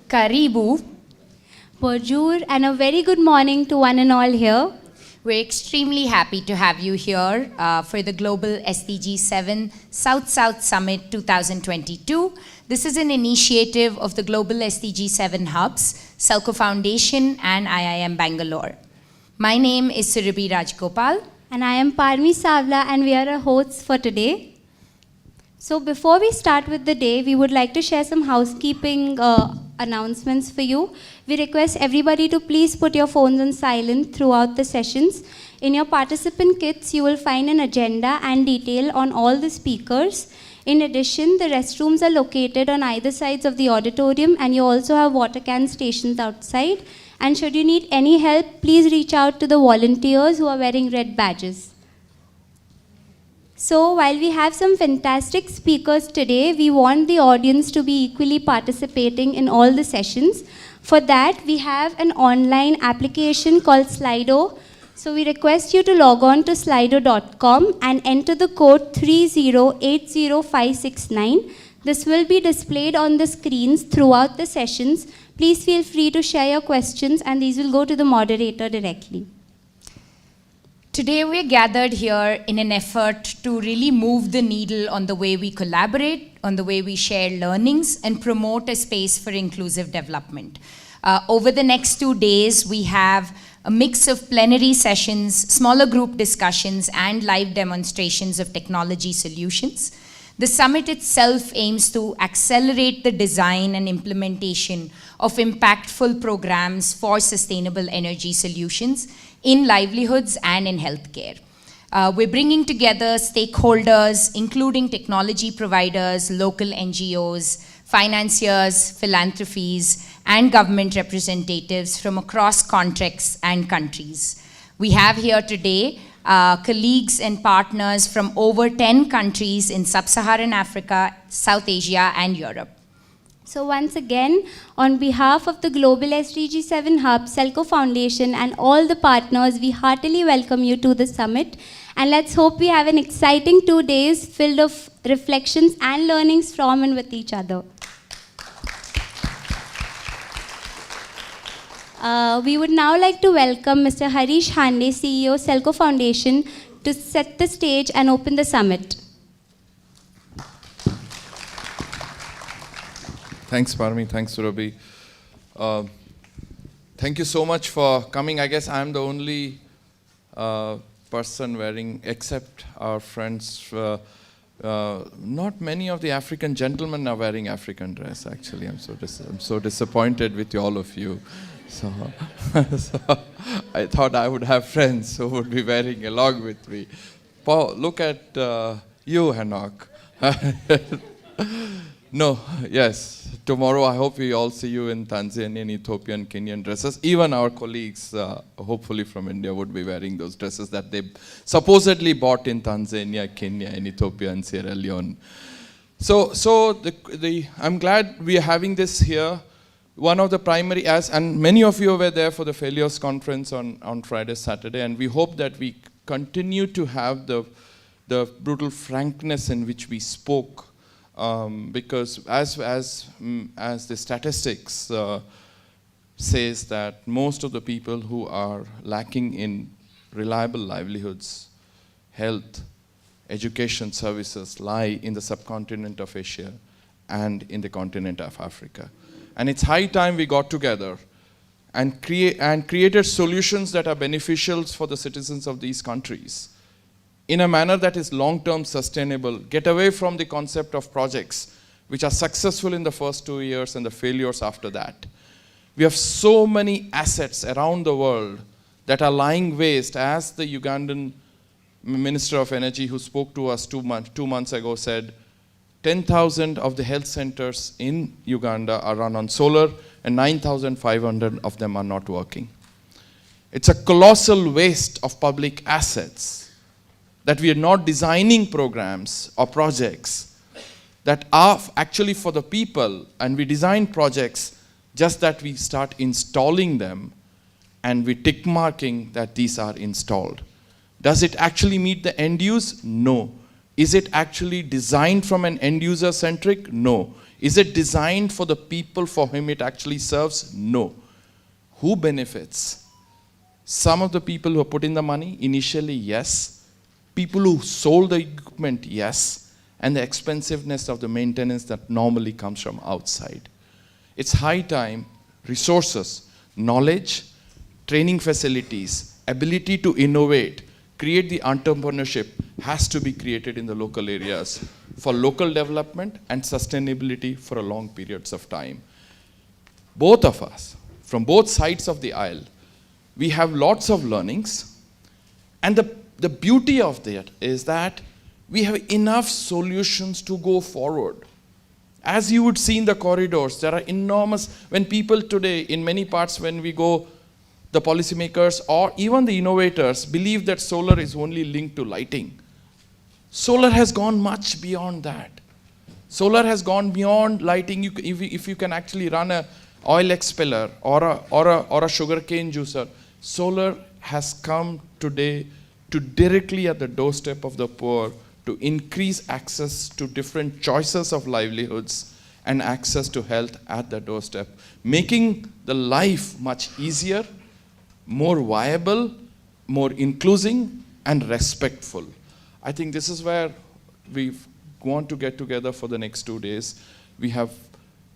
Karibu. Bonjour and a very good morning to one and all here. We're extremely happy to have you here for the Global SDG7 South-South Summit 2022. This is an initiative of the Global SDG7 Hubs, SELCO Foundation and IIM Bangalore. My name is Surabhi Rajgopal. And I am Parmi Savla and we are our hosts for today. So before we start with the day, we would like to share some housekeeping announcements for you. We request everybody to please put your phones on silent throughout the sessions. In your participant kits, you will find an agenda and detail on all the speakers. In addition, the restrooms are located on either sides of the auditorium and you also have water can stations outside. And should you need any help, please reach out to the volunteers who are wearing red badges. So while we have some fantastic speakers today, we want the audience to be equally participating in all the sessions. For that, we have an online application called Slido. So we request you to log on to slido.com and enter the code 3080569. This will be displayed on the screens throughout the sessions. Please feel free to share your questions and these will go to the moderator directly. Today we're gathered here in an effort to really move the needle on the way we collaborate, on the way we share learnings, and promote a space for inclusive development. Over the next 2 days, we have a mix of plenary sessions, smaller group discussions, and live demonstrations of technology solutions. The summit itself aims to accelerate the design and implementation of impactful programs for sustainable energy solutions in livelihoods and in healthcare. We're bringing together stakeholders, including technology providers, local NGOs, financiers, philanthropies, and government representatives from across contexts and countries. We have here today colleagues and partners from over 10 countries in Sub-Saharan Africa, South Asia, and Europe. So once again, on behalf of the Global SDG7 Hubs, SELCO Foundation, and all the partners, we heartily welcome you to the summit. And let's hope we have an exciting 2 days filled of reflections and learnings from and with each other. We would now like to welcome Mr. Harish Hande, CEO, SELCO Foundation, to set the stage and open the summit. Thanks, Parmi. Thanks, Surabhi. Thank you so much for coming. I guess I'm the only person wearing, except our friends. Not many of the African gentlemen are wearing African dress, actually. I'm so disappointed with all of you. So I thought I would have friends who would be wearing along with me. Paul, look at you, Hanok. No, yes. Tomorrow, I hope we all see you in Tanzanian, Ethiopian, Kenyan dresses. Even our colleagues, hopefully from India, would be wearing those dresses that they supposedly bought in Tanzania, Kenya, and Ethiopia, and Sierra Leone. So I'm glad we are having this here. One of the primary, and many of you were there for the Failures Conference on Friday, Saturday, and we hope that we continue to have the brutal frankness in which we spoke. Because as the statistics says that most of the people who are lacking in reliable livelihoods, health, education services lie in the subcontinent of Asia and in the continent of Africa. And it's high time we got together and created solutions that are beneficial for the citizens of these countries in a manner that is long-term sustainable, get away from the concept of projects which are successful in the first 2 years and the failures after that. We have so many assets around the world that are lying waste, as the Ugandan Minister of Energy who spoke to us 2 months ago said, 10,000 of the health centers in Uganda are run on solar and 9,500 of them are not working. It's a colossal waste of public assets that we are not designing programs or projects that are actually for the people, and we design projects just that we start installing them and we tick marking that these are installed. Does it actually meet the end use? No. Is it actually designed from an end user centric? No. Is it designed for the people for whom it actually serves? No. Who benefits? Some of the people who put in the money, initially, yes. People who sold the equipment, yes. And the expensiveness of the maintenance that normally comes from outside. It's high time, resources, knowledge, training facilities, ability to innovate, create the entrepreneurship has to be created in the local areas for local development and sustainability for a long periods of time. Both of us, from both sides of the aisle, we have lots of learnings, and the beauty of that is that we have enough solutions to go forward. As you would see in the corridors, there are enormous, when people today, in many parts when we go, the policymakers or even the innovators believe that solar is only linked to lighting. Solar has gone much beyond that. Solar has gone beyond lighting. If you can actually run an oil expeller or a sugarcane juicer, solar has come today to directly at the doorstep of the poor to increase access to different choices of livelihoods and access to health at the doorstep, making the life much easier, more viable, more inclusive, and respectful. I think this is where we want to get together for the next 2 days. We have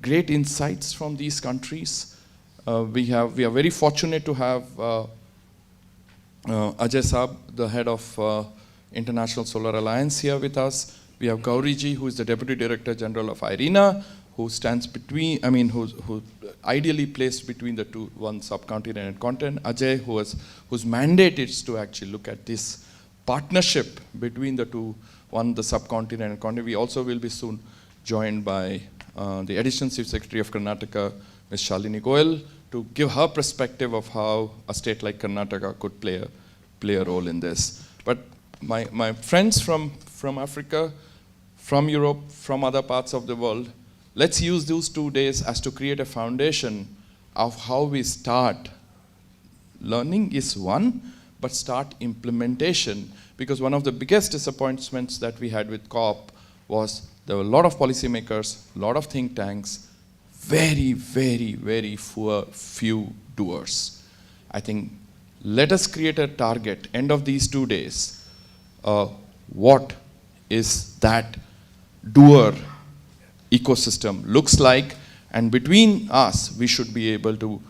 great insights from these countries. We are very fortunate to have Ajay Saab, the head of International Solar Alliance, here with us. We have Gauriji, who is the Deputy Director General of IRENA, who stands between, who ideally placed between the two, one subcontinent and continent. Ajay, whose mandate is to actually look at this partnership between the two, one the subcontinent and continent. We also will be soon joined by the Additional Chief Secretary of Karnataka, Ms. Shalini Goyal, to give her perspective of how a state like Karnataka could play a role in this. But my friends from Africa, from Europe, from other parts of the world, let's use those 2 days as to create a foundation of how we start. Learning is one, but start implementation. Because one of the biggest disappointments that we had with COP was there were a lot of policymakers, a lot of think tanks, very, very, very few doers. I think let us create a target, end of these 2 days. What is that doer ecosystem looks like, and between us we should be able to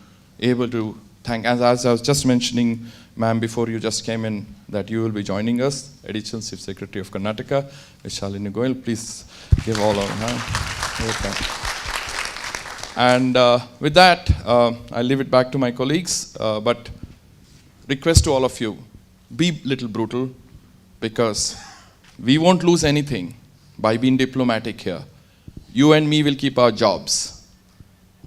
thank, as I was just mentioning, ma'am, before you just came in, that you will be joining us, Additional Chief Secretary of Karnataka, Ms. Shalini Goyal. Please give all our hand. And with that, I'll leave it back to my colleagues, but request to all of you, be a little brutal, because we won't lose anything by being diplomatic here. You and me will keep our jobs.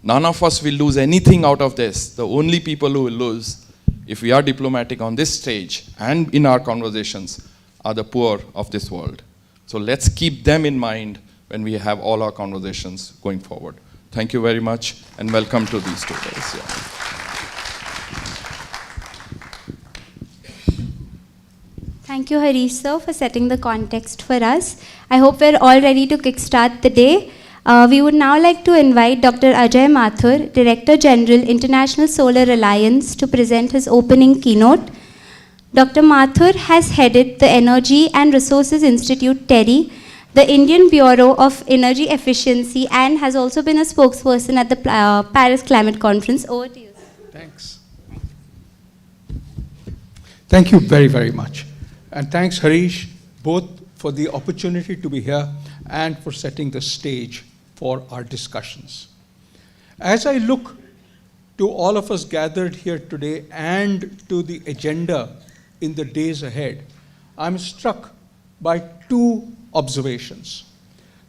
None of us will lose anything out of this. The only people who will lose, if we are diplomatic on this stage and in our conversations, are the poor of this world. So let's keep them in mind when we have all our conversations going forward. Thank you very much, and welcome to these 2 days. Yeah. Thank you, Harish sir, for setting the context for us. I hope we're all ready to kickstart the day. We would now like to invite Dr. Ajay Mathur, Director General, International Solar Alliance, to present his opening keynote. Dr. Mathur has headed the Energy and Resources Institute, TERI, the Indian Bureau of Energy Efficiency, and has also been a spokesperson at the Paris Climate Conference. Over to you. Thanks. Thank you very, very much. And thanks, Harish, both for the opportunity to be here and for setting the stage for our discussions. As I look to all of us gathered here today and to the agenda in the days ahead, I'm struck by 2 observations.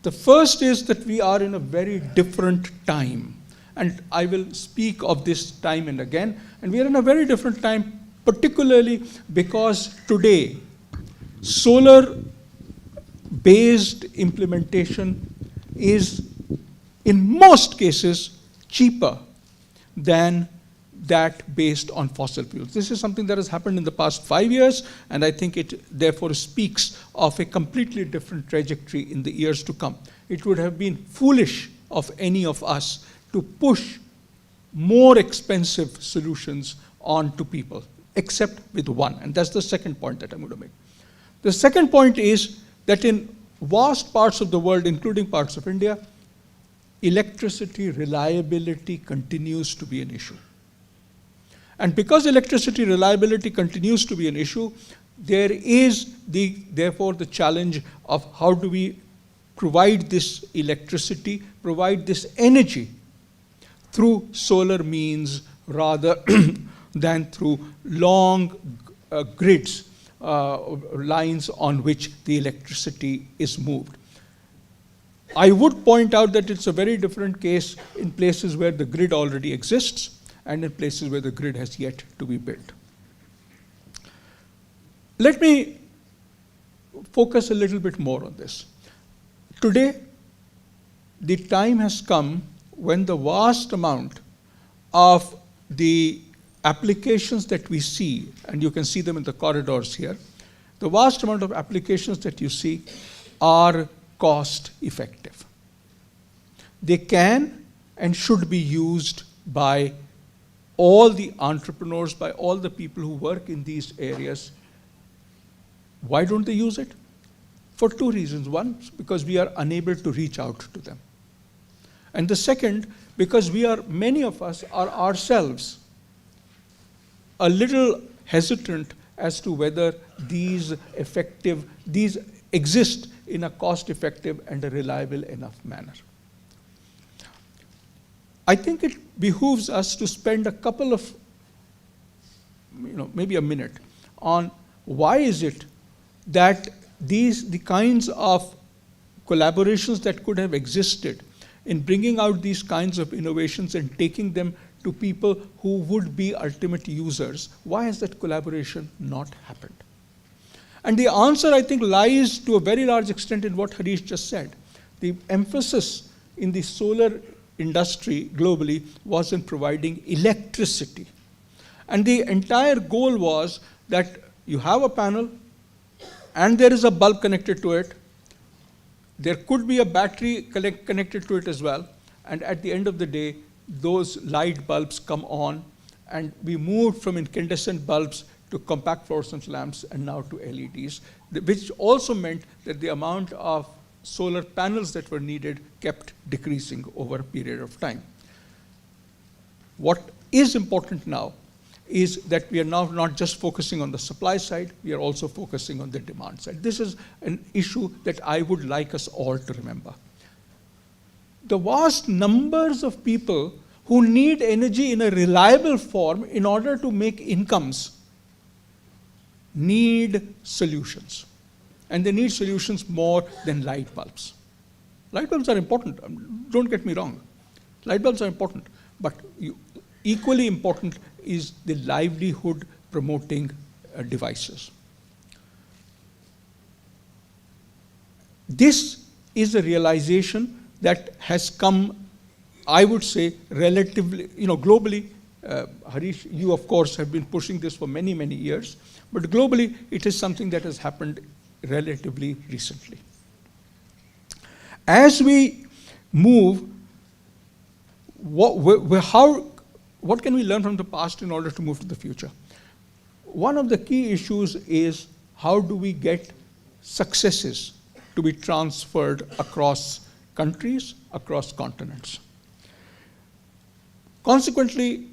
The first is that we are in a very different time. And I will speak of this time and again. And we are in a very different time, particularly because today, solar-based implementation is, in most cases, cheaper than that based on fossil fuels. This is something that has happened in the past 5 years, and I think it therefore speaks of a completely different trajectory in the years to come. It would have been foolish of any of us to push more expensive solutions onto people, except with one. And that's the second point that I'm going to make. The second point is that in vast parts of the world, including parts of India, electricity reliability continues to be an issue. And because electricity reliability continues to be an issue, there is therefore the challenge of how do we provide this electricity, provide this energy through solar means rather than through long grids, lines on which the electricity is moved. I would point out that it's a very different case in places where the grid already exists and in places where the grid has yet to be built. Let me focus a little bit more on this. Today, the time has come when the vast amount of the applications that we see, and you can see them in the corridors here, the vast amount of applications that you see are cost effective. They can and should be used by all the entrepreneurs, by all the people who work in these areas. Why don't they use it? For two reasons. One, because we are unable to reach out to them. And the second, because many of us are ourselves a little hesitant as to whether these exist in a cost-effective and a reliable enough manner. I think it behooves us to spend a couple of, maybe a minute on why is it that the kinds of collaborations that could have existed in bringing out these kinds of innovations and taking them to people who would be ultimate users, why has that collaboration not happened? And the answer, I think, lies to a very large extent in what Harish just said. The emphasis in the solar industry globally was in providing electricity. And the entire goal was that you have a panel and there is a bulb connected to it. There could be a battery connected to it as well. And at the end of the day, those light bulbs come on, and we moved from incandescent bulbs to compact fluorescent lamps and now to LEDs, which also meant that the amount of solar panels that were needed kept decreasing over a period of time. What is important now is that we are now not just focusing on the supply side, we are also focusing on the demand side. This is an issue that I would like us all to remember. The vast numbers of people who need energy in a reliable form in order to make incomes need solutions. And they need solutions more than light bulbs. Light bulbs are important, don't get me wrong. Light bulbs are important, but equally important is the livelihood promoting devices. This is a realization that has come, I would say, relatively, globally. Harish, you of course have been pushing this for many, many years, but globally it is something that has happened relatively recently. As we move, what can we learn from the past in order to move to the future? One of the key issues is how do we get successes to be transferred across countries, across continents. Consequently,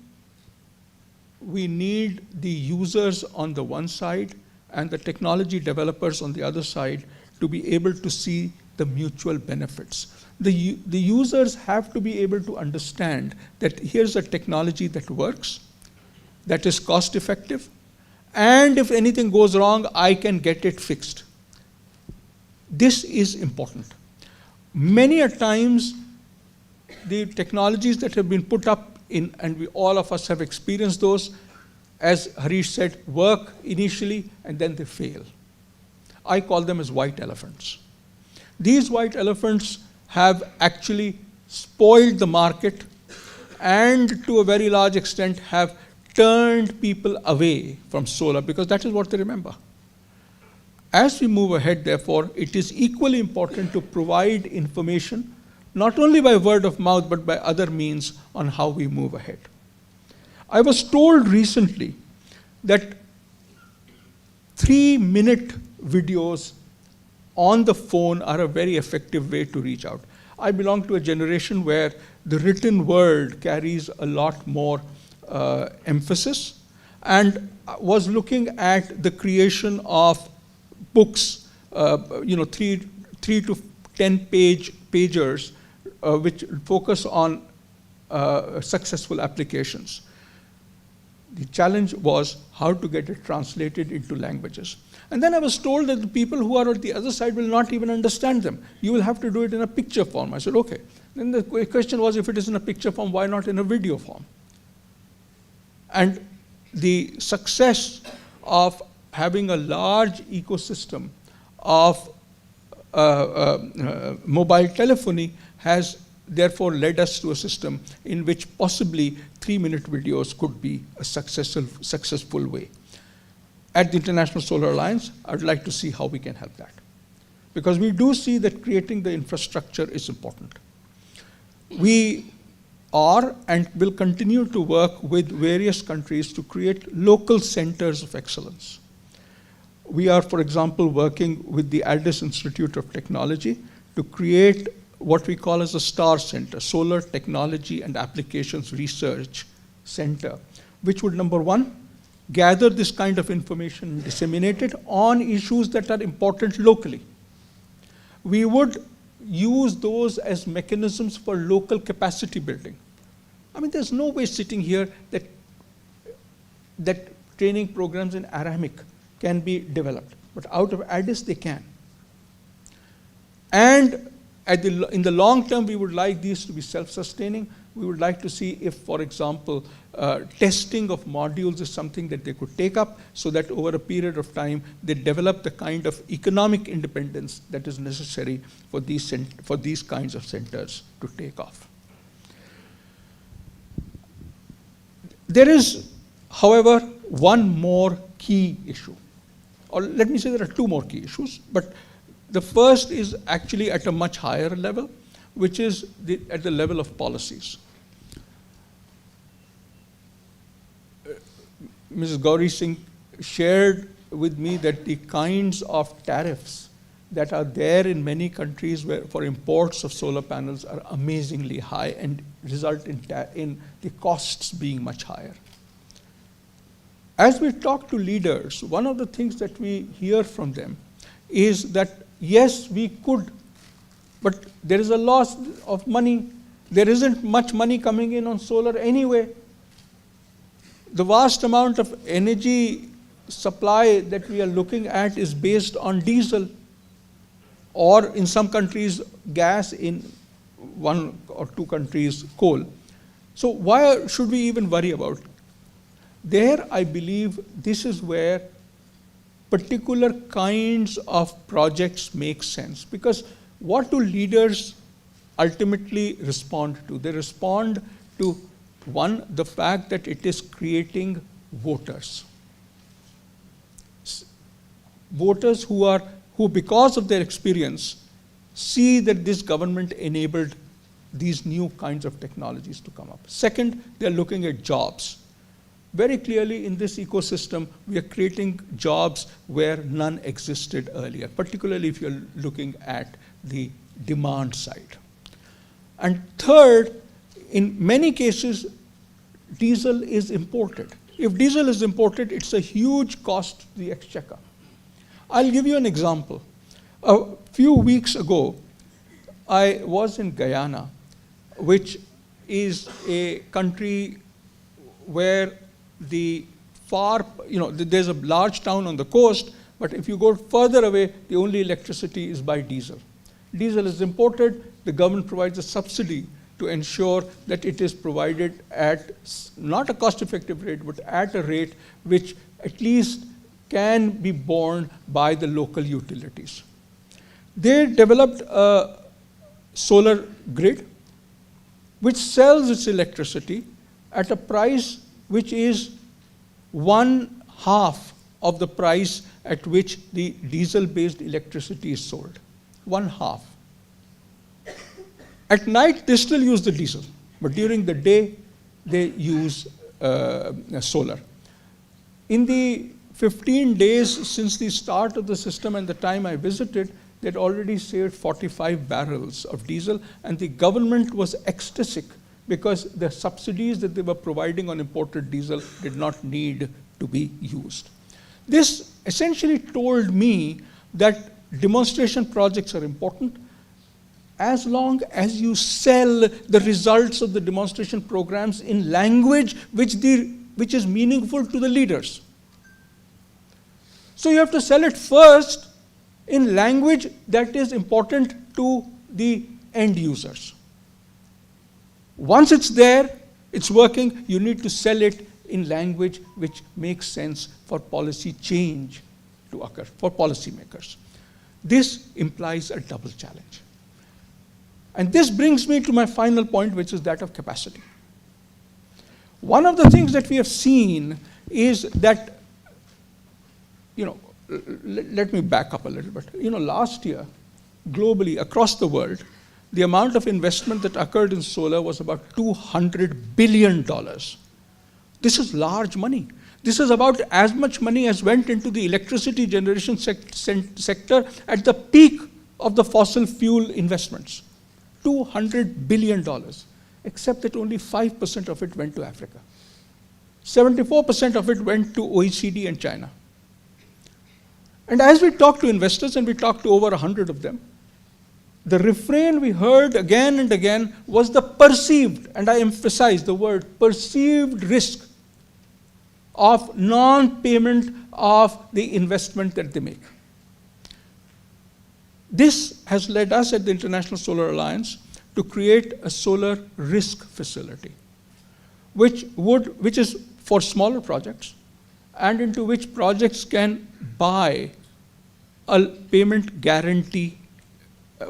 we need the users on the one side and the technology developers on the other side to be able to see the mutual benefits. The users have to be able to understand that here's a technology that works, that is cost effective, and if anything goes wrong, I can get it fixed. This is important. Many a times, the technologies that have been put up in, and all of us have experienced those, as Harish said, work initially and then they fail. I call them as white elephants. These white elephants have actually spoiled the market and to a very large extent have turned people away from solar because that is what they remember. As we move ahead, therefore, it is equally important to provide information, not only by word of mouth, but by other means on how we move ahead. I was told recently that 3-minute videos on the phone are a very effective way to reach out. I belong to a generation where the written word carries a lot more emphasis, and was looking at the creation of books, 3 to 10 pagers, which focus on successful applications. The challenge was how to get it translated into languages. And then I was told that the people who are at the other side will not even understand them. You will have to do it in a picture form. I said, okay. Then the question was, if it is in a picture form, why not in a video form? And the success of having a large ecosystem of mobile telephony has therefore led us to a system in which possibly 3-minute videos could be a successful way. At the International Solar Alliance, I would like to see how we can help that. Because we do see that creating the infrastructure is important. We are and will continue to work with various countries to create local centers of excellence. We are, for example, working with the Aldous Institute of Technology to create what we call as a STAR Center, Solar Technology and Applications Research Center, which would, number one, gather this kind of information and disseminate it on issues that are important locally. We would use those as mechanisms for local capacity building. I mean, there's no way sitting here that training programs in Aramaic can be developed, but out of Addis they can. And in the long term, we would like these to be self-sustaining. We would like to see if, for example, testing of modules is something that they could take up, so that over a period of time, they develop the kind of economic independence that is necessary for these kinds of centers to take off. There is, however, one more key issue. Or let me say there are two more key issues, but the first is actually at a much higher level, which is at the level of policies. Mrs. Gauri Singh shared with me that the kinds of tariffs that are there in many countries for imports of solar panels are amazingly high and result in the costs being much higher. As we talk to leaders, one of the things that we hear from them is that, yes, we could, but there is a loss of money. There isn't much money coming in on solar anyway. The vast amount of energy supply that we are looking at is based on diesel, or in some countries, gas, in 1 or 2 countries, coal. So why should we even worry about it? There, I believe, this is where particular kinds of projects make sense. Because what do leaders ultimately respond to? They respond to, one, the fact that it is creating voters. Voters who, because of their experience, see that this government enabled these new kinds of technologies to come up. Second, they're looking at jobs. Very clearly in this ecosystem, we are creating jobs where none existed earlier, particularly if you're looking at the demand side. And third, in many cases, diesel is imported. If diesel is imported, it's a huge cost to the exchequer. I'll give you an example. A few weeks ago, I was in Guyana, which is a country where there's a large town on the coast, but if you go further away, the only electricity is by diesel. Diesel is imported. The government provides a subsidy to ensure that it is provided at not a cost-effective rate, but at a rate which at least can be borne by the local utilities. They developed a solar grid which sells its electricity at a price which is 1/2 of the price at which the diesel-based electricity is sold. 1/2. At night, they still use the diesel, but during the day, they use solar. In the 15 days since the start of the system and the time I visited, they'd already saved 45 barrels of diesel, and the government was ecstatic because the subsidies that they were providing on imported diesel did not need to be used. This essentially told me that demonstration projects are important as long as you sell the results of the demonstration programs in language which is meaningful to the leaders. So you have to sell it first in language that is important to the end users. Once it's there, it's working, you need to sell it in language which makes sense for policy change to occur, for policymakers. This implies a double challenge. And this brings me to my final point, which is that of capacity. One of the things that we have seen is that, let me back up a little bit. Last year, globally, across the world, the amount of investment that occurred in solar was about $200 billion. This is large money. This is about as much money as went into the electricity generation sector at the peak of the fossil fuel investments. $200 billion, except that only 5% of it went to Africa. 74% of it went to OECD and China. And as we talked to investors, and we talked to over 100 of them, the refrain we heard again and again was the perceived, and I emphasize the word perceived risk of non-payment of the investment that they make. This has led us at the International Solar Alliance to create a solar risk facility, which is for smaller projects, and into which projects can buy a payment guarantee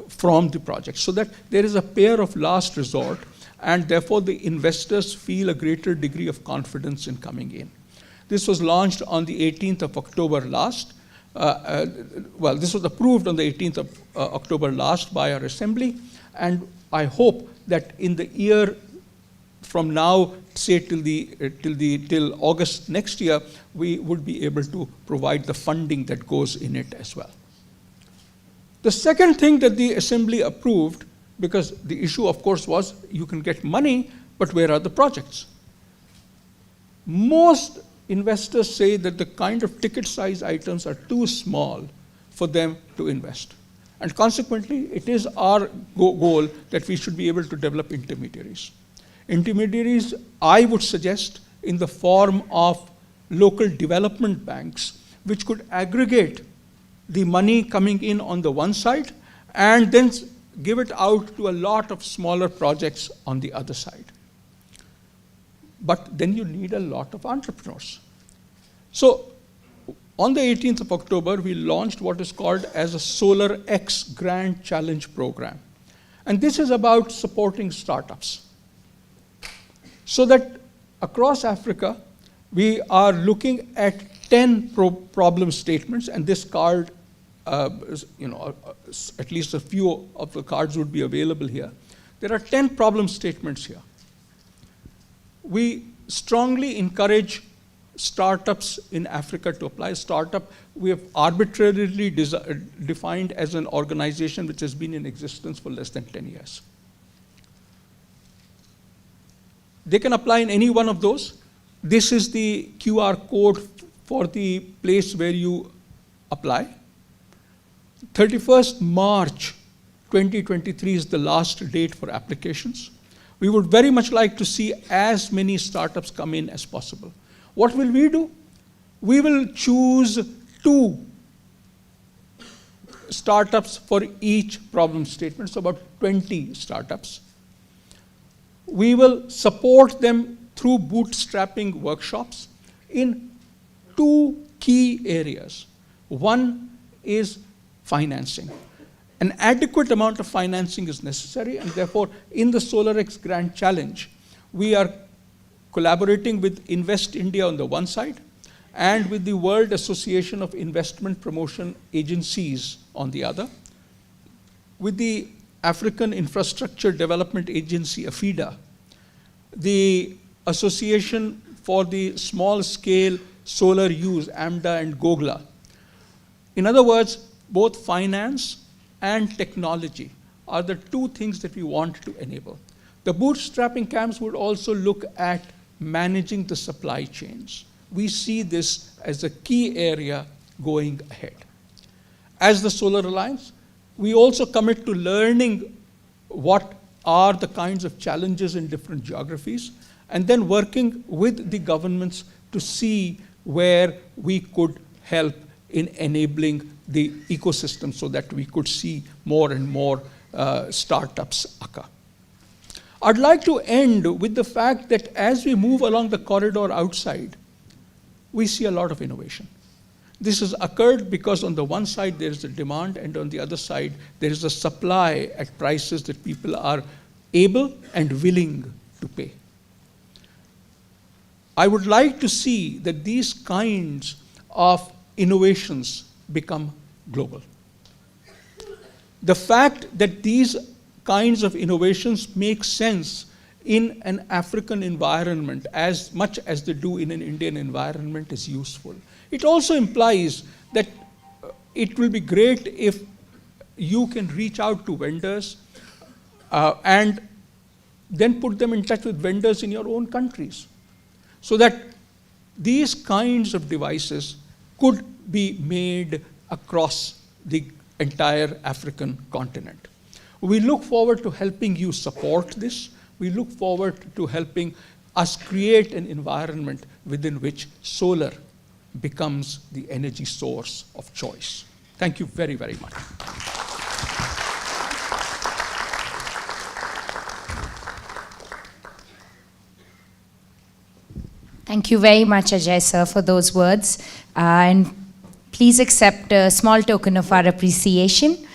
from the project, so that there is a pair of last resort, and therefore the investors feel a greater degree of confidence in coming in. This was launched on the 18th of October last. This was approved on the 18th of October last by our assembly, and I hope that in the year from now, say till August next year, we would be able to provide the funding that goes in it as well. The second thing that the assembly approved, because the issue of course was you can get money, but where are the projects? Most investors say that the kind of ticket size items are too small for them to invest. And consequently, it is our goal that we should be able to develop intermediaries. Intermediaries, I would suggest, in the form of local development banks, which could aggregate the money coming in on the one side and then give it out to a lot of smaller projects on the other side. But then you need a lot of entrepreneurs. So on the 18th of October, we launched what is called as a Solar X Grand Challenge Program. And this is about supporting startups. So that across Africa, we are looking at 10 problem statements, and this card, at least a few of the cards would be available here. There are 10 problem statements here. We strongly encourage startups in Africa to apply. Startup, we have arbitrarily defined as an organization which has been in existence for less than 10 years. They can apply in any one of those. This is the QR code for the place where you apply. 31st March 2023 is the last date for applications. We would very much like to see as many startups come in as possible. What will we do? We will choose 2 startups for each problem statement, so about 20 startups. We will support them through bootstrapping workshops in 2 key areas. One is financing. An adequate amount of financing is necessary, and therefore, in the SolarX Grand Challenge, we are collaborating with Invest India on the one side, and with the World Association of Investment Promotion Agencies on the other. With the African Infrastructure Development Agency, AFIDA, the Association for the Small Scale Solar Use, AMDA and GOGLA. In other words, both finance and technology are the two things that we want to enable. The bootstrapping camps would also look at managing the supply chains. We see this as a key area going ahead. As the Solar Alliance, we also commit to learning what are the kinds of challenges in different geographies, and then working with the governments to see where we could help in enabling the ecosystem so that we could see more and more startups occur. I'd like to end with the fact that as we move along the corridor outside, we see a lot of innovation. This has occurred because on the one side there is a demand, and on the other side there is a supply at prices that people are able and willing to pay. I would like to see that these kinds of innovations become global. The fact that these kinds of innovations make sense in an African environment as much as they do in an Indian environment is useful. It also implies that it will be great if you can reach out to vendors and then put them in touch with vendors in your own countries, so that these kinds of devices could be made across the entire African continent. We look forward to helping you support this. We look forward to helping us create an environment within which solar becomes the energy source of choice. Thank you very, very much. Thank you very much, Ajay sir, for those words. And please accept a small token of our appreciation.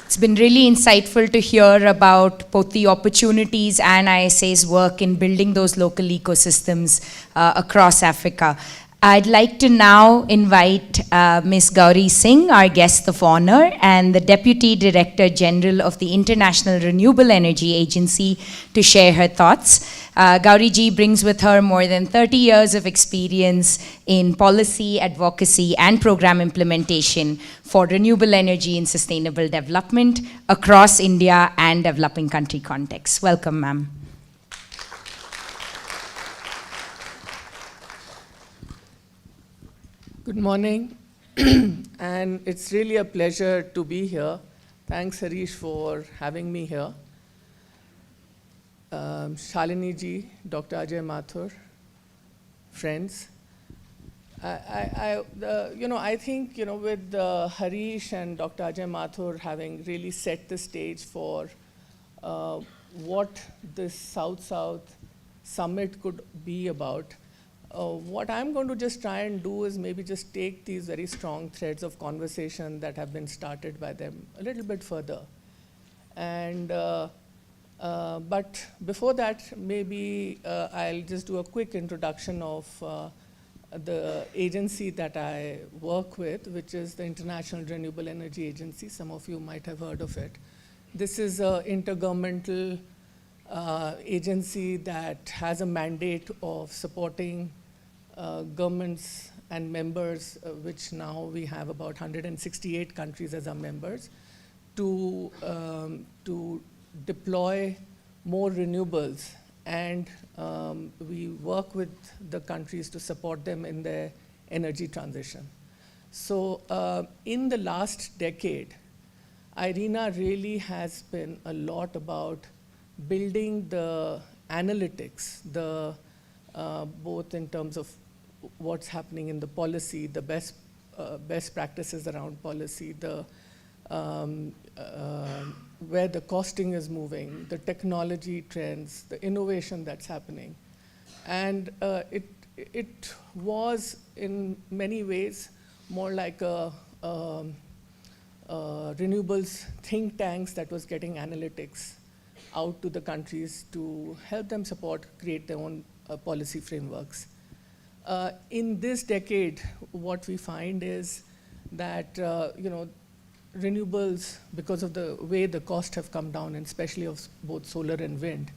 It's been really insightful to hear about both the opportunities and ISA's work in building those local ecosystems across Africa. I'd like to now invite Ms. Gauri Singh, our guest of honor, and the Deputy Director General of the International Renewable Energy Agency to share her thoughts. Gauri ji brings with her more than 30 years of experience in policy, advocacy, and program implementation for renewable energy and sustainable development across India and developing country contexts. Welcome, ma'am. Good morning, and it's really a pleasure to be here. Thanks, Harish, for having me here. Shalini ji, Dr. Ajay Mathur, friends. I think, with Harish and Dr. Ajay Mathur having really set the stage for what this South-South Summit could be about, what I'm going to just try and do is maybe just take these very strong threads of conversation that have been started by them a little bit further. And, but before that, maybe I'll just do a quick introduction of the agency that I work with, which is the International Renewable Energy Agency. Some of you might have heard of it. This is an intergovernmental agency that has a mandate of supporting governments and members, which now we have about 168 countries as our members, to deploy more renewables. And we work with the countries to support them in their energy transition. So in the last decade, IRENA really has been a lot about building the analytics, both in terms of what's happening in the policy, the best practices around policy, where the costing is moving, the technology trends, the innovation that's happening. And it was in many ways more like a renewables think tanks that was getting analytics out to the countries to help them create their own policy frameworks. In this decade, what we find is that, renewables, because of the way the costs have come down, and especially of both solar and wind,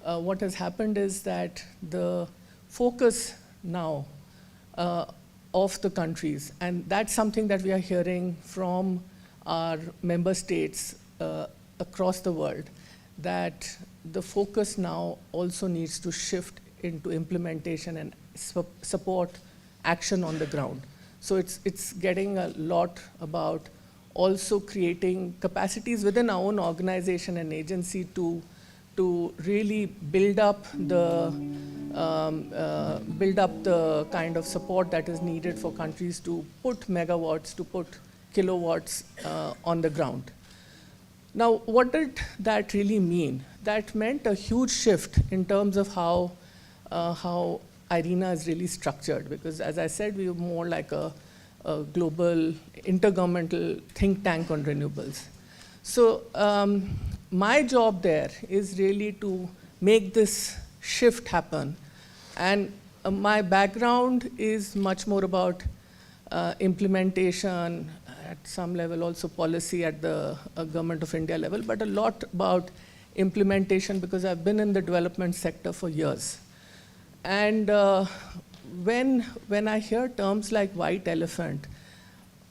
what has happened is that the focus now of the countries, and that's something that we are hearing from our member states across the world, that the focus now also needs to shift into implementation and support action on the ground. So it's getting a lot about also creating capacities within our own organization and agency to really build up the kind of support that is needed for countries to put megawatts, to put kilowatts on the ground. Now, what did that really mean? That meant a huge shift in terms of how IRENA is really structured, because as I said, we are more like a global intergovernmental think tank on renewables. So my job there is really to make this shift happen. And my background is much more about implementation, at some level also policy at the Government of India level, but a lot about implementation because I've been in the development sector for years. And when I hear terms like white elephant,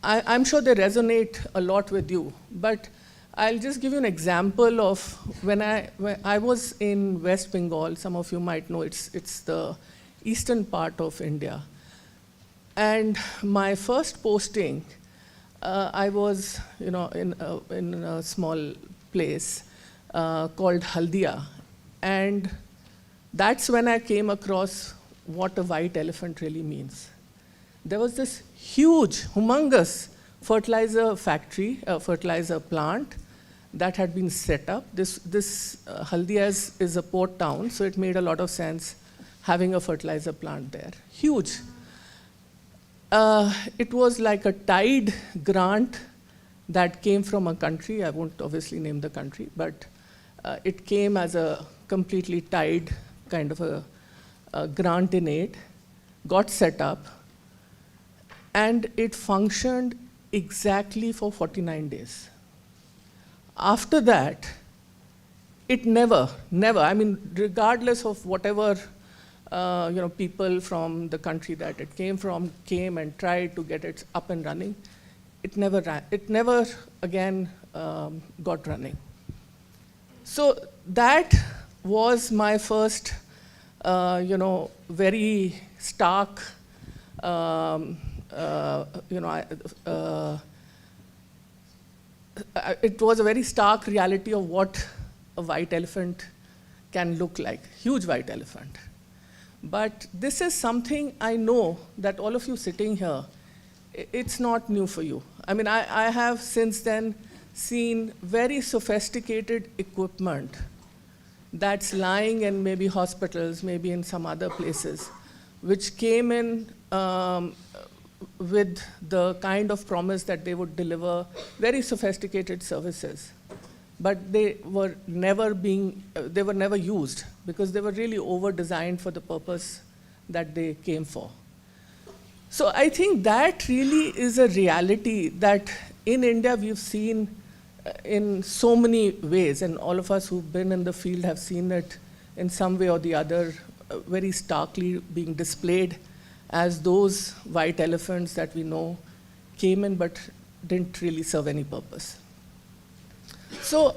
I'm sure they resonate a lot with you, but I'll just give you an example of when I was in West Bengal. Some of you might know it's the eastern part of India. And my first posting, I was in a small place called Haldia, and that's when I came across what a white elephant really means. There was this huge, humongous fertilizer factory, fertilizer plant that had been set up. This Haldia is a port town, so it made a lot of sense having a fertilizer plant there. Huge. It was like a tied grant that came from a country. I won't obviously name the country, but it came as a completely tied kind of a grant in aid, got set up, and it functioned exactly for 49 days. After that, it never, I mean, regardless of whatever people from the country that it came from came and tried to get it up and running, it never ran. It never again got running. So that was my first, very stark, it was a very stark reality of what a white elephant can look like, huge white elephant. But this is something I know that all of you sitting here, it's not new for you. I mean, I have since then seen very sophisticated equipment that's lying in maybe hospitals, maybe in some other places, which came in with the kind of promise that they would deliver very sophisticated services. But they were never used because they were really over-designed for the purpose that they came for. So I think that really is a reality that in India we've seen in so many ways, and all of us who've been in the field have seen it in some way or the other very starkly being displayed as those white elephants that we know came in but didn't really serve any purpose. So,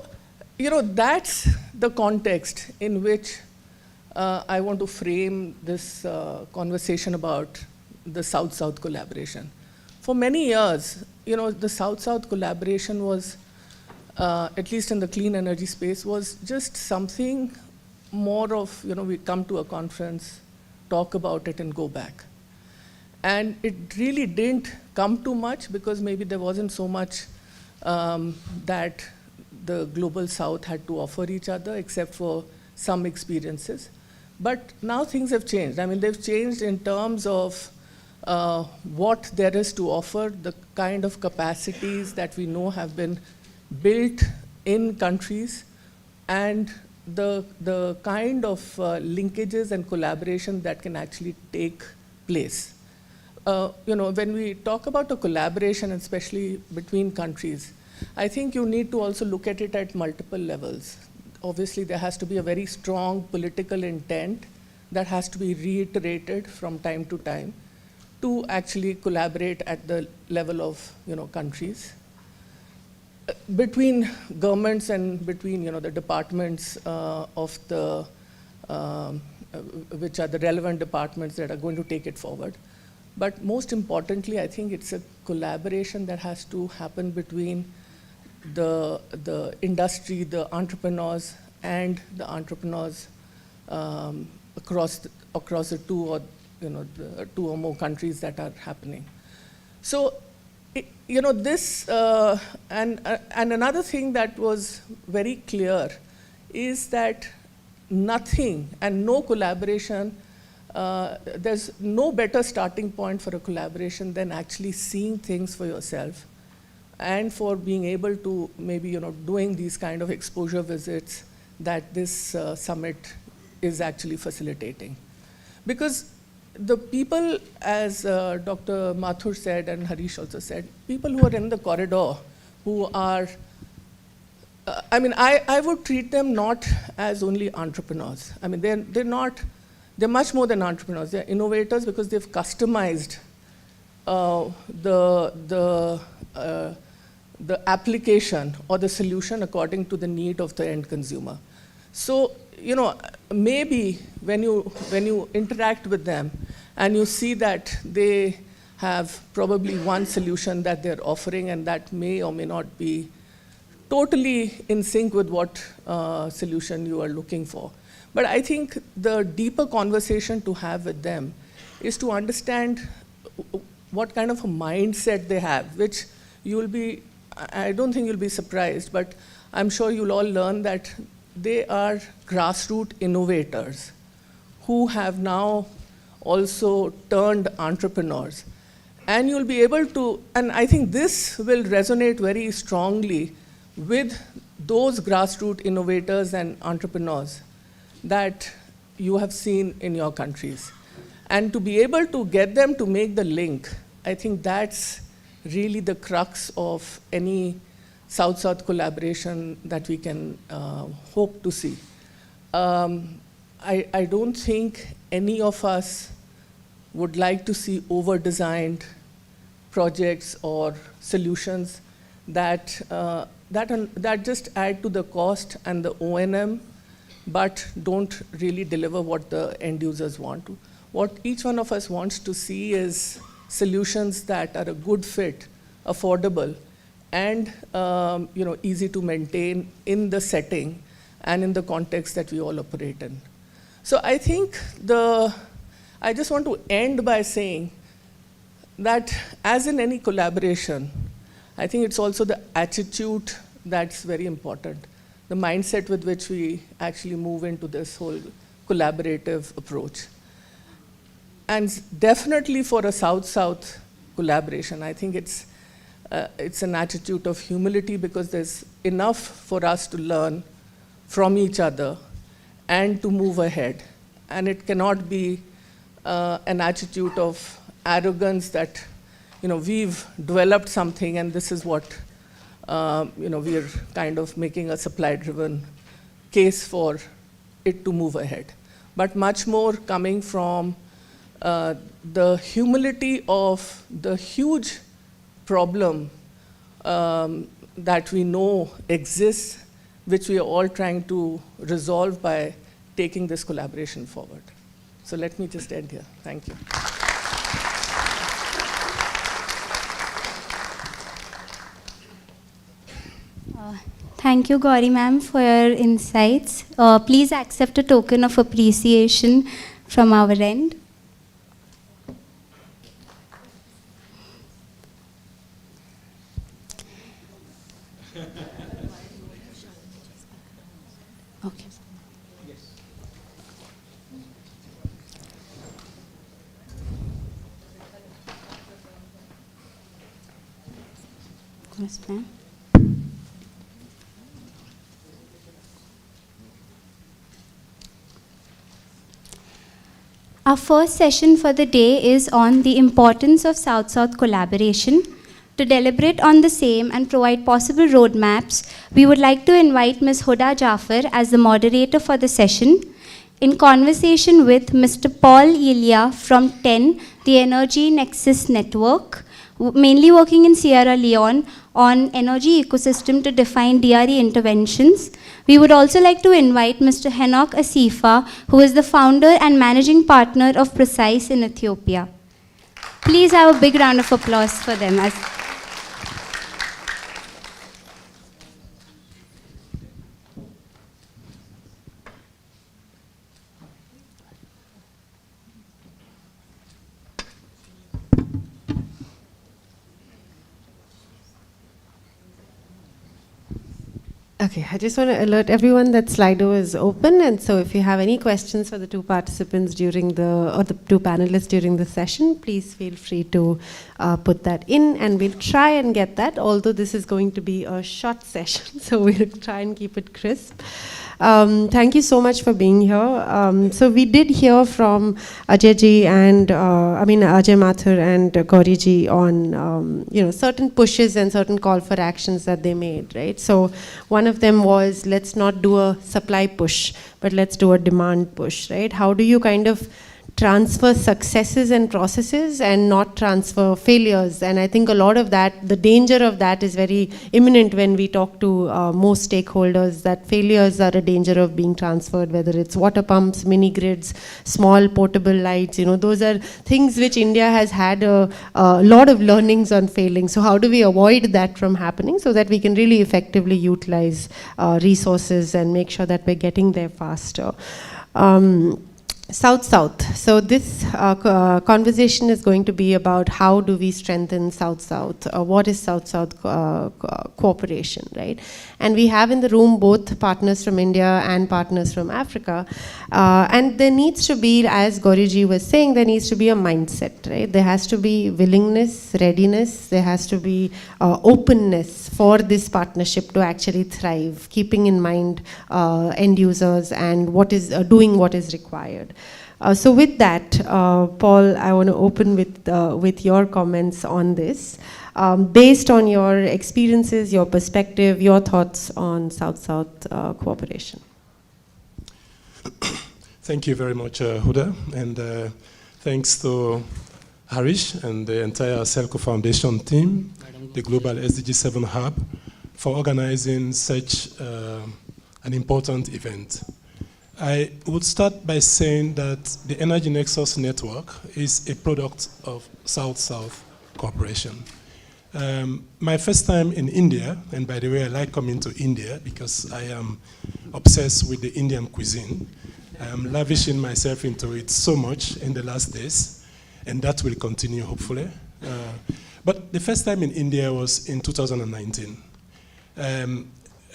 that's the context in which I want to frame this conversation about the South-South collaboration. For many years, the South-South collaboration was, at least in the clean energy space, was just something more of, we come to a conference, talk about it, and go back. And it really didn't come to much because maybe there wasn't so much that the global South had to offer each other, except for some experiences. But now things have changed. I mean, they've changed in terms of what there is to offer, the kind of capacities that we know have been built in countries, and the kind of linkages and collaboration that can actually take place. when we talk about a collaboration, especially between countries, I think you need to also look at it at multiple levels. Obviously, there has to be a very strong political intent that has to be reiterated from time to time to actually collaborate at the level of countries. Between governments and between the departments of the, which are the relevant departments that are going to take it forward. But most importantly, I think it's a collaboration that has to happen between the industry, the entrepreneurs, and the entrepreneurs across the two or the two or more countries that are happening. So, this and another thing that was very clear is that nothing and no collaboration. There's no better starting point for a collaboration than actually seeing things for yourself, and for being able to maybe doing these kind of exposure visits that this summit is actually facilitating. Because the people, as Dr. Mathur said and Harish also said, people who are in the corridor, who are, I would treat them not as only entrepreneurs. I mean, they're much more than entrepreneurs. They're innovators because they've customized the application or the solution according to the need of the end consumer. So, maybe when you interact with them and you see that they have probably one solution that they're offering and that may or may not be totally in sync with what solution you are looking for. But I think the deeper conversation to have with them is to understand what kind of a mindset they have, which I don't think you'll be surprised, but I'm sure you'll all learn that they are grassroots innovators who have now also turned entrepreneurs. And you'll be able to, and I think this will resonate very strongly with those grassroots innovators and entrepreneurs that you have seen in your countries. And to be able to get them to make the link, I think that's really the crux of any South-South collaboration that we can hope to see. I don't think any of us would like to see over-designed projects or solutions that just add to the cost and the O&M, but don't really deliver what the end users want to. What each one of us wants to see is solutions that are a good fit, affordable, and easy to maintain in the setting and in the context that we all operate in. So I think I just want to end by saying that as in any collaboration, I think it's also the attitude that's very important, the mindset with which we actually move into this whole collaborative approach. And definitely for a South-South collaboration, I think it's an attitude of humility, because there's enough for us to learn from each other and to move ahead. And it cannot be an attitude of arrogance that, we've developed something and this is what, we're kind of making a supply-driven case for it to move ahead. But much more coming from the humility of the huge problem that we know exists, which we are all trying to resolve by taking this collaboration forward. So let me just end here. Thank you. Thank you, Gauri ma'am, for your insights. Please accept a token of appreciation from our end. Okay. Yes, ma'am. Our first session for the day is on the importance of South-South collaboration. To deliberate on the same and provide possible roadmaps, we would like to invite Ms. Huda Jafar as the moderator for the session, in conversation with Mr. Paul Ilya from TEN, the Energy Nexus Network, mainly working in Sierra Leone on energy ecosystem to define DRE interventions. We would also like to invite Mr. Henok Asifa, who is the founder and managing partner of Precise in Ethiopia. Please have a big round of applause for them. Okay, I just want to alert everyone that Slido is open, and so if you have any questions for the two participants during the two panelists during the session, please feel free to put that in, and we'll try and get that, although this is going to be a short session, so we'll try and keep it crisp. Thank you so much for being here. So we did hear from Ajay and Ajay Mathur and Gauri ji on certain pushes and certain call for actions that they made, right? So one of them was, let's not do a supply push, but let's do a demand push, right? How do you kind of transfer successes and processes and not transfer failures? And I think a lot of that, the danger of that is very imminent when we talk to most stakeholders, that failures are a danger of being transferred, whether it's water pumps, mini grids, small portable lights, those are things which India has had a lot of learnings on failing. So how do we avoid that from happening so that we can really effectively utilize resources and make sure that we're getting there faster? South-South. So this conversation is going to be about how do we strengthen South-South, what is South-South cooperation, right? And we have in the room both partners from India and partners from Africa. And there needs to be, as Gauriji was saying, there needs to be a mindset, right? There has to be willingness, readiness, there has to be openness for this partnership to actually thrive, keeping in mind end users and what is doing what is required. So with that, Paul, I want to open with your comments on this. Based on your experiences, your perspective, your thoughts on South-South cooperation. Thank you very much, Huda, and thanks to Harish and the entire SELCO Foundation team, the Global SDG7 Hub, for organizing such an important event. I would start by saying that the Energy Nexus Network is a product of South-South cooperation. My first time in India, and by the way, I like coming to India because I am obsessed with the Indian cuisine. I am lavishing myself into it so much in the last days, and that will continue, hopefully. But the first time in India was in 2019.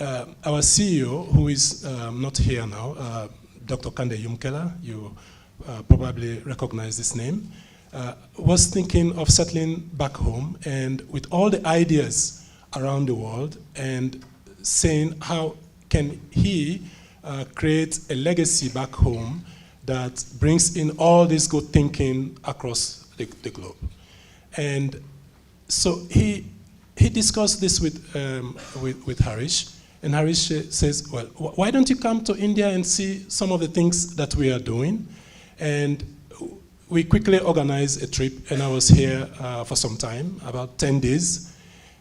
Our CEO, who is not here now, Dr. Kande Yumkela, you probably recognize this name, was thinking of settling back home and with all the ideas around the world and saying how can he create a legacy back home that brings in all this good thinking across the globe. And so he discussed this with Harish. And Harish says, well, why don't you come to India and see some of the things that we are doing? And we quickly organized a trip, and I was here for some time, about 10 days,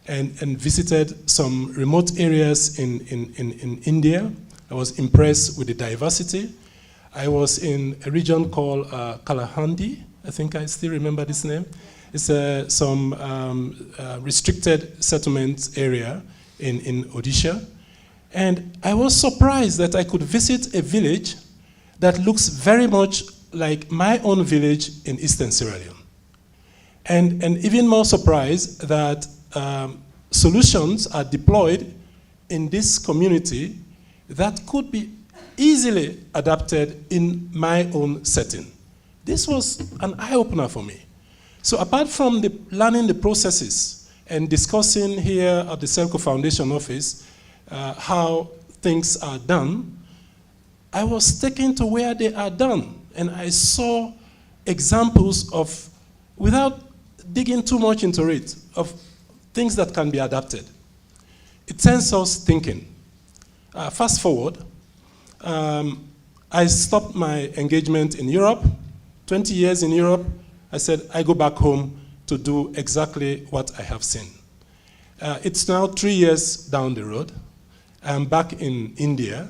and visited some remote areas in India. I was impressed with the diversity. I was in a region called Kalahandi. I think I still remember this name. It's some restricted settlement area in Odisha. And I was surprised that I could visit a village that looks very much like my own village in Eastern Sierra Leone. And even more surprised that solutions are deployed in this community that could be easily adapted in my own setting. This was an eye-opener for me. So apart from learning the processes and discussing here at the SELCO Foundation office how things are done, I was taken to where they are done, and I saw examples of, without digging too much into it, of things that can be adapted. It sends us thinking. Fast forward, I stopped my engagement in Europe, 20 years in Europe. I said, I go back home to do exactly what I have seen. It's now 3 years down the road. I'm back in India,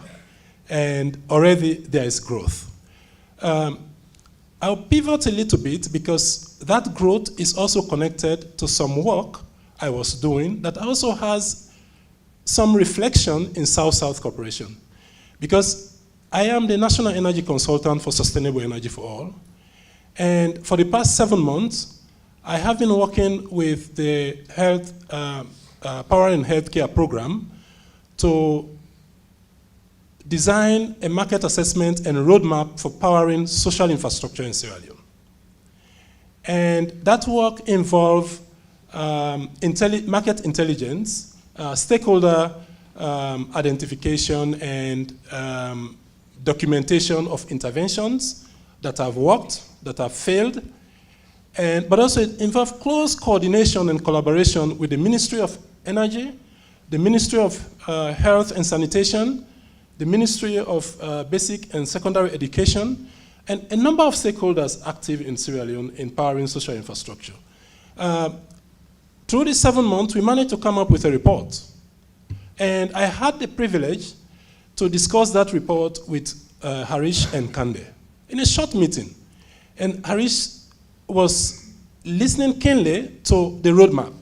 and already there is growth. I'll pivot a little bit because that growth is also connected to some work I was doing that also has some reflection in South-South cooperation. Because I am the National Energy Consultant for Sustainable Energy for All. And for the past 7 months, I have been working with the Power and Healthcare Program to design a market assessment and a roadmap for powering social infrastructure in Sierra Leone. And that work involved market intelligence, stakeholder identification, and documentation of interventions that have worked, that have failed, but also it involved close coordination and collaboration with the Ministry of Energy, the Ministry of Health and Sanitation, the Ministry of Basic and Secondary Education, and a number of stakeholders active in Sierra Leone in powering social infrastructure. Through these 7 months, we managed to come up with a report. And I had the privilege to discuss that report with Harish and Kande in a short meeting. And Harish was listening keenly to the roadmap.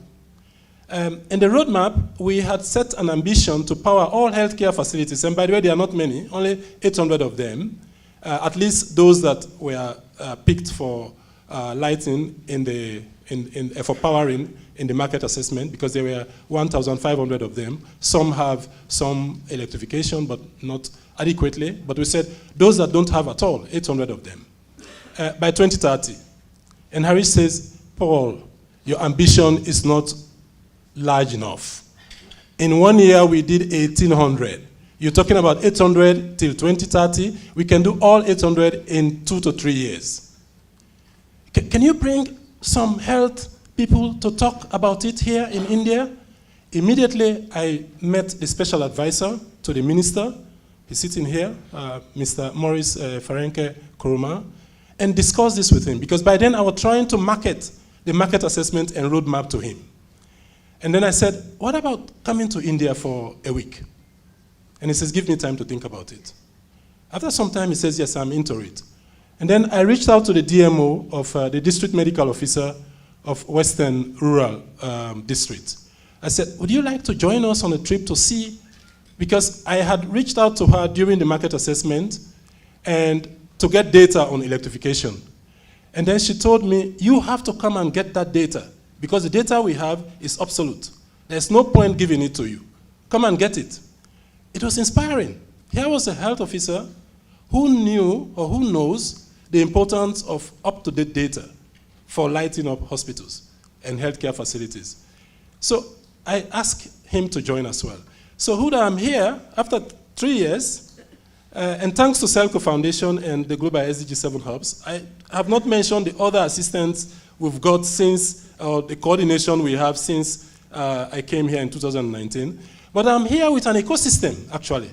In the roadmap, we had set an ambition to power all healthcare facilities. And by the way, there are not many, only 800 of them, at least those that were picked for lighting for powering in the market assessment, because there were 1,500 of them. Some have some electrification, but not adequately. But we said those that don't have at all, 800 of them, by 2030. And Harish says, Paul, your ambition is not large enough. In 1 year, we did 1,800. You're talking about 800 till 2030. We can do all 800 in 2 to 3 years. Can you bring some health people to talk about it here in India? Immediately, I met the special advisor to the minister. He's sitting here, Mr. Maurice Ferenke Kuruma, and discussed this with him. Because by then, I was trying to market the market assessment and roadmap to him. And then I said, what about coming to India for a week? And he says, give me time to think about it. After some time, he says, yes, I'm into it. And then I reached out to the DMO of the District Medical Officer of Western Rural District. I said, would you like to join us on a trip to see? Because I had reached out to her during the market assessment and to get data on electrification. And then she told me, you have to come and get that data because the data we have is obsolete. There's no point giving it to you. Come and get it. It was inspiring. Here was a health officer who knew or who knows the importance of up-to-date data for lighting up hospitals and healthcare facilities. So I asked him to join as well. So Huda, I'm here after 3 years, and thanks to SELCO Foundation and the Global SDG7 Hubs. I have not mentioned the other assistance we've got since, or the coordination we have since I came here in 2019. But I'm here with an ecosystem, actually,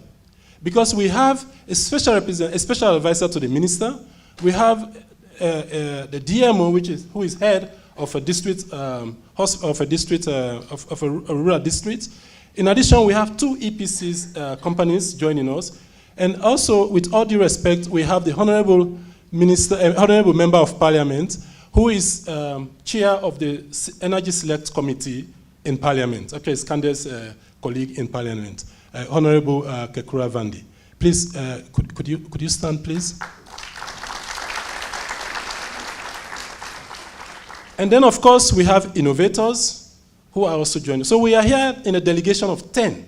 because we have a special advisor to the minister. We have the DMO, who is head of a district, of a rural district. In addition, we have 2 EPCs companies joining us. And also, with all due respect, we have the Honorable Member of Parliament, who is chair of the Energy Select Committee in Parliament. Okay, it's Kande's colleague in Parliament, Honorable Kekura Vandi. Please, could you stand, please? And then, of course, we have innovators who are also joining. So we are here in a delegation of 10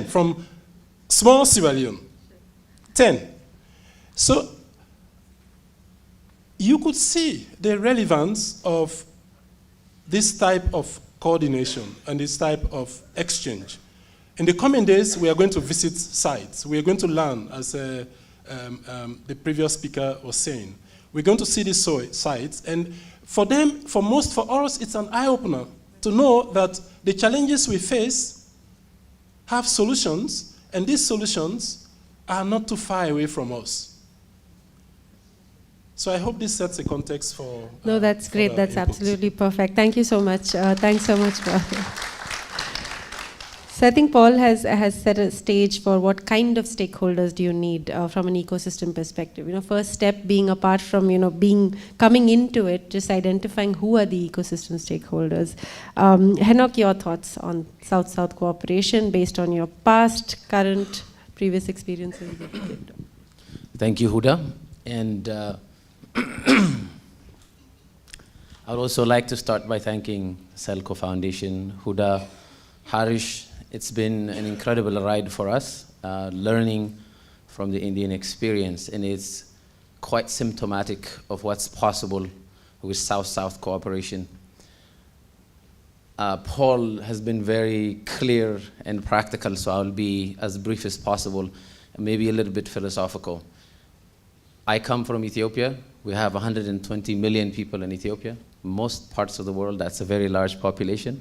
from small Sierra Leone, 10. So you could see the relevance of this type of coordination and this type of exchange. In the coming days, we are going to visit sites. We are going to learn, as the previous speaker was saying. We're going to see these sites, and for us, it's an eye-opener to know that the challenges we face have solutions, and these solutions are not too far away from us. So I hope this sets a context for... No, that's great. That's input. absolutely perfect. Thank you so much. Thanks so much, Paul. So I think Paul has set a stage for what kind of stakeholders do you need from an ecosystem perspective. First step being, apart from coming into it, just identifying who are the ecosystem stakeholders. Henok, your thoughts on South-South cooperation based on your past, current, previous experiences? Thank you, Huda. And I would also like to start by thanking SELCO Foundation, Huda, Harish. It's been an incredible ride for us, learning from the Indian experience, and it's quite symptomatic of what's possible with South-South cooperation. Paul has been very clear and practical, so I'll be as brief as possible, and maybe a little bit philosophical. I come from Ethiopia. We have 120 million people in Ethiopia. Most parts of the world, that's a very large population.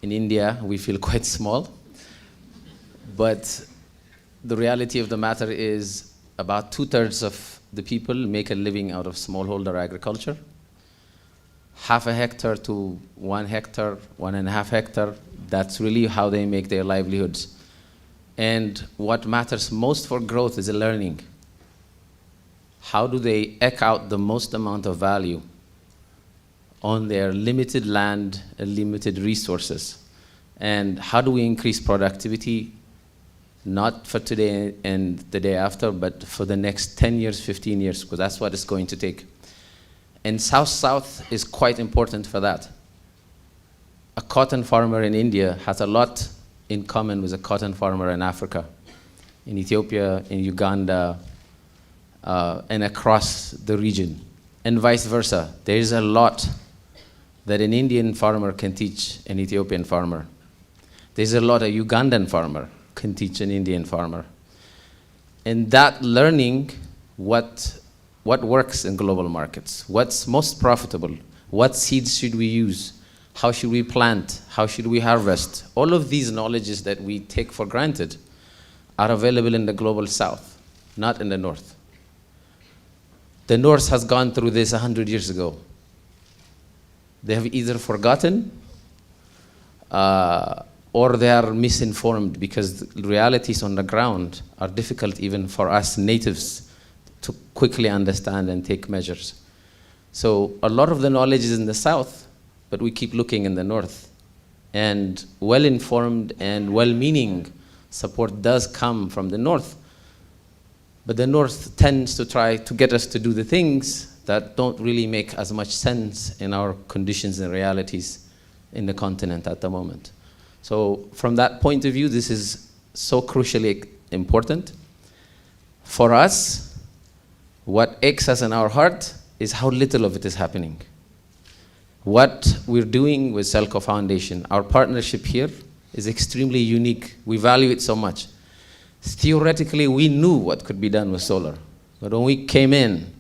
In India, we feel quite small. But the reality of the matter is about 2/3 of the people make a living out of smallholder agriculture. 0.5 hectare to 1 hectare, 1.5 hectare, that's really how they make their livelihoods. And what matters most for growth is learning. How do they eke out the most amount of value on their limited land and limited resources? And how do we increase productivity, not for today and the day after, but for the next 10 years, 15 years, because that's what it's going to take. And South-South is quite important for that. A cotton farmer in India has a lot in common with a cotton farmer in Africa, in Ethiopia, in Uganda, and across the region, and vice versa. There is a lot that an Indian farmer can teach an Ethiopian farmer. There's a lot a Ugandan farmer can teach an Indian farmer. And that learning what works in global markets, what's most profitable, what seeds should we use, how should we plant, how should we harvest, all of these knowledges that we take for granted are available in the global south, not in the north. The north has gone through this 100 years ago. They have either forgotten or they are misinformed, because the realities on the ground are difficult even for us natives to quickly understand and take measures. So a lot of the knowledge is in the south, but we keep looking in the north. And well-informed and well-meaning support does come from the north. But the north tends to try to get us to do the things that don't really make as much sense in our conditions and realities in the continent at the moment. So from that point of view, this is so crucially important. For us, what aches us in our heart is how little of it is happening. What we're doing with SELCO Foundation, our partnership here is extremely unique. We value it so much. Theoretically, we knew what could be done with solar. But when we came in,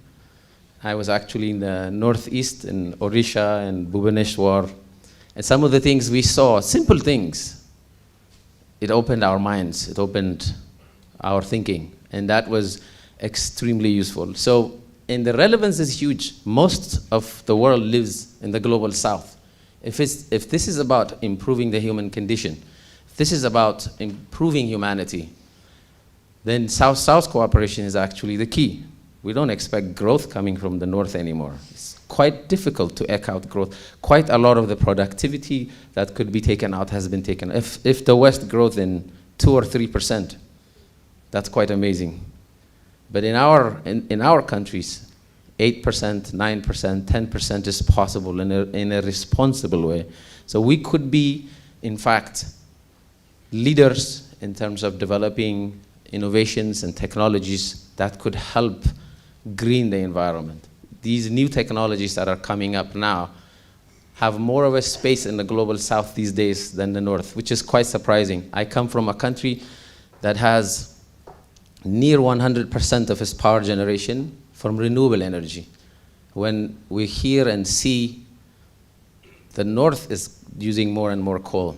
I was actually in the northeast, in Odisha and Bhubaneswar, and some of the things we saw, simple things, it opened our minds, it opened our thinking, and that was extremely useful. So, and the relevance is huge. Most of the world lives in the global south. If this is about improving the human condition, if this is about improving humanity, then South-South cooperation is actually the key. We don't expect growth coming from the north anymore. It's quite difficult to eke out growth. Quite a lot of the productivity that could be taken out has been taken. If the West grows in 2 or 3%, that's quite amazing. But in our countries, 8%, 9%, 10% is possible in a responsible way. So we could be, in fact, leaders in terms of developing innovations and technologies that could help green the environment. These new technologies that are coming up now have more of a space in the global south these days than the north, which is quite surprising. I come from a country that has near 100% of its power generation from renewable energy. when we hear and see the North is using more and more coal.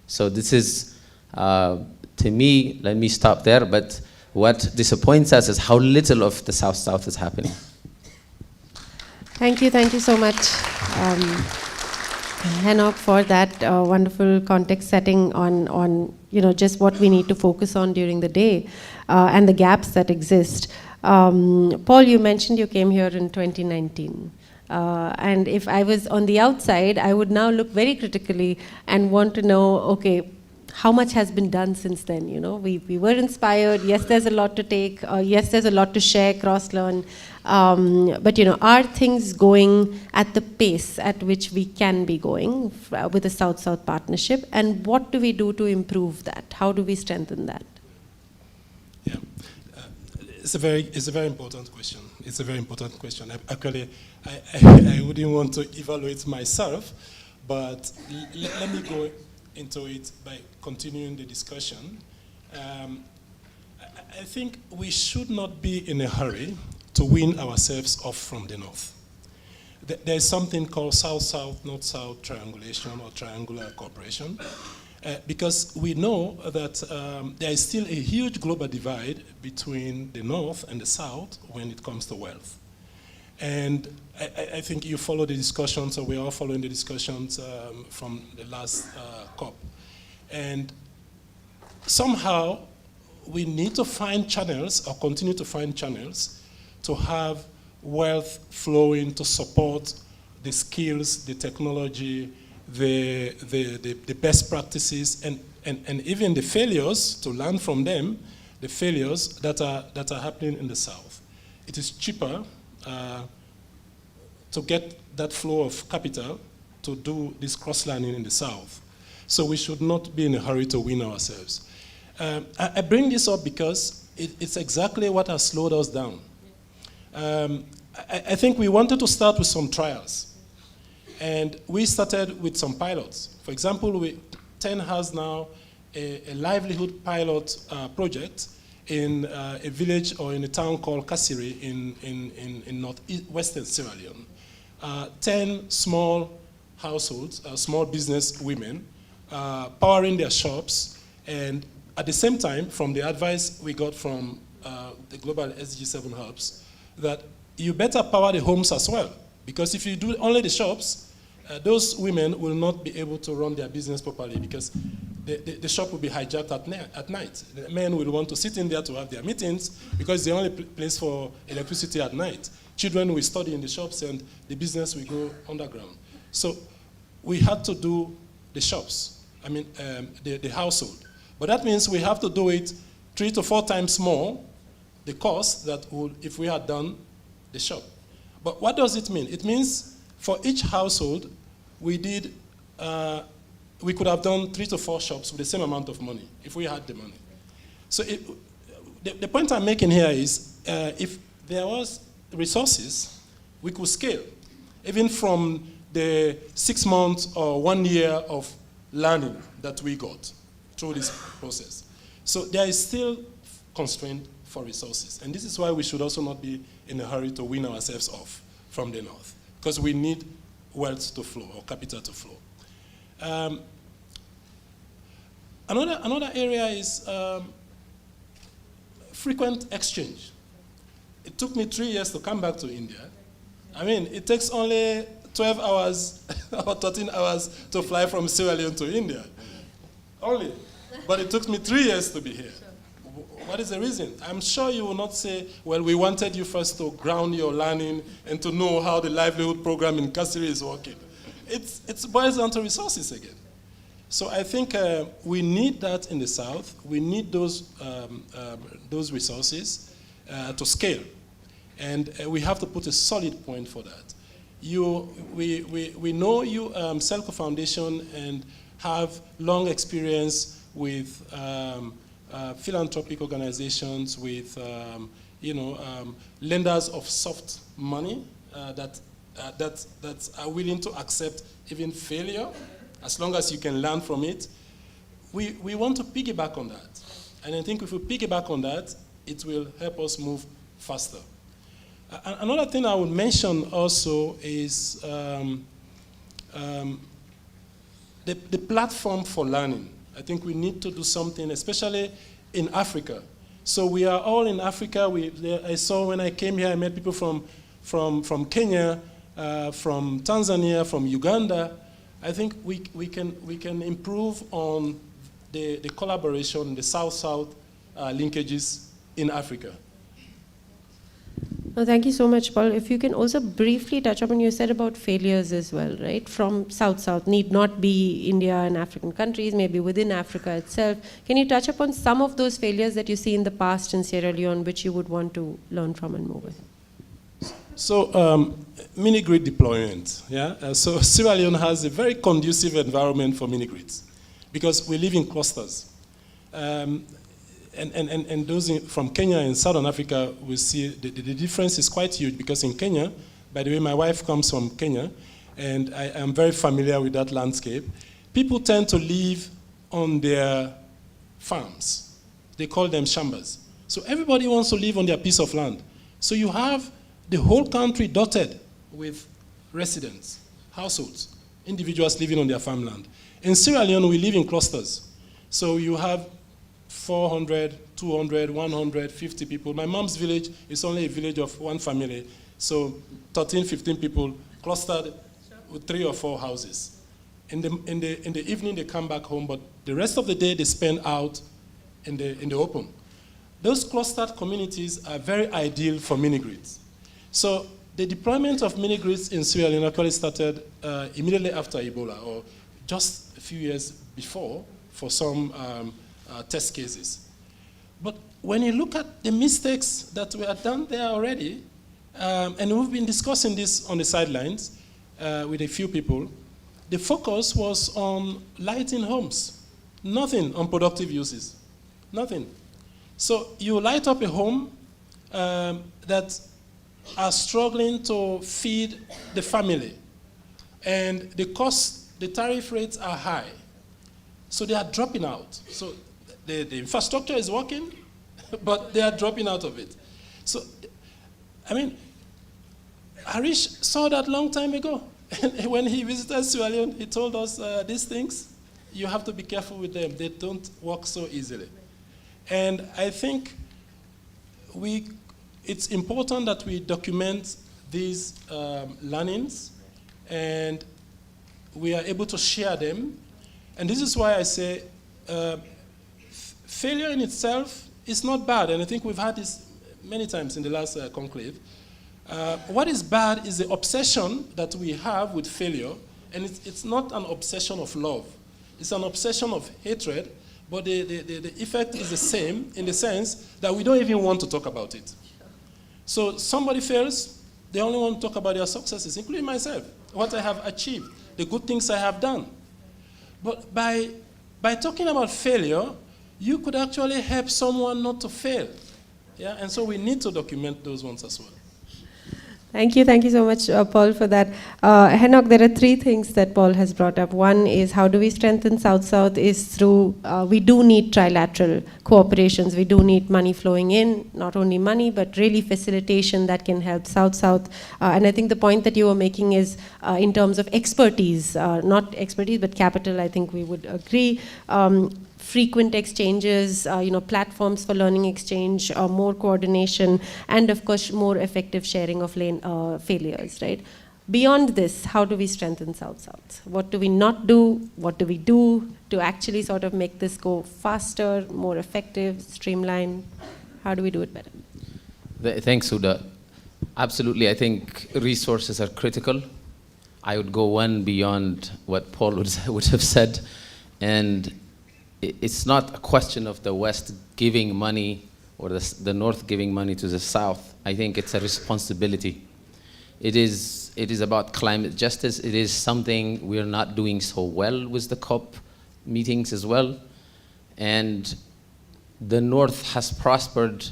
So this is, to me, let me stop there, but what disappoints us is how little of the South-South is happening. Thank you so much, Henok, for that wonderful context setting on just what we need to focus on during the day and the gaps that exist. Paul, you mentioned you came here in 2019. And if I was on the outside, I would now look very critically and want to know, okay, how much has been done since then? We were inspired. Yes, there's a lot to take. Yes, there's a lot to share, cross-learn. But are things going at the pace at which we can be going with the South-South partnership? And what do we do to improve that? How do we strengthen that? Yeah, it's a very important question. It's a very important question. Actually, I wouldn't want to evaluate myself, but let me go into it by continuing the discussion. I think we should not be in a hurry to win ourselves off from the North. There is something called South-South, North-South triangulation or triangular cooperation, because we know that there is still a huge global divide between the North and the South when it comes to wealth. And I think you follow the discussions, or we're all following the discussions from the last COP. And somehow we need to find channels, or continue to find channels, to have wealth flowing to support the skills, the technology, the best practices, and even the failures, to learn from them, the failures that are happening in the South. It is cheaper to get that flow of capital to do this cross-learning in the South. So we should not be in a hurry to win ourselves. I bring this up because it's exactly what has slowed us down. I think we wanted to start with some trials. And we started with some pilots. For example, TEN has now a livelihood pilot project in a village or in a town called Kassiri in northwestern Sierra Leone. 10 small households, small business women, powering their shops, and at the same time, from the advice we got from the global SDG7 Hubs, that you better power the homes as well, because if you do only the shops, those women will not be able to run their business properly, because the shop will be hijacked at night. The men will want to sit in there to have their meetings, because it's the only place for electricity at night. Children will study in the shops, and the business will go underground. So we had to do the shops, the household. But that means we have to do it 3 to 4 times more the cost that would if we had done the shop. But what does it mean? It means for each household, we could have done 3 to 4 shops with the same amount of money if we had the money. So the point I'm making here is if there was resources, we could scale, even from the 6 months or 1 year of learning that we got through this process. So there is still constraint for resources. And this is why we should also not be in a hurry to win ourselves off from the North, because we need wealth to flow, or capital to flow. Another area is frequent exchange. It took me 3 years to come back to India. It takes only 12 hours or 13 hours to fly from Sierra Leone to India. Only. But it took me 3 years to be here. What is the reason? I'm sure you will not say, well, we wanted you first to ground your learning and to know how the livelihood program in Kassiri is working. It boils down to resources again. So I think we need that in the South. We need those resources to scale. And we have to put a solid point for that. We know you, SELCO Foundation, and have long experience with philanthropic organizations, with lenders of soft money that are willing to accept even failure, as long as you can learn from it. We want to piggyback on that. And I think if we piggyback on that, it will help us move faster. Another thing I would mention also is the platform for learning. I think we need to do something, especially in Africa. So we are all in Africa. I saw when I came here, I met people from Kenya, from Tanzania, from Uganda. I think we can improve on the collaboration, the South-South linkages in Africa. Well, thank you so much, Paul. If you can also briefly touch upon, you said about failures as well, right? From South-South, need not be India and African countries, maybe within Africa itself. Can you touch upon some of those failures that you see in the past in Sierra Leone, which you would want to learn from and move with? So, mini-grid deployment, yeah? So Sierra Leone has a very conducive environment for mini-grids because we live in clusters. And those from Kenya and Southern Africa, we see the difference is quite huge because in Kenya, by the way, my wife comes from Kenya, and I am very familiar with that landscape. People tend to live on their farms. They call them shambas. So everybody wants to live on their piece of land. So you have the whole country dotted with residents, households, individuals living on their farmland. In Sierra Leone, we live in clusters. So you have 400, 200, 150 people. My mom's village is only a village of one family. So 13, 15 people clustered with 3 or 4 houses. In the evening, they come back home, but the rest of the day, they spend out in the open. Those clustered communities are very ideal for mini-grids. So the deployment of mini-grids in Sierra Leone actually started immediately after Ebola, or just a few years before for some test cases. But when you look at the mistakes that were done there already, and we've been discussing this on the sidelines with a few people, the focus was on lighting homes, nothing on productive uses, nothing. So you light up a home that are struggling to feed the family, and the tariff rates are high, so they are dropping out. So the infrastructure is working, but they are dropping out of it. So, I mean, Harish saw that long time ago. And when he visited Sierra Leone, he told us these things, you have to be careful with them. They don't work so easily. And I think it's important that we document these learnings, and we are able to share them. And this is why I say failure in itself is not bad, and I think we've had this many times in the last conclave. What is bad is the obsession that we have with failure, and it's not an obsession of love. It's an obsession of hatred, but the effect is the same in the sense that we don't even want to talk about it. So somebody fails, they only want to talk about their successes, including myself, what I have achieved, the good things I have done. But by talking about failure, you could actually help someone not to fail. Yeah? And so we need to document those ones as well. Thank you so much, Paul, for that. Henok, there are 3 things that Paul has brought up. One is how do we strengthen South-South is through, we do need trilateral cooperations. We do need money flowing in, not only money, but really facilitation that can help South-South. And I think the point that you were making is in terms of expertise, not expertise, but capital, I think we would agree. Frequent exchanges, platforms for learning exchange, more coordination, and of course, more effective sharing of failures, right? Beyond this, how do we strengthen South-South? What do we not do? What do we do to actually sort of make this go faster, more effective, streamline? How do we do it better? Thanks, Uda. Absolutely, I think resources are critical. I would go one beyond what Paul would have said, and it's not a question of the West giving money or the North giving money to the South. I think it's a responsibility. It is about climate justice. It is something we're not doing so well with the COP meetings as well. And the North has prospered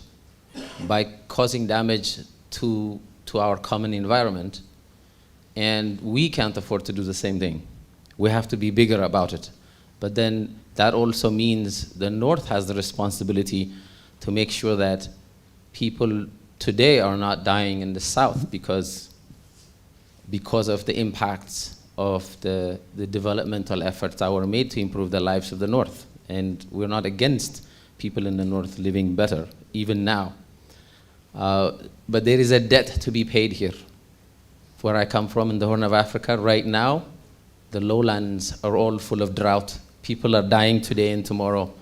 by causing damage to our common environment. And we can't afford to do the same thing. We have to be bigger about it. But then that also means the North has the responsibility to make sure that people today are not dying in the south because of the impacts of the developmental efforts that were made to improve the lives of the north. And we're not against people in the north living better, even now. But there is a debt to be paid here. Where I come from in the Horn of Africa, right now, the lowlands are all full of drought. People are dying today and tomorrow.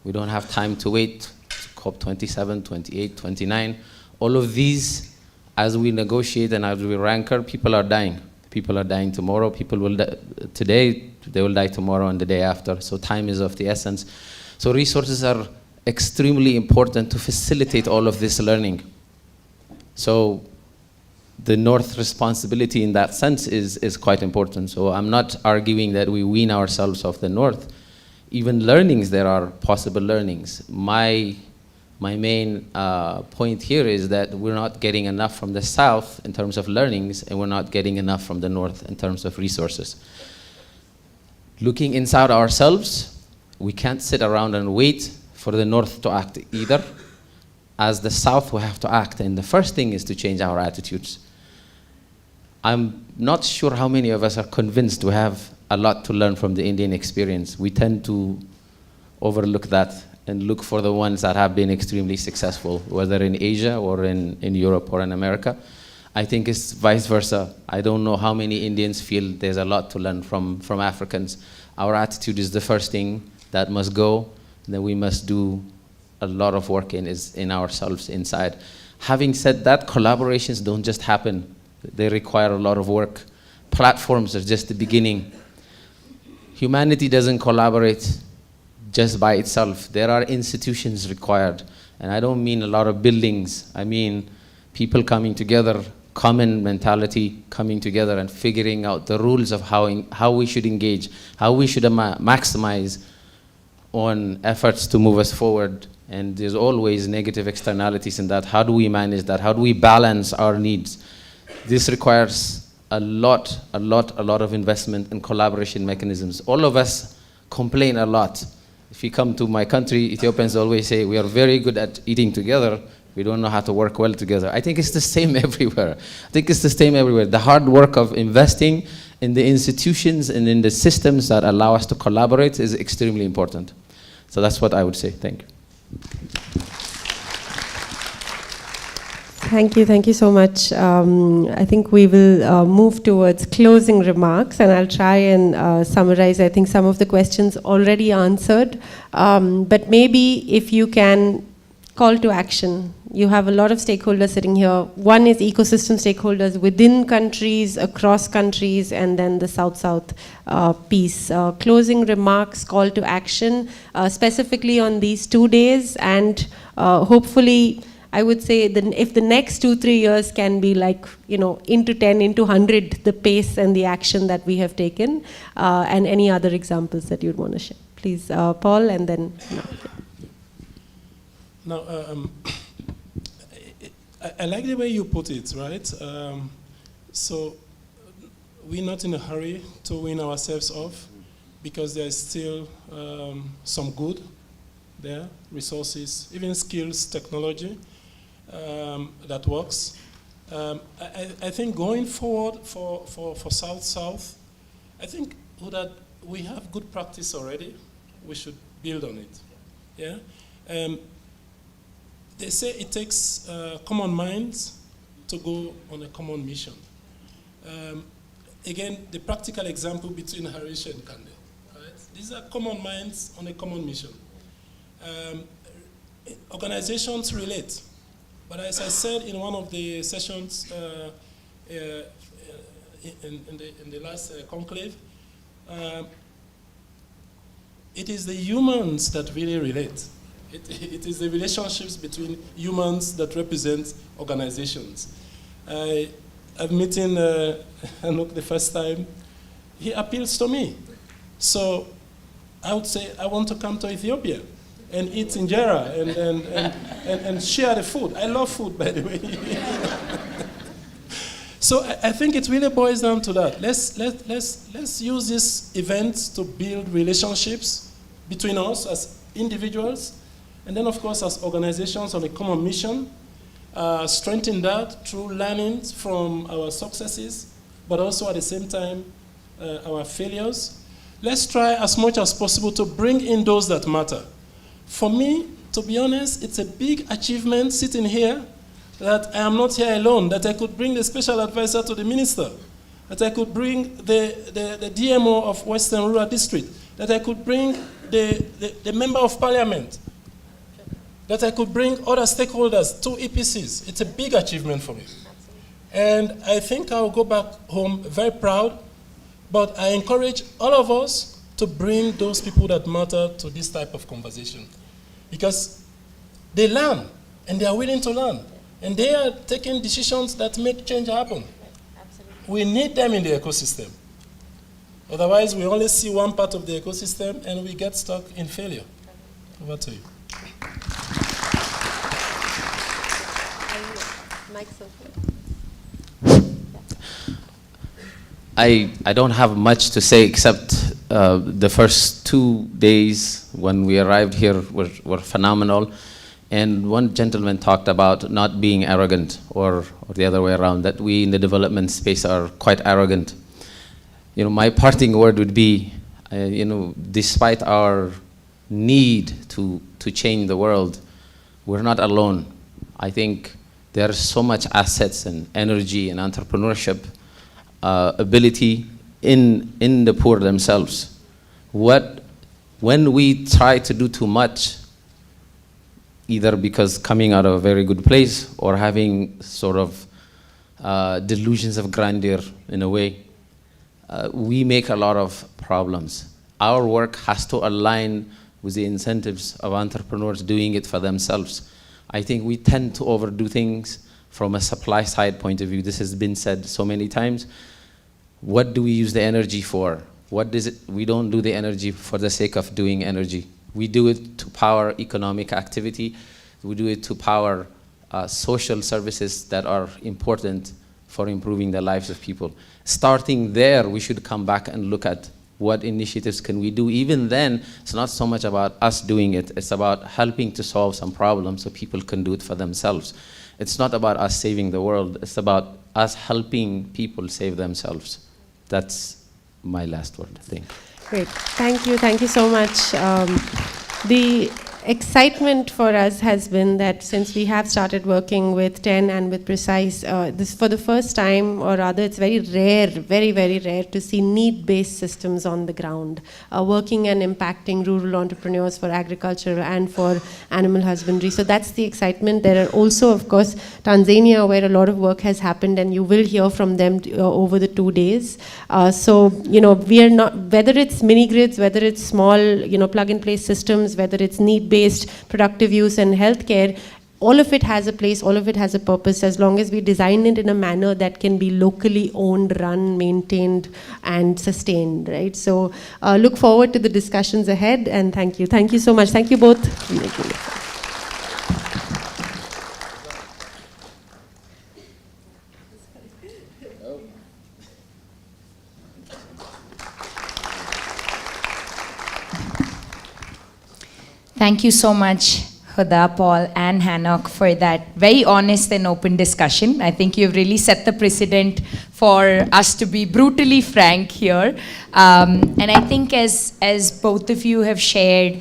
We don't have time to wait to COP27, 28, 29. All of these, as we negotiate and as we rancor, people are dying. People are dying tomorrow. People will die today, they will die tomorrow and the day after. So time is of the essence. So resources are extremely important to facilitate all of this learning. So the North responsibility in that sense is quite important. So I'm not arguing that we wean ourselves off the North. Even learnings, there are possible learnings. My main point here is that we're not getting enough from the South in terms of learnings, and we're not getting enough from the North in terms of resources. Looking inside ourselves, we can't sit around and wait for the North to act either. As the South, we have to act, and the first thing is to change our attitudes. I'm not sure how many of us are convinced we have a lot to learn from the Indian experience. We tend to overlook that and look for the ones that have been extremely successful, whether in Asia or in Europe or in America. I think it's vice versa. I don't know how many Indians feel there's a lot to learn from Africans. Our attitude is the first thing that must go, and then we must do a lot of work in ourselves inside. Having said that, collaborations don't just happen. They require a lot of work. Platforms are just the beginning. Humanity doesn't collaborate just by itself. There are institutions required. And I don't mean a lot of buildings. I mean people coming together, common mentality, coming together and figuring out the rules of how we should engage, how we should maximize on efforts to move us forward. And there's always negative externalities in that. How do we manage that? How do we balance our needs? This requires a lot of investment and collaboration mechanisms. All of us complain a lot. If you come to my country, Ethiopians always say, we are very good at eating together. We don't know how to work well together. I think it's the same everywhere. The hard work of investing in the institutions and in the systems that allow us to collaborate is extremely important. So that's what I would say. Thank you. Thank you so much. I think we will move towards closing remarks, and I'll try and summarize, I think, some of the questions already answered. But maybe if you can call to action. You have a lot of stakeholders sitting here. One is ecosystem stakeholders within countries, across countries, and then the South-South piece. Closing remarks, call to action, specifically on these 2 days, and hopefully, I would say that if the next 2-3 years can be like, into 10, into 100, the pace and the action that we have taken, and any other examples that you'd want to share. Please, Paul, and then. Now, I like the way you put it, right? So we're not in a hurry to win ourselves off because there's still some good there, resources, even skills, technology that works. I think going forward for South-South, I think that we have good practice already. We should build on it. Yeah. They say it takes common minds to go on a common mission. Again, the practical example between Harish and Kande. Right? These are common minds on a common mission. Organizations relate. But as I said in one of the sessions in the last conclave, it is the humans that really relate. It is the relationships between humans that represent organizations. I've met Anouk the first time. He appeals to me. So I would say, I want to come to Ethiopia and eat injera and share the food. I love food, by the way. So I think it really boils down to that. Let's use these events to build relationships between us as individuals, and then, of course, as organizations on a common mission. strengthen that through learnings from our successes, but also at the same time, our failures. Let's try as much as possible to bring in those that matter. For me, to be honest, it's a big achievement sitting here that I am not here alone, that I could bring the special advisor to the minister, that I could bring the DMO of Western Rural District, that I could bring the member of parliament, that I could bring other stakeholders, 2 EPCs. It's a big achievement for me. And I think I'll go back home very proud, but I encourage all of us to bring those people that matter to this type of conversation. Because they learn, and they are willing to learn. And they are taking decisions that make change happen. Absolutely. We need them in the ecosystem. Otherwise, we only see one part of the ecosystem, and we get stuck in failure. Over to you. I don't have much to say except the first 2 days when we arrived here were phenomenal. And one gentleman talked about not being arrogant, or the other way around, that we in the development space are quite arrogant. You know, my parting word would be, you know, despite our need to change the world, we're not alone. I think there's so much assets and energy and entrepreneurship ability in the poor themselves. When we try to do too much, either because coming out of a very good place or having sort of delusions of grandeur in a way, we make a lot of problems. Our work has to align with the incentives of entrepreneurs doing it for themselves. I think we tend to overdo things from a supply side point of view. This has been said so many times. What do we use the energy for? What is it? We don't do the energy for the sake of doing energy. We do it to power economic activity. We do it to power social services that are important for improving the lives of people. Starting there, we should come back and look at what initiatives can we do. Even then, it's not so much about us doing it. It's about helping to solve some problems so people can do it for themselves. It's not about us saving the world. It's about us helping people save themselves. That's my last word. Thank you. Great. Thank you so much. The excitement for us has been that since we have started working with 10 and with Precise, this for the first time, or rather it's very rare, very, very rare to see need-based systems on the ground, working and impacting rural entrepreneurs for agriculture and for animal husbandry. So that's the excitement. There are also, of course, Tanzania, where a lot of work has happened, and you will hear from them over the 2 days. So, you know, we are not, whether it's mini grids, whether it's small, you know, plug-and-play systems, whether it's need-based productive use and healthcare, all of it has a place, all of it has a purpose, as long as we design it in a manner that can be locally owned, run, maintained, and sustained, right? So look forward to the discussions ahead, and thank you. Thank you so much. Thank you both for making it. Thank you so much, Huda, Paul, and Hanok, for that very honest and open discussion. I think you've really set the precedent for us to be brutally frank here. And I think as both of you have shared,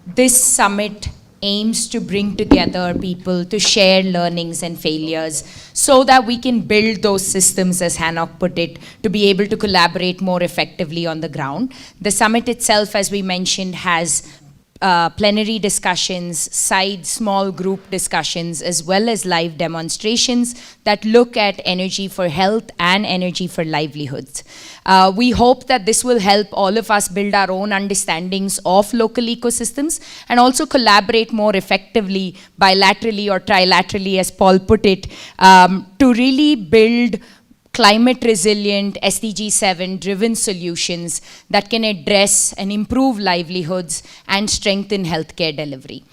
this summit aims to bring together people to share learnings and failures so that we can build those systems, as Hanok put it, to be able to collaborate more effectively on the ground. The summit itself, as we mentioned, has plenary discussions, side small group discussions, as well as live demonstrations that look at energy for health and energy for livelihoods. We hope that this will help all of us build our own understandings of local ecosystems and also collaborate more effectively, bilaterally or trilaterally, as Paul put it, to really build climate resilient, SDG7 driven solutions that can address and improve livelihoods and strengthen healthcare delivery.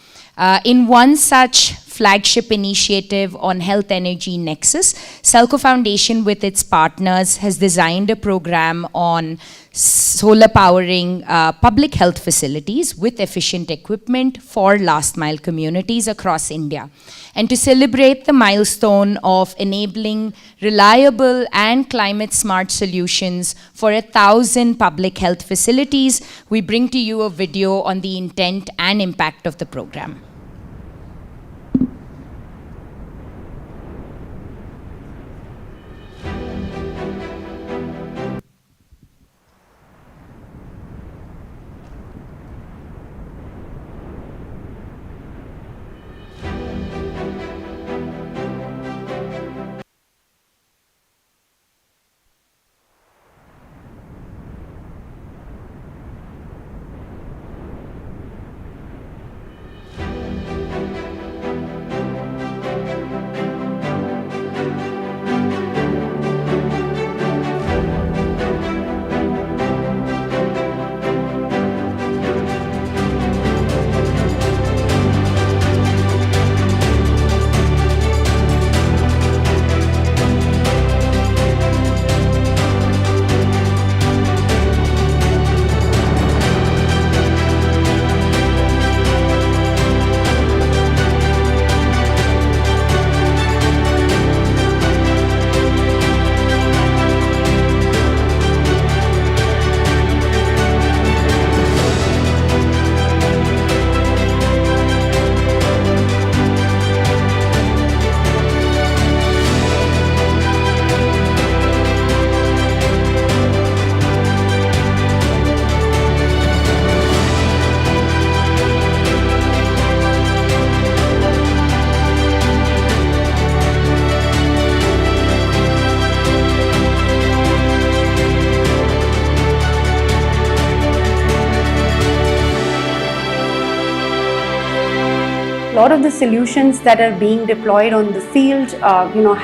In one such flagship initiative on Health Energy Nexus, SELCO Foundation with its partners has designed a program on solar powering public health facilities with efficient equipment for last mile communities across India. And to celebrate the milestone of enabling reliable and climate smart solutions for 1,000 public health facilities, we bring to you a video on the intent and impact of the program. A lot of the solutions that are being deployed on the field,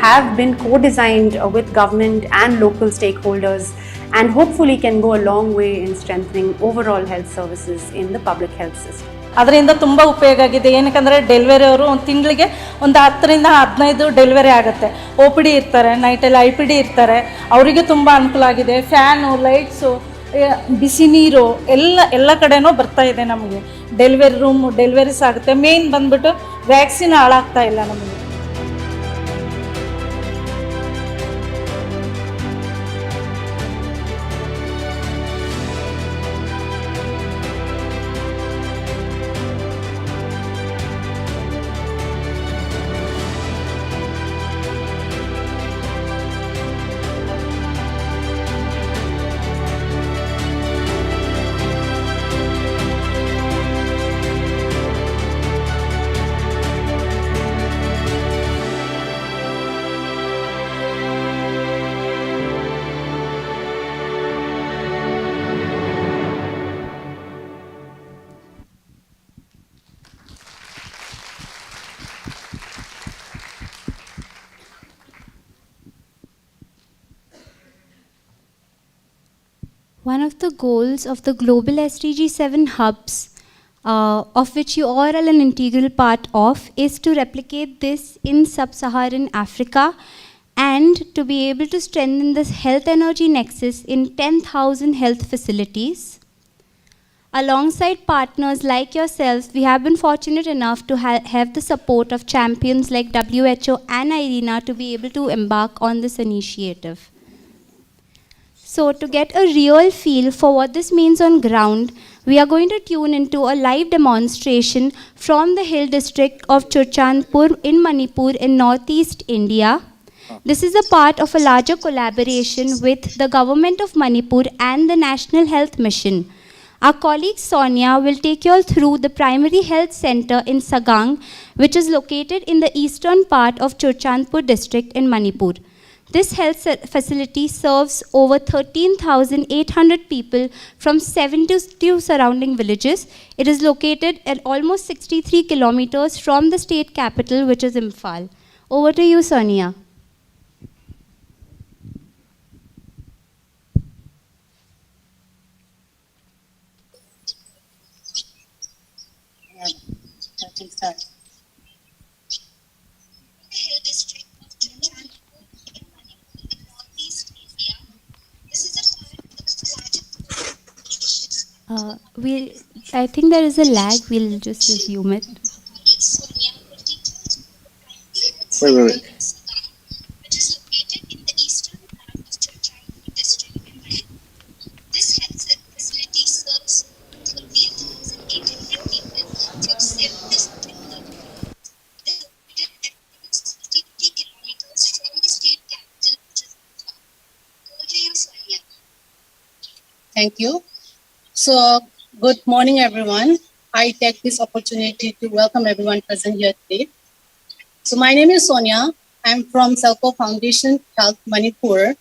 have been co-designed with government and local stakeholders, and hopefully can go a long way in strengthening overall health services in the public health system. ಅದರಿಂದ ತುಂಬ ಉಪಯೋಗ ಆಗಿದೆ. ಏನಕ್ಕಂದರೆ delivery ಅವರು ಒಂದು ತಿಂಗಳಿಗೆ ಒಂದು 10 ರಿಂದ 15 delivery ಆಗುತ್ತೆ. OPD ಇರ್ತಾರೆ, ನೈಟಲ್ಲಿ IPD ಇರ್ತಾರೆ, ಅವರಿಗೆ ತುಂಬ ಅನುಕೂಲ ಆಗಿದೆ. ಫ್ಯಾನು, ಲೈಟ್ಸು, ಬಿಸಿ ನೀರು ಎಲ್ಲ ಕಡೆನೂ ಬರ್ತಾ ಇದೆ. ನಮಗೆ ಡೆಲಿವರಿ ರೂಮು ಡೆಲಿವರೀಸ್ ಆಗುತ್ತೆ. ಮೇನ್ ಬಂದ್ಬಿಟ್ಟು ವ್ಯಾಕ್ಸಿನ್ ಹಾಳಾಗ್ತಾ ಇಲ್ಲ ನಮಗೆ. One of the goals of the global SDG7 Hubs, of which you all are an integral part of, is to replicate this in sub-Saharan Africa and to be able to strengthen this health energy nexus in 10,000 health facilities. Alongside partners like yourselves, we have been fortunate enough to have the support of champions like WHO and IRENA to be able to embark on this initiative. So to get a real feel for what this means on ground, we are going to tune into a live demonstration from the hill district of Churchandpur in Manipur in northeast India. This is a part of a larger collaboration with the government of Manipur and the National Health Mission. Our colleague Sonia will take you all through the primary health center in Sagang, which is located in the eastern part of Churchandpur district in Manipur. This health facility serves over 13,800 people from 72 surrounding villages. It is located at almost 63 kilometers from the state capital, which is Imphal. Over to you, Sonia. Hill district of Churchandpur in Manipur in northeast India. This is a part of the largest I think there is a lag. We'll just resume it. Wait. Thank you. So, good morning, everyone. I take this opportunity to welcome everyone present here today. So, my name is Sonia. I'm from SELCO Foundation Health Manipur.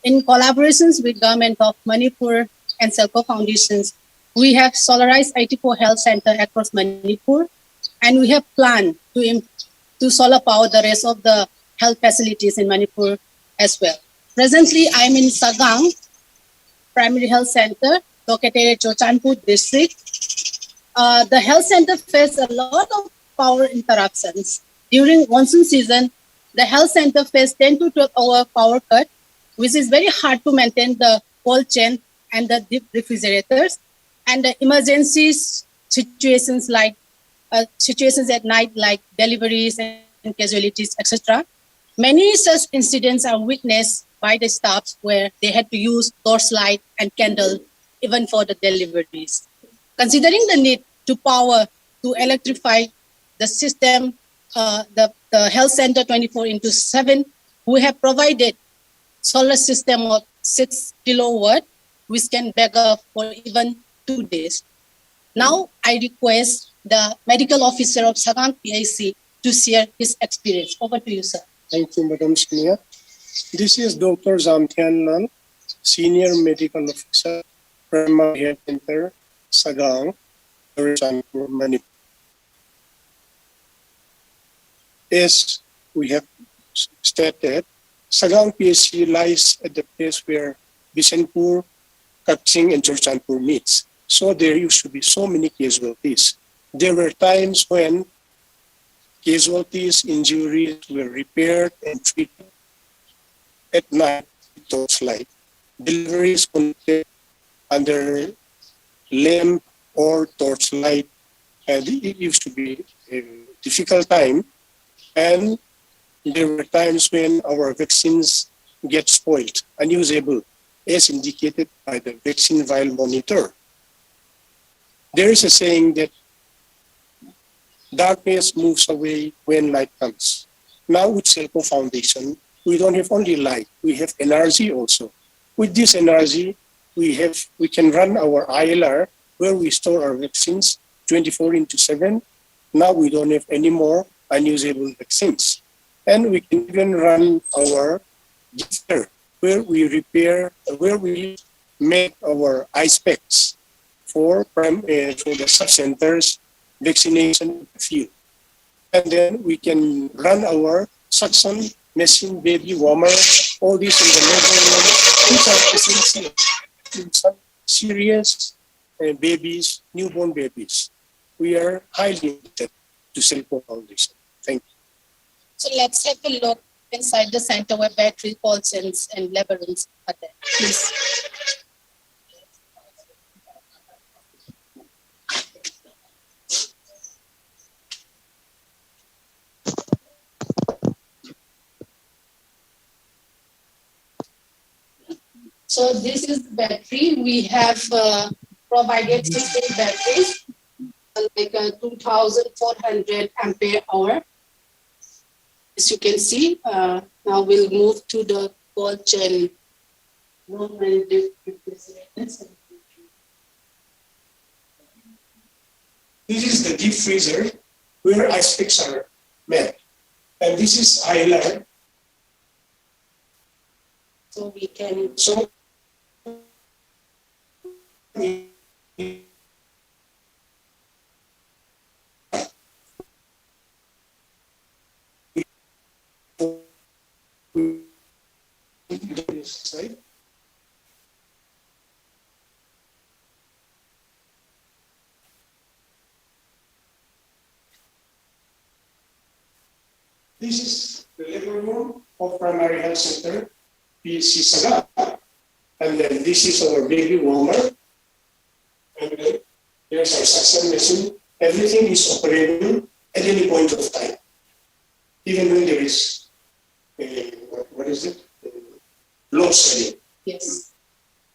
In collaborations with Government of Manipur and SELCO Foundations, we have solarized 84 health centers across Manipur, and we have planned to solar power the rest of the health facilities in Manipur as well. Presently, I'm in Sagang Primary Health Center, located in Chochanpur district. The health center faced a lot of power interruptions. During monsoon season, the health center faced 10 to 12 hour power cut, which is very hard to maintain the cold chain and the deep refrigerators. And the emergencies situations like situations at night like deliveries and casualties, etc. Many such incidents are witnessed by the staffs where they had to use torchlight and candle even for the deliveries. Considering the need to power to electrify the system, the health center 24/7, we have provided solar system of 6 kilowatt, which can back up for even 2 days. Now I request the medical officer of Sagang PIC to share his experience. Over to you, sir. Thank you, Madam Sonia. This is Dr. Zamtian Nan, Senior Medical Officer, Primary Health Center, Sagang, Chanpur, Manipur. As we have stated, Sagang PSC lies at the place where Bisenpur, Kaching, and Churchanpur meets. So there used to be so many casualties. There were times when casualties, injuries were repaired and treated at night with torchlight. Deliveries conducted under lamp or torchlight, and it used to be a difficult time. And there were times when our vaccines get spoiled, unusable, as indicated by the vaccine vial monitor. There is a saying that darkness moves away when light comes. Now with SELCO Foundation, we don't have only light, we have energy also. With this energy, we can run our ILR where we store our vaccines 24/7. Now we don't have any more unusable vaccines. And we can even run our gifter where we make our ice packs for the sub-centers vaccination field. And then we can run our suction machine, baby warmer, all these in the neighborhood, which are essential in some serious babies, newborn babies. We are highly indebted to SELCO Foundation. Thank you. So let's have a look inside the center where battery, cold chains, and labyrinths are there. Please. So this is the battery. We have provided 16 batteries, like 2,400 ampere hour. As you can see, now we'll move to the cold chain. This is the deep freezer where ice packs are made. And this is ILR. So we can side. This is the living room of Primary Health Center, PSC Saga. And then this is our baby warmer. There's a suction machine. Everything is operable at any point of time, even when there is what is it? Load shedding. Yes.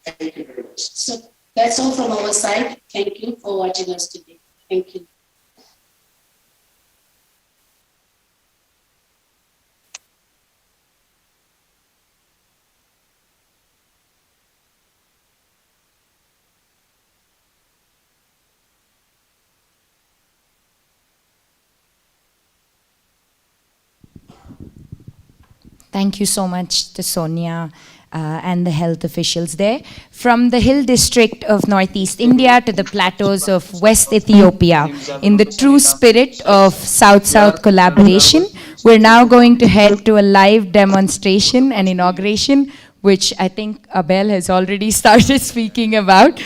Thank you very much. So that's all from our side. Thank you for watching us today. Thank you. Thank you so much to Sonia and the health officials there. From the hill district of northeast India to the plateaus of West Ethiopia, in the true spirit of South-South collaboration, we're now going to head to a live demonstration and inauguration, which I think Abel has already started speaking about.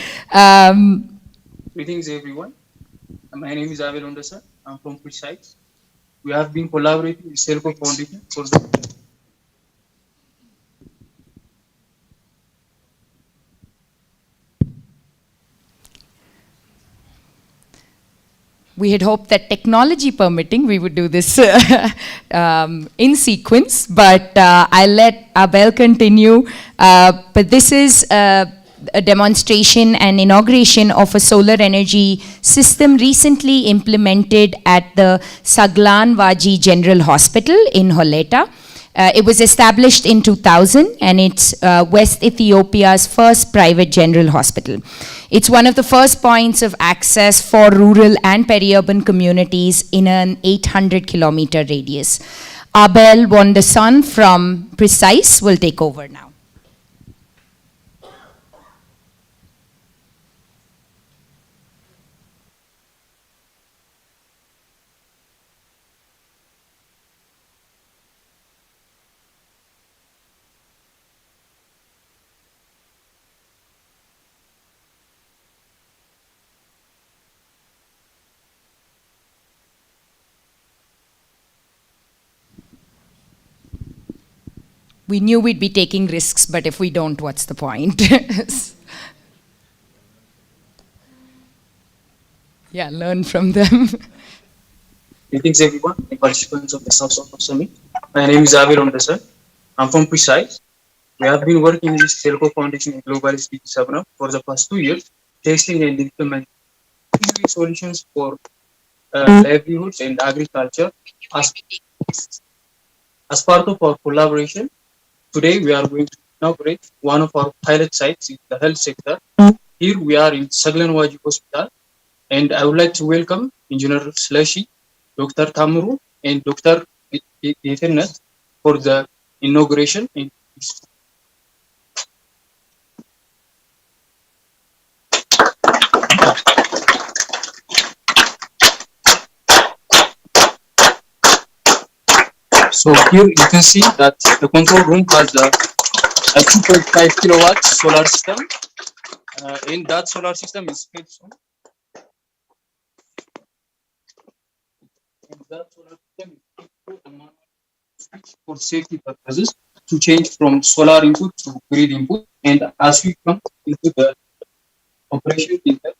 Greetings, everyone. My name is Abel Ondasa. I'm from Precise. We have been collaborating with SELCO Foundation for the We had hoped that technology permitting, we would do this in sequence, but I'll let Abel continue. But this is a demonstration and inauguration of a solar energy system recently implemented at the Saglan Waji General Hospital in Holeta. It was established in 2000 and it's West Ethiopia's first private general hospital. It's one of the first points of access for rural and peri-urban communities in an 800-kilometer radius. Abel Wonderson from Precise will take over now. We knew we'd be taking risks, but if we don't, what's the point? Yeah, learn from them. Greetings, everyone, and participants of the South-South Summit. My name is Abel Ondasa. I'm from Precise. We have been working with SELCO Foundation and Global SDG7 Hubs for the past 2 years, testing and implementing solutions for livelihoods and agriculture. As part of our collaboration, today we are going to inaugurate one of our pilot sites in the health sector. Here we are in Saglan Waji Hospital, and I would like to welcome Engineer Slashi, Dr. Tamuru, and Dr. Ethernet for the inauguration. So here you can see that the control room has a 2.5 kilowatt solar system. And that solar system is fed from. And that solar system is fed through a manual switch for safety purposes to change from solar input to grid input. And as we come into the operation in the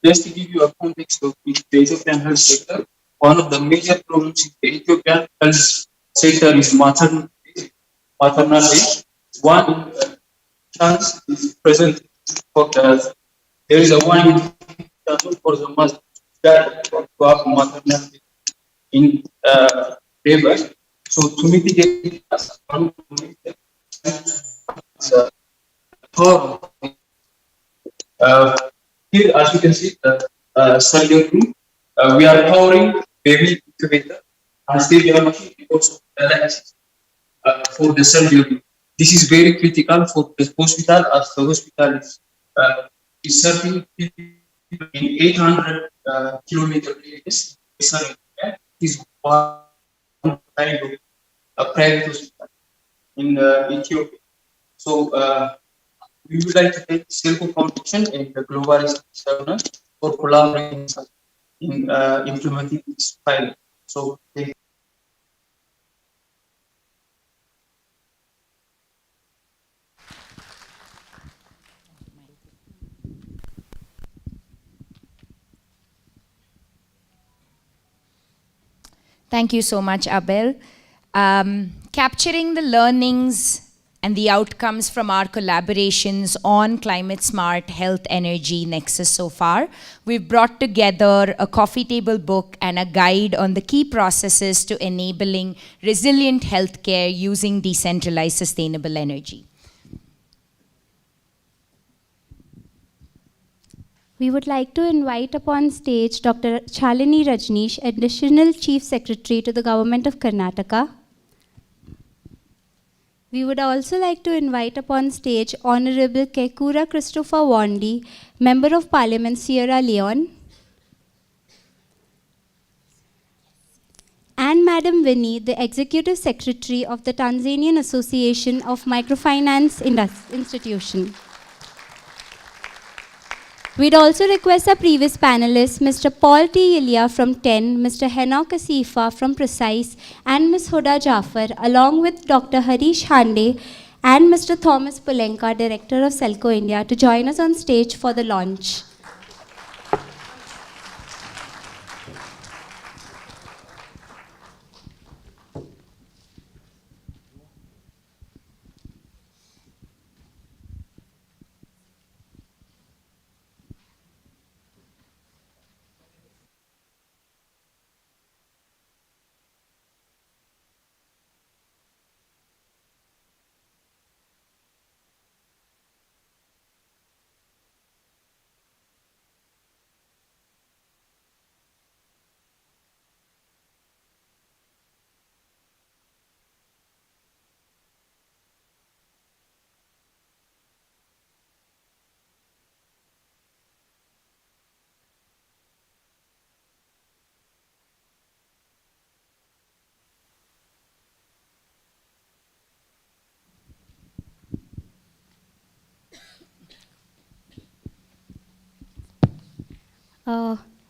just to give you a context of the Ethiopian health sector, one of the major problems in the Ethiopian health sector is maternal age. One chance is present for there is a one for the mother that to have maternal in labor. So to mitigate here, as you can see, the surgery room, we are powering baby incubator and stage machine because for the surgery. This is very critical for the hospital as the hospital is serving people in 800 kilometer radius. It is one kind of a private hospital in Ethiopia. So we would like to thank SELCO Foundation and the Global SDG7 for collaborating in implementing this pilot. So thank you. Thank you so much, Abel. Capturing the learnings and the outcomes from our collaborations on climate smart health energy nexus so far, we've brought together a coffee table book and a guide on the key processes to enabling resilient healthcare using decentralized sustainable energy. We would like to invite upon stage Dr. Shalini Rajneesh, Additional Chief Secretary to the Government of Karnataka. We would also like to invite upon stage Honorable Kekura Christopher Wandi, Member of Parliament, Sierra Leone, and Madam Winnie, the Executive Secretary of the Tanzanian Association of Microfinance Institution. We'd also request our previous panelists, Mr. Paul T. Ilya from TEN, Mr. Henok Asifa from Precise, and Ms. Huda Jafar, along with Dr. Harish Hande and Mr. Thomas Pulenka, Director of SELCO India, to join us on stage for the launch.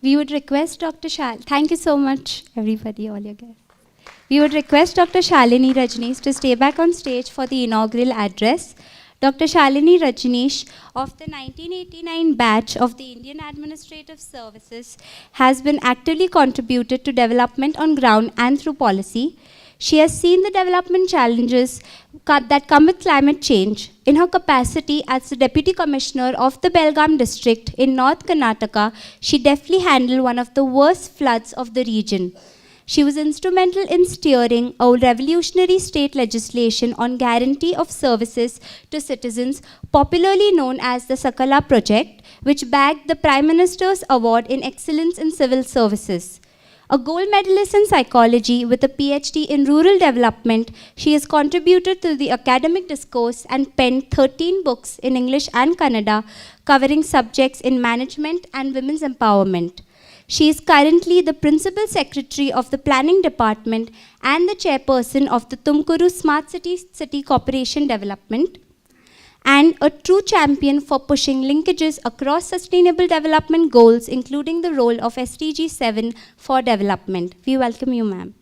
We would request Dr. Thank you so much, everybody, all your guests. We would request Dr. Shalini Rajneesh to stay back on stage for the inaugural address. Dr. Shalini Rajneesh of the 1989 batch of the Indian Administrative Services has been actively contributed to development on ground and through policy. She has seen the development challenges that come with climate change. In her capacity as the Deputy Commissioner of the Belgaum district in North Karnataka, she deftly handled one of the worst floods of the region. She was instrumental in steering a revolutionary state legislation on guarantee of services to citizens, popularly known as the Sakala Project, which bagged the Prime Minister's Award in Excellence in Civil Services. A gold medalist in psychology with a PhD in rural development, she has contributed to the academic discourse and penned 13 books in English and Kannada covering subjects in management and women's empowerment. She is currently the Principal Secretary of the Planning Department and the Chairperson of the Tumkuru Smart City Corporation Development, and a true champion for pushing linkages across sustainable development goals, including the role of SDG7 for development. We welcome you, ma'am.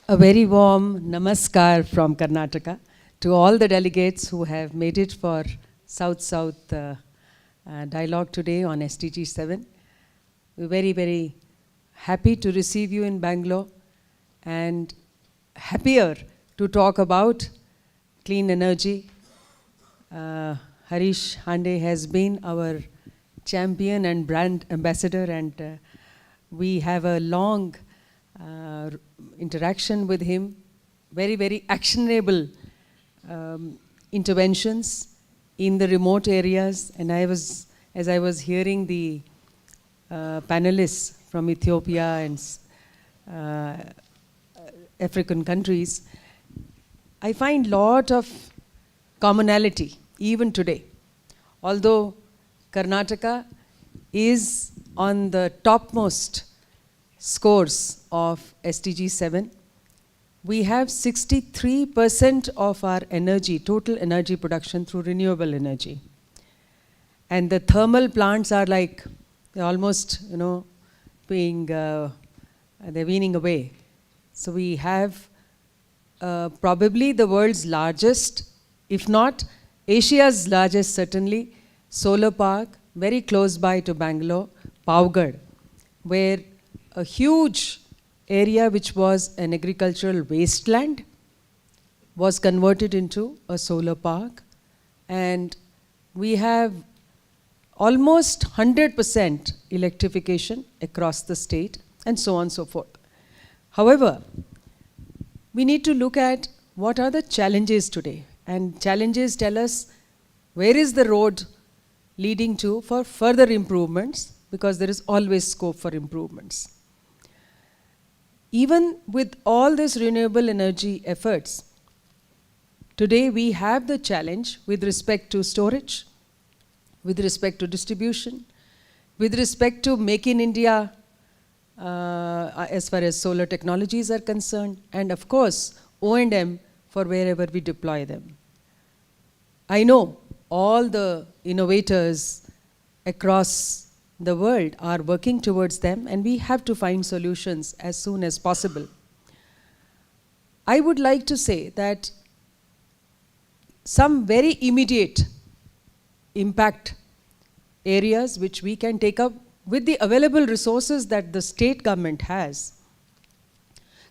A very warm namaskar from Karnataka to all the delegates who have made it for South-South dialogue today on SDG7. We're very, very happy to receive you in Bangalore and happier to talk about clean energy. Harish Hande has been our champion and brand ambassador, and we have a long interaction with him, very, very actionable interventions in the remote areas. And as I was hearing the panelists from Ethiopia and African countries, I find a lot of commonality even today. Although Karnataka is on the topmost scores of SDG 7, we have 63% of our energy, total energy production through renewable energy. And the thermal plants are like, they're almost, being, they're weaning away. So we have probably the world's largest, if not Asia's largest certainly, solar park, very close by to Bangalore, Pavgad, where a huge area which was an agricultural wasteland was converted into a solar park, and we have almost 100% electrification across the state, and so on and so forth. However, we need to look at what are the challenges today, and challenges tell us where is the road leading to for further improvements, because there is always scope for improvements. Even with all these renewable energy efforts, today we have the challenge with respect to storage, with respect to distribution, with respect to Make in India as far as solar technologies are concerned, and of course O&M for wherever we deploy them. I know all the innovators across the world are working towards them, and we have to find solutions as soon as possible. I would like to say that some very immediate impact areas which we can take up with the available resources that the state government has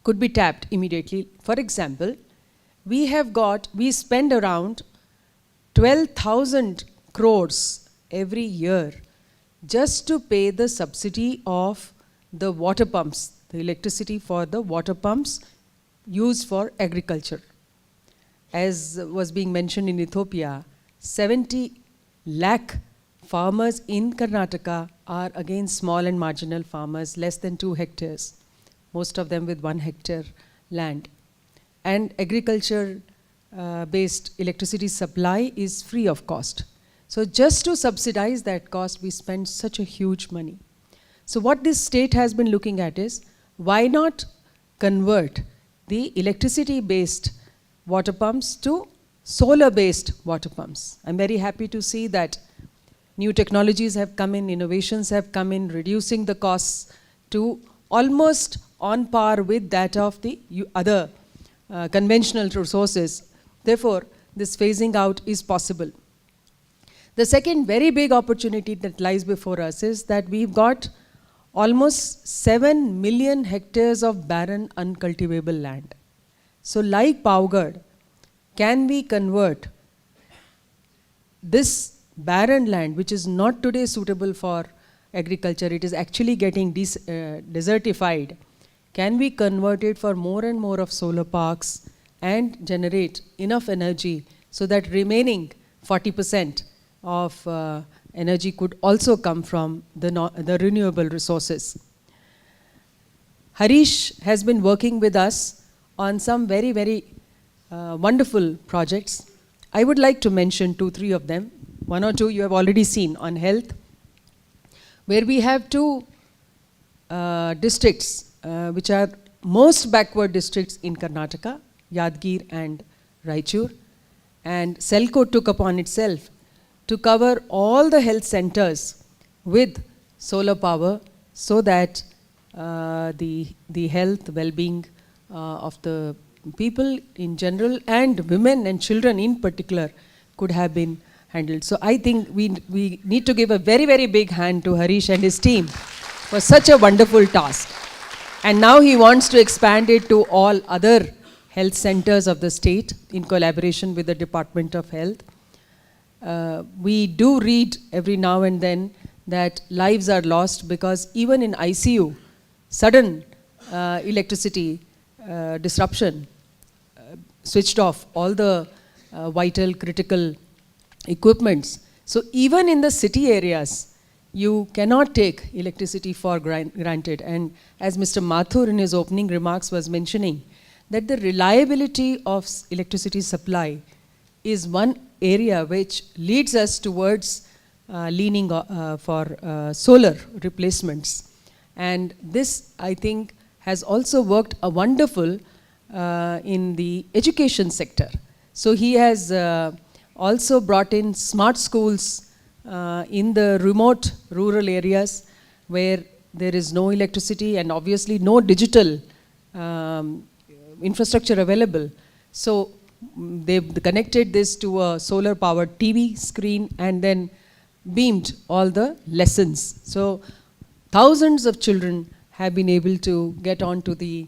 could be tapped immediately. For example, we spend around 12,000 crores every year just to pay the subsidy of the water pumps, the electricity for the water pumps used for agriculture. As was being mentioned in Ethiopia, 70 lakh farmers in Karnataka are again small and marginal farmers, less than 2 hectares, most of them with 1 hectare land. And agriculture based electricity supply is free of cost. So just to subsidize that cost, we spend such a huge money. So what this state has been looking at is, why not convert the electricity-based water pumps to solar-based water pumps? I'm very happy to see that new technologies have come in, innovations have come in, reducing the costs to almost on par with that of the other conventional resources. Therefore, this phasing out is possible. The second very big opportunity that lies before us is that we've got almost 7 million hectares of barren uncultivable land. So like Paugarh, can we convert this barren land, which is not today suitable for agriculture, it is actually getting desertified, can we convert it for more and more of solar parks and generate enough energy so that remaining 40% of energy could also come from the renewable resources. Harish has been working with us on some very, very wonderful projects. I would like to mention 2-3 of them. 1 or 2 you have already seen on health, where we have 2 districts which are most backward districts in Karnataka, Yadgir and Raichur. And SELCO took upon itself to cover all the health centers with solar power so that the health well-being of the people in general and women and children in particular could have been handled. So I think we need to give a very, very big hand to Harish and his team for such a wonderful task. And now he wants to expand it to all other health centers of the state in collaboration with the Department of Health. We do read every now and then that lives are lost because even in ICU, sudden electricity disruption switched off all the vital critical equipments. So even in the city areas, you cannot take electricity for granted. And as Mr. Mathur in his opening remarks was mentioning, that the reliability of electricity supply is one area which leads us towards leaning for solar replacements. And this, I think, has also worked a wonderful in the education sector. So he has also brought in smart schools in the remote rural areas where there is no electricity and obviously no digital infrastructure available. So they've connected this to a solar powered TV screen and then beamed all the lessons. So thousands of children have been able to get onto the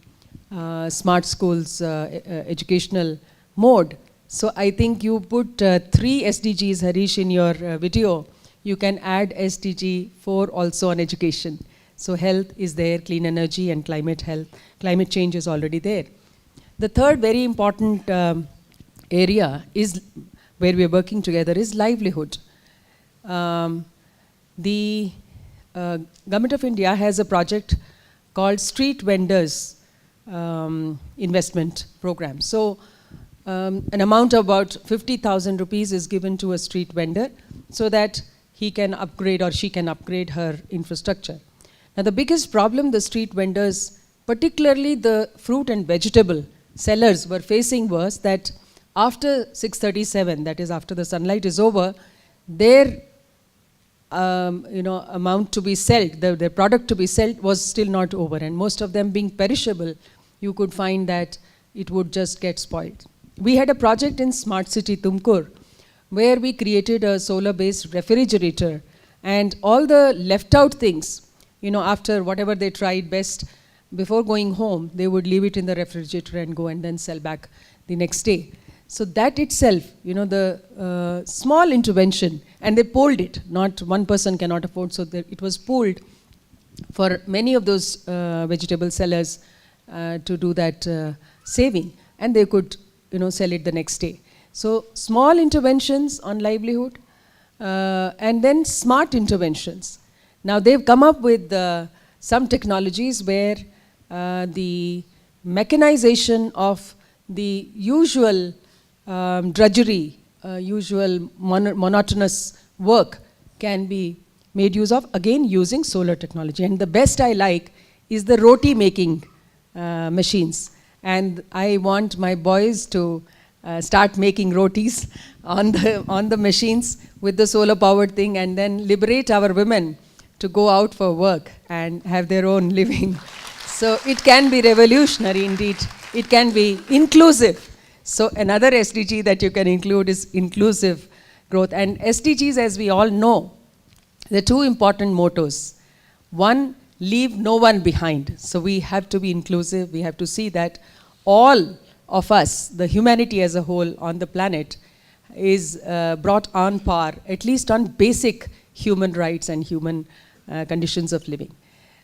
smart schools educational mode. So I think you put 3 SDGs, Harish, in your video. You can add SDG 4 also on education. So health is there, clean energy and climate health. Climate change is already there. The third very important area is where we are working together is livelihood. The Government of India has a project called Street Vendors Investment Program. So an amount of about 50,000 rupees is given to a street vendor so that he can upgrade or she can upgrade her infrastructure. Now the biggest problem the street vendors, particularly the fruit and vegetable sellers, were facing was that after 6:37, that is after the sunlight is over, their amount to be sold, their product to be sold was still not over, and most of them being perishable, you could find that it would just get spoiled. We had a project in Smart City Tumkur where we created a solar-based refrigerator, and all the left out things, after whatever they tried best, before going home, they would leave it in the refrigerator and go and then sell back the next day. So that itself, the small intervention, and they pooled it, not one person cannot afford, so it was pooled for many of those vegetable sellers to do that saving, and they could sell it the next day. So small interventions on livelihood, and then smart interventions. Now they've come up with some technologies where the mechanization of the usual drudgery, usual monotonous work can be made use of, again using solar technology. And the best I like is the roti making machines. And I want my boys to start making rotis on the machines with the solar powered thing, and then liberate our women to go out for work and have their own living. So it can be revolutionary indeed. It can be inclusive. So another SDG that you can include is inclusive growth. And SDGs, as we all know, there are 2 important mottos. One, leave no one behind. So we have to be inclusive. We have to see that all of us, the humanity as a whole on the planet, is brought on par, at least on basic human rights and human conditions of living.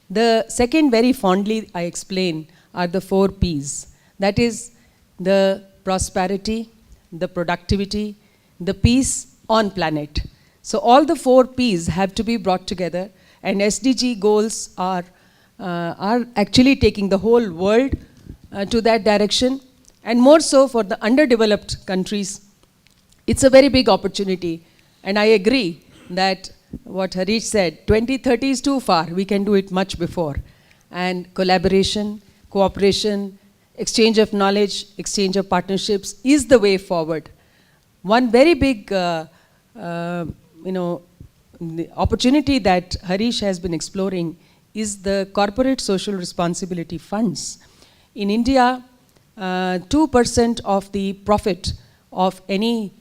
The second, very fondly I explain, are the 4 Ps. That is the prosperity, the productivity, the peace on planet. So all the 4 Ps have to be brought together, and SDG goals are actually taking the whole world to that direction, and more so for the underdeveloped countries. It's a very big opportunity, and I agree that what Harish said, 2030 is too far. We can do it much before. And collaboration, cooperation, exchange of knowledge, exchange of partnerships is the way forward. One very big the opportunity that Harish has been exploring is the corporate social responsibility funds. In India, 2% of the profit of any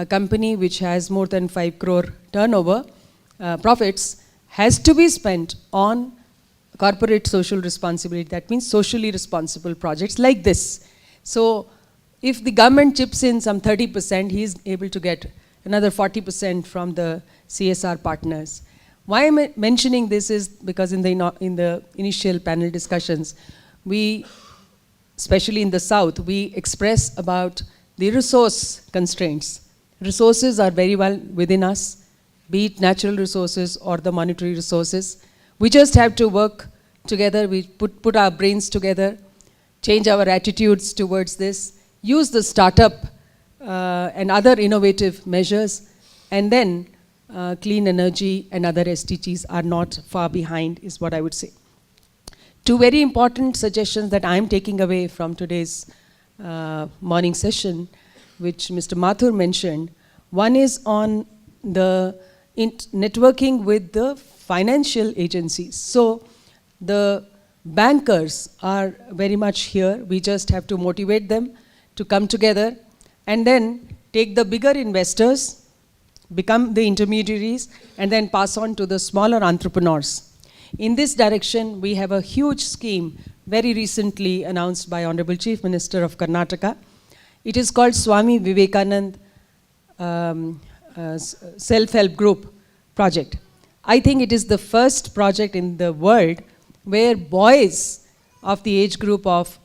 company which has more than 5 crore turnover, profits, has to be spent on corporate social responsibility. That means socially responsible projects like this. So if the government chips in some 30%, he is able to get another 40% from the CSR partners. Why am I mentioning this is because in the initial panel discussions, we, especially in the South, we express about the resource constraints. Resources are very well within us, be it natural resources or the monetary resources. We just have to work together, we put our brains together, change our attitudes towards this, use the startup and other innovative measures, and then clean energy and other SDGs are not far behind, is what I would say. 2 very important suggestions that I'm taking away from today's morning session, which Mr. Mathur mentioned. One is on the networking with the financial agencies. So the bankers are very much here. We just have to motivate them to come together and then take the bigger investors, become the intermediaries, and then pass on to the smaller entrepreneurs. In this direction, we have a huge scheme very recently announced by Honorable Chief Minister of Karnataka. It is called Swami Vivekanand Self-Help Group Project. I think it is the first project in the world where boys of the age group of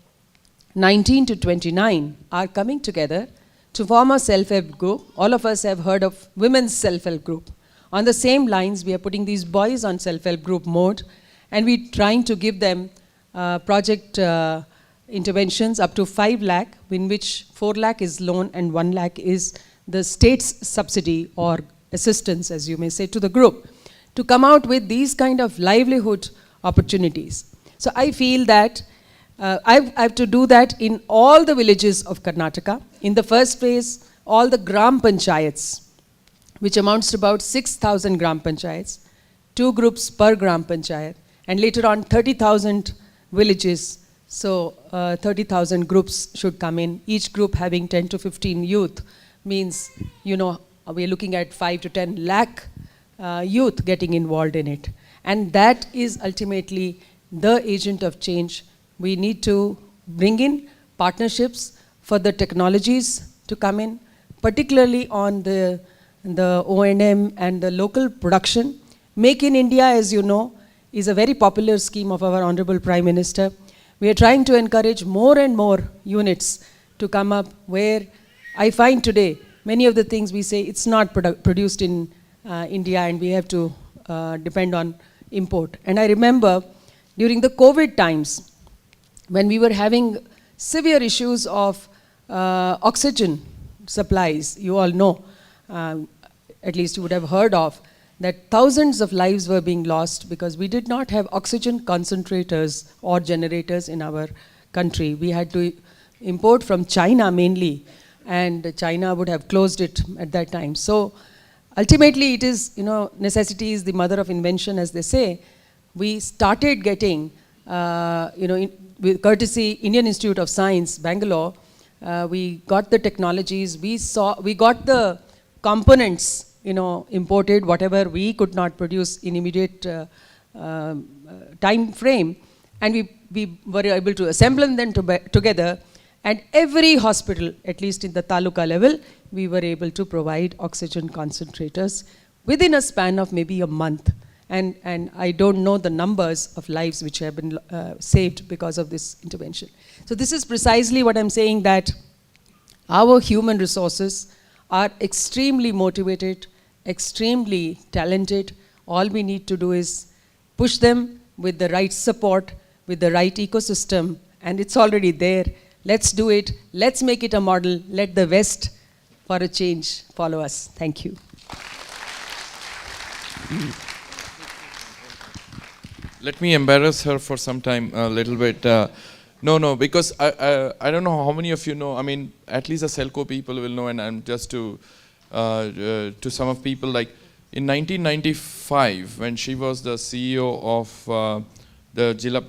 19 to 29 are coming together to form a self-help group. All of us have heard of women's self-help group. On the same lines, we are putting these boys on self-help group mode, and we're trying to give them project interventions up to 5 lakh, in which 4 lakh is loan and 1 lakh is the state's subsidy or assistance, as you may say, to the group, to come out with these kind of livelihood opportunities. So I feel that I have to do that in all the villages of Karnataka. In the first phase, all the Gram Panchayats, which amounts to about 6,000 Gram Panchayats, 2 groups per Gram Panchayat, and later on 30,000 villages. So 30,000 groups should come in, each group having 10 to 15 youth, means, you know, we're looking at 5 to 10 lakh youth getting involved in it. And that is ultimately the agent of change. We need to bring in partnerships for the technologies to come in, particularly on the O&M and the local production. Make in India, as you know, is a very popular scheme of our Honorable Prime Minister. We are trying to encourage more and more units to come up where I find today many of the things we say it's not produced in India and we have to depend on import. And I remember during the COVID times when we were having severe issues of oxygen supplies, you all know, at least you would have heard of, that thousands of lives were being lost because we did not have oxygen concentrators or generators in our country. We had to import from China mainly, and China would have closed it at that time. So ultimately it is, you know, necessity is the mother of invention, as they say. We started getting, with courtesy Indian Institute of Science, Bangalore, we got the technologies, we got the components, imported, whatever we could not produce in immediate time frame, and we were able to assemble them together, and every hospital, at least in the taluka level, we were able to provide oxygen concentrators within a span of maybe a month. And I don't know the numbers of lives which have been saved because of this intervention. So this is precisely what I'm saying, that our human resources are extremely motivated, extremely talented. All we need to do is push them with the right support, with the right ecosystem, and it's already there. Let's do it. Let's make it a model. Let the West, for a change, follow us. Thank you. Let me embarrass her for some time, a little bit. No, because I don't know how many of you know, I mean, at least the SELCO people will know, and I'm just to some of people, like in 1995, when she was the CEO of the Jilla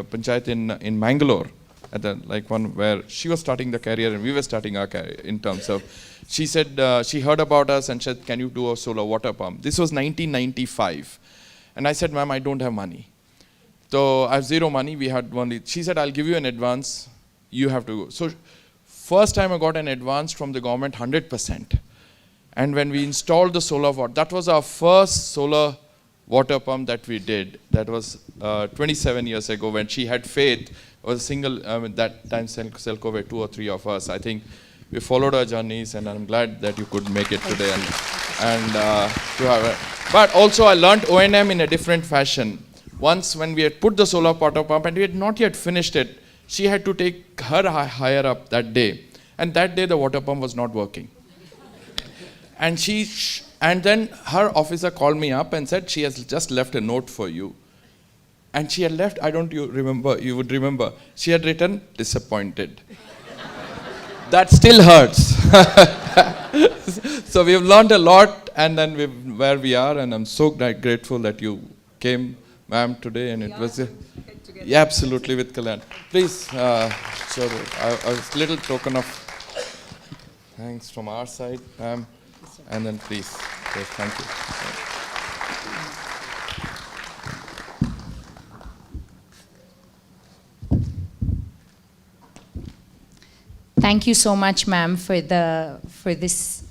Panchayat in Mangalore, at the, like one where she was starting the career and we were starting our career in terms of, she said, she heard about us and said, can you do a solar water pump? This was 1995. And I said, ma'am, I don't have money. So I have zero money. We had only, she said, I'll give you an advance. You have to go. So first time I got an advance from the government, 100%. And when we installed the solar water, that was our first solar water pump that we did. That was 27 years ago, when she had faith. It was a single, that time SELCO were 2 or 3 of us. I think we followed our journeys, and I'm glad that you could make it today. And to have it. But also I learned O&M in a different fashion. Once when we had put the solar water pump and we had not yet finished it, she had to take her higher up that day. And that day the water pump was not working. And then her officer called me up and said, she has just left a note for you. And she had left, you would remember, she had written, disappointed. That still hurts. So we have learned a lot, and then where we are, and I'm so grateful that you came, ma'am, today, and it was absolutely with Kalyan. Please, so a little token of thanks from our side, ma'am, and then please, yes, thank you. Thank you so much, ma'am, for this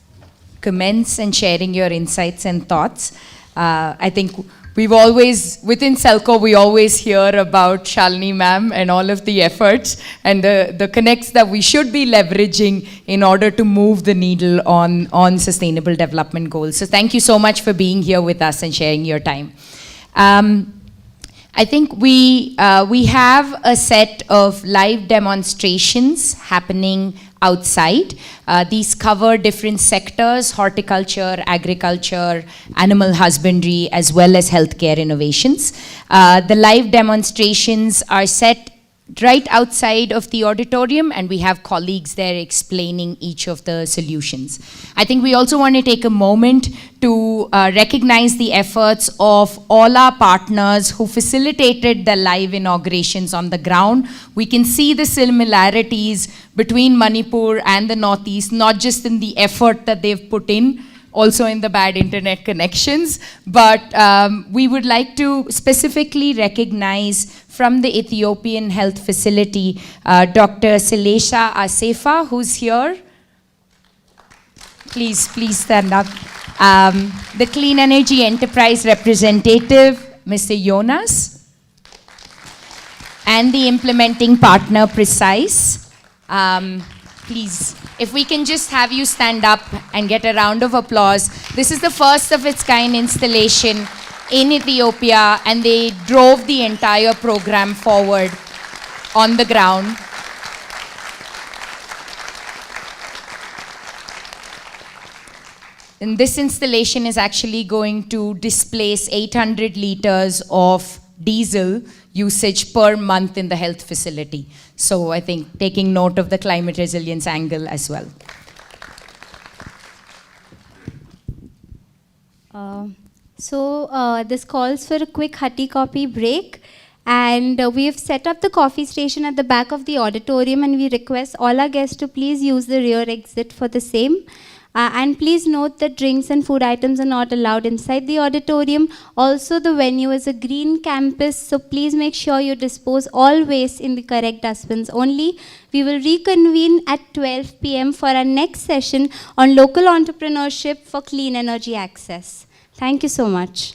comments and sharing your insights and thoughts. I think we've always, within SELCO, we always hear about Shalini ma'am and all of the efforts and the connects that we should be leveraging in order to move the needle on sustainable development goals. So thank you so much for being here with us and sharing your time. I think we have a set of live demonstrations happening outside. These cover different sectors: horticulture, agriculture, animal husbandry, as well as healthcare innovations. The live demonstrations are set right outside of the auditorium, and we have colleagues there explaining each of the solutions. I think we also want to take a moment to recognize the efforts of all our partners who facilitated the live inaugurations on the ground. We can see the similarities between Manipur and the Northeast, not just in the effort that they've put in, also in the bad internet connections, but we would like to specifically recognize from the Ethiopian Health Facility, Dr. Selesha Asefa, who's here. Please stand up. The Clean Energy Enterprise representative, Mr. Jonas, and the implementing partner, Precise. Please, if we can just have you stand up and get a round of applause. This is the first of its kind installation in Ethiopia, and they drove the entire program forward on the ground. And this installation is actually going to displace 800 liters of diesel usage per month in the health facility. So I think taking note of the climate resilience angle as well. This calls for a quick hati coffee break, and we have set up the coffee station at the back of the auditorium, and we request all our guests to please use the rear exit for the same. And please note that drinks and food items are not allowed inside the auditorium. Also, the venue is a green campus, so please make sure you dispose all waste in the correct dustbins only. We will reconvene at 12 p.m. for our next session on local entrepreneurship for clean energy access. Thank you so much.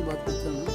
बात करता हूँ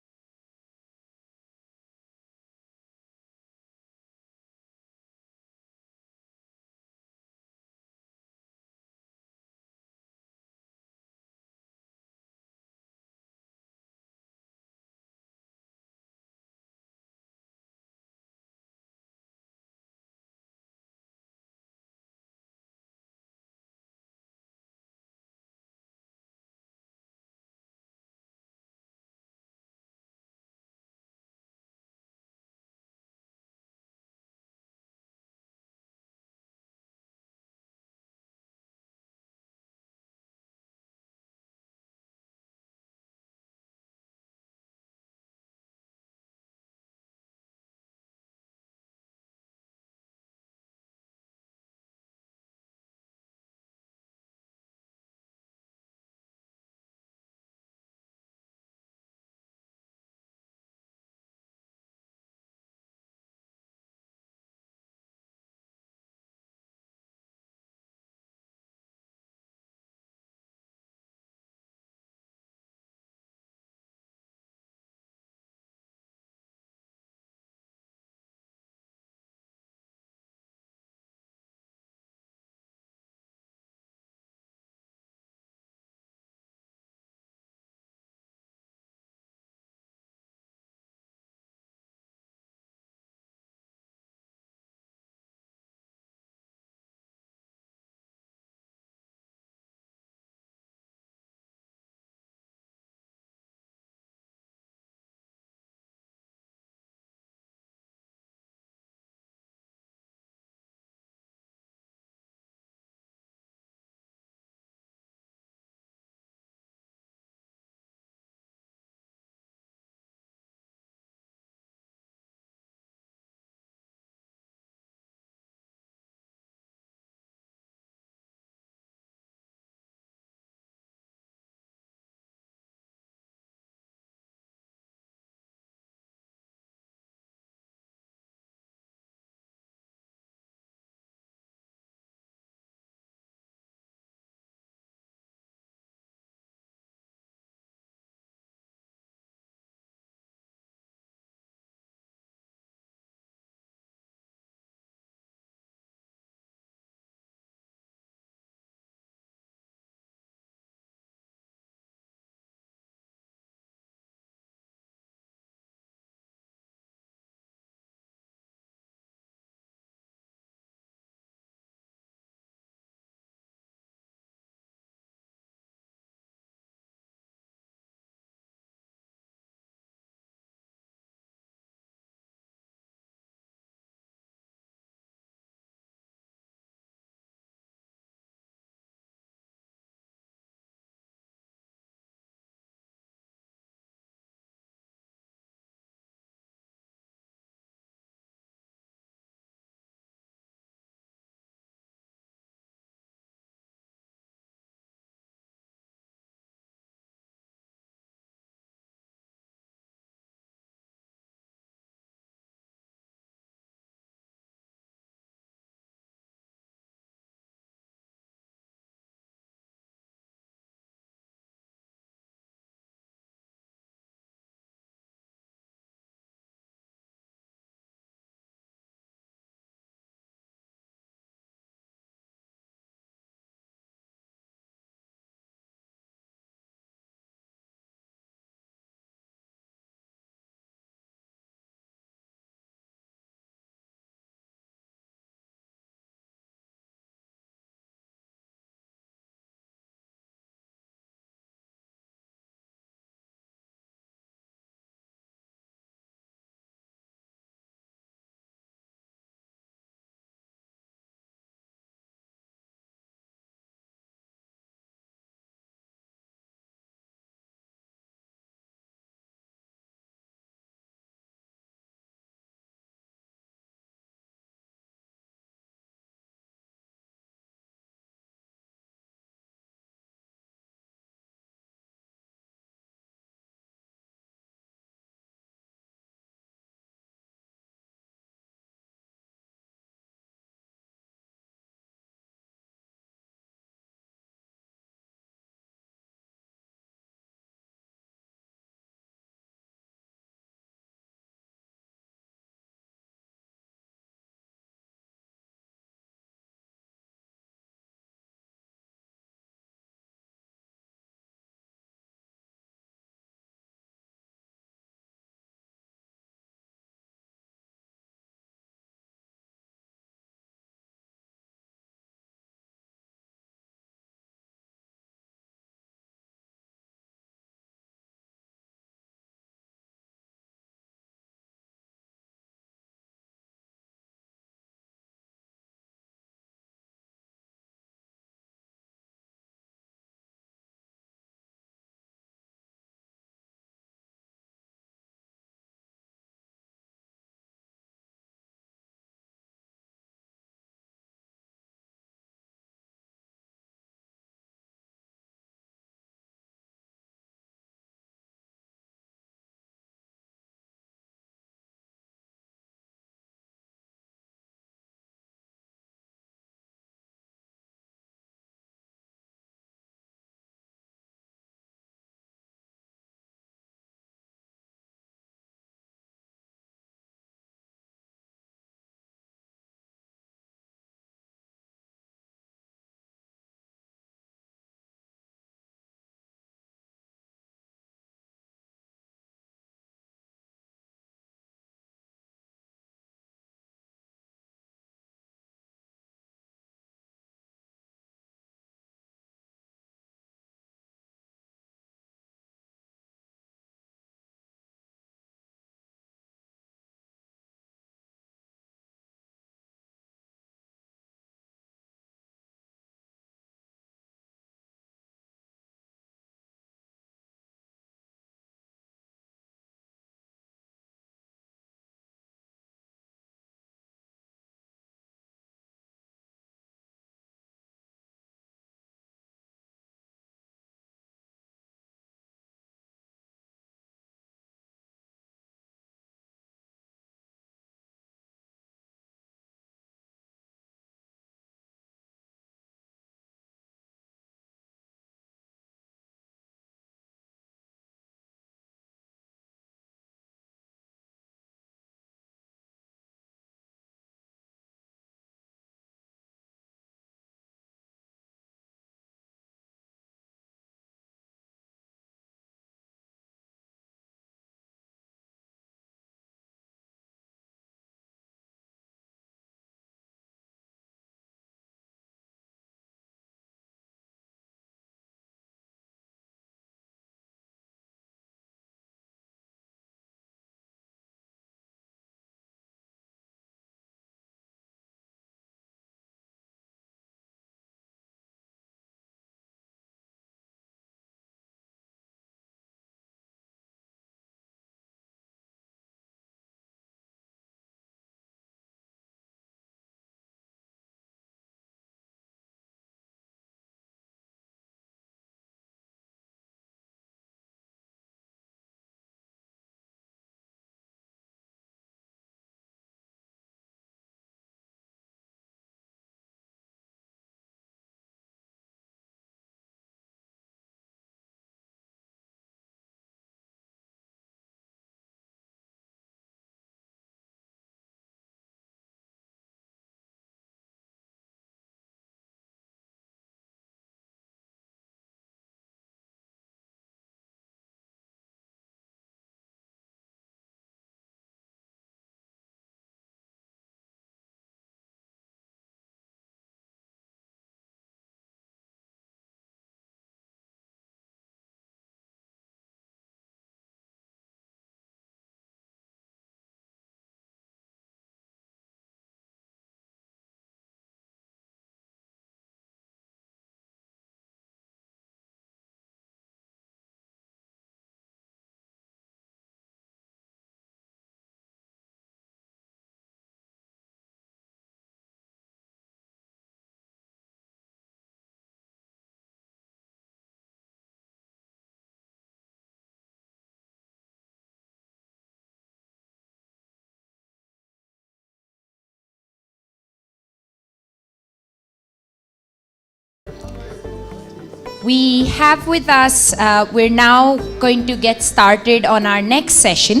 We have with us, we're now going to get started on our next session,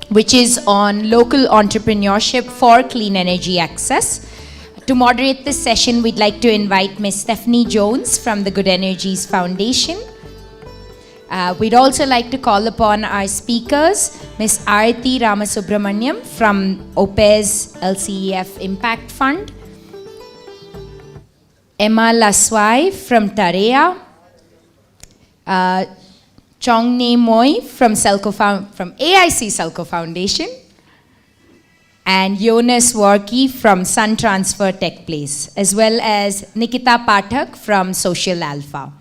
which is on local entrepreneurship for clean energy access. To moderate this session, we'd like to invite Ms. Stephanie Jones from the Good Energies Foundation. We'd also like to call upon our speakers, Ms. Arati Ramasubramaniam from OPE's LCEF Impact Fund, Emma Laswai from Tarea, Chongne Moy from AIC SELCO Foundation, and Jonas Warki from Sun Transfer Tech Place, as well as Nikita Pathak from Social Alpha.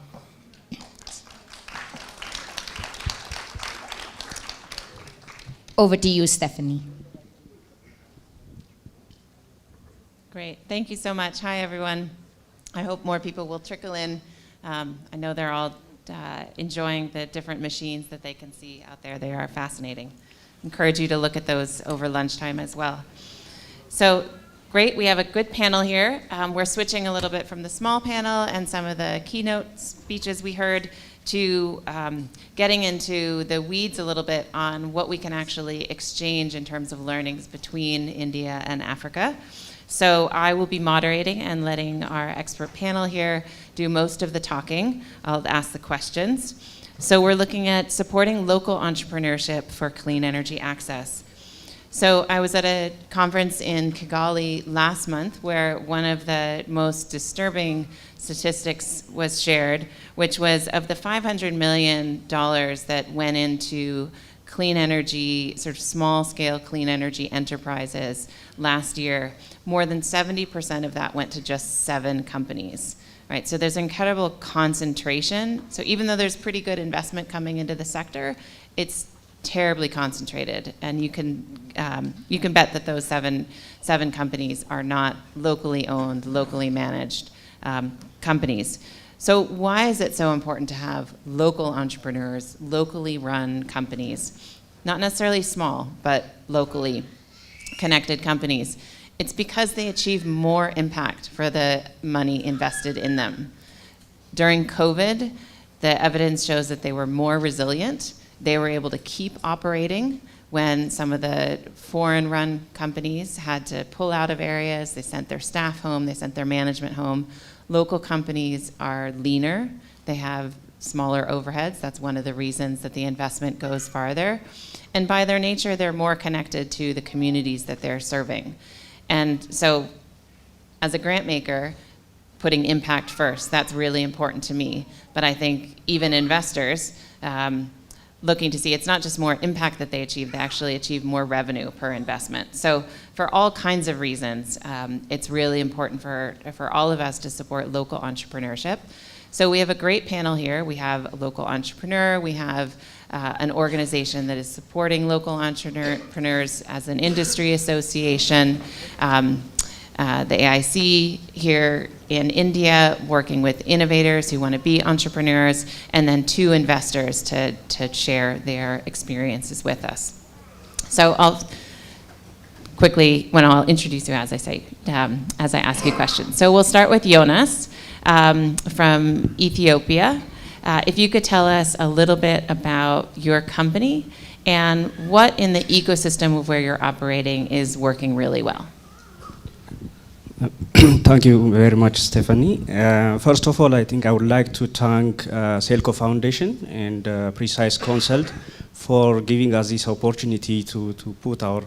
Over to you, Stephanie. Great, thank you so much. Hi, everyone. I hope more people will trickle in. I know they're all enjoying the different machines that they can see out there. They are fascinating. Encourage you to look at those over lunchtime as well. So great, we have a good panel here. We're switching a little bit from the small panel and some of the keynote speeches we heard to getting into the weeds a little bit on what we can actually exchange in terms of learnings between India and Africa. So I will be moderating and letting our expert panel here do most of the talking. I'll ask the questions. So we're looking at supporting local entrepreneurship for clean energy access. So I was at a conference in Kigali last month where one of the most disturbing statistics was shared, which was of the $500 million that went into clean energy, sort of small-scale clean energy enterprises last year, more than 70% of that went to just 7 companies, right? So there's incredible concentration. So even though there's pretty good investment coming into the sector, it's terribly concentrated, and you can bet that those seven companies are not locally owned, locally managed companies. So why is it so important to have local entrepreneurs, locally run companies, not necessarily small, but locally connected companies? It's because they achieve more impact for the money invested in them. During COVID, the evidence shows that they were more resilient. They were able to keep operating when some of the foreign-run companies had to pull out of areas. They sent their staff home, they sent their management home. Local companies are leaner. They have smaller overheads. That's one of the reasons that the investment goes farther. And by their nature, they're more connected to the communities that they're serving. And so as a grant maker, putting impact first, that's really important to me. But I think even investors looking to see it's not just more impact that they actually achieve more revenue per investment. So for all kinds of reasons, it's really important for all of us to support local entrepreneurship. So we have a great panel here. We have a local entrepreneur. We have an organization that is supporting local entrepreneurs as an industry association. The AIC here in India, working with innovators who want to be entrepreneurs, and then 2 investors to share their experiences with us. So I'll quickly, I'll introduce you as I say, as I ask you questions. So we'll start with Jonas from Ethiopia. If you could tell us a little bit about your company and what in the ecosystem of where you're operating is working really well. Thank you very much, Stephanie. First of all, I think I would like to thank SELCO Foundation and Precise Consult for giving us this opportunity to put our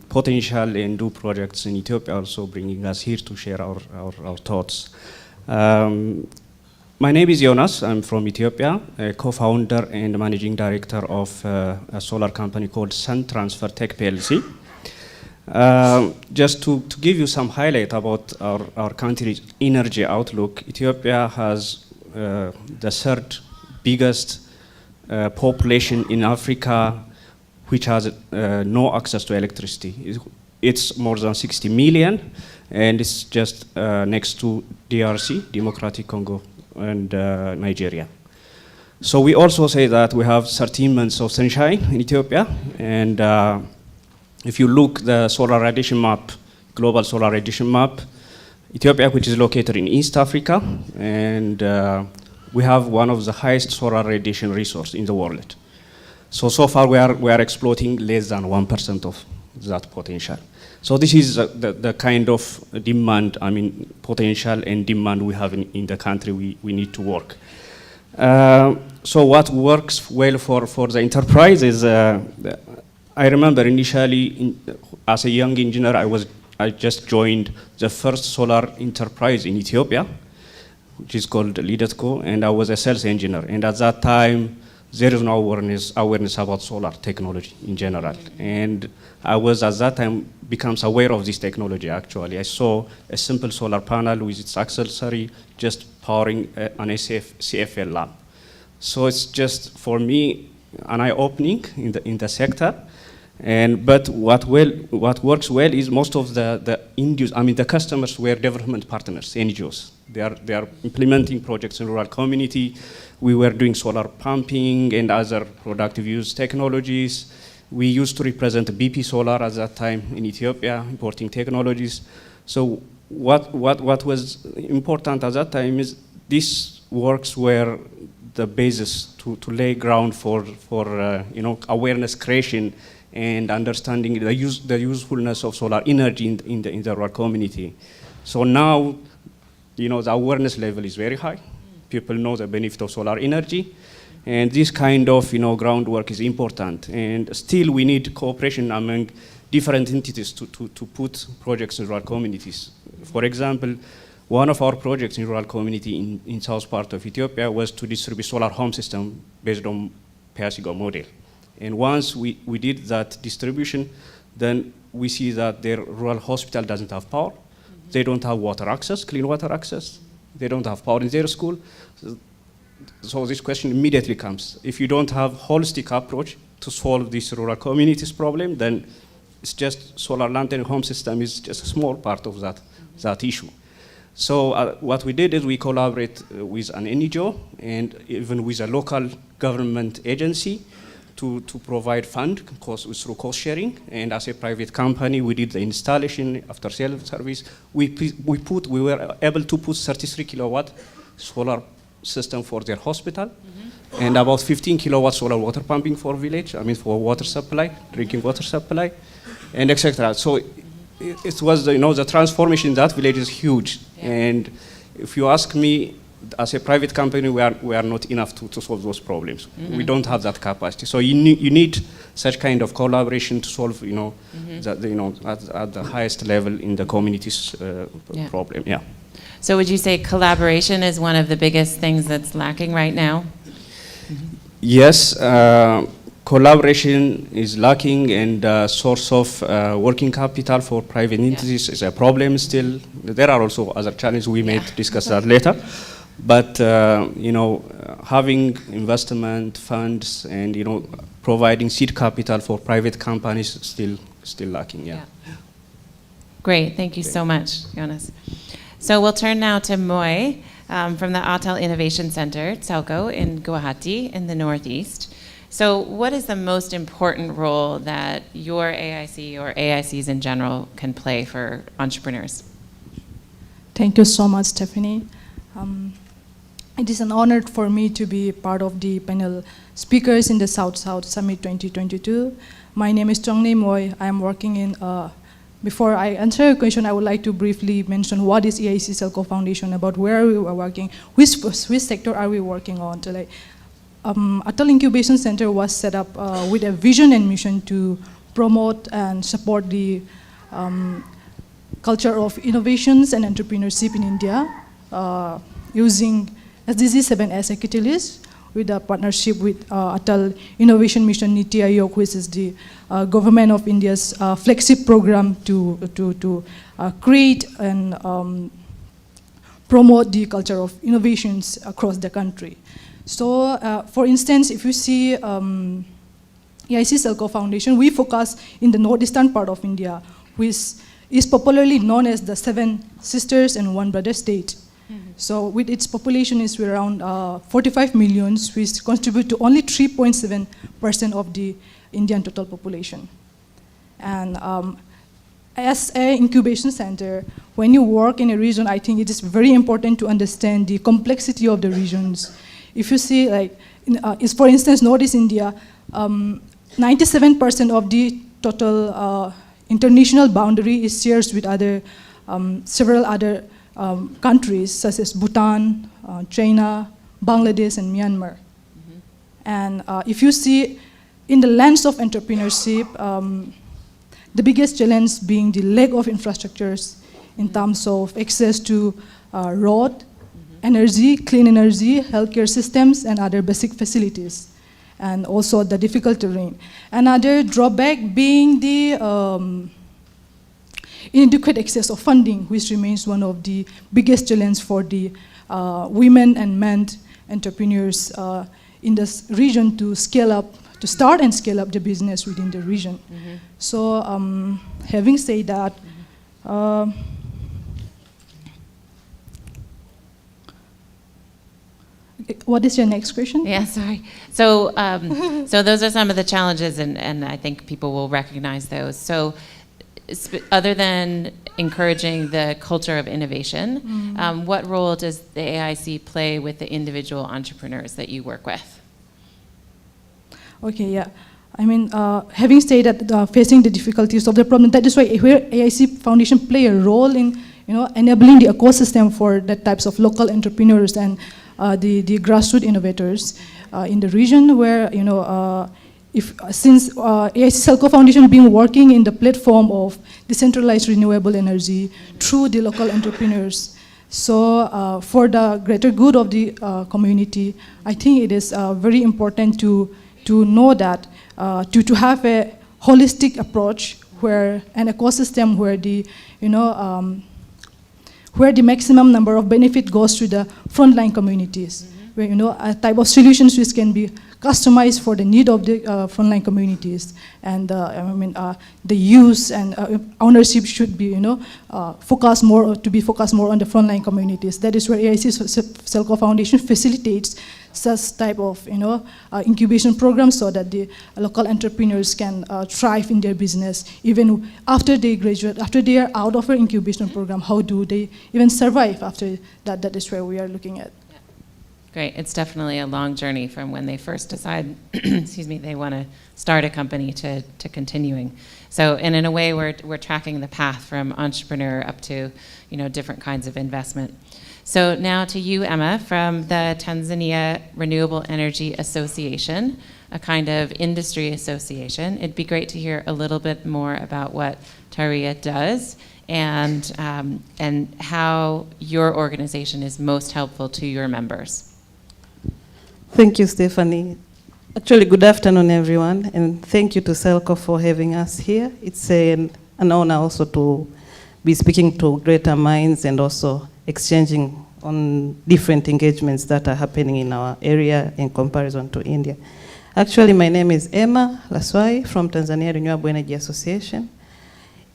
potential and do projects in Ethiopia, also bringing us here to share our thoughts. My name is Jonas. I'm from Ethiopia, a co-founder and managing director of a solar company called Sun Transfer Tech PLC. Just to give you some highlight about our country's energy outlook, Ethiopia has the 3rd biggest population in Africa which has no access to electricity. It's more than 60 million, and it's just next to DRC, Democratic Congo, and Nigeria. So we also say that we have 13 months of sunshine in Ethiopia, and if you look the solar radiation map, global solar radiation map, Ethiopia, which is located in East Africa, and we have one of the highest solar radiation resource in the world. So far we are exploiting less than 1% of that potential. So this is the kind of demand, potential and demand we have in the country we need to work. So what works well for the enterprise is, I remember initially as a young engineer, I just joined the first solar enterprise in Ethiopia, which is called LeaderCo, and I was a sales engineer. And at that time, there is no awareness about solar technology in general. And I was at that time becomes aware of this technology actually. I saw a simple solar panel with its accessory just powering an CFL lab. So it's just for me an eye-opening in the sector. But what works well is most of the the customers were development partners, NGOs. They are implementing projects in rural community. We were doing solar pumping and other productive use technologies. We used to represent BP Solar at that time in Ethiopia, importing technologies. So what was important at that time is these works were the basis to lay ground for awareness creation and understanding the usefulness of solar energy in the rural community. So now, the awareness level is very high. People know the benefit of solar energy, and this kind of groundwork is important. And still, we need cooperation among different entities to put projects in rural communities. For example, one of our projects in rural community in south part of Ethiopia was to distribute solar home system based on pay-as-you-go model. And once we did that distribution, then we see that their rural hospital doesn't have power. They don't have water access, clean water access. They don't have power in their school. So this question immediately comes. If you don't have holistic approach to solve this rural communities problem, then it's just solar lantern home system is just a small part of that issue. So what we did is we collaborate with an NGO and even with a local government agency to provide fund through cost sharing. And as a private company, we did the installation after sales service. We were able to put 33 kilowatt solar system for their hospital, and about 15 kilowatt solar water pumping for village, for water supply, drinking water supply, and etc. So it was, the transformation in that village is huge. Yeah. And if you ask me, as a private company, we are not enough to solve those problems. We don't have that capacity. So you need such kind of collaboration to solve, at the highest level in the community's problem. Yeah. So would you say collaboration is one of the biggest things that's lacking right now? Yes, collaboration is lacking, and source of working capital for private entities is a problem still. There are also other challenges. We may discuss that later. But having investment funds and providing seed capital for private companies is still lacking. Yeah. Great, thank you so much, Jonas. So we'll turn now to Moy from the Atal Innovation Center, SELCO, in Guwahati in the Northeast. So what is the most important role that your AIC or AICs in general can play for entrepreneurs? Thank you so much, Stephanie. It is an honor for me to be part of the panel speakers in the South-South Summit 2022. My name is Chongne Moy. I am working in, before I answer your question, I would like to briefly mention what is AIC SELCO Foundation, about where we are working, which sector are we working on. So Atal Incubation Center was set up with a vision and mission to promote and support the culture of innovations and entrepreneurship in India, using SDG7 as a catalyst, with a partnership with Atal Innovation Mission Niti Aayog, which is the government of India's flagship program to create and promote the culture of innovations across the country. So, for instance, if you see AIC SELCO Foundation, we focus in the northeastern part of India, which is popularly known as the 7 sisters and 1 brother state. So with its population is around 45 million, which contribute to only 3.7% of the Indian total population. And as an incubation center, when you work in a region, I think it is very important to understand the complexity of the regions. If you see, like, for instance, Northeast India, 97% of the total international boundary is shared with several other countries, such as Bhutan, China, Bangladesh, and Myanmar. And if you see, in the lands of entrepreneurship, the biggest challenge being the lack of infrastructures in terms of access to road, energy, clean energy, healthcare systems, and other basic facilities, and also the difficult terrain. Another drawback being the inadequate access of funding, which remains one of the biggest challenges for the women and men entrepreneurs in this region to scale up, to start and scale up the business within the region. So having said that, what is your next question? Yeah, sorry. So, so those are some of the challenges, and I think people will recognize those. So, other than encouraging the culture of innovation, what role does the AIC play with the individual entrepreneurs that you work with? Okay, yeah. I mean, having said that, facing the difficulties of the problem, that is why where AIC Foundation play a role in, enabling the ecosystem for the types of local entrepreneurs and the grassroots innovators in the region, where since AIC SELCO Foundation been working in the platform of decentralized renewable energy through the local entrepreneurs. So for the greater good of the community, I think it is very important to know that to have a holistic approach where an ecosystem where the maximum number of benefit goes to the frontline communities, where a type of solutions which can be customized for the need of the frontline communities, and the use and ownership should be focused more on the frontline communities. That is where AIC SELCO Foundation facilitates such type of incubation programs, so that the local entrepreneurs can thrive in their business even after they graduate, after they are out of our incubation program. How do they even survive after that? That is where we are looking at. Great. It's definitely a long journey from when they first decide, excuse me, they want to start a company to continuing. So, and in a way, we're tracking the path from entrepreneur up to, different kinds of investment. So now to you, Emma, from the Tanzania Renewable Energy Association, a kind of industry association. It'd be great to hear a little bit more about what TARIA does and how your organization is most helpful to your members. Thank you, Stephanie. Actually, good afternoon, everyone, and thank you to SELCO for having us here. It's an honor also to be speaking to greater minds and also exchanging on different engagements that are happening in our area in comparison to India. Actually, my name is Emma Laswai from Tanzania Renewable Energy Association.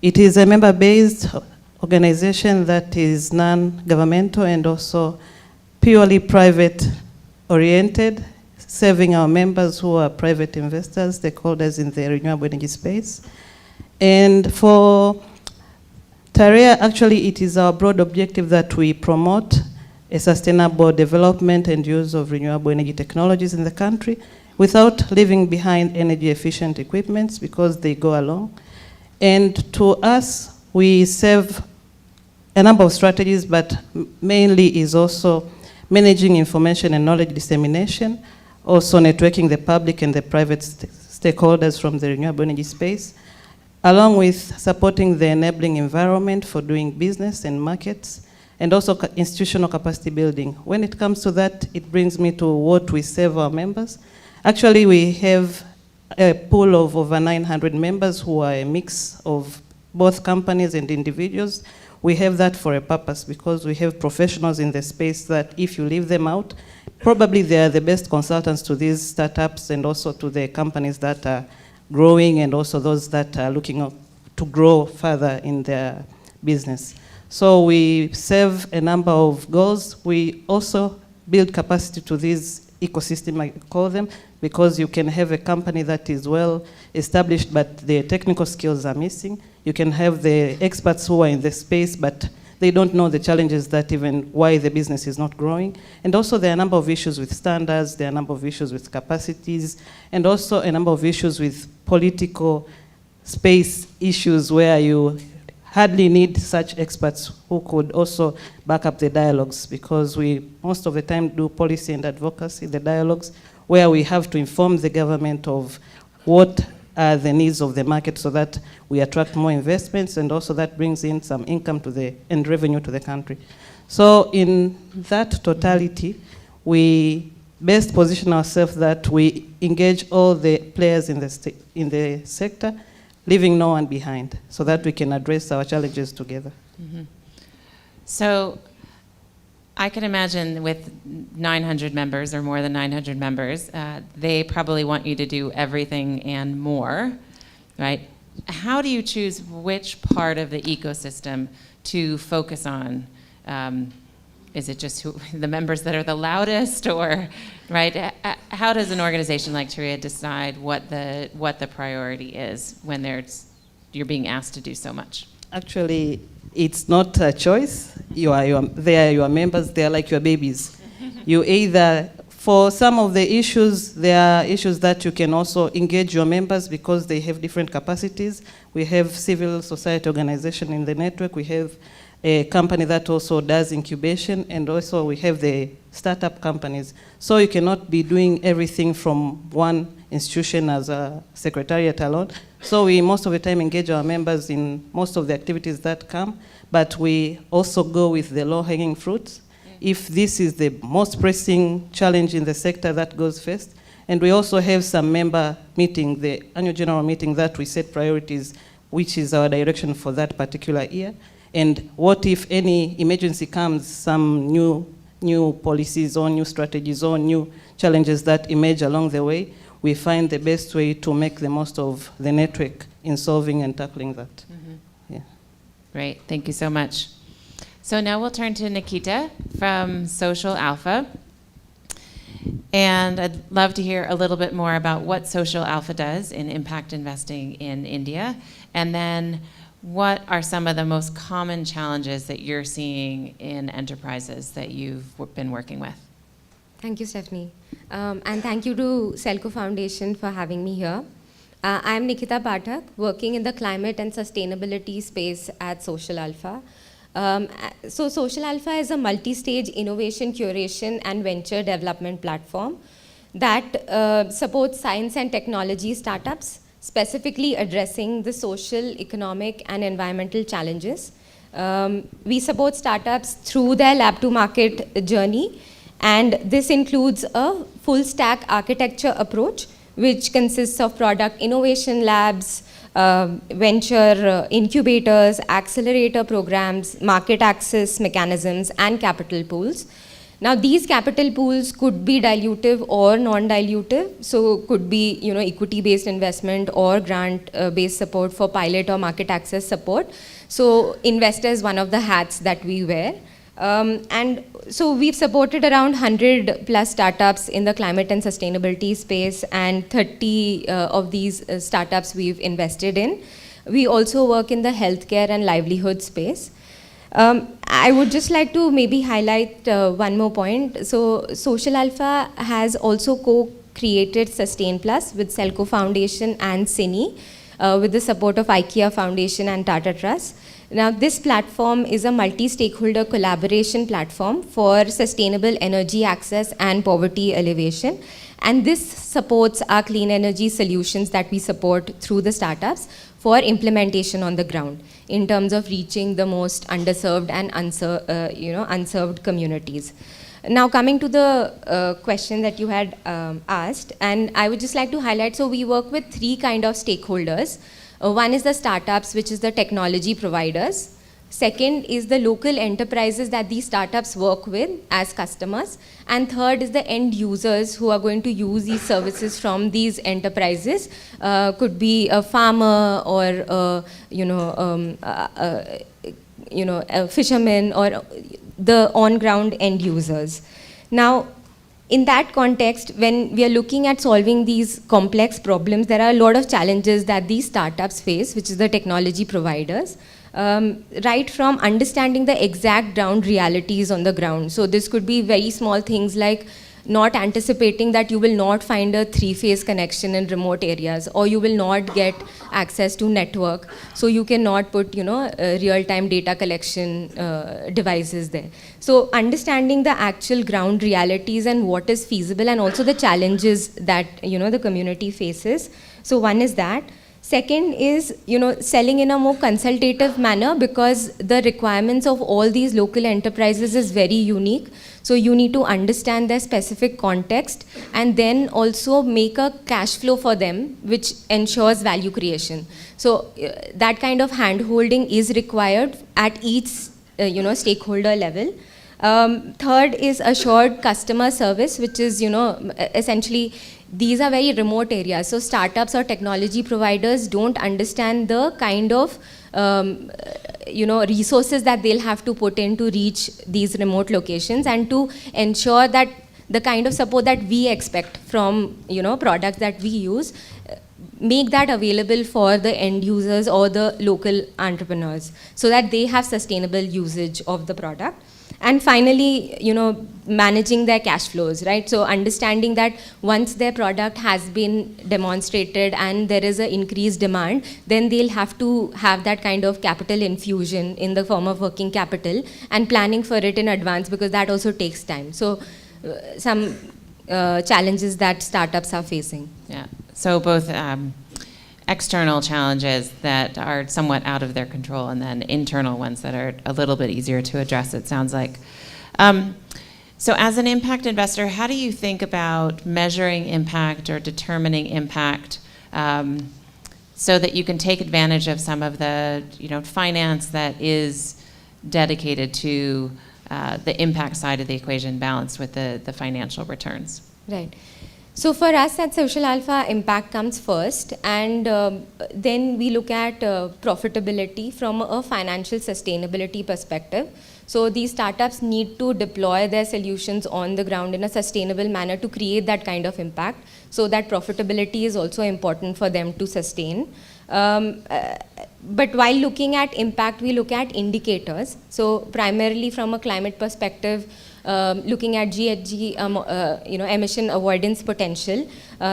It is a member-based organization that is non-governmental and also purely private-oriented, serving our members who are private investors, stakeholders in the renewable energy space. And for TARIA, actually, it is our broad objective that we promote a sustainable development and use of renewable energy technologies in the country without leaving behind energy efficient equipments, because they go along. And to us, we serve a number of strategies, but mainly is also managing information and knowledge dissemination, also networking the public and the private stakeholders from the renewable energy space, along with supporting the enabling environment for doing business and markets, and also institutional capacity building. When it comes to that, it brings me to what we serve our members. Actually, we have a pool of over 900 members who are a mix of both companies and individuals. We have that for a purpose, because we have professionals in the space that if you leave them out, probably they are the best consultants to these startups and also to the companies that are growing and also those that are looking to grow further in their business. So we serve a number of goals. We also build capacity to these ecosystem, I call them, because you can have a company that is well established, but the technical skills are missing. You can have the experts who are in the space, but they don't know the challenges that even why the business is not growing. And also there are a number of issues with standards, there are a number of issues with capacities, and also a number of issues with political space issues where you hardly need such experts who could also back up the dialogues, because we most of the time do policy and advocacy, the dialogues, where we have to inform the government of what are the needs of the market so that we attract more investments, and also that brings in some income to the and revenue to the country. So in that totality, we best position ourselves that we engage all the players in the sector, leaving no one behind, so that we can address our challenges together. Mm-hmm. So I can imagine with 900 members or more than 900 members, they probably want you to do everything and more, right? How do you choose which part of the ecosystem to focus on? Is it just the members that are the loudest, or, right? How does an organization like TRIA decide what the priority is when you're being asked to do so much? Actually, it's not a choice. They are your members. They are like your babies. You either, for some of the issues, there are issues that you can also engage your members because they have different capacities. We have civil society organization in the network. We have a company that also does incubation, and also we have the startup companies. So you cannot be doing everything from one institution as a secretariat alone. So we most of the time engage our members in most of the activities that come, but we also go with the low-hanging fruits. If this is the most pressing challenge in the sector, that goes first. And we also have some member meeting, the annual general meeting, that we set priorities, which is our direction for that particular year. And what if any emergency comes, some new policies or new strategies or new challenges that emerge along the way, we find the best way to make the most of the network in solving and tackling that. Mm-hmm. Yeah. Great, thank you so much. So now we'll turn to Nikita from Social Alpha. And I'd love to hear a little bit more about what Social Alpha does in impact investing in India, and then what are some of the most common challenges that you're seeing in enterprises that you've been working with? Thank you, Stephanie. And thank you to SELCO Foundation for having me here. I'm Nikita Pathak, working in the climate and sustainability space at Social Alpha. So Social Alpha is a multi-stage innovation curation and venture development platform that supports science and technology startups, specifically addressing the social, economic, and environmental challenges. We support startups through their lab-to-market journey, and this includes a full-stack architecture approach, which consists of product innovation labs, venture incubators, accelerator programs, market access mechanisms, and capital pools. Now, these capital pools could be dilutive or non-dilutive, so could be equity-based investment or grant-based support for pilot or market access support. So investor is one of the hats that we wear. And so we've supported around 100 plus startups in the climate and sustainability space, and 30 of these startups we've invested in. We also work in the healthcare and livelihood space. I would just like to maybe highlight one more point. So Social Alpha has also co-created Sustain Plus with SELCO Foundation and CINI with the support of IKEA Foundation and Tata Trust. Now, this platform is a multi-stakeholder collaboration platform for sustainable energy access and poverty alleviation. And this supports our clean energy solutions that we support through the startups for implementation on the ground in terms of reaching the most underserved and unserved communities. Now, coming to the question that you had asked, and I would just like to highlight, so we work with three kind of stakeholders. One is the startups, which is the technology providers. Second is the local enterprises that these startups work with as customers. And third is the end users who are going to use these services from these enterprises. Could be a farmer or a fisherman or the on-ground end users. Now, in that context, when we are looking at solving these complex problems, there are a lot of challenges that these startups face, which is the technology providers. right from understanding the exact ground realities on the ground. So this could be very small things like not anticipating that you will not find a three-phase connection in remote areas, or you will not get access to network, so you cannot put, real-time data collection devices there. So understanding the actual ground realities and what is feasible, and also the challenges that, the community faces. So one is that. Second is, selling in a more consultative manner, because the requirements of all these local enterprises is very unique. So you need to understand their specific context and then also make a cash flow for them, which ensures value creation. So that kind of hand-holding is required at each, stakeholder level. Third is assured customer service, which is, essentially, these are very remote areas. So startups or technology providers don't understand the kind of resources that they'll have to put in to reach these remote locations, and to ensure that the kind of support that we expect from products that we use, make that available for the end users or the local entrepreneurs, so that they have sustainable usage of the product. And finally, managing their cash flows, right? So understanding that once their product has been demonstrated and there is an increased demand, then they'll have to have that kind of capital infusion in the form of working capital, and planning for it in advance, because that also takes time. So some challenges that startups are facing. Yeah, so both external challenges that are somewhat out of their control, and then internal ones that are a little bit easier to address, it sounds like. So as an impact investor, how do you think about measuring impact or determining impact so that you can take advantage of some of the finance that is dedicated to the impact side of the equation balanced with the financial returns? Right. So for us at Social Alpha, impact comes first, and then we look at profitability from a financial sustainability perspective. So these startups need to deploy their solutions on the ground in a sustainable manner to create that kind of impact, so that profitability is also important for them to sustain. But while looking at impact, we look at indicators. So primarily from a climate perspective, looking at GHG, emission avoidance potential,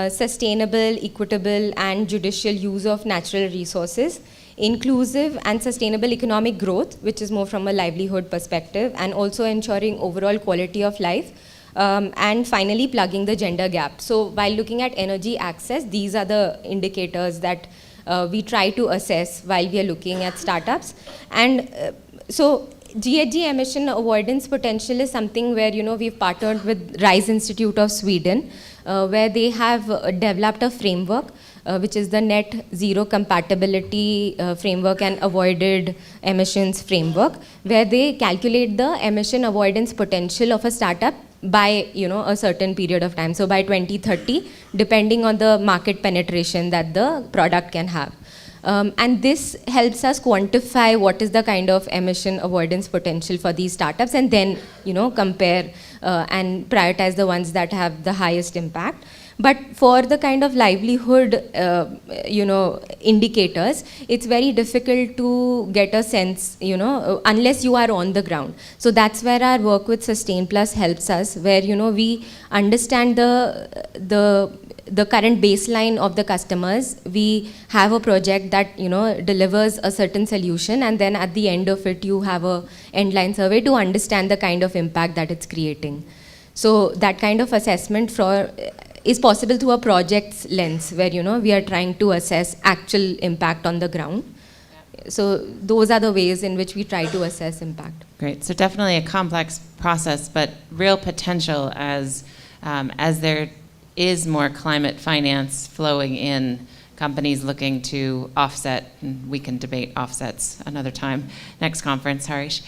sustainable, equitable, and judicial use of natural resources, inclusive and sustainable economic growth, which is more from a livelihood perspective, and also ensuring overall quality of life, and finally plugging the gender gap. So while looking at energy access, these are the indicators that we try to assess while we are looking at startups. And so GHG emission avoidance potential is something where we've partnered with Rise Institute of Sweden, where they have developed a framework, which is the Net Zero Compatibility Framework and Avoided Emissions Framework, where they calculate the emission avoidance potential of a startup by a certain period of time. So by 2030, depending on the market penetration that the product can have. And this helps us quantify what is the kind of emission avoidance potential for these startups, and then compare and prioritize the ones that have the highest impact. But for the kind of livelihood indicators, it's very difficult to get a sense, unless you are on the ground. So that's where our work with Sustain Plus helps us, where we understand the current baseline of the customers. We have a project that delivers a certain solution, and then at the end of it you have a endline survey to understand the kind of impact that it's creating. So that kind of assessment is possible through a project's lens, where we are trying to assess actual impact on the ground. So those are the ways in which we try to assess impact. Great. So definitely a complex process, but real potential as there is more climate finance flowing in, companies looking to offset, and we can debate offsets another time, next conference, Harish.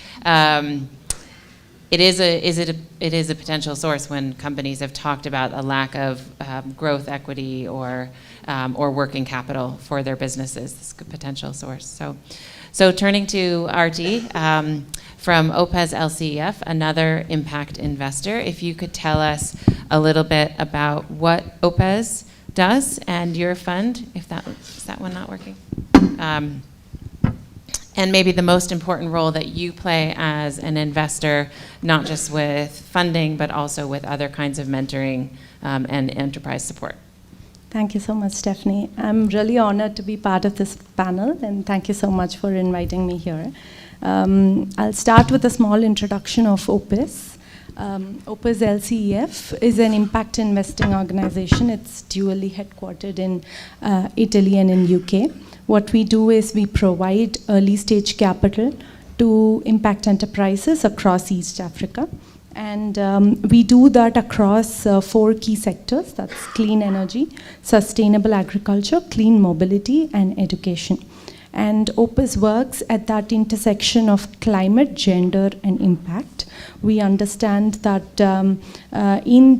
It is a potential source when companies have talked about a lack of growth equity or working capital for their businesses. This is a potential source. So turning to Arti from OPES LCEF, another impact investor, if you could tell us a little bit about what OPES does and your fund, if is that one not working? and maybe the most important role that you play as an investor, not just with funding, but also with other kinds of mentoring and enterprise support. Thank you so much, Stephanie. I'm really honored to be part of this panel, and thank you so much for inviting me here. I'll start with a small introduction of Opus. Opus LCEF is an impact investing organization. It's dually headquartered in Italy and in UK. What we do is we provide early stage capital to impact enterprises across East Africa. And we do that across 4 key sectors. That's clean energy, sustainable agriculture, clean mobility, and education. And Opus works at that intersection of climate, gender, and impact. We understand that in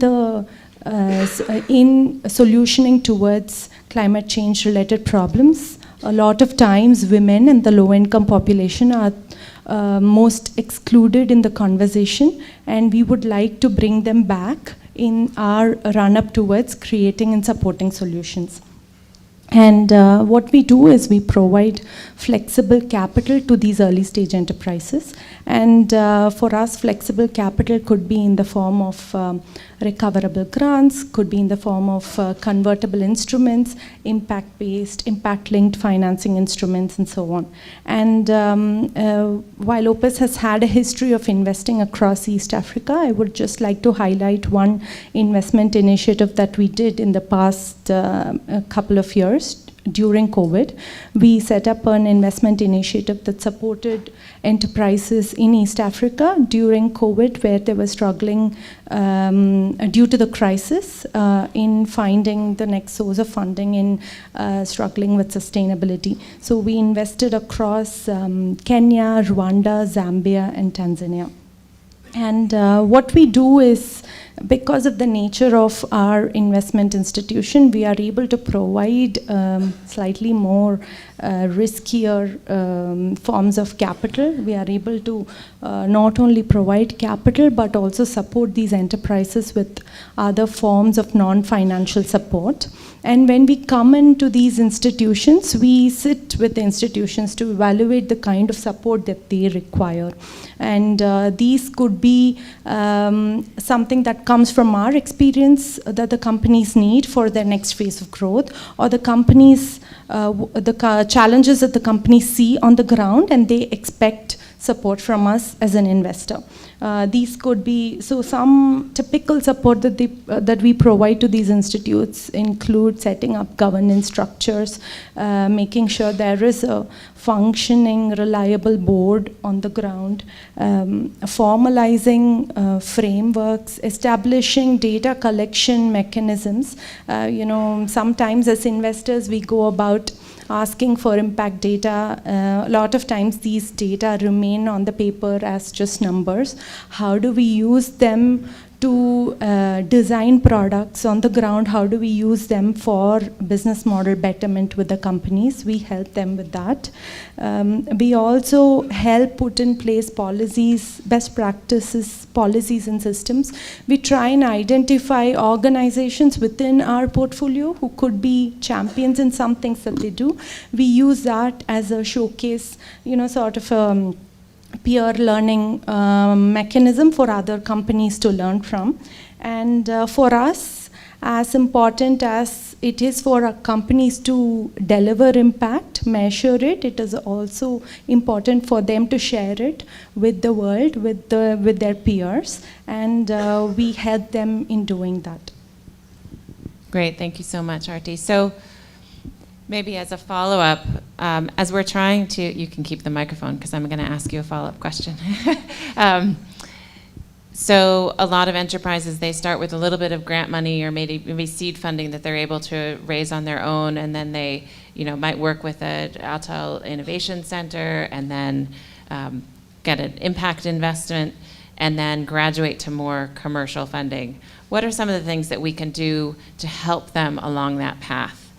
solutioning towards climate change related problems, a lot of times women and the low income population are most excluded in the conversation, and we would like to bring them back in our run-up towards creating and supporting solutions. And what we do is we provide flexible capital to these early stage enterprises. And for us, flexible capital could be in the form of recoverable grants, could be in the form of convertible instruments, impact-based, impact-linked financing instruments, and so on. And while Opus has had a history of investing across East Africa, I would just like to highlight one investment initiative that we did in the past couple of years. During COVID, we set up an investment initiative that supported enterprises in East Africa during COVID, where they were struggling due to the crisis in finding the next source of funding, in struggling with sustainability. So we invested across Kenya, Rwanda, Zambia, and Tanzania. And what we do is, because of the nature of our investment institution, we are able to provide slightly more riskier forms of capital. We are able to not only provide capital, but also support these enterprises with other forms of non-financial support. And when we come into these institutions, we sit with the institutions to evaluate the kind of support that they require. And these could be something that comes from our experience that the companies need for their next phase of growth, or the companies, the challenges that the companies see on the ground, and they expect support from us as an investor. These could be, so some typical support that we provide to these institutes include setting up governance structures, making sure there is a functioning, reliable board on the ground, formalizing frameworks, establishing data collection mechanisms. Sometimes as investors we go about asking for impact data. A lot of times these data remain on the paper as just numbers. How do we use them to design products on the ground? How do we use them for business model betterment with the companies? We help them with that. We also help put in place policies, best practices, policies and systems. We try and identify organizations within our portfolio who could be champions in some things that they do. We use that as a showcase, sort of peer learning mechanism for other companies to learn from. And for us, as important as it is for our companies to deliver impact, measure it, it is also important for them to share it with the world, with their peers, and we help them in doing that. Great, thank you so much, Arti. So maybe as a follow-up, as we're trying to, you can keep the microphone because I'm going to ask you a follow-up question. So a lot of enterprises, they start with a little bit of grant money or maybe seed funding that they're able to raise on their own, and then they might work with an Atal Innovation Center and then get an impact investment and then graduate to more commercial funding. What are some of the things that we can do to help them along that path?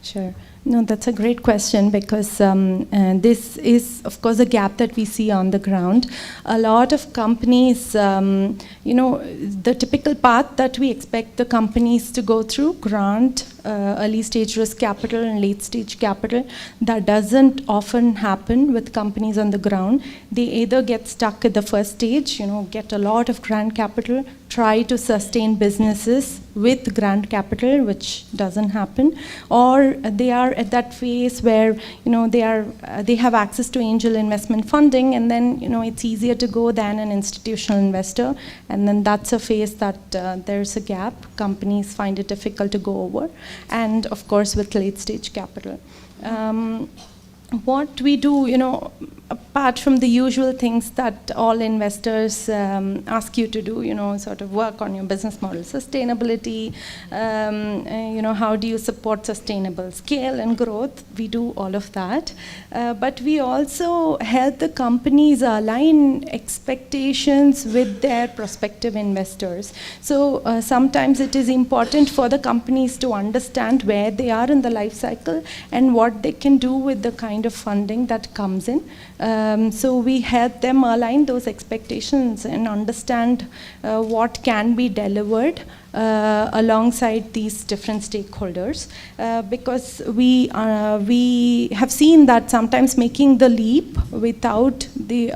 Sure. No, that's a great question because this is, of course, a gap that we see on the ground. A lot of companies, the typical path that we expect the companies to go through, grant, early stage risk capital and late stage capital, that doesn't often happen with companies on the ground. They either get stuck at the first stage, get a lot of grant capital, try to sustain businesses with grant capital, which doesn't happen, or they are at that phase where they have access to angel investment funding, and then it's easier to go than an institutional investor, and then that's a phase that there's a gap. Companies find it difficult to go over, and of course with late stage capital. What we do, apart from the usual things that all investors ask you to do, sort of work on your business model sustainability, how do you support sustainable scale and growth? We do all of that. But we also help the companies align expectations with their prospective investors. So sometimes it is important for the companies to understand where they are in the life cycle and what they can do with the kind of funding that comes in. So we help them align those expectations and understand what can be delivered alongside these different stakeholders, because we have seen that sometimes making the leap without the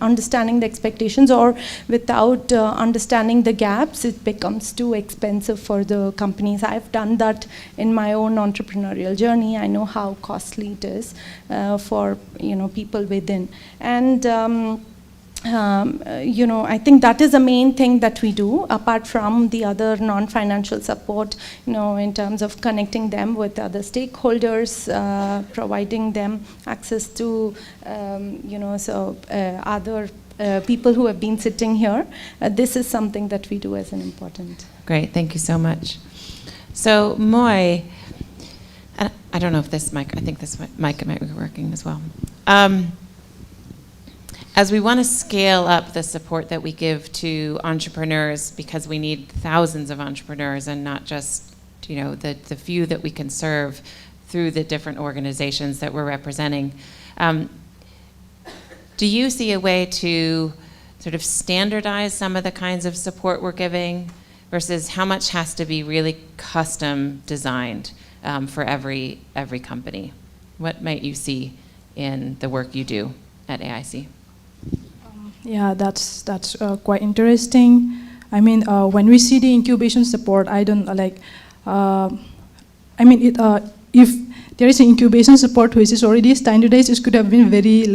understanding the expectations, or without understanding the gaps, it becomes too expensive for the companies. I've done that in my own entrepreneurial journey. I know how costly it is for people within, and I think that is the main thing that we do, apart from the other non-financial support, in terms of connecting them with other stakeholders, providing them access to, other people who have been sitting here. This is something that we do as an important. Great, thank you so much. So, Moy, I don't know if this mic, I think this mic might be working as well. As we want to scale up the support that we give to entrepreneurs, because we need thousands of entrepreneurs and not just the few that we can serve through the different organizations that we're representing, do you see a way to sort of standardize some of the kinds of support we're giving versus how much has to be really custom designed for every company? What might you see in the work you do at AIC? Yeah, that's quite interesting. I mean, when we see the incubation support, I don't like. If there is an incubation support which is already standardized, it could have been very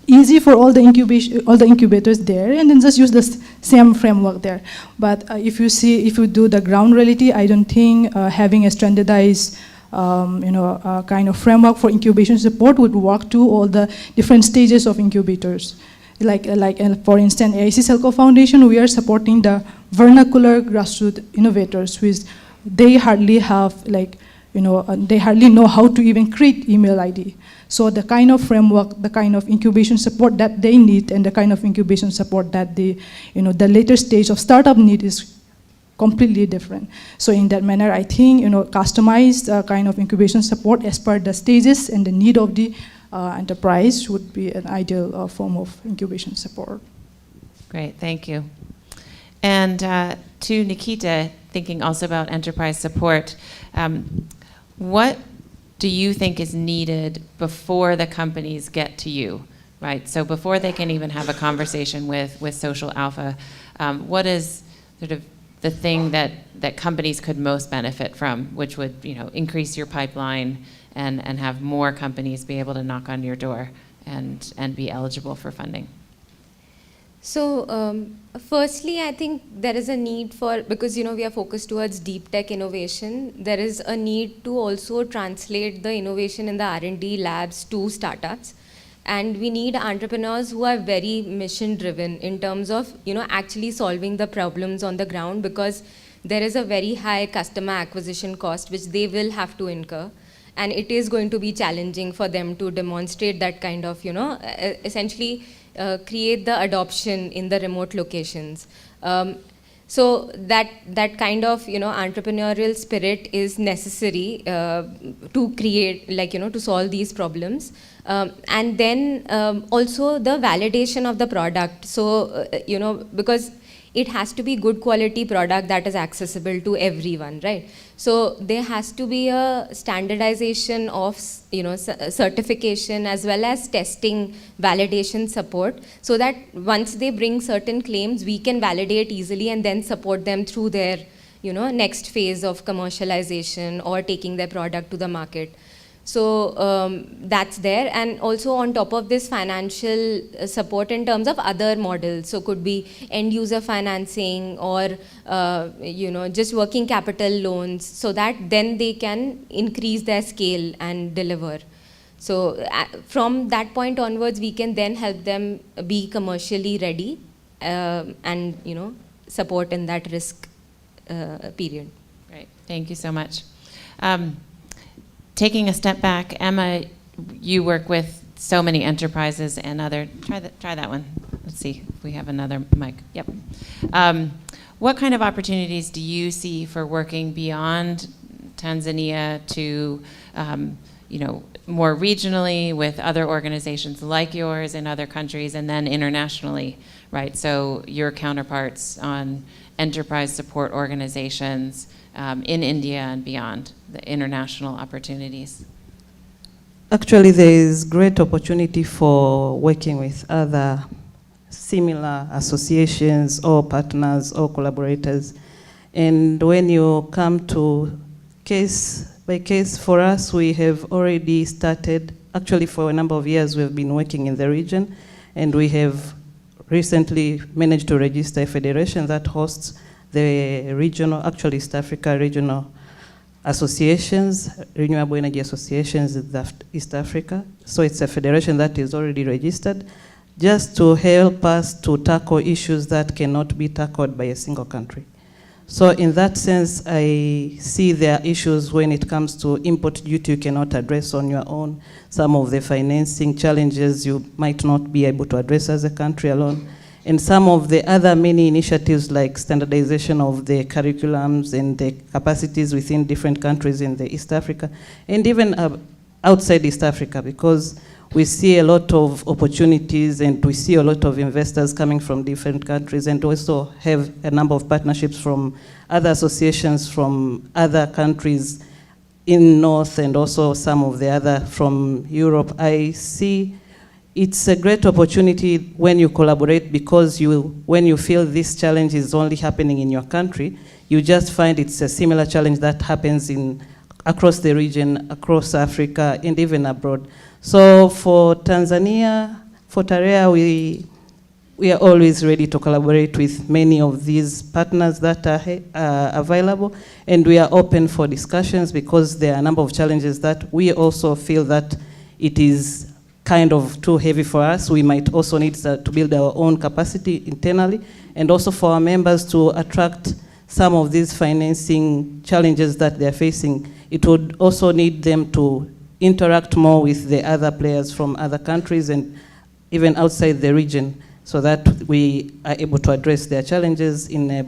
easy for all the incubators there, and then just use the same framework there. But if you do the ground reality, I don't think having a standardized kind of framework for incubation support would work to all the different stages of incubators. Like for instance, AIC SELCO Foundation, we are supporting the vernacular grassroots innovators, which they hardly have they hardly know how to even create email ID. So the kind of framework, the kind of incubation support that they need, and the kind of incubation support that the later stage of startup need is completely different. So in that manner, I think customized kind of incubation support as per the stages and the need of the enterprise would be an ideal form of incubation support. Great, thank you. And to Nikita, thinking also about enterprise support, what do you think is needed before the companies get to you, right? So before they can even have a conversation with Social Alpha, what is sort of the thing that companies could most benefit from, which would increase your pipeline and have more companies be able to knock on your door and be eligible for funding? So firstly, I think there is a need for, because we are focused towards deep tech innovation, there is a need to also translate the innovation in the R&D labs to startups. And we need entrepreneurs who are very mission driven in terms of actually solving the problems on the ground, because there is a very high customer acquisition cost which they will have to incur. And it is going to be challenging for them to demonstrate that kind of, essentially create the adoption in the remote locations. So that kind of entrepreneurial spirit is necessary to create, to solve these problems. And then also the validation of the product. So because it has to be good quality product that is accessible to everyone, right? So there has to be a standardization of certification as well as testing, validation support, so that once they bring certain claims, we can validate easily and then support them through their next phase of commercialization or taking their product to the market. So that's there, and also on top of this, financial support in terms of other models. So could be end user financing or just working capital loans, so that then they can increase their scale and deliver. So from that point onwards, we can then help them be commercially ready and support in that risk period. Great, thank you so much. Taking a step back, Emma, you work with so many enterprises and other, try that one. Let's see if we have another mic. Yep. What kind of opportunities do you see for working beyond Tanzania to, more regionally with other organizations like yours in other countries, and then internationally, right? So your counterparts on enterprise support organizations in India and beyond, the international opportunities? Actually, there is great opportunity for working with other similar associations or partners or collaborators. And when you come to case by case, for us, we have already started, actually for a number of years, we've been working in the region, and we have recently managed to register a federation that hosts the regional, actually East Africa regional associations, renewable energy associations in East Africa. So it's a federation that is already registered, just to help us to tackle issues that cannot be tackled by a single country. So in that sense, I see there are issues when it comes to import duty you cannot address on your own. Some of the financing challenges you might not be able to address as a country alone. And some of the other many initiatives like standardization of the curriculums and the capacities within different countries in the East Africa, and even outside East Africa, because we see a lot of opportunities and we see a lot of investors coming from different countries, and also have a number of partnerships from other associations from other countries in North, and also some of the other from Europe. I see it's a great opportunity when you collaborate, because when you feel this challenge is only happening in your country, you just find it's a similar challenge that happens across the region, across Africa, and even abroad. So for Tanzania, for TAREA, we are always ready to collaborate with many of these partners that are available, and we are open for discussions, because there are a number of challenges that we also feel that it is kind of too heavy for us. We might also need to build our own capacity internally, and also for our members to attract some of these financing challenges that they're facing. It would also need them to interact more with the other players from other countries and even outside the region, so that we are able to address their challenges in a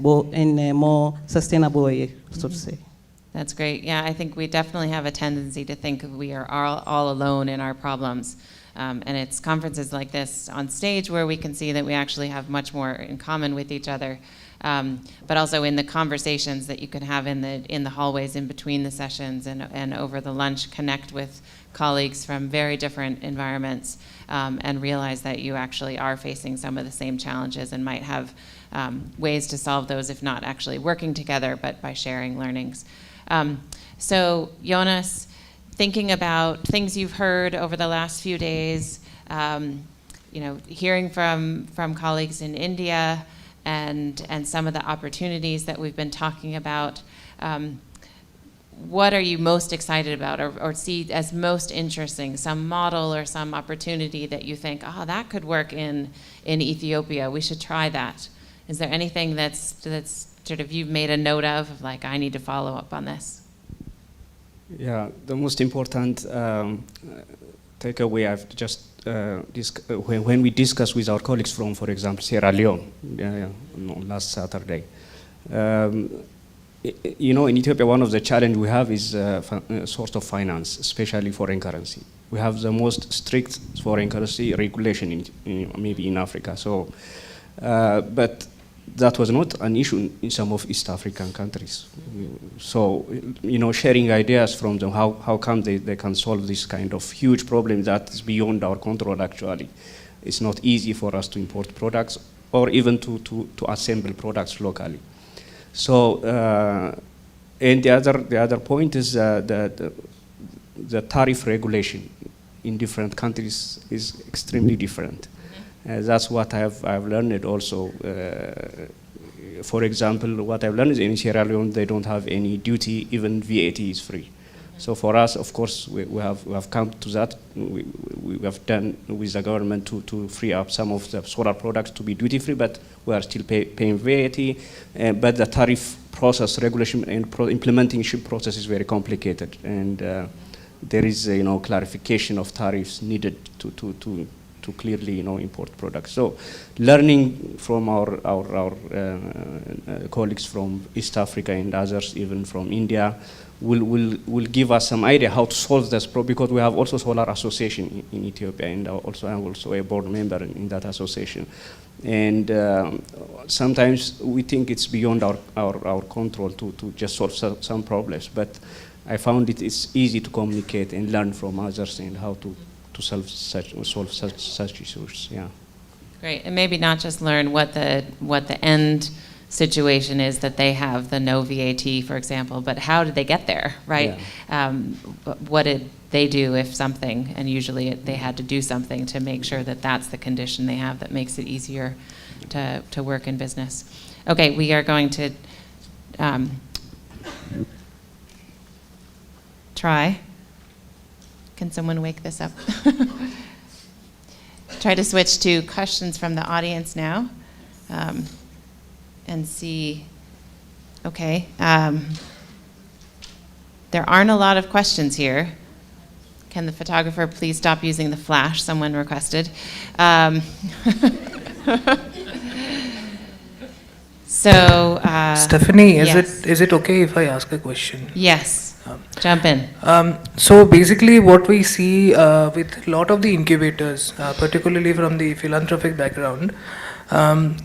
more sustainable way, so to say. That's great. Yeah, I think we definitely have a tendency to think we are all alone in our problems. And it's conferences like this on stage where we can see that we actually have much more in common with each other. But also in the conversations that you can have in the hallways in between the sessions and over the lunch, connect with colleagues from very different environments and realize that you actually are facing some of the same challenges and might have ways to solve those, if not actually working together, but by sharing learnings. So Jonas, thinking about things you've heard over the last few days, hearing from colleagues in India and some of the opportunities that we've been talking about, what are you most excited about or see as most interesting? Some model or some opportunity that you think, oh, that could work in Ethiopia, we should try that. Is there anything that's sort of you've made a note of like, I need to follow up on this? Yeah, the most important takeaway I've just when we discuss with our colleagues from, for example, Sierra Leone last Saturday, You know, in Ethiopia, one of the challenges we have is source of finance, especially foreign currency. We have the most strict foreign currency regulation maybe in Africa. So, but that was not an issue in some of East African countries. So, you know, sharing ideas from them, how come they can solve this kind of huge problem that is beyond our control actually. It's not easy for us to import products or even to assemble products locally. So, and the other point is the tariff regulation in different countries is extremely different. That's what I've learned also. For example, what I've learned is in Sierra Leone they don't have any duty, even VAT is free. So for us, of course, we have come to that. We have done with the government to free up some of the solar products to be duty free, but we are still paying VAT. But the tariff process, regulation, and implementation process is very complicated, and there is clarification of tariffs needed to clearly import products. So learning from our colleagues from East Africa and others, even from India, will give us some idea how to solve this problem, because we have also solar association in Ethiopia, and I'm also a board member in that association. And sometimes we think it's beyond our control to just solve some problems, but I found it's easy to communicate and learn from others and how to solve such issues. Yeah. Great, and maybe not just learn what the end situation is that they have, the no VAT, for example, but how did they get there, right? Yeah. What did they do if something, and usually they had to do something to make sure that that's the condition they have that makes it easier to work in business. Okay, we are going to try. Can someone wake this up? Try to switch to questions from the audience now, and see. Okay, there aren't a lot of questions here. Can the photographer please stop using the flash? Someone requested. So, Stephanie, yes. is it okay if I ask a question? Yes. Jump in. So basically what we see with a lot of the incubators, particularly from the philanthropic background,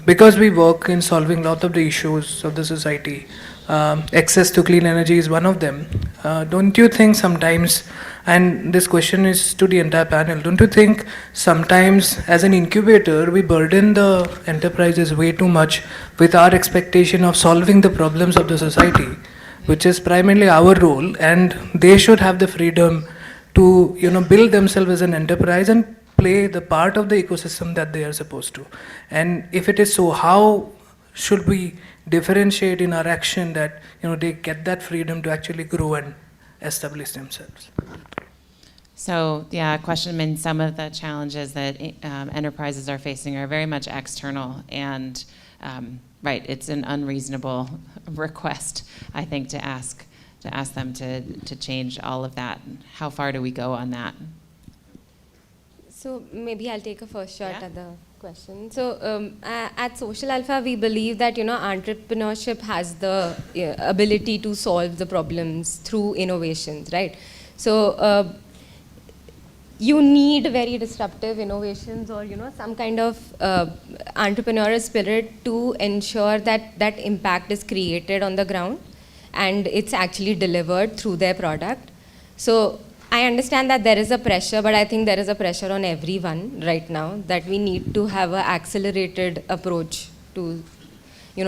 because we work in solving a lot of the issues of the society, access to clean energy is one of them. Don't you think sometimes, and this question is to the entire panel, don't you think sometimes as an incubator we burden the enterprises way too much with our expectation of solving the problems of the society, which is primarily our role, and they should have the freedom to build themselves as an enterprise and play the part of the ecosystem that they are supposed to. And if it is so, how should we differentiate in our action that they get that freedom to actually grow and establish themselves? So yeah, question. I mean, some of the challenges that enterprises are facing are very much external, and right, it's an unreasonable request, I think, to ask them to change all of that. How far do we go on that? So maybe I'll take a first shot at the question. So at Social Alpha, we believe that entrepreneurship has the ability to solve the problems through innovations, right? So you need very disruptive innovations, or some kind of entrepreneurial spirit to ensure that that impact is created on the ground and it's actually delivered through their product. So I understand that there is a pressure, but I think there is a pressure on everyone right now that we need to have an accelerated approach to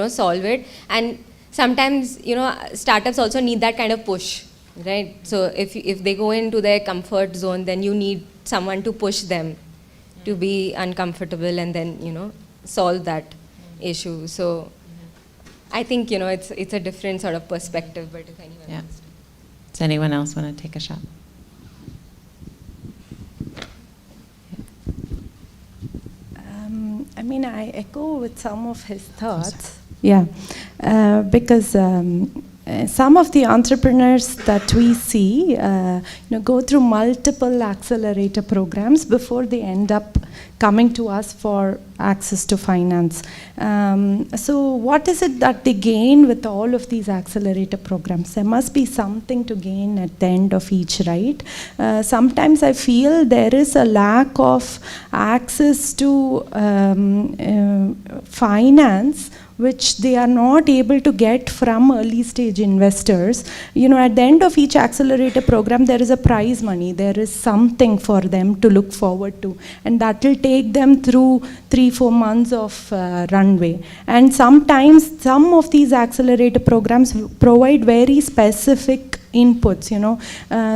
solve it. And sometimes startups also need that kind of push, right? So if they go into their comfort zone, then you need someone to push them to be uncomfortable and then solve that issue. So I think it's a different sort of perspective. But if anyone wants to. Does anyone else want to take a shot? I mean, I echo with some of his thoughts. Yeah, because some of the entrepreneurs that we see go through multiple accelerator programs before they end up coming to us for access to finance. So what is it that they gain with all of these accelerator programs? There must be something to gain at the end of each, right? Sometimes I feel there is a lack of access to finance which they are not able to get from early stage investors. At the end of each accelerator program, there is a prize money. There is something for them to look forward to. And that will take them through 3-4 months of runway. And sometimes some of these accelerator programs provide very specific inputs,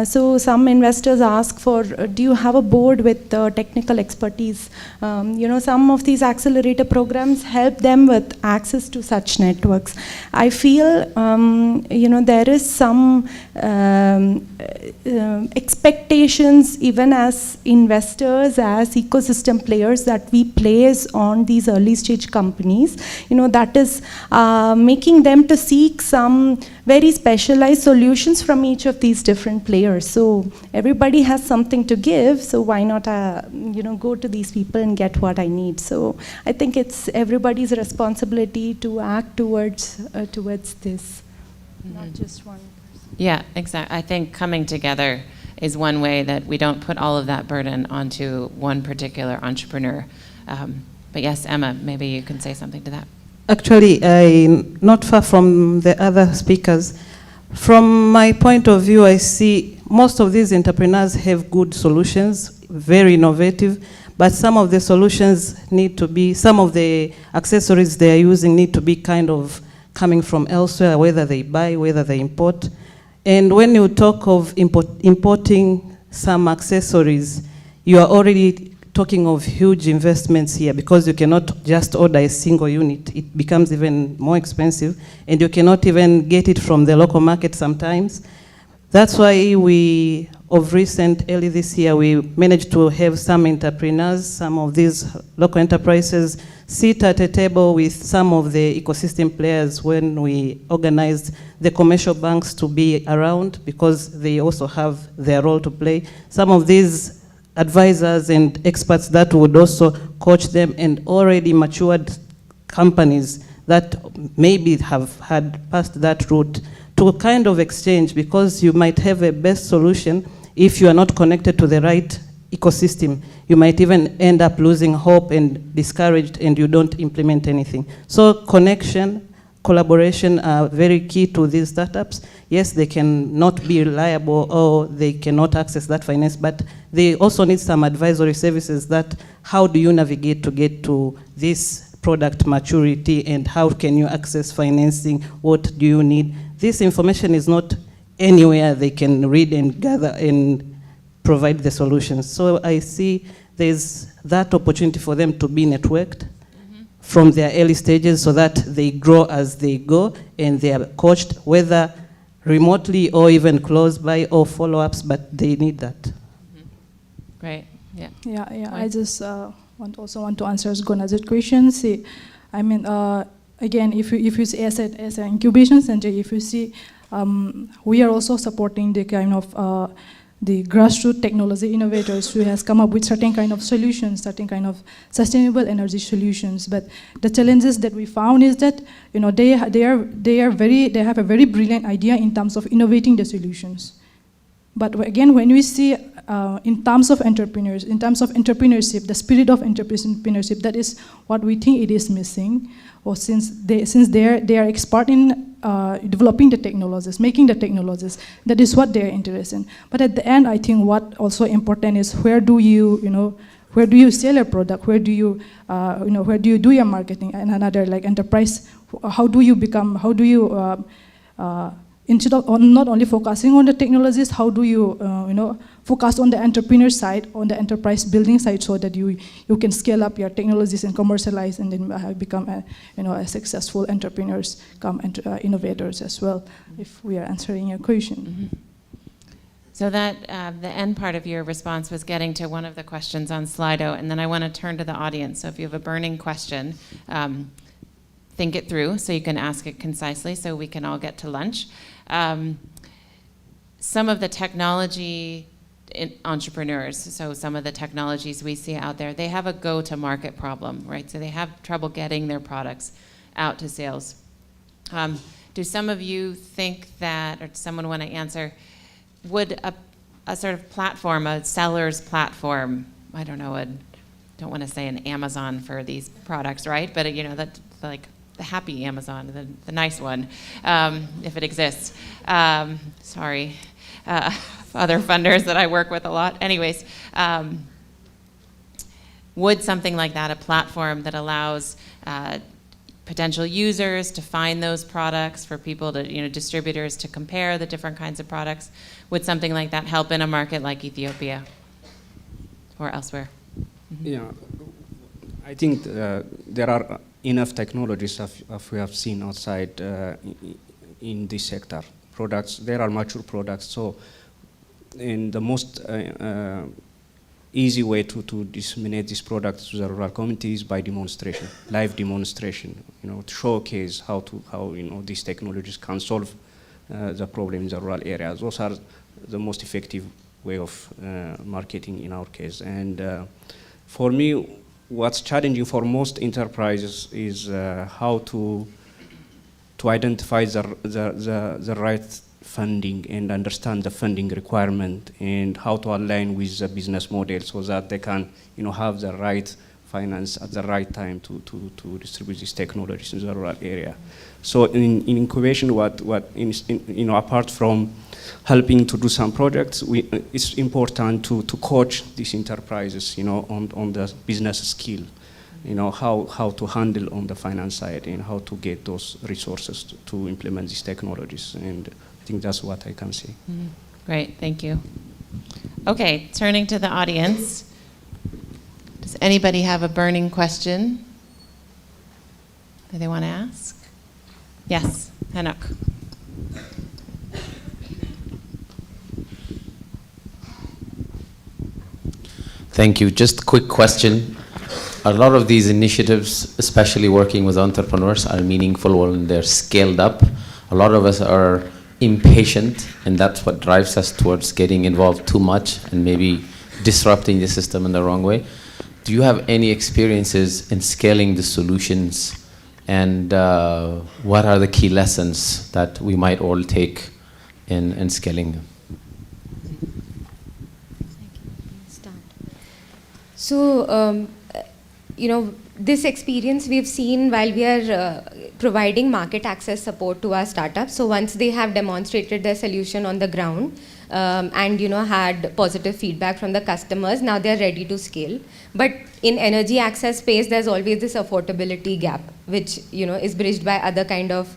so some investors ask for, do you have a board with technical expertise? Some of these accelerator programs help them with access to such networks. I feel, there is some expectations even as investors, as ecosystem players that we place on these early stage companies, that is making them to seek some very specialized solutions from each of these different players. So everybody has something to give, so why not go to these people and get what I need? So I think it's everybody's responsibility to act towards this, not just one person. Yeah, exactly. I think coming together is one way that we don't put all of that burden onto one particular entrepreneur. But yes, Emma, maybe you can say something to that. Actually, not far from the other speakers. From my point of view, I see most of these entrepreneurs have good solutions, very innovative, but some of the solutions need to be, some of the accessories they are using need to be kind of coming from elsewhere, whether they buy, whether they import. And when you talk of importing some accessories, you are already talking of huge investments here, because you cannot just order a single unit. It becomes even more expensive, and you cannot even get it from the local market sometimes. That's why early this year, we managed to have some entrepreneurs, some of these local enterprises, sit at a table with some of the ecosystem players when we organized the commercial banks to be around, because they also have their role to play. Some of these advisors and experts that would also coach them, and already matured companies that maybe have had passed that route to kind of exchange, because you might have a best solution. If you are not connected to the right ecosystem, you might even end up losing hope and discouraged, and you don't implement anything. So connection, collaboration are very key to these startups. Yes, they can not be reliable, or they cannot access that finance, but they also need some advisory services. That how do you navigate to get to this product maturity, and how can you access financing? What do you need? This information is not anywhere they can read and gather and provide the solutions. So I see there's that opportunity for them to be networked from their early stages, so that they grow as they go, and they are coached, whether remotely or even close by, or follow-ups, but they need that. Great, yeah. Yeah. I just also want to answer Gonaz's question. See, I mean, again, if you see as an incubation center, if you see, we are also supporting the kind of the grassroots technology innovators who has come up with certain kind of solutions, certain kind of sustainable energy solutions. But the challenges that we found is that they have a very brilliant idea in terms of innovating the solutions. But again, when we see in terms of entrepreneurs, in terms of entrepreneurship, the spirit of entrepreneurship, that is what we think it is missing. Or since they are expert in developing the technologies, making the technologies, that is what they are interested in. But at the end, I think what also important is where do you sell your product? Where do you do your marketing? And another like enterprise, how do you instead of not only focusing on the technologies, how do you focus on the entrepreneur side, on the enterprise building side, so that you can scale up your technologies and commercialize, and then become a successful entrepreneurs, innovators as well. If we are answering your question. Mm-hmm. So that the end part of your response was getting to one of the questions on Slido, and then I want to turn to the audience. So if you have a burning question, think it through so you can ask it concisely so we can all get to lunch. Some of the technology entrepreneurs, so some of the technologies we see out there, they have a go-to-market problem, right? So they have trouble getting their products out to sales. Do some of you think that, or does someone want to answer, would a sort of platform, a seller's platform, I don't know, don't want to say an Amazon for these products, right? But you know, that's like the happy Amazon, the nice one, if it exists. Sorry. Other funders that I work with a lot. Anyways, would something like that, a platform that allows potential users to find those products, for people to, you know, distributors to compare the different kinds of products, would something like that help in a market like Ethiopia or elsewhere? Yeah, I think there are enough technologies as we have seen outside in this sector. Products, there are mature products, so in the most easy way to disseminate these products to the rural communities by demonstration, live demonstration, you know, to showcase how you know these technologies can solve the problem in the rural areas. Those are the most effective way of marketing in our case. And for me, what's challenging for most enterprises is how to identify the right funding and understand the funding requirement and how to align with the business model so that they can, you know, have the right finance at the right time to distribute these technologies in the rural area. So in incubation, you know, apart from helping to do some projects, it's important to coach these enterprises, you know, on the business skill. You know, how to handle on the finance side and how to get those resources to implement these technologies. And I think that's what I can say. Mm-hmm. Great, thank you. Okay, turning to the audience. Does anybody have a burning question that they want to ask? Yes, Hanok. Thank you. Just a quick question. A lot of these initiatives, especially working with entrepreneurs, are meaningful when they're scaled up. A lot of us are impatient, and that's what drives us towards getting involved too much and maybe disrupting the system in the wrong way. Do you have any experiences in scaling the solutions, and what are the key lessons that we might all take in scaling them? So, you know, this experience we've seen while we are providing market access support to our startups. So once they have demonstrated their solution on the ground and, you know, had positive feedback from the customers, now they're ready to scale. But in energy access space, there's always this affordability gap, which, you know, is bridged by other kind of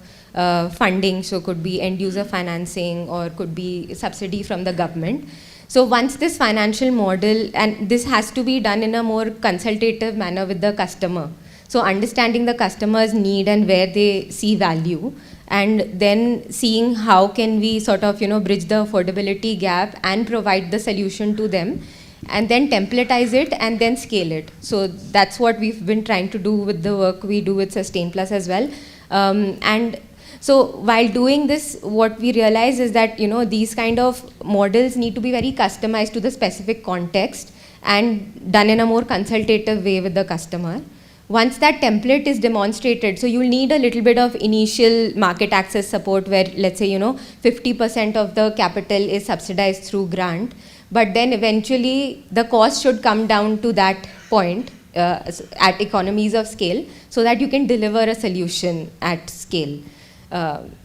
funding. So could be end user financing or could be subsidy from the government. So once this financial model, and this has to be done in a more consultative manner with the customer. So understanding the customer's need and where they see value, and then seeing how can we sort of, you know, bridge the affordability gap and provide the solution to them, and then templatize it and then scale it. So that's what we've been trying to do with the work we do with Sustain Plus as well. And so while doing this, what we realize is that, you know, these kind of models need to be very customized to the specific context and done in a more consultative way with the customer. Once that template is demonstrated, so you'll need a little bit of initial market access support where, let's say, you know, 50% of the capital is subsidized through grant, but then eventually the cost should come down to that point at economies of scale so that you can deliver a solution at scale.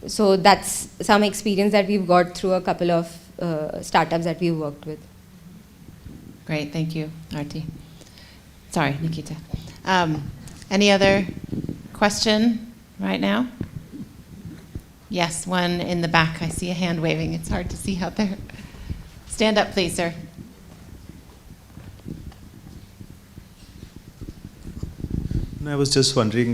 So that's some experience that we've got through a couple of startups that we've worked with. Great, thank you, Arti. Sorry, Nikita. Any other question right now? Yes, one in the back. I see a hand waving. It's hard to see out there. Stand up, please, sir. I was just wondering,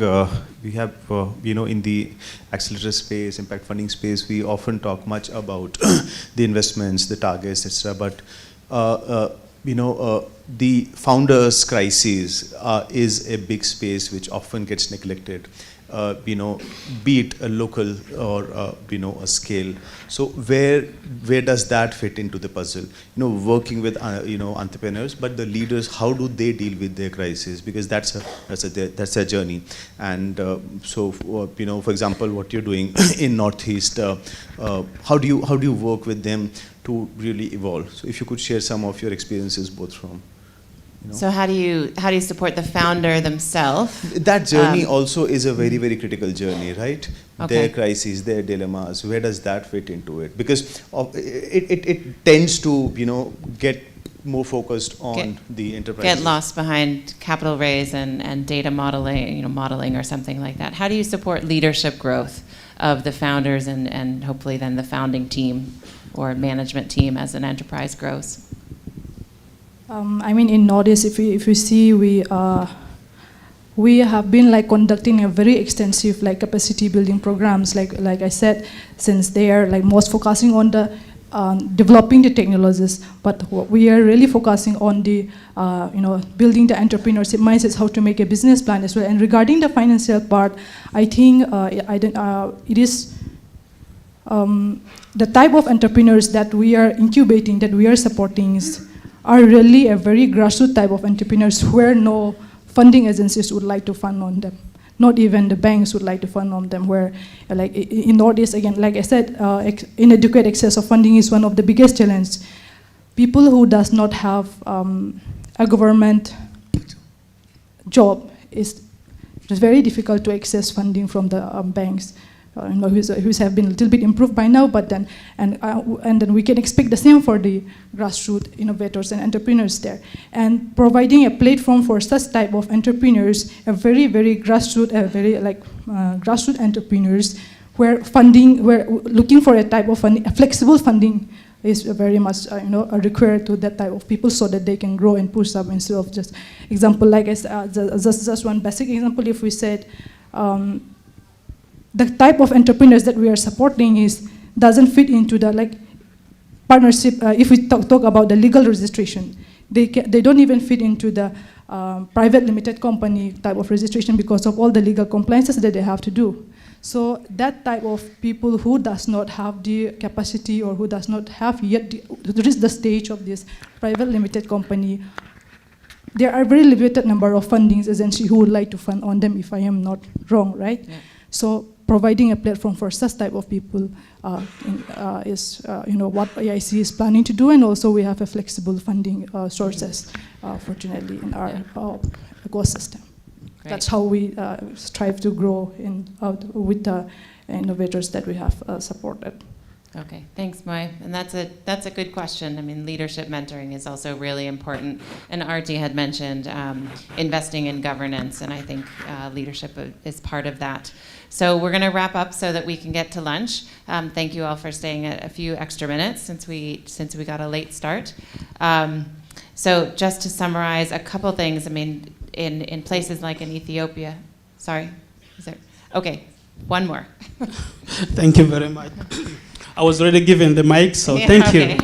we have, you know, in the accelerator space, impact funding space, we often talk much about the investments, the targets, etc. But, you know, the founders' crisis is a big space which often gets neglected. be it a local or a scale. So where does that fit into the puzzle? Working with entrepreneurs, but the leaders, how do they deal with their crisis? Because that's a journey. And so for example, what you're doing in Northeast, how do you work with them to really evolve? So if you could share some of your experiences, both from. So how do you support the founder themselves? That journey also is a very, very critical journey, right? Okay. Their crises, their dilemmas, where does that fit into it? Because it tends to, get more focused on the enterprise. Get lost behind capital raise and data modeling or something like that. How do you support leadership growth of the founders and hopefully then the founding team or management team as an enterprise grows? In Northeast, if we see, we have been conducting a very extensive capacity building programs. Like I said, since they are most focusing on the developing the technologies, but we are really focusing on the building the entrepreneurship mindsets, how to make a business plan as well. And regarding the financial part, I think it is the type of entrepreneurs that we are incubating, that we are supporting are really a very grassroots type of entrepreneurs where no funding agencies would like to fund on them. Not even the banks would like to fund on them, where in Northeast, again, like I said, inadequate access of funding is one of the biggest challenges. People who does not have a government job, it's very difficult to access funding from the banks. Who's have been a little bit improved by now, but then and then we can expect the same for the grassroots innovators and entrepreneurs there, and providing a platform for such type of entrepreneurs, a very grassroots, grassroots entrepreneurs, where we're looking for a type of funding, a flexible funding is very much required to that type of people so that they can grow and push up instead of just example like just one basic example. If we said. The type of entrepreneurs that we are supporting doesn't fit into the partnership. If we talk about the legal registration, they don't even fit into the private limited company type of registration because of all the legal compliances that they have to do. So that type of people who does not have the capacity or who does not have yet reached the stage of this private limited company, there are very limited number of fundings essentially who would like to fund on them, if I am not wrong, right? Yeah. So providing a platform for such type of people is what AIC is planning to do, and also we have a flexible funding sources, fortunately, in our ecosystem. Great. That's how we strive to grow with the innovators that we have supported. Okay, thanks, Moy. And that's a good question. I mean, leadership mentoring is also really important. And Arti had mentioned investing in governance, and I think leadership is part of that. So we're going to wrap up so that we can get to lunch. Thank you all for staying a few extra minutes since we got a late start. So just to summarize a couple things, I mean, in places like in Ethiopia, sorry, is there? Okay, one more. Thank you very much. I was already given the mic, so yeah, thank you.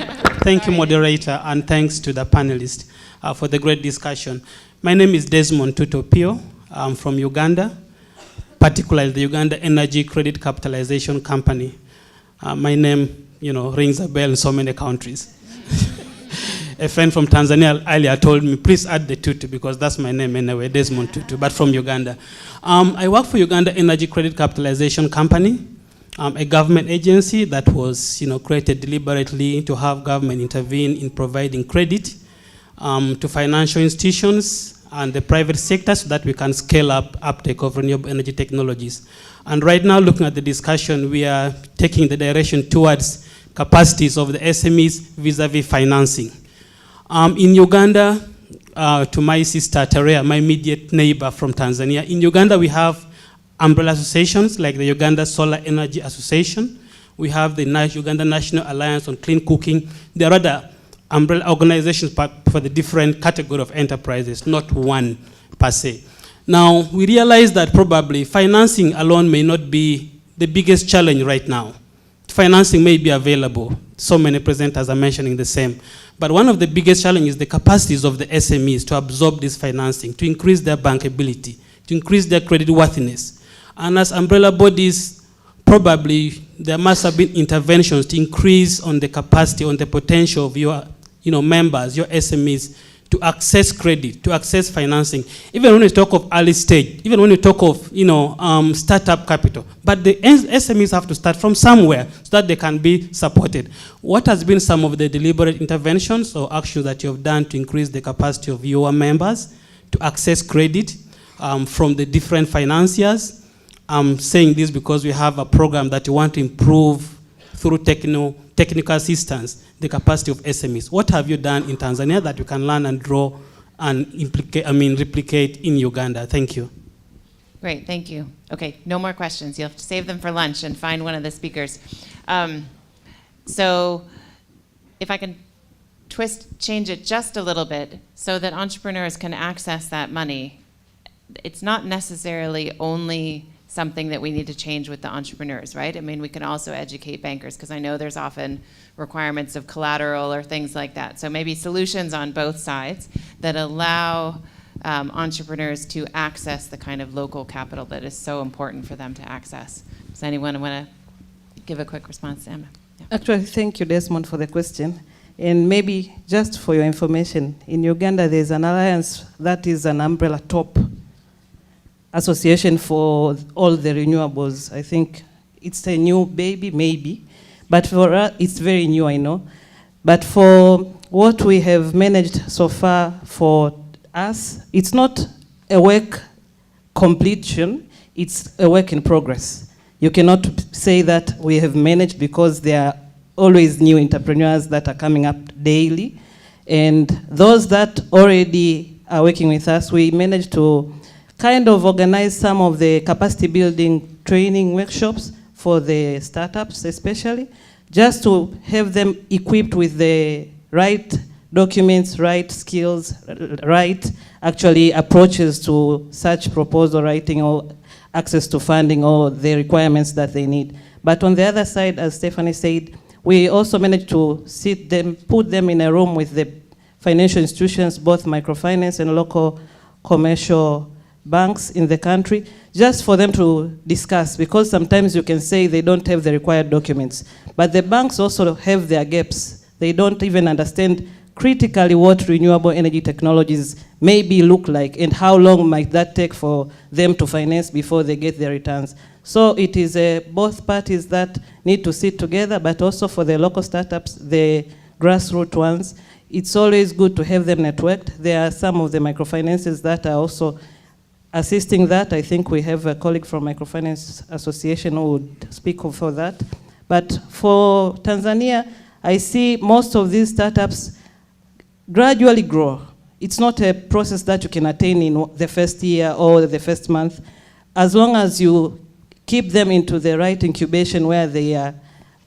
Thank you, moderator, and thanks to the panelists for the great discussion. My name is Desmond Tutopio. I'm from Uganda, particularly the Uganda Energy Credit Capitalization Company. My name, rings a bell in so many countries. A friend from Tanzania earlier told me, please add the Tutu, because that's my name anyway, Desmond Tutu, but from Uganda. I work for Uganda Energy Credit Capitalization Company, a government agency that was created deliberately to have government intervene in providing credit to financial institutions and the private sector so that we can scale up uptake of renewable energy technologies. And right now, looking at the discussion, we are taking the direction towards capacities of the SMEs vis-a-vis financing. In Uganda, to my sister Terea, my immediate neighbor from Tanzania, in Uganda we have umbrella associations like the Uganda Solar Energy Association. We have the Uganda National Alliance on Clean Cooking. There are other umbrella organizations for the different category of enterprises, not one per se. Now, we realize that probably financing alone may not be the biggest challenge right now. Financing may be available. So many presenters are mentioning the same. But one of the biggest challenges is the capacities of the SMEs to absorb this financing, to increase their bankability, to increase their credit worthiness. And as umbrella bodies, probably there must have been interventions to increase on the capacity, on the potential of your members, your SMEs, to access credit, to access financing. Even when we talk of early stage, even when we talk of startup capital, but the SMEs have to start from somewhere so that they can be supported. What has been some of the deliberate interventions or actions that you have done to increase the capacity of your members to access credit from the different financiers? I'm saying this because we have a program that we want to improve through technical assistance, the capacity of SMEs. What have you done in Tanzania that you can learn and draw and replicate in Uganda? Thank you. Great, thank you. Okay, no more questions. You'll have to save them for lunch and find one of the speakers. So if I can change it just a little bit so that entrepreneurs can access that money, it's not necessarily only something that we need to change with the entrepreneurs, right? I mean, we can also educate bankers because I know there's often requirements of collateral or things like that. So maybe solutions on both sides that allow entrepreneurs to access the kind of local capital that is so important for them to access. Does anyone want to give a quick response, Emma? Yeah. Actually, thank you, Desmond, for the question. And maybe just for your information, in Uganda, there's an alliance that is an umbrella top association for all the renewables. I think it's a new baby, maybe. But for us, it's very new, I know. But for what we have managed so far for us, it's not a work completion, it's a work in progress. You cannot say that we have managed because there are always new entrepreneurs that are coming up daily. And those that already are working with us, we managed to kind of organize some of the capacity building training workshops for the startups especially, just to have them equipped with the right documents, right skills, right actually approaches to such proposal writing or access to funding or the requirements that they need. But on the other side, as Stephanie said, we also managed to put them in a room with the financial institutions, both microfinance and local commercial banks in the country, just for them to discuss, because sometimes you can say they don't have the required documents, but the banks also have their gaps. They don't even understand critically what renewable energy technologies maybe look like and how long might that take for them to finance before they get their returns. So it is both parties that need to sit together, but also for the local startups, the grassroots ones, it's always good to have them networked. There are some of the microfinances that are also assisting that. I think we have a colleague from Microfinance Association who would speak for that. But for Tanzania, I see most of these startups gradually grow. It's not a process that you can attain in the first year or the first month. As long as you keep them into the right incubation where they are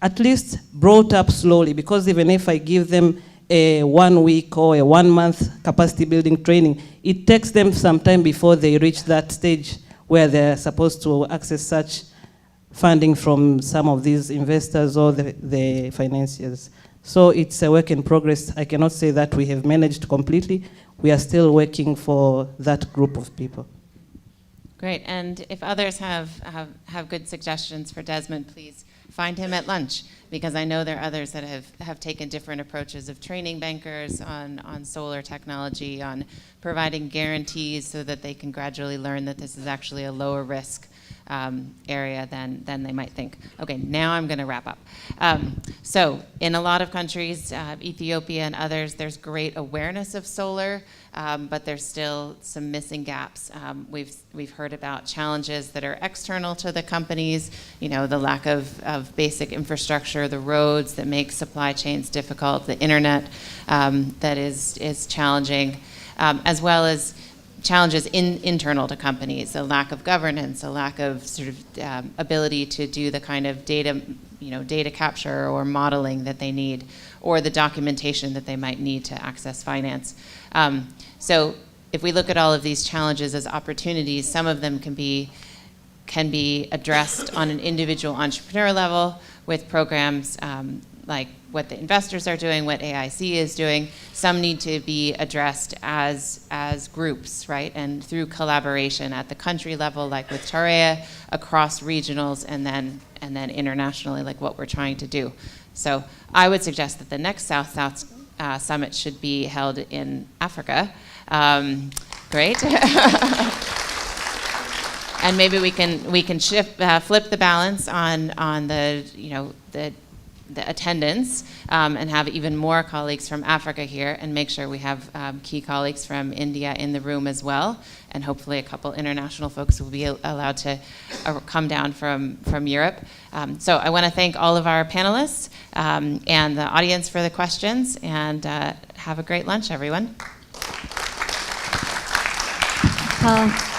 at least brought up slowly, because even if I give them a 1 week or a 1 month capacity building training, it takes them some time before they reach that stage where they're supposed to access such funding from some of these investors or the financiers. So it's a work in progress. I cannot say that we have managed completely. We are still working for that group of people. Great, and if others have good suggestions for Desmond, please find him at lunch, because I know there are others that have taken different approaches of training bankers on solar technology, on providing guarantees so that they can gradually learn that this is actually a lower risk area than they might think. Okay, now I'm going to wrap up. So in a lot of countries, Ethiopia and others, there's great awareness of solar, but there's still some missing gaps. We've heard about challenges that are external to the companies, you know, the lack of basic infrastructure, the roads that make supply chains difficult, the internet that is challenging, as well as challenges internal to companies, a lack of governance, a lack of sort of ability to do the kind of data capture or modeling that they need, or the documentation that they might need to access finance. So if we look at all of these challenges as opportunities, some of them can be addressed on an individual entrepreneur level with programs like what the investors are doing, what AIC is doing. Some need to be addressed as groups, right? And through collaboration at the country level, like with Tarea, across regionals, and then internationally, like what we're trying to do. So I would suggest that the next South-South summit should be held in Africa. Great. And maybe we can shift, flip the balance on the the attendance, and have even more colleagues from Africa here, and make sure we have key colleagues from India in the room as well, and hopefully a couple international folks will be allowed to come down from Europe. So I want to thank all of our panelists and the audience for the questions, and have a great lunch, everyone.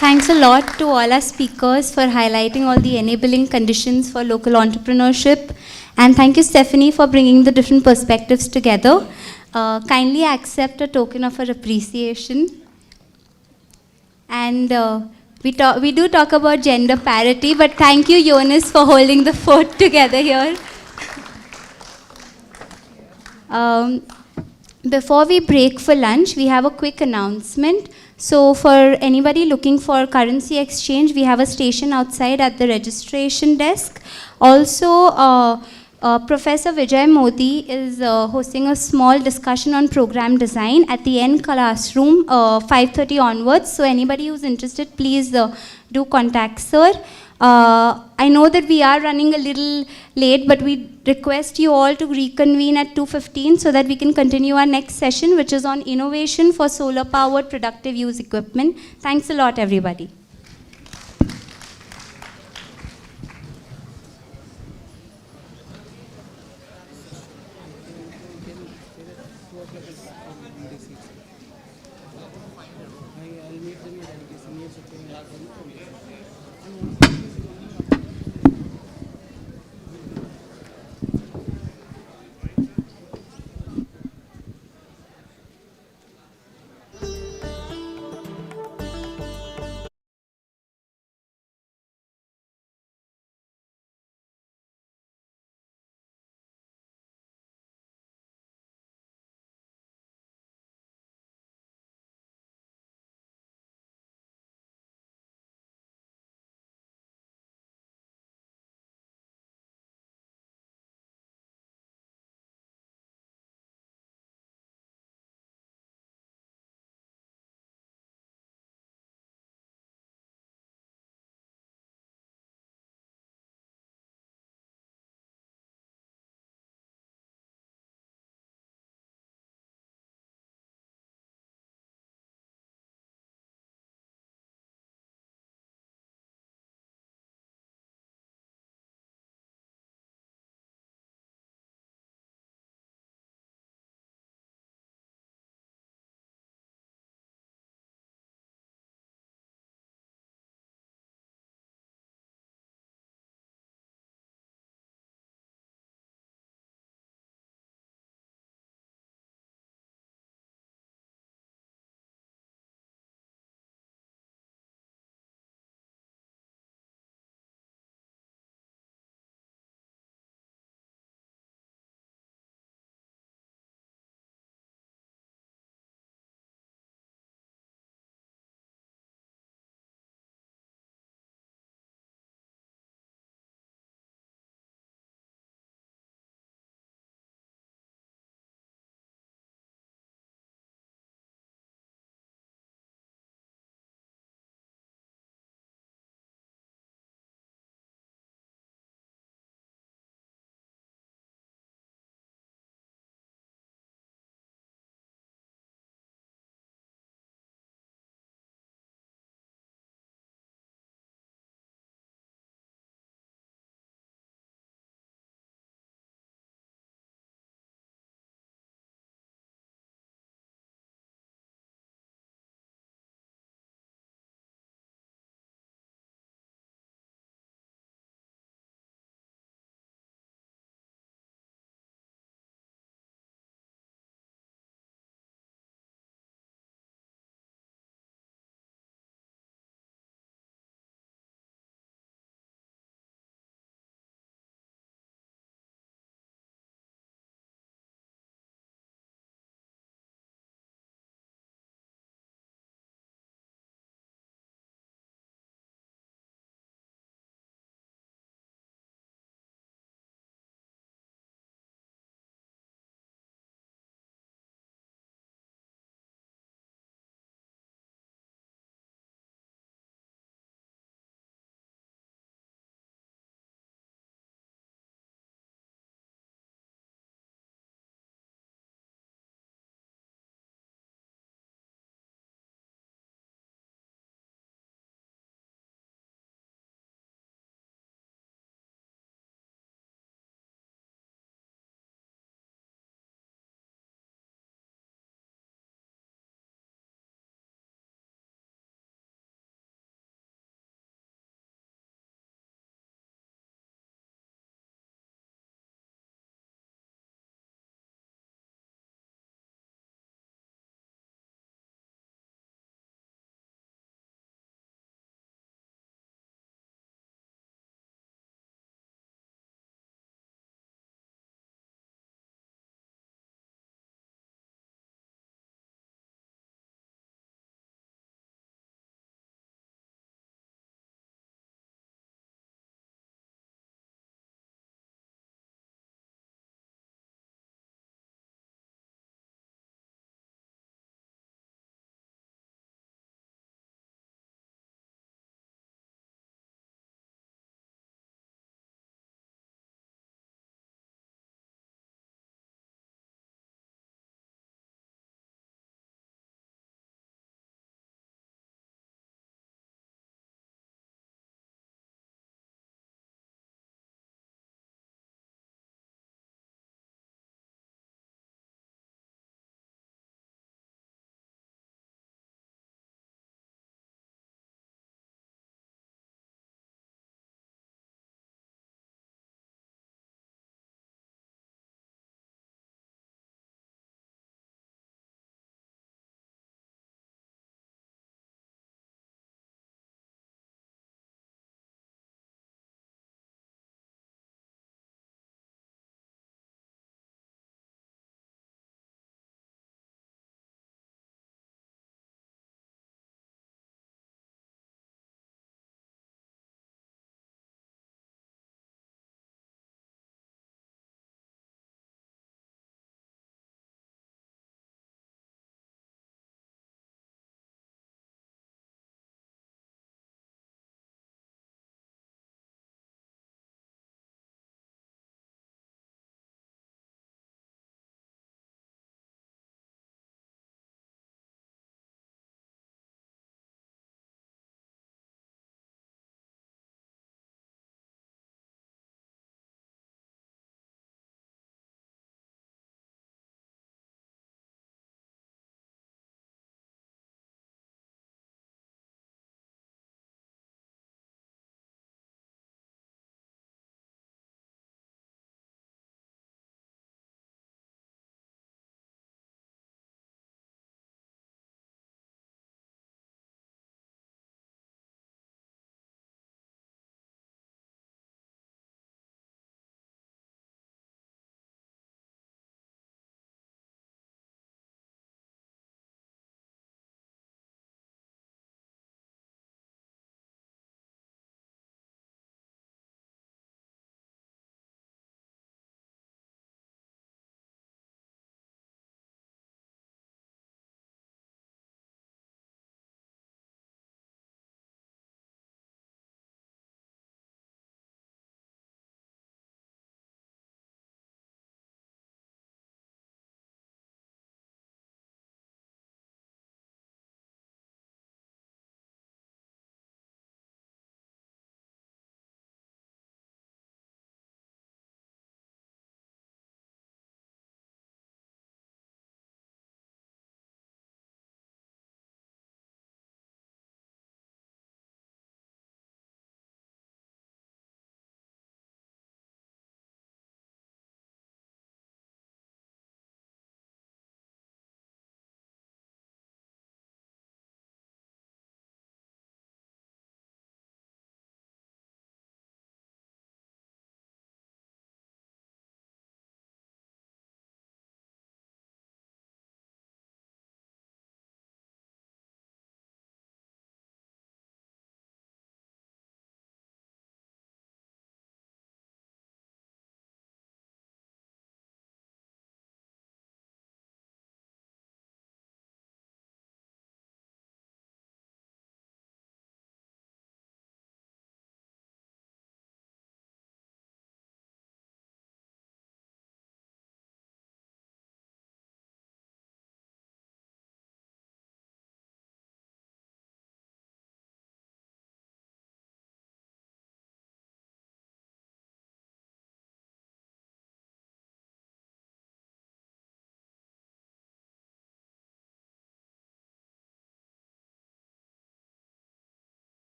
Thanks a lot to all our speakers for highlighting all the enabling conditions for local entrepreneurship. And thank you, Stephanie, for bringing the different perspectives together. Kindly accept a token of our appreciation. And we do talk about gender parity, but thank you, Jonas, for holding the fort together here. Before we break for lunch, we have a quick announcement. So for anybody looking for currency exchange, we have a station outside at the registration desk. Also, Professor Vijay Modi is hosting a small discussion on program design at the end classroom, 5:30 onwards. So anybody who's interested, please do contact sir. I know that we are running a little late, but we request you all to reconvene at 2:15 so that we can continue our next session, which is on innovation for solar-powered productive use equipment. Thanks a lot, everybody.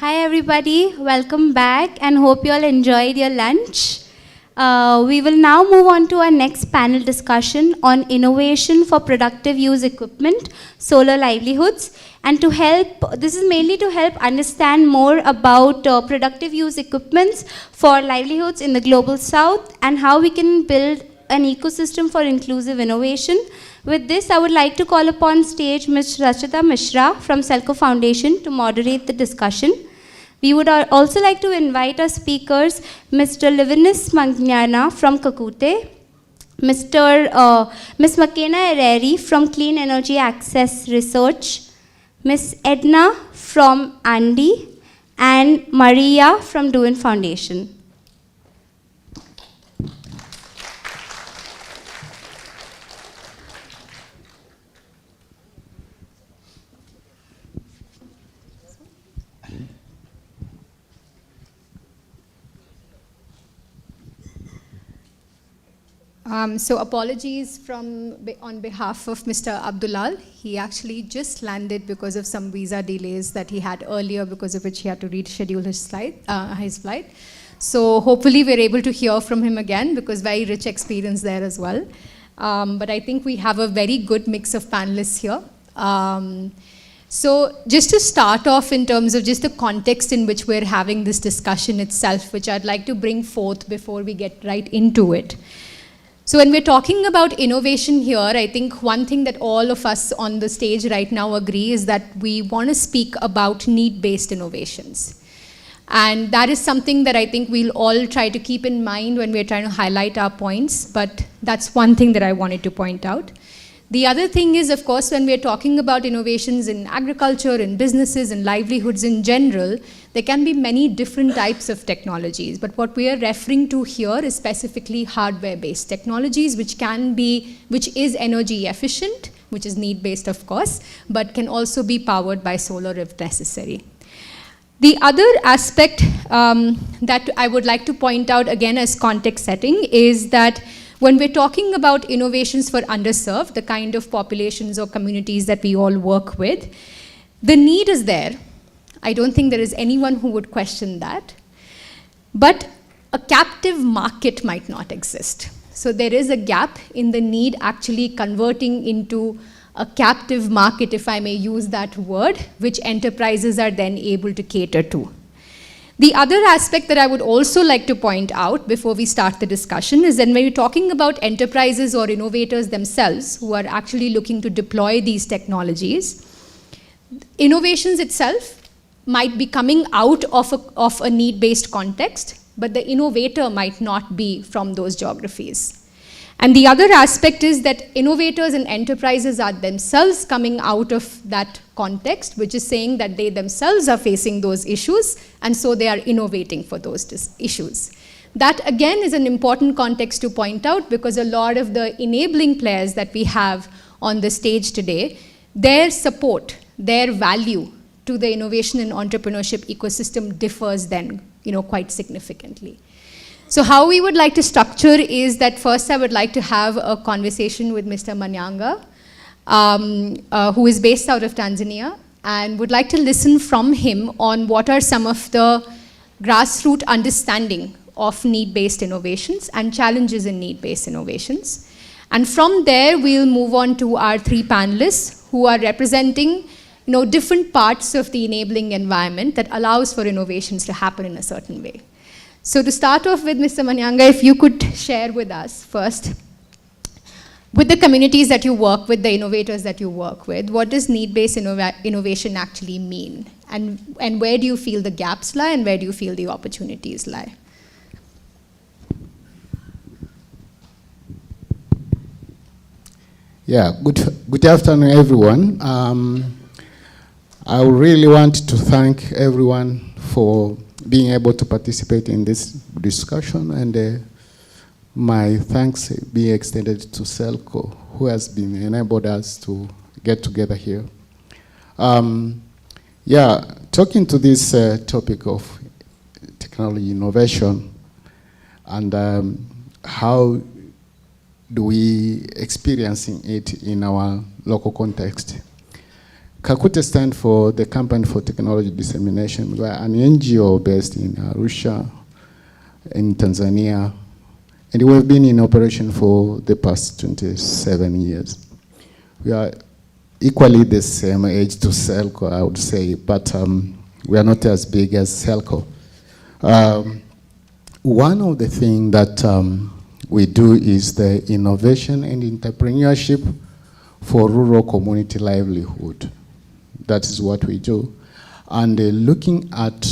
Hi everybody, welcome back and hope you all enjoyed your lunch. We will now move on to our next panel discussion on innovation for productive use equipment, solar livelihoods. And to help, this is mainly to help understand more about productive use equipments for livelihoods in the global south and how we can build an ecosystem for inclusive innovation. With this, I would like to call upon stage Ms. Rachita Mishra from SELCO Foundation to moderate the discussion. We would also like to invite our speakers, Mr. Livinus Mangnana from Kakute, Ms. McKenna Ereri from Clean Energy Access Research, Ms. Edna from Andy, and Maria from Duin Foundation. So apologies on behalf of Mr. Abdulal. He actually just landed because of some visa delays that he had earlier, because of which he had to reschedule his flight. So hopefully we're able to hear from him again, because very rich experience there as well. But I think we have a very good mix of panelists here. So just to start off in terms of just the context in which we're having this discussion itself, which I'd like to bring forth before we get right into it. So when we're talking about innovation here, I think one thing that all of us on the stage right now agree is that we want to speak about need-based innovations. And that is something that I think we'll all try to keep in mind when we're trying to highlight our points, but that's one thing that I wanted to point out. The other thing is, of course, when we're talking about innovations in agriculture, in businesses, in livelihoods in general, there can be many different types of technologies. But what we are referring to here is specifically hardware-based technologies, which is energy efficient, which is need-based, of course, but can also be powered by solar if necessary. The other aspect that I would like to point out again as context setting is that when we're talking about innovations for underserved, the kind of populations or communities that we all work with, the need is there. I don't think there is anyone who would question that. But a captive market might not exist. So there is a gap in the need actually converting into a captive market, if I may use that word, which enterprises are then able to cater to. The other aspect that I would also like to point out before we start the discussion is that when we're talking about enterprises or innovators themselves who are actually looking to deploy these technologies, innovations itself might be coming out of a need-based context, but the innovator might not be from those geographies. And the other aspect is that innovators and enterprises are themselves coming out of that context, which is saying that they themselves are facing those issues, and so they are innovating for those issues. That again is an important context to point out, because a lot of the enabling players that we have on the stage today, their support, their value to the innovation and entrepreneurship ecosystem differs then, quite significantly. So how we would like to structure is that first I would like to have a conversation with Mr. Manyanga, who is based out of Tanzania, and would like to listen from him on what are some of the grassroots understanding of need-based innovations and challenges in need-based innovations. And from there, we'll move on to our three panelists who are representing different parts of the enabling environment that allows for innovations to happen in a certain way. So to start off with, Mr. Manyanga, if you could share with us first, with the communities that you work with, the innovators that you work with, what does need-based innovation actually mean? And where do you feel the gaps lie, and where do you feel the opportunities lie? Yeah, good afternoon, everyone. I really want to thank everyone for being able to participate in this discussion, and my thanks be extended to SELCO, who has been enabled us to get together here. Yeah, talking to this topic of technology innovation and how do we experiencing it in our local context. Kakute stands for the Company for Technology Dissemination. We are an NGO based in Arusha, in Tanzania, and we have been in operation for the past 27 years. We are equally the same age to SELCO, I would say, but we are not as big as SELCO. One of the things that we do is the innovation and entrepreneurship for rural community livelihood. That is what we do. And looking at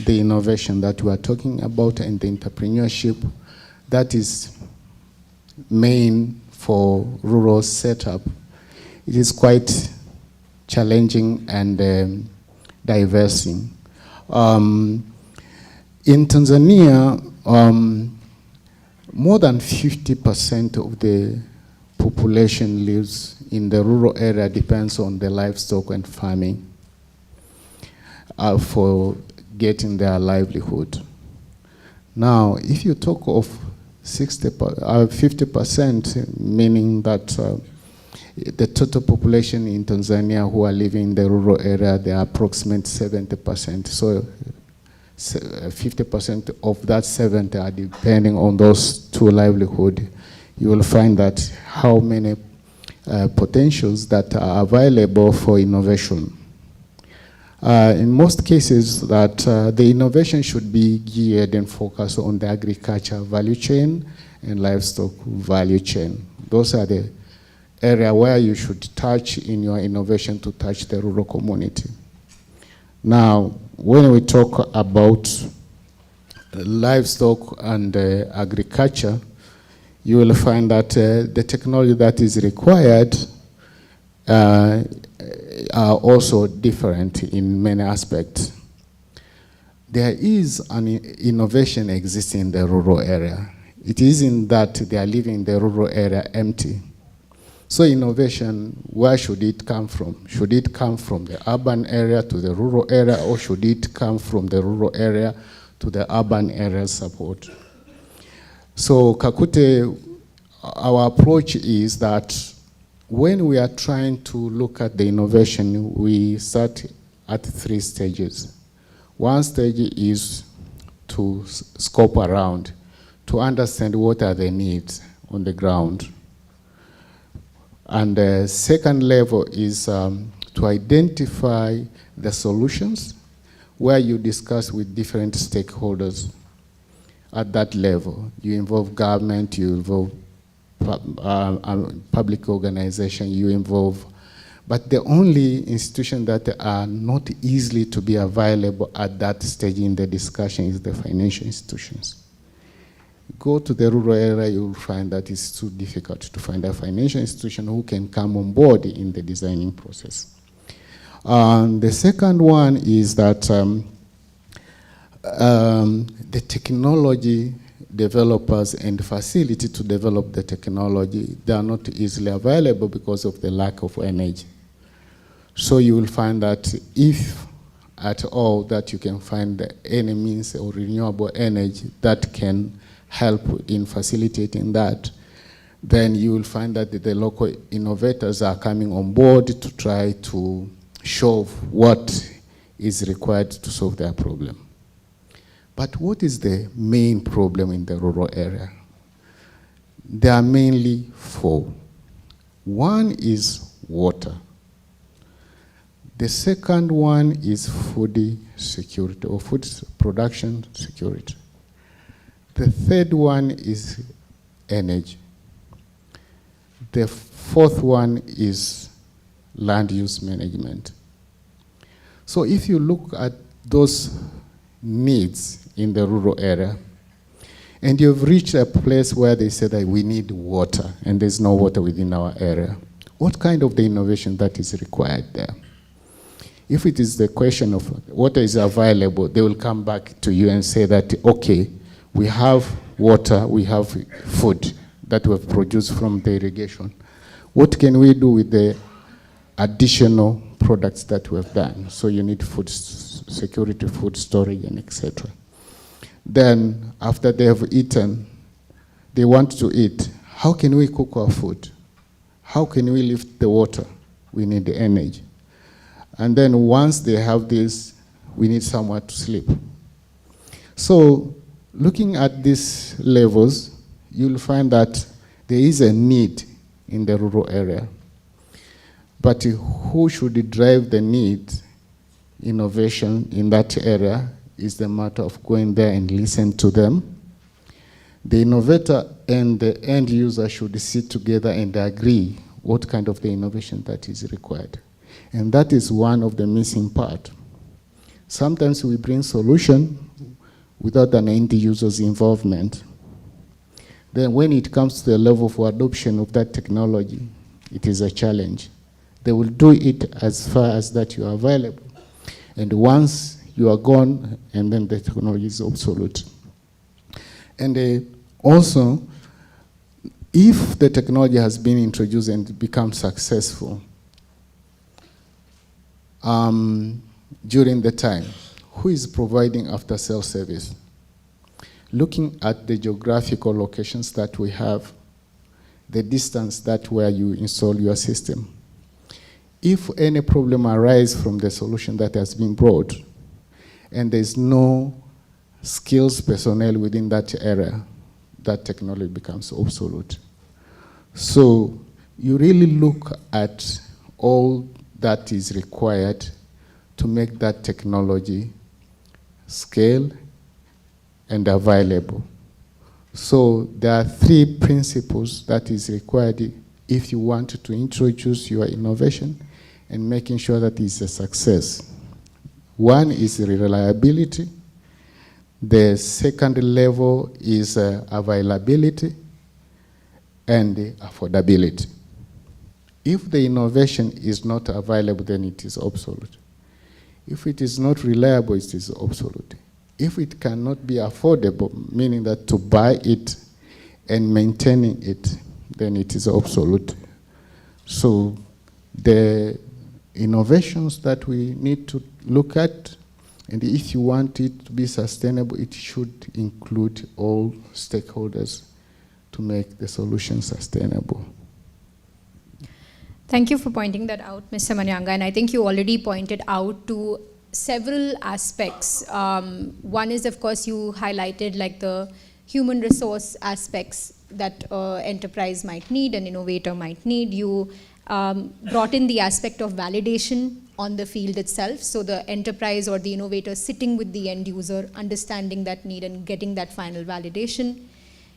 the innovation that we are talking about and the entrepreneurship, that is main for rural setup. It is quite challenging and diversing. In Tanzania, more than 50% of the population lives in the rural area, depends on the livestock and farming for getting their livelihood. Now, if you talk of 50%, meaning that the total population in Tanzania who are living in the rural area, they are approximately 70%. So 50% of that 70 are depending on those two livelihoods. You will find that how many potentials that are available for innovation. In most cases, that the innovation should be geared and focused on the agriculture value chain and livestock value chain. Those are the area where you should touch in your innovation to touch the rural community. Now, when we talk about livestock and agriculture, you will find that the technology that is required are also different in many aspects. There is an innovation existing in the rural area. It isn't that they are living in the rural area empty. So innovation, where should it come from? Should it come from the urban area to the rural area, or should it come from the rural area to the urban area support? So Kakute, our approach is that when we are trying to look at the innovation, we start at 3 stages. One stage is to scope around, to understand what are the needs on the ground. And the second level is to identify the solutions, where you discuss with different stakeholders at that level. You involve government, you involve public organization, you involve, but the only institution that are not easily to be available at that stage in the discussion is the financial institutions. Go to the rural area, you will find that it's too difficult to find a financial institution who can come on board in the designing process. The second one is that the technology developers and facility to develop the technology, they are not easily available because of the lack of energy. So you will find that if at all that you can find any means or renewable energy that can help in facilitating that, then you will find that the local innovators are coming on board to try to show what is required to solve their problem. But what is the main problem in the rural area? There are mainly 4. One is water. The second one is food security or food production security. The third one is energy. The fourth one is land use management. So if you look at those needs in the rural area, and you've reached a place where they say that we need water, and there's no water within our area, what kind of the innovation that is required there? If it is the question of water is available, they will come back to you and say that, okay, we have water, we have food that we have produced from the irrigation. What can we do with the additional products that we have done. So you need food security, food storage, and etc. Then after they have eaten, they want to eat. How can we cook our food? How can we lift the water? We need the energy. And then once they have this, we need somewhere to sleep. So looking at these levels, you'll find that there is a need in the rural area. But who should drive the need, innovation in that area, is the matter of going there and listen to them. The innovator and the end user should sit together and agree what kind of the innovation that is required. And that is one of the missing part. Sometimes we bring solution without an end user's involvement. Then when it comes to the level for adoption of that technology, it is a challenge. They will do it as far as that you are available. And once you are gone, and then the technology is obsolete. And also, if the technology has been introduced and become successful during the time, who is providing after-sale service? Looking at the geographical locations that we have, the distance that where you install your system. If any problem arises from the solution that has been brought, and there's no skills personnel within that area, that technology becomes obsolete. So you really look at all that is required to make that technology scale and available. So there are 3 principles that is required if you want to introduce your innovation and making sure that it's a success. One is reliability. The second level is availability and affordability. If the innovation is not available, then it is obsolete. If it is not reliable, it is obsolete. If it cannot be affordable, meaning that to buy it and maintaining it, then it is obsolete. So the innovations that we need to look at, and if you want it to be sustainable, it should include all stakeholders to make the solution sustainable. Thank you for pointing that out, Mr. Manyanga, and I think you already pointed out to several aspects. One is, of course, you highlighted like the human resource aspects that enterprise might need, an innovator might need. You brought in the aspect of validation on the field itself, so the enterprise or the innovator sitting with the end user, understanding that need and getting that final validation.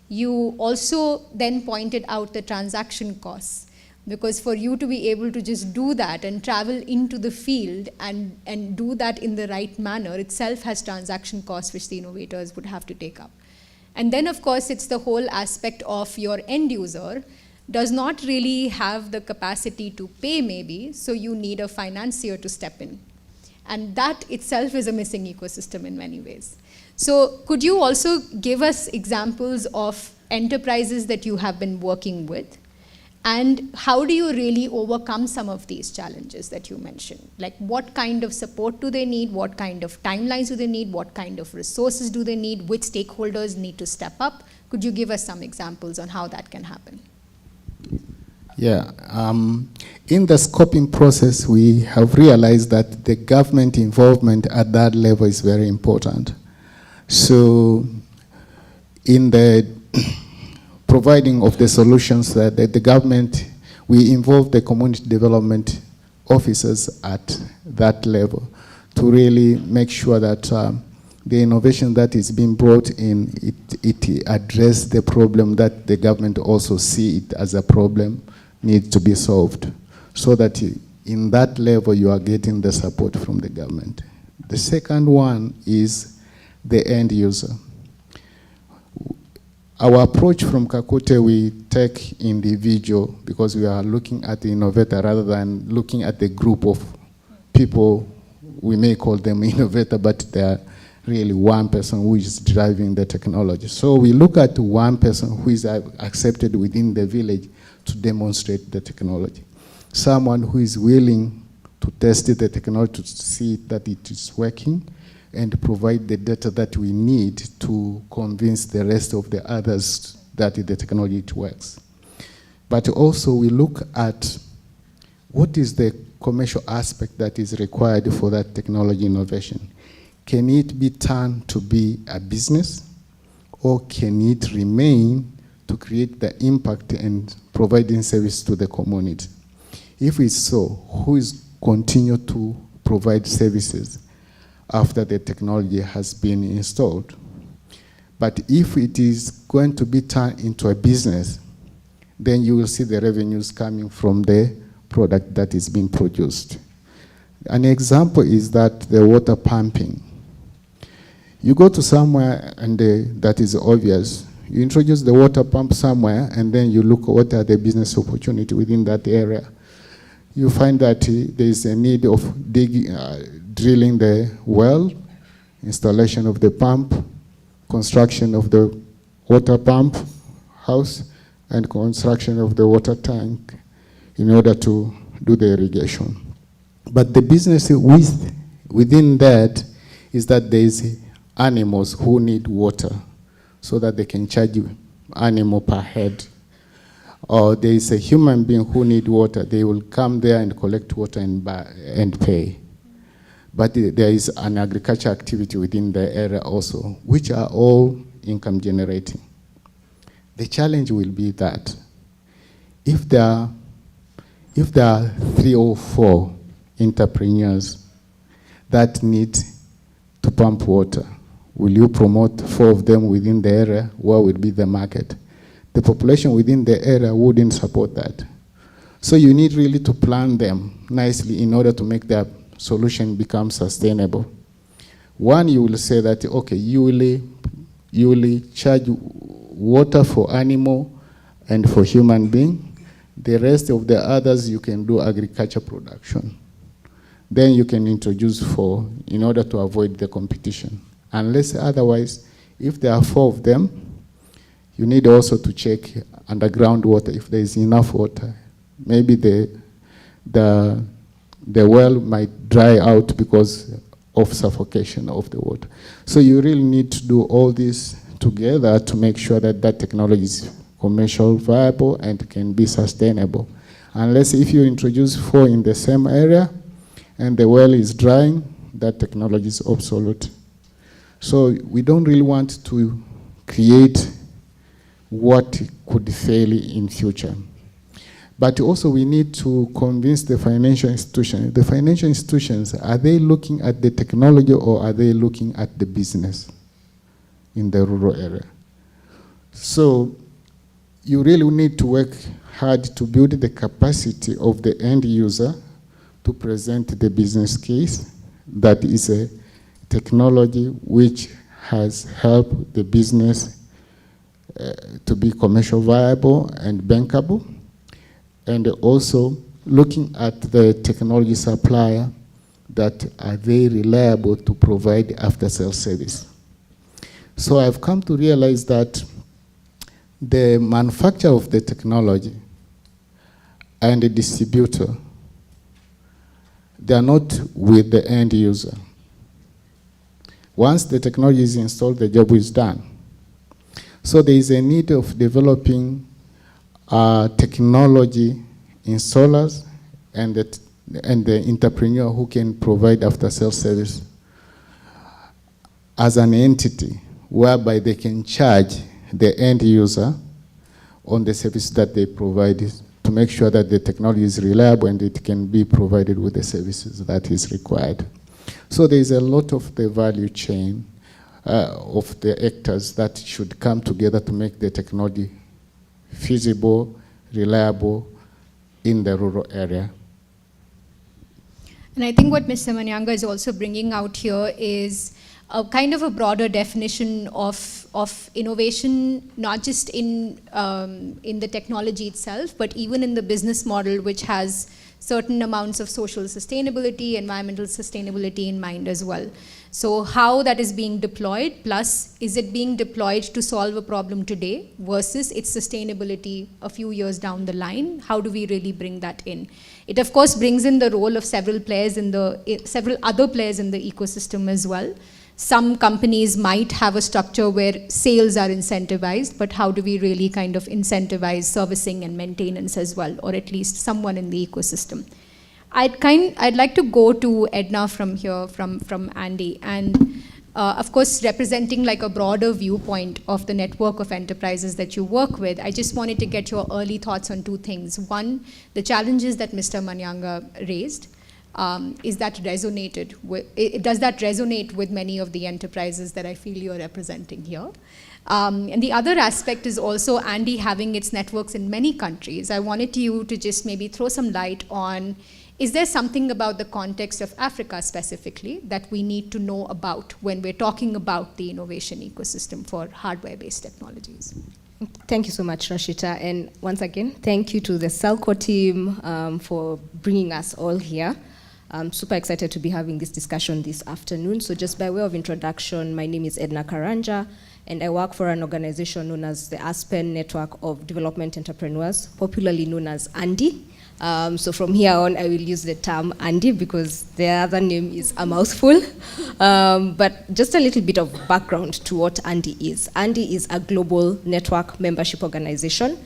You also then pointed out the transaction costs, because for you to be able to just do that and travel into the field and do that in the right manner itself has transaction costs which the innovators would have to take up. And then of course it's the whole aspect of your end user does not really have the capacity to pay maybe, so you need a financier to step in. And that itself is a missing ecosystem in many ways. So could you also give us examples of enterprises that you have been working with? And how do you really overcome some of these challenges that you mentioned? Like what kind of support do they need? What kind of timelines do they need? What kind of resources do they need? Which stakeholders need to step up? Could you give us some examples on how that can happen? Yeah, in the scoping process, we have realized that the government involvement at that level is very important. So in the providing of the solutions that the government, we involve the community development officers at that level to really make sure that the innovation that is being brought in, it address the problem that the government also see it as a problem needs to be solved, so that in that level you are getting the support from the government. The second one is the end user. Our approach from Kakute, we take individual because we are looking at the innovator rather than looking at the group of people. We may call them innovator, but they are really one person who is driving the technology. So we look at one person who is accepted within the village to demonstrate the technology. Someone who is willing to test the technology to see that it is working and provide the data that we need to convince the rest of the others that the technology works. But also we look at what is the commercial aspect that is required for that technology innovation. Can it be turned to be a business, or can it remain to create the impact and providing service to the community? If it's so, who is continue to provide services after the technology has been installed? But if it is going to be turned into a business, then you will see the revenues coming from the product that is being produced. An example is that the water pumping. You go to somewhere and that is obvious. You introduce the water pump somewhere and then you look what are the business opportunity within that area. You find that there is a need of drilling the well, installation of the pump, construction of the water pump house, and construction of the water tank in order to do the irrigation. But the business within that is that there is animals who need water so that they can charge animal per head. Or there is a human being who need water. They will come there and collect water and pay. But there is an agriculture activity within the area also, which are all income generating. The challenge will be that if there are 3 or 4 entrepreneurs that need to pump water, will you promote 4 of them within the area? Where will be the market? The population within the area wouldn't support that. So you need really to plan them nicely in order to make their solution become sustainable. One, you will say that, okay, you will charge water for animal and for human being. The rest of the others, you can do agriculture production. Then you can introduce 4 in order to avoid the competition. Unless otherwise, if there are 4 of them, you need also to check underground water if there is enough water. Maybe the well might dry out because of suffocation of the water. So you really need to do all this together to make sure that that technology is commercial viable and can be sustainable. Unless if you introduce 4 in the same area and the well is drying, that technology is obsolete. So we don't really want to create what could fail in future. But also we need to convince the financial institutions. The financial institutions, are they looking at the technology or are they looking at the business in the rural area? So you really need to work hard to build the capacity of the end user to present the business case that is a technology which has helped the business to be commercial viable and bankable, and also looking at the technology supplier that are they reliable to provide after-sales service. So I've come to realize that the manufacturer of the technology and the distributor, they are not with the end user. Once the technology is installed, the job is done. So there is a need of developing technology installers and the entrepreneur who can provide after-sales service as an entity whereby they can charge the end user on the service that they provide to make sure that the technology is reliable and it can be provided with the services that is required. So there is a lot of the value chain of the actors that should come together to make the technology feasible, reliable in the rural area. And I think what Mr. Manyanga is also bringing out here is a kind of a broader definition of innovation, not just in the technology itself, but even in the business model, which has certain amounts of social sustainability, environmental sustainability in mind as well. So how that is being deployed, plus is it being deployed to solve a problem today versus its sustainability a few years down the line? How do we really bring that in? It of course brings in the role of several other players in the ecosystem as well. Some companies might have a structure where sales are incentivized, but how do we really kind of incentivize servicing and maintenance as well, or at least someone in the ecosystem? I'd like to go to Edna from here, from Andy, and of course representing like a broader viewpoint of the network of enterprises that you work with. I just wanted to get your early thoughts on two things. One, the challenges that Mr. Manyanga raised. Does that resonate with many of the enterprises that I feel you're representing here? And the other aspect is also Andy having its networks in many countries. I wanted you to just maybe throw some light on, is there something about the context of Africa specifically that we need to know about when we're talking about the innovation ecosystem for hardware-based technologies? Thank you so much, Rashita. And once again, thank you to the SELCO team for bringing us all here. I'm super excited to be having this discussion this afternoon. So just by way of introduction, my name is Edna Karanja, and I work for an organization known as the Aspen Network of Development Entrepreneurs, popularly known as ANDI. So from here on, I will use the term ANDI because the other name is a mouthful. But just a little bit of background to what ANDI is. ANDI is a global network membership organization,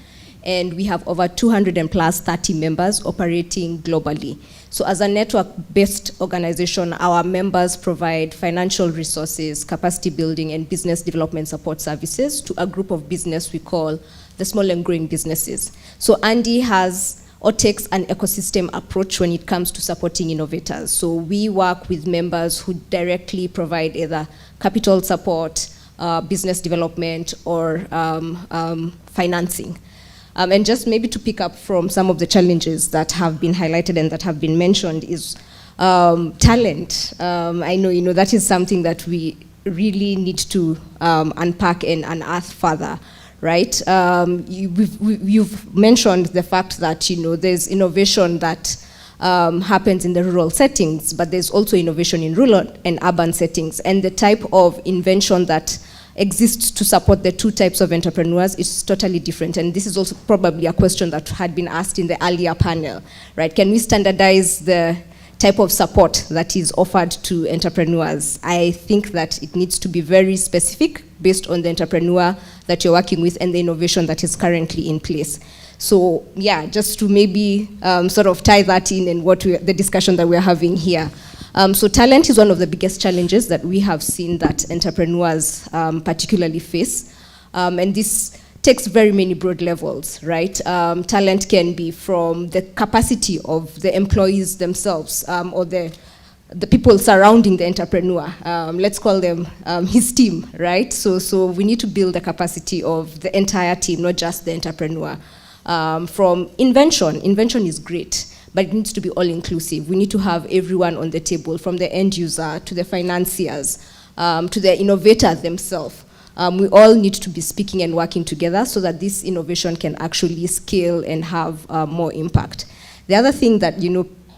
and we have over 230 members operating globally. So as a network-based organization, our members provide financial resources, capacity building, and business development support services to a group of business we call the small and growing businesses. So ANDI has or takes an ecosystem approach when it comes to supporting innovators. So we work with members who directly provide either capital support, business development, or financing. And just maybe to pick up from some of the challenges that have been highlighted and that have been mentioned is talent. I know, that is something that we really need to unpack and unearth further. Right? You've mentioned the fact that, there's innovation that happens in the rural settings, but there's also innovation in rural and urban settings. And the type of invention that exists to support the two types of entrepreneurs is totally different. And this is also probably a question that had been asked in the earlier panel, right? Can we standardize the type of support that is offered to entrepreneurs? I think that it needs to be very specific based on the entrepreneur that you're working with and the innovation that is currently in place. So yeah, just to maybe sort of tie that in and the discussion that we're having here. So talent is one of the biggest challenges that we have seen that entrepreneurs particularly face. And this takes very many broad levels, right? Talent can be from the capacity of the employees themselves or the people surrounding the entrepreneur. Let's call them his team, right? So we need to build the capacity of the entire team, not just the entrepreneur. From invention is great, but it needs to be all-inclusive. We need to have everyone on the table, from the end user to the financiers, to the innovator themselves. We all need to be speaking and working together so that this innovation can actually scale and have more impact. The other thing that,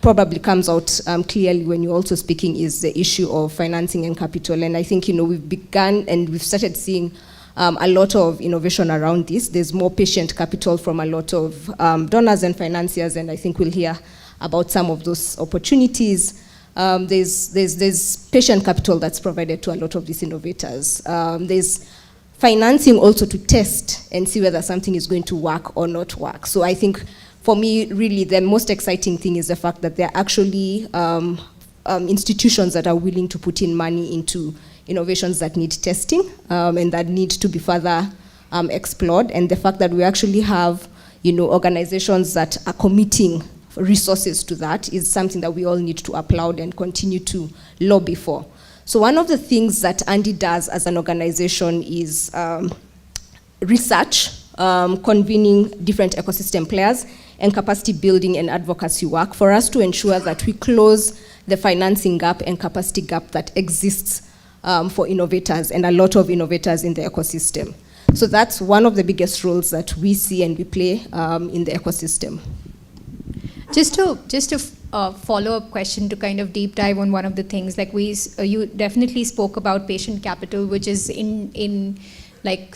probably comes out clearly when you're also speaking is the issue of financing and capital. And I think, we've begun and we've started seeing a lot of innovation around this. There's more patient capital from a lot of donors and financiers, and I think we'll hear about some of those opportunities. There's patient capital that's provided to a lot of these innovators. There's financing also to test and see whether something is going to work or not work. So I think for me, really, the most exciting thing is the fact that there are actually institutions that are willing to put in money into innovations that need testing and that need to be further explored. And the fact that we actually have, organizations that are committing resources to that is something that we all need to applaud and continue to lobby for. So one of the things that ANDI does as an organization is research, convening different ecosystem players, and capacity building and advocacy work for us to ensure that we close the financing gap and capacity gap that exists for innovators and a lot of innovators in the ecosystem. So that's one of the biggest roles that we see and we play in the ecosystem. Just to follow-up question to kind of deep dive on one of the things, like you definitely spoke about patient capital, which is in like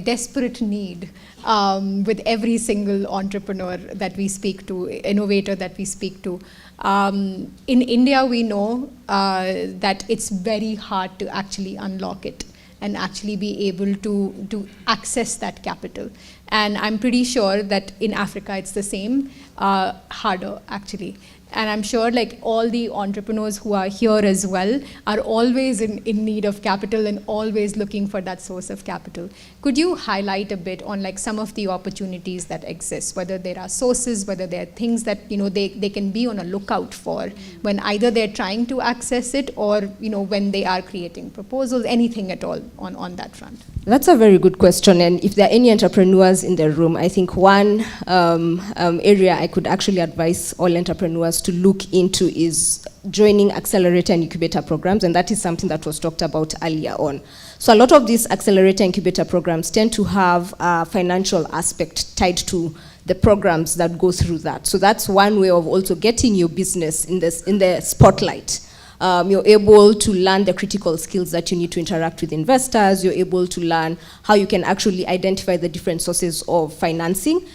desperate need with every single entrepreneur that we speak to, innovator that we speak to. In India, we know that it's very hard to actually unlock it and actually be able to access that capital. And I'm pretty sure that in Africa it's the same, harder actually. And I'm sure like all the entrepreneurs who are here as well are always in need of capital and always looking for that source of capital. Could you highlight a bit on like some of the opportunities that exist, whether there are sources, whether there are things that they can be on a lookout for when either they're trying to access it or when they are creating proposals, anything at all on that front? That's a very good question, and if there are any entrepreneurs in the room, I think one area I could actually advise all entrepreneurs to look into is joining accelerator and incubator programs, and that is something that was talked about earlier on. So a lot of these accelerator incubator programs tend to have a financial aspect tied to the programs that go through that. So that's one way of also getting your business in the spotlight. You're able to learn the critical skills that you need to interact with investors. You're able to learn how you can actually identify the different sources of financing.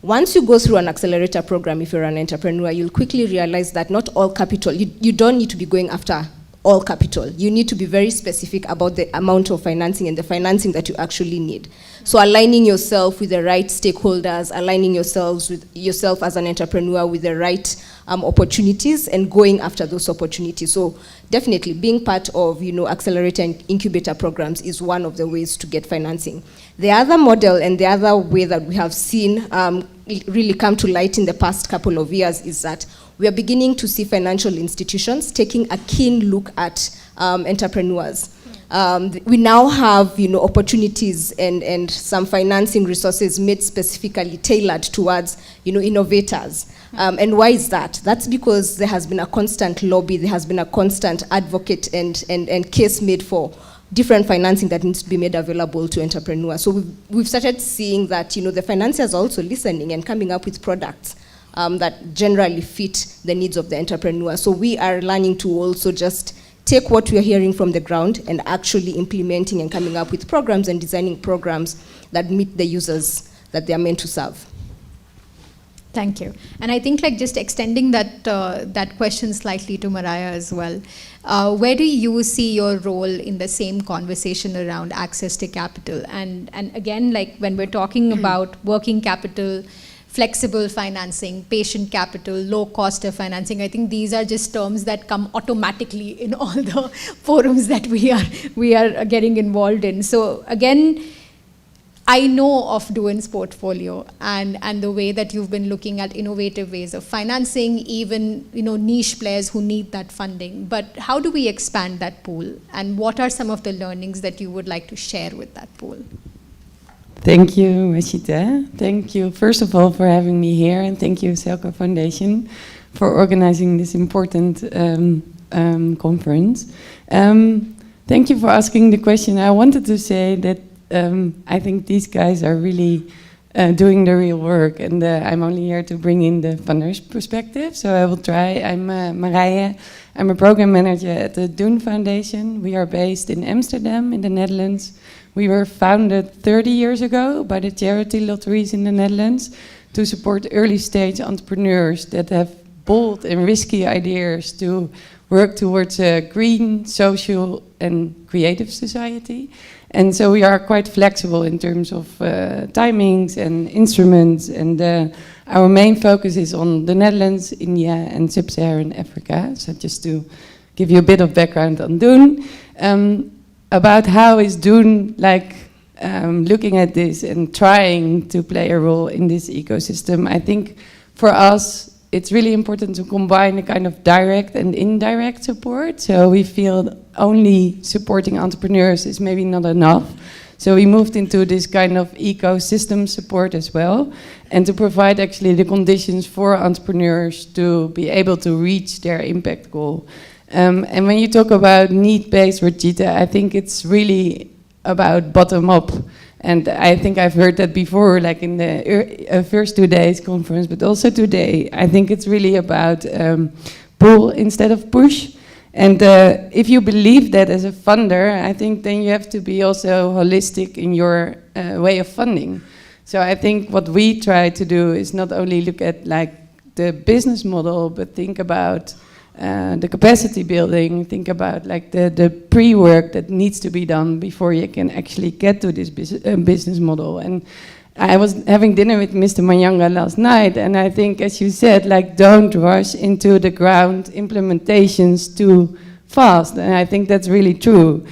Once you go through an accelerator program, if you're an entrepreneur, you'll quickly realize that not all capital, you don't need to be going after all capital. You need to be very specific about the amount of financing and the financing that you actually need. So aligning yourself with the right stakeholders, aligning yourself as an entrepreneur with the right opportunities and going after those opportunities. So definitely being part of accelerator and incubator programs is one of the ways to get financing. The other model and the other way that we have seen really come to light in the past couple of years is that we are beginning to see financial institutions taking a keen look at entrepreneurs. We now have opportunities and some financing resources made specifically tailored towards innovators. And why is that? That's because there has been a constant lobby, there has been a constant advocate and case made for different financing that needs to be made available to entrepreneurs. So we've started seeing that the financiers are also listening and coming up with products that generally fit the needs of the entrepreneur. So we are learning to also just take what we are hearing from the ground and actually implementing and coming up with programs and designing programs that meet the users that they are meant to serve. Thank you. And I think like just extending that question slightly to Mariah as well. Where do you see your role in the same conversation around access to capital? And again, like when we're talking about working capital, flexible financing, patient capital, low cost of financing, I think these are just terms that come automatically in all the forums that we are getting involved in. So again, I know of Duan's portfolio and the way that you've been looking at innovative ways of financing, even niche players who need that funding. But how do we expand that pool? And what are some of the learnings that you would like to share with that pool? Thank you, Rashida. Thank you, first of all, for having me here, and thank you, SELCO Foundation, for organizing this important conference. Thank you for asking the question. I wanted to say that I think these guys are really doing the real work, and I'm only here to bring in the funder's perspective, so I will try. I'm Marije. I'm a program manager at the Doen Foundation. We are based in Amsterdam, in the Netherlands. We were founded 30 years ago by the charity lotteries in the Netherlands to support early stage entrepreneurs that have bold and risky ideas to work towards a green, social and creative society. And so we are quite flexible in terms of timings and instruments, and our main focus is on the Netherlands, India and Sub-Saharan Africa. So just to give you a bit of background on Doen. About how is Doen looking at this and trying to play a role in this ecosystem. I think for us, it's really important to combine a kind of direct and indirect support. So we feel only supporting entrepreneurs is maybe not enough. So we moved into this kind of ecosystem support as well, and to provide actually the conditions for entrepreneurs to be able to reach their impact goal. And when you talk about need-based, Rajita, I think it's really about bottom-up And I think I've heard that before, like in the first 2 days conference, but also today. I think it's really about pull instead of push. And if you believe that as a funder, I think then you have to be also holistic in your way of funding. So I think what we try to do is not only look at like the business model, but think about the capacity building, think about like the pre-work that needs to be done before you can actually get to this business model. And I was having dinner with Mr. Manyanga last night, and I think, as you said, like don't rush into the ground implementations too fast. And I think that's really true.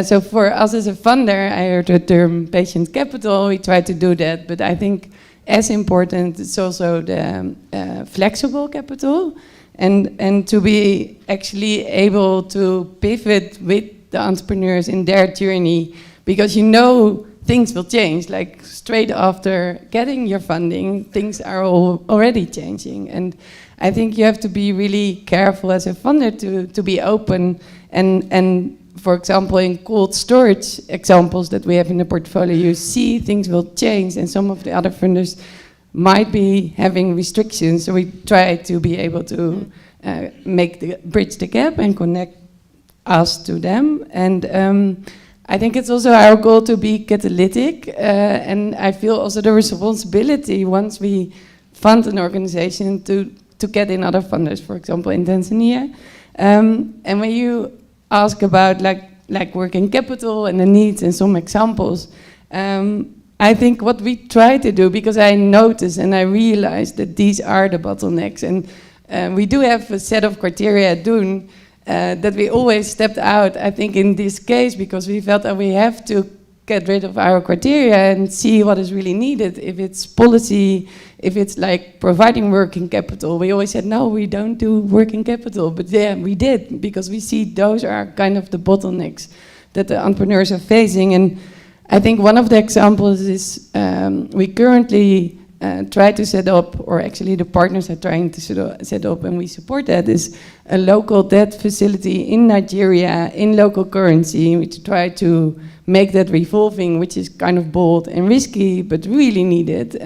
So for us as a funder, I heard the term patient capital, we try to do that, but I think as important is also the flexible capital. And to be actually able to pivot with the entrepreneurs in their journey, because you know things will change. Like straight after getting your funding, things are already changing. And I think you have to be really careful as a funder to be open. And for example, in cold storage examples that we have in the portfolio, you see things will change, and some of the other funders might be having restrictions, so we try to be able to bridge the gap and connect us to them. And I think it's also our goal to be catalytic, and I feel also the responsibility once we fund an organization to get in other funders, for example in Tanzania. And when you ask about like working capital and the needs and some examples, I think what we try to do, because I notice and I realize that these are the bottlenecks, and we do have a set of criteria at Doen that we always stepped out, I think in this case, because we felt that we have to get rid of our criteria and see what is really needed. If it's policy, if it's like providing working capital, we always said, no, we don't do working capital, but yeah, we did, because we see those are kind of the bottlenecks that the entrepreneurs are facing. And I think one of the examples is we currently try to set up, or actually the partners are trying to set up, and we support that, is a local debt facility in Nigeria in local currency. We try to make that revolving, which is kind of bold and risky, but really needed.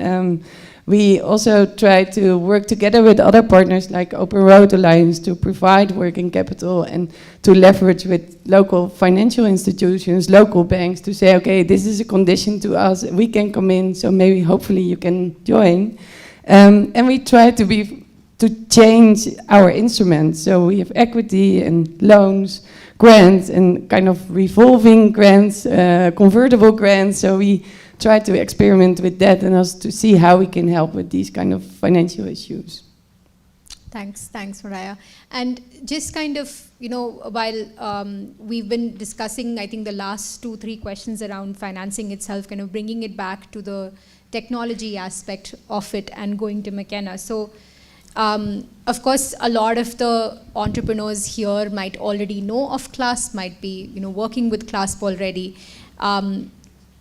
We also try to work together with other partners like Open Road Alliance to provide working capital and to leverage with local financial institutions, local banks, to say, okay, this is a condition to us, we can come in, so maybe hopefully you can join. And we try to change our instruments. So we have equity and loans, grants, and kind of revolving grants, convertible grants. So we try to experiment with that and also to see how we can help with these kind of financial issues. Thanks, Mariah. And just kind of, you know, while we've been discussing, I think the last 2-3 questions around financing itself, kind of bringing it back to the technology aspect of it and going to McKenna. So, of course, a lot of the entrepreneurs here might already know of CLASP, might be, you know, working with CLASP already.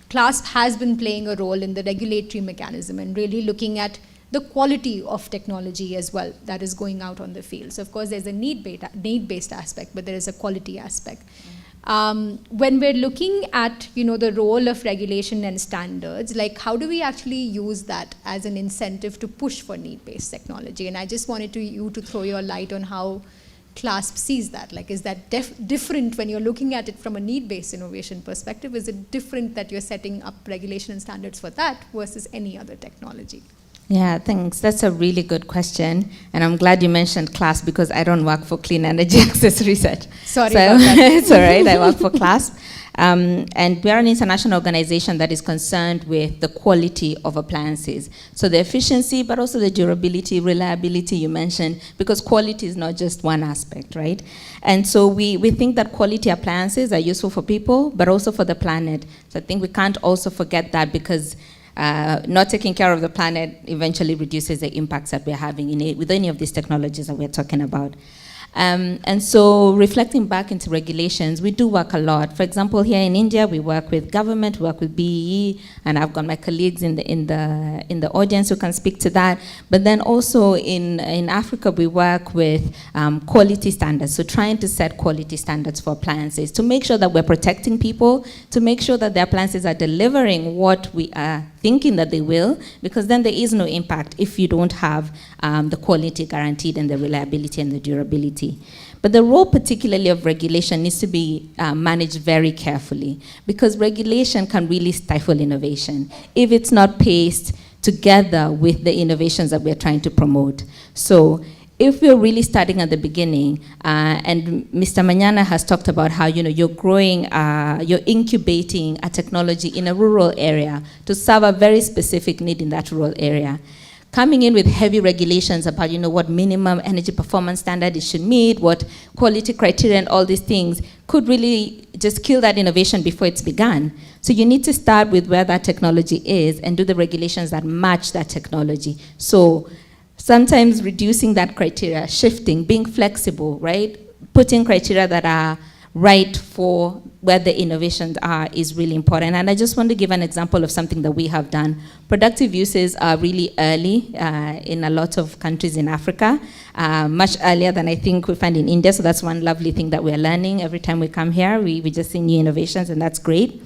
CLASP has been playing a role in the regulatory mechanism and really looking at the quality of technology as well that is going out on the field. So of course there's a need-based aspect, but there is a quality aspect. When we're looking at, you know, the role of regulation and standards, like how do we actually use that as an incentive to push for need-based technology? And I just wanted you to throw your light on how CLASP sees that. Like, is that different when you're looking at it from a need-based innovation perspective? Is it different that you're setting up regulation and standards for that versus any other technology? Yeah, thanks. That's a really good question. And I'm glad you mentioned CLASP because I don't work for Clean Energy Access Research. Sorry about that. It's all right, I work for CLASP. And we are an international organization that is concerned with the quality of appliances. So the efficiency, but also the durability, reliability you mentioned, because quality is not just one aspect, right? And so we think that quality appliances are useful for people, but also for the planet. So I think we can't also forget that, because not taking care of the planet eventually reduces the impacts that we're having with any of these technologies that we're talking about. And so reflecting back into regulations, we do work a lot. For example, here in India, we work with government, we work with BEE, and I've got my colleagues in the audience who can speak to that. But then also in Africa, we work with quality standards. So trying to set quality standards for appliances to make sure that we're protecting people, to make sure that the appliances are delivering what we are thinking that they will, because then there is no impact if you don't have the quality guaranteed and the reliability and the durability. But the role particularly of regulation needs to be managed very carefully, because regulation can really stifle innovation if it's not paced together with the innovations that we're trying to promote. So if we're really starting at the beginning, and Mr. Manyana has talked about how you're growing, you're incubating a technology in a rural area to serve a very specific need in that rural area. Coming in with heavy regulations about what minimum energy performance standard it should meet, what quality criteria and all these things could really just kill that innovation before it's begun. So you need to start with where that technology is and do the regulations that match that technology. So sometimes reducing that criteria, shifting, being flexible, right? Putting criteria that are right for where the innovations are is really important. And I just want to give an example of something that we have done. Productive uses are really early in a lot of countries in Africa, much earlier than I think we find in India. So that's one lovely thing that we're learning. Every time we come here, we just see new innovations, and that's great.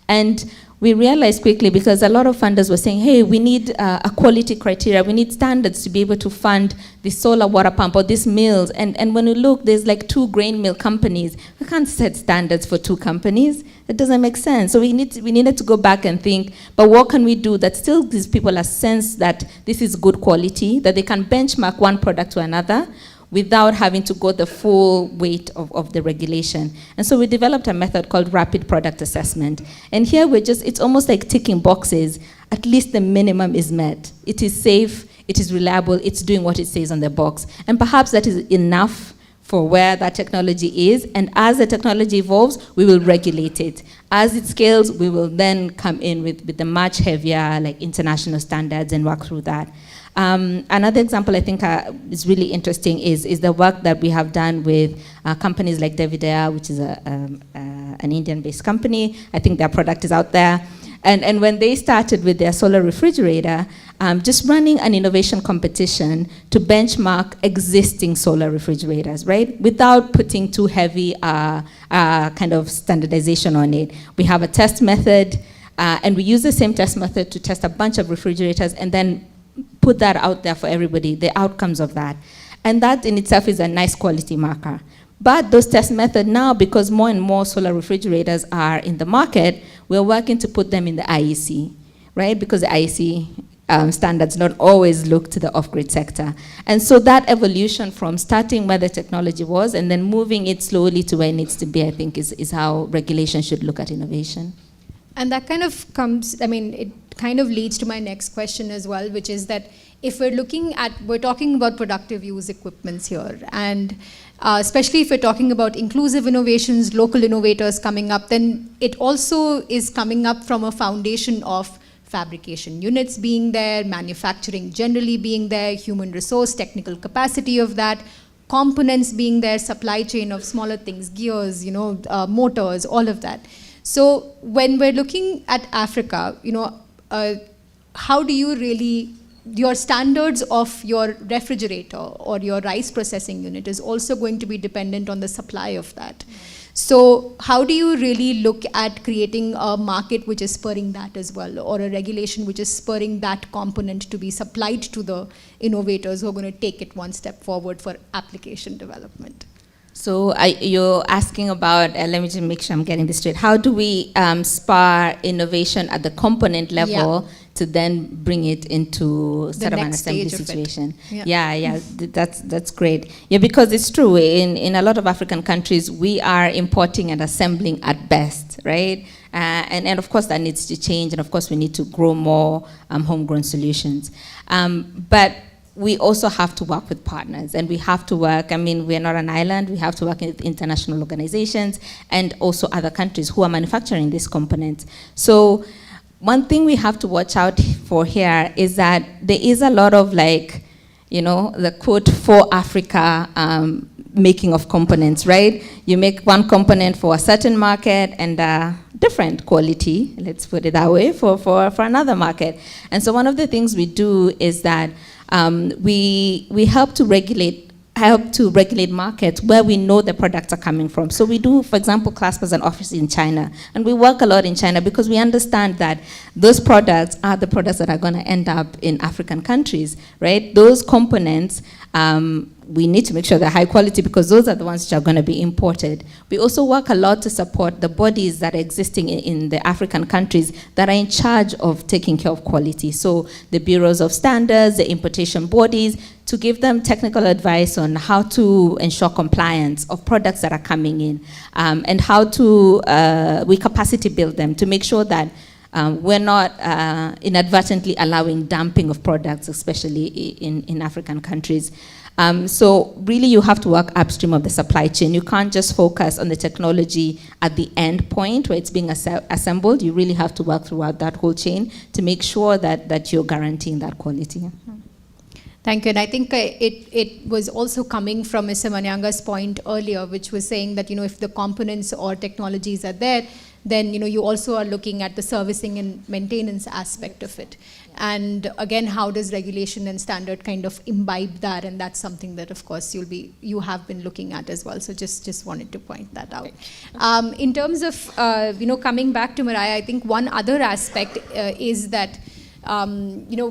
And we realized quickly, because a lot of funders were saying, hey, we need a quality criteria, we need standards to be able to fund the solar water pump or these mills. And when you look, there's like 2 grain mill companies. We can't set standards for 2 companies. It doesn't make sense. So we needed to go back and think, but what can we do that still gives people a sense that this is good quality, that they can benchmark one product to another, without having to go the full weight of the regulation. And so we developed a method called rapid product assessment. And here it's almost like ticking boxes. At least the minimum is met. It is safe, it is reliable, it's doing what it says on the box. And perhaps that is enough for where that technology is. And as the technology evolves, we will regulate it. As it scales, we will then come in with the much heavier international standards and work through that. Another example I think is really interesting is the work that we have done with companies like Davidea, which is an Indian-based company. I think their product is out there. And when they started with their solar refrigerator, just running an innovation competition to benchmark existing solar refrigerators, right? Without putting too heavy kind of standardization on it. We have a test method, and we use the same test method to test a bunch of refrigerators and then put that out there for everybody, the outcomes of that. And that in itself is a nice quality marker. But those test methods now, because more and more solar refrigerators are in the market, we're working to put them in the IEC, right? Because the IEC standards not always look to the off-grid sector. And so that evolution from starting where the technology was and then moving it slowly to where it needs to be, I think is how regulation should look at innovation. And that kind of comes, it kind of leads to my next question as well, which is that if we're talking about productive use equipments here, and especially if we're talking about inclusive innovations, local innovators coming up, then it also is coming up from a foundation of fabrication units being there, manufacturing generally being there, human resource, technical capacity of that, components being there, supply chain of smaller things, gears, motors, all of that. So when we're looking at Africa, how do you really, your standards of your refrigerator or your rice processing unit is also going to be dependent on the supply of that. So how do you really look at creating a market which is spurring that as well, or a regulation which is spurring that component to be supplied to the innovators who are going to take it one step forward for application development? So you're asking about, let me just make sure I'm getting this straight. How do we spur innovation at the component level to then bring it into sort of an assembly situation? That's great. Yeah, because it's true. In a lot of African countries, we are importing and assembling at best, right? And of course that needs to change, and of course we need to grow more homegrown solutions. But we also have to work with partners, and we have to work, we're not an island, we have to work with international organizations and also other countries who are manufacturing these components. So one thing we have to watch out for here is that there is a lot of the quote for Africa making of components, right? You make one component for a certain market and different quality, let's put it that way, for another market. And so one of the things we do is that we help to regulate markets where we know the products are coming from. So we do, for example, clasp as an office in China, and we work a lot in China because we understand that those products are the products that are going to end up in African countries, right? Those components, we need to make sure they're high quality because those are the ones which are going to be imported. We also work a lot to support the bodies that are existing in the African countries that are in charge of taking care of quality. So the bureaus of standards, the importation bodies, to give them technical advice on how to ensure compliance of products that are coming in, and how to, we capacity build them to make sure that we're not inadvertently allowing dumping of products, especially in African countries. So really you have to work upstream of the supply chain. You can't just focus on the technology at the end point where it's being assembled. You really have to work throughout that whole chain to make sure that you're guaranteeing that quality. Thank you. And I think it was also coming from Mr. Manyanga's point earlier, which was saying that, if the components or technologies are there, then, you also are looking at the servicing and maintenance aspect of it. And again, how does regulation and standard kind of imbibe that? And that's something that, of course, you have been looking at as well. So just wanted to point that out. In terms of, coming back to Mariah, I think one other aspect is that,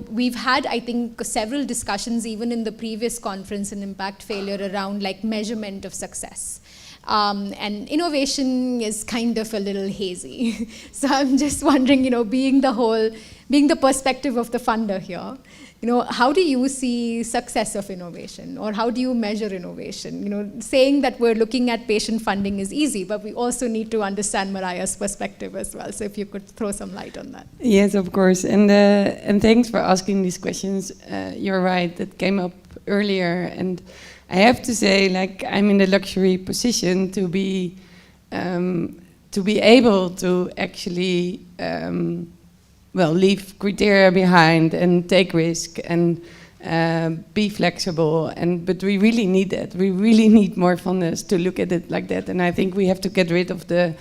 we've had, I think, several discussions even in the previous conference in impact failure around like measurement of success. And innovation is kind of a little hazy. So I'm just wondering, being the perspective of the funder here, how do you see success of innovation, or how do you measure innovation? Saying that we're looking at patient funding is easy, but we also need to understand Mariah's perspective as well. So if you could throw some light on that. Yes, of course. And thanks for asking these questions. You're right, that came up earlier. And I have to say, like, I'm in the luxury position to be able to actually leave criteria behind and take risk and be flexible. But we really need that. We really need more funders to look at it like that. And I think we have to get rid of the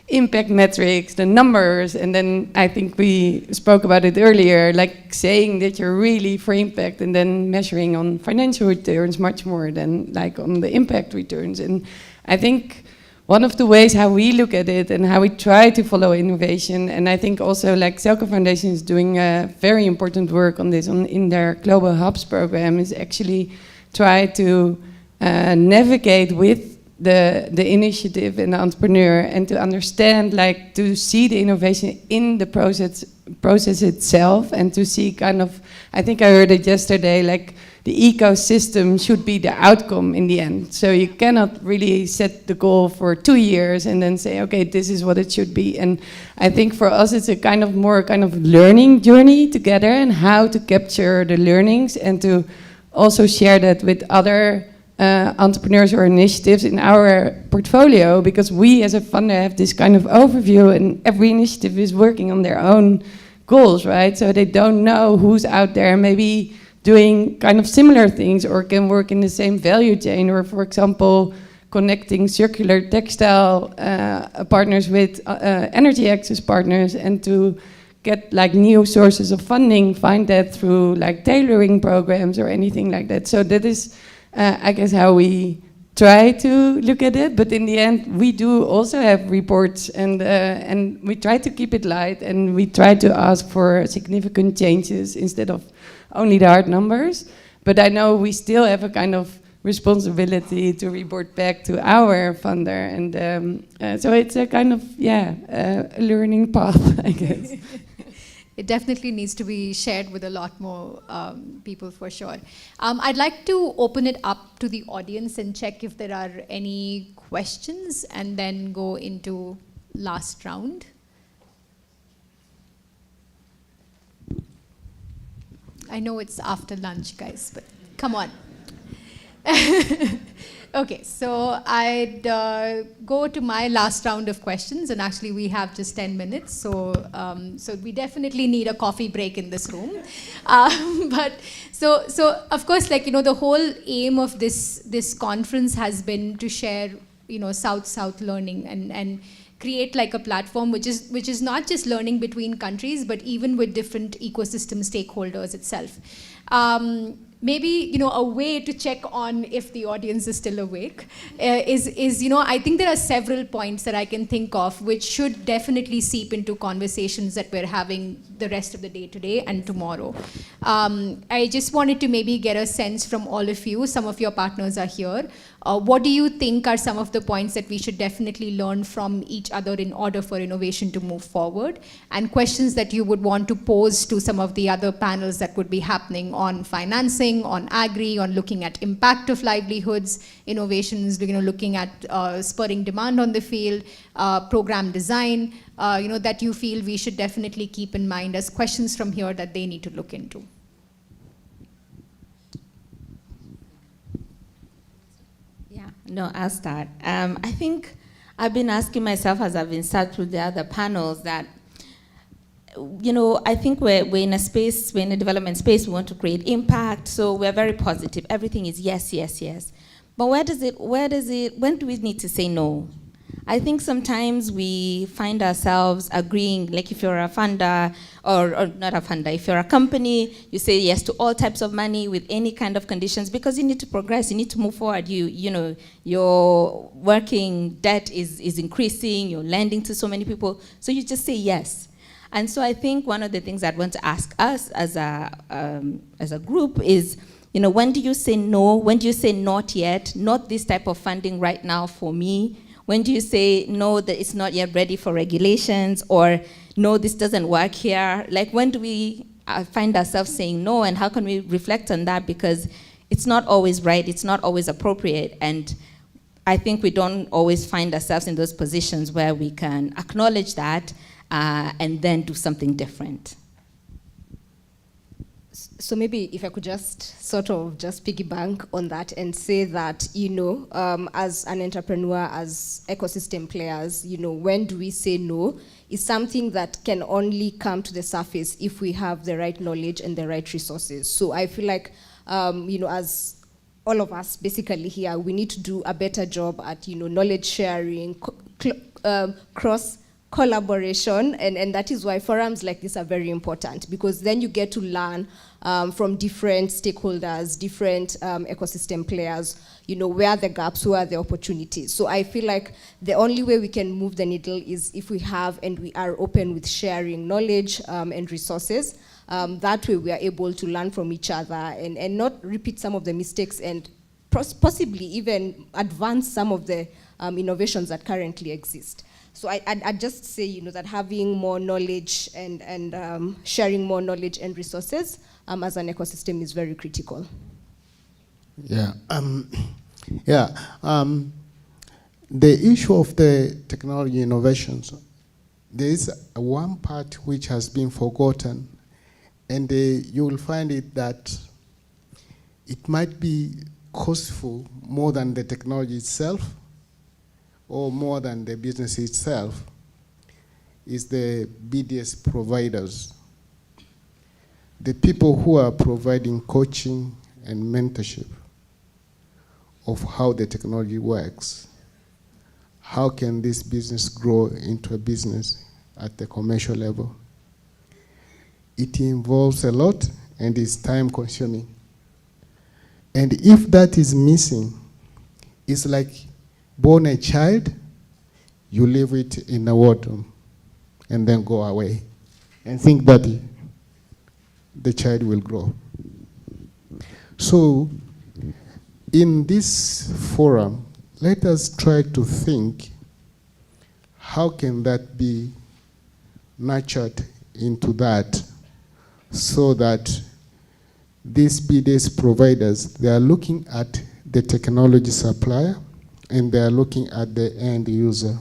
impact metrics, the numbers, and then I think we spoke about it earlier, like saying that you're really for impact and then measuring on financial returns much more than like on the impact returns. And I think one of the ways how we look at it and how we try to follow innovation, and I think also like SELCO Foundation is doing very important work on this in their Global Hubs program, is actually try to navigate with the initiative and the entrepreneur, and to understand, like, to see the innovation in the process itself, and to see kind of, I think I heard it yesterday, like the ecosystem should be the outcome in the end. So you cannot really set the goal for 2 years and then say, okay, this is what it should be. And I think for us it's a kind of more kind of learning journey together, and how to capture the learnings and to also share that with other entrepreneurs or initiatives in our portfolio, because we as a funder have this kind of overview, and every initiative is working on their own goals, right? So they don't know who's out there maybe doing kind of similar things or can work in the same value chain, or for example, connecting circular textile partners with energy access partners, and to get like new sources of funding, find that through like tailoring programs or anything like that. So that is I guess how we try to look at it, but in the end we do also have reports, and we try to keep it light, and we try to ask for significant changes instead of only the hard numbers. But I know we still have a kind of responsibility to report back to our funder, and so it's a kind of a learning path, I guess. It definitely needs to be shared with a lot more people, for sure. I'd like to open it up to the audience and check if there are any questions, and then go into last round. I know it's after lunch, guys, but come on. Okay, so I'd go to my last round of questions, and actually we have just 10 minutes, so so we definitely need a coffee break in this room. But so of course, like, you know, the whole aim of this conference has been to share, you know, South-South learning and create like a platform which is not just learning between countries, but even with different ecosystem stakeholders itself. Maybe, you know, a way to check on if the audience is still awake is, you know, I think there are several points that I can think of which should definitely seep into conversations that we're having the rest of the day today and tomorrow. I just wanted to maybe get a sense from all of you. Some of your partners are here. What do you think are some of the points that we should definitely learn from each other in order for innovation to move forward? And questions that you would want to pose to some of the other panels that would be happening on financing, on agri, on looking at impact of livelihoods, innovations, you know, looking at spurring demand on the field, program design, you know, that you feel we should definitely keep in mind as questions from here that they need to look into. No, I'll start. I think I've been asking myself as I've been sat through the other panels that, you know, I think we're in a space, we're in a development space, we want to create impact, so we're very positive. Everything is yes, yes, yes. But when do we need to say no? I think sometimes we find ourselves agreeing, like if you're a funder, or not a funder, if you're a company, you say yes to all types of money with any kind of conditions because you need to progress, you need to move forward. You know, your working debt is increasing, you're lending to so many people, so you just say yes. And so I think one of the things I'd want to ask us as a group is, you know, when do you say no? When do you say not yet? Not this type of funding right now for me. When do you say no, that it's not yet ready for regulations, or no, this doesn't work here? Like, when do we find ourselves saying no, and how can we reflect on that? Because it's not always right, it's not always appropriate, and I think we don't always find ourselves in those positions where we can acknowledge that and then do something different. So maybe if I could just sort of just piggyback on that and say that, you know, as an entrepreneur, as ecosystem players, you know, when do we say no is something that can only come to the surface if we have the right knowledge and the right resources. So I feel like, you know, as all of us basically here, we need to do a better job at, you know, knowledge sharing, cross collaboration, and that is why forums like this are very important, because then you get to learn from different stakeholders, different ecosystem players, you know, where are the gaps, where are the opportunities. So I feel like the only way we can move the needle is if we have and we are open with sharing knowledge and resources. That way we are able to learn from each other and not repeat some of the mistakes and possibly even advance some of the innovations that currently exist. So I'd just say, you know, that having more knowledge and sharing more knowledge and resources as an ecosystem is very critical. Yeah. The issue of the technology innovations, there is one part which has been forgotten, and you will find it that it might be costful more than the technology itself, or more than the business itself, is the BDS providers. The people who are providing coaching and mentorship of how the technology works. How can this business grow into a business at the commercial level? It involves a lot and is time consuming. And if that is missing, it's like born a child, you leave it in a wardroom and then go away and think that the child will grow. So in this forum, let us try to think, how can that be nurtured into that, so that these BDS providers, they are looking at the technology supplier and they are looking at the end user.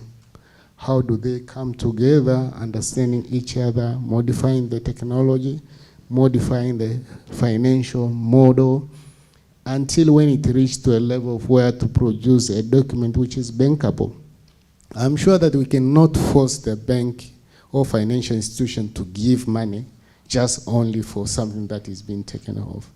How do they come together, understanding each other, modifying the technology, modifying the financial model, until when it reached to a level of where to produce a document which is bankable. I'm sure that we cannot force the bank or financial institution to give money just only for something that is being taken off.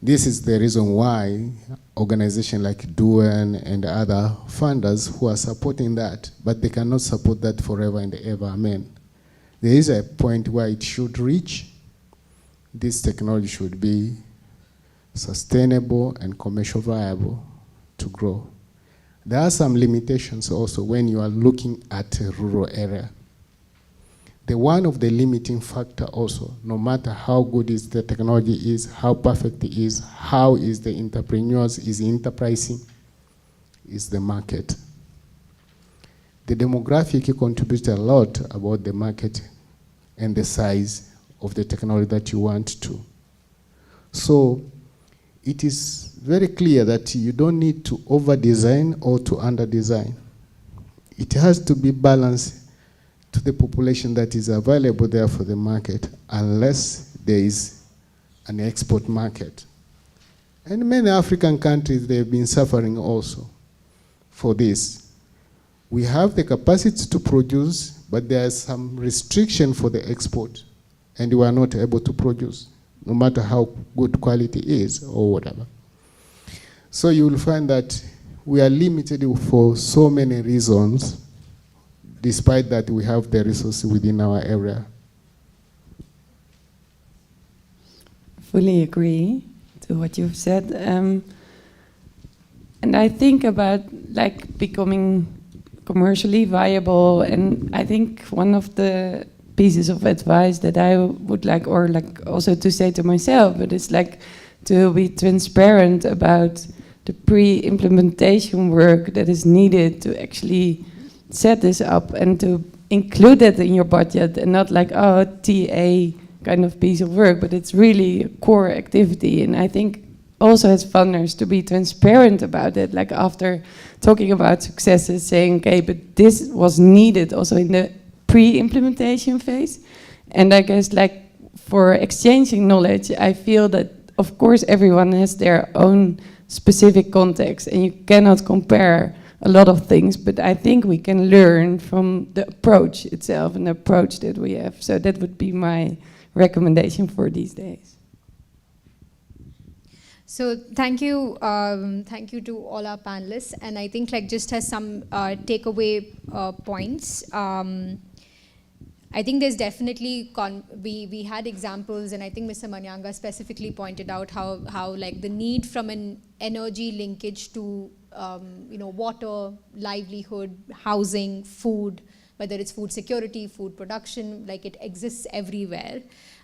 This is the reason why organizations like DUEN and other funders who are supporting that, but they cannot support that forever and ever, amen. There is a point where it should reach. This technology should be sustainable and commercial viable to grow. There are some limitations also when you are looking at a rural area. The one of the limiting factor also, no matter how good is the technology is, how perfect it is, how is the entrepreneurs is enterprising, is the market. The demographic contributes a lot about the market and the size of the technology that you want to. So it is very clear that you don't need to over-design or to under-design. It has to be balanced to the population that is available there for the market, unless there is an export market. And many African countries, they've been suffering also for this. We have the capacity to produce, but there is some restriction for the export, and we are not able to produce, no matter how good quality is or whatever. So you will find that we are limited for so many reasons, despite that we have the resources within our area. Fully agree to what you've said. And I think about like becoming commercially viable, and I think one of the pieces of advice that I would like, or like also to say to myself, but it's like to be transparent about the pre-implementation work that is needed to actually set this up and to include it in your budget, and not like, oh, TA kind of piece of work, but it's really a core activity. And I think also as funders to be transparent about it, like after talking about successes, saying, okay, but this was needed also in the pre-implementation phase. And I guess like for exchanging knowledge, I feel that of course everyone has their own specific context and you cannot compare a lot of things, but I think we can learn from the approach itself and the approach that we have. So that would be my recommendation for these days. So thank you to all our panelists, and I think like just as some takeaway points. I think there's definitely, we had examples, and I think Mr. Manyanga specifically pointed out how like the need from an energy linkage to water, livelihood, housing, food, whether it's food security, food production, like it exists everywhere.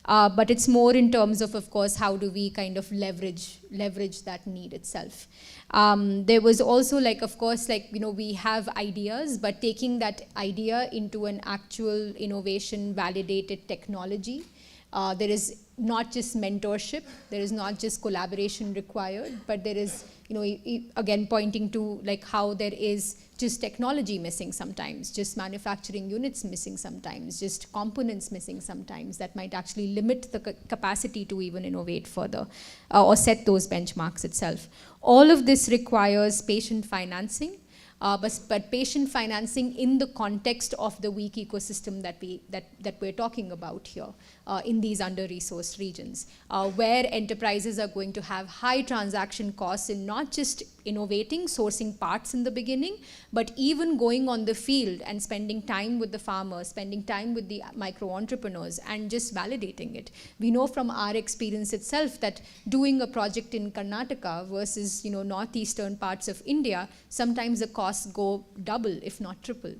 But it's more in terms of course, how do we kind of leverage that need itself. There was also like, of course, like, we have ideas, but taking that idea into an actual innovation validated technology. There is not just mentorship, there is not just collaboration required, but there is, again, pointing to like how there is just technology missing sometimes, just manufacturing units missing sometimes, just components missing sometimes that might actually limit the capacity to even innovate further or set those benchmarks itself. All of this requires patient financing, but patient financing in the context of the weak ecosystem that we're talking about here in these under-resourced regions, where enterprises are going to have high transaction costs in not just innovating, sourcing parts in the beginning, but even going on the field and spending time with the farmers, spending time with the micro-entrepreneurs and just validating it. We know from our experience itself that doing a project in Karnataka versus northeastern parts of India, sometimes the costs go double, if not triple.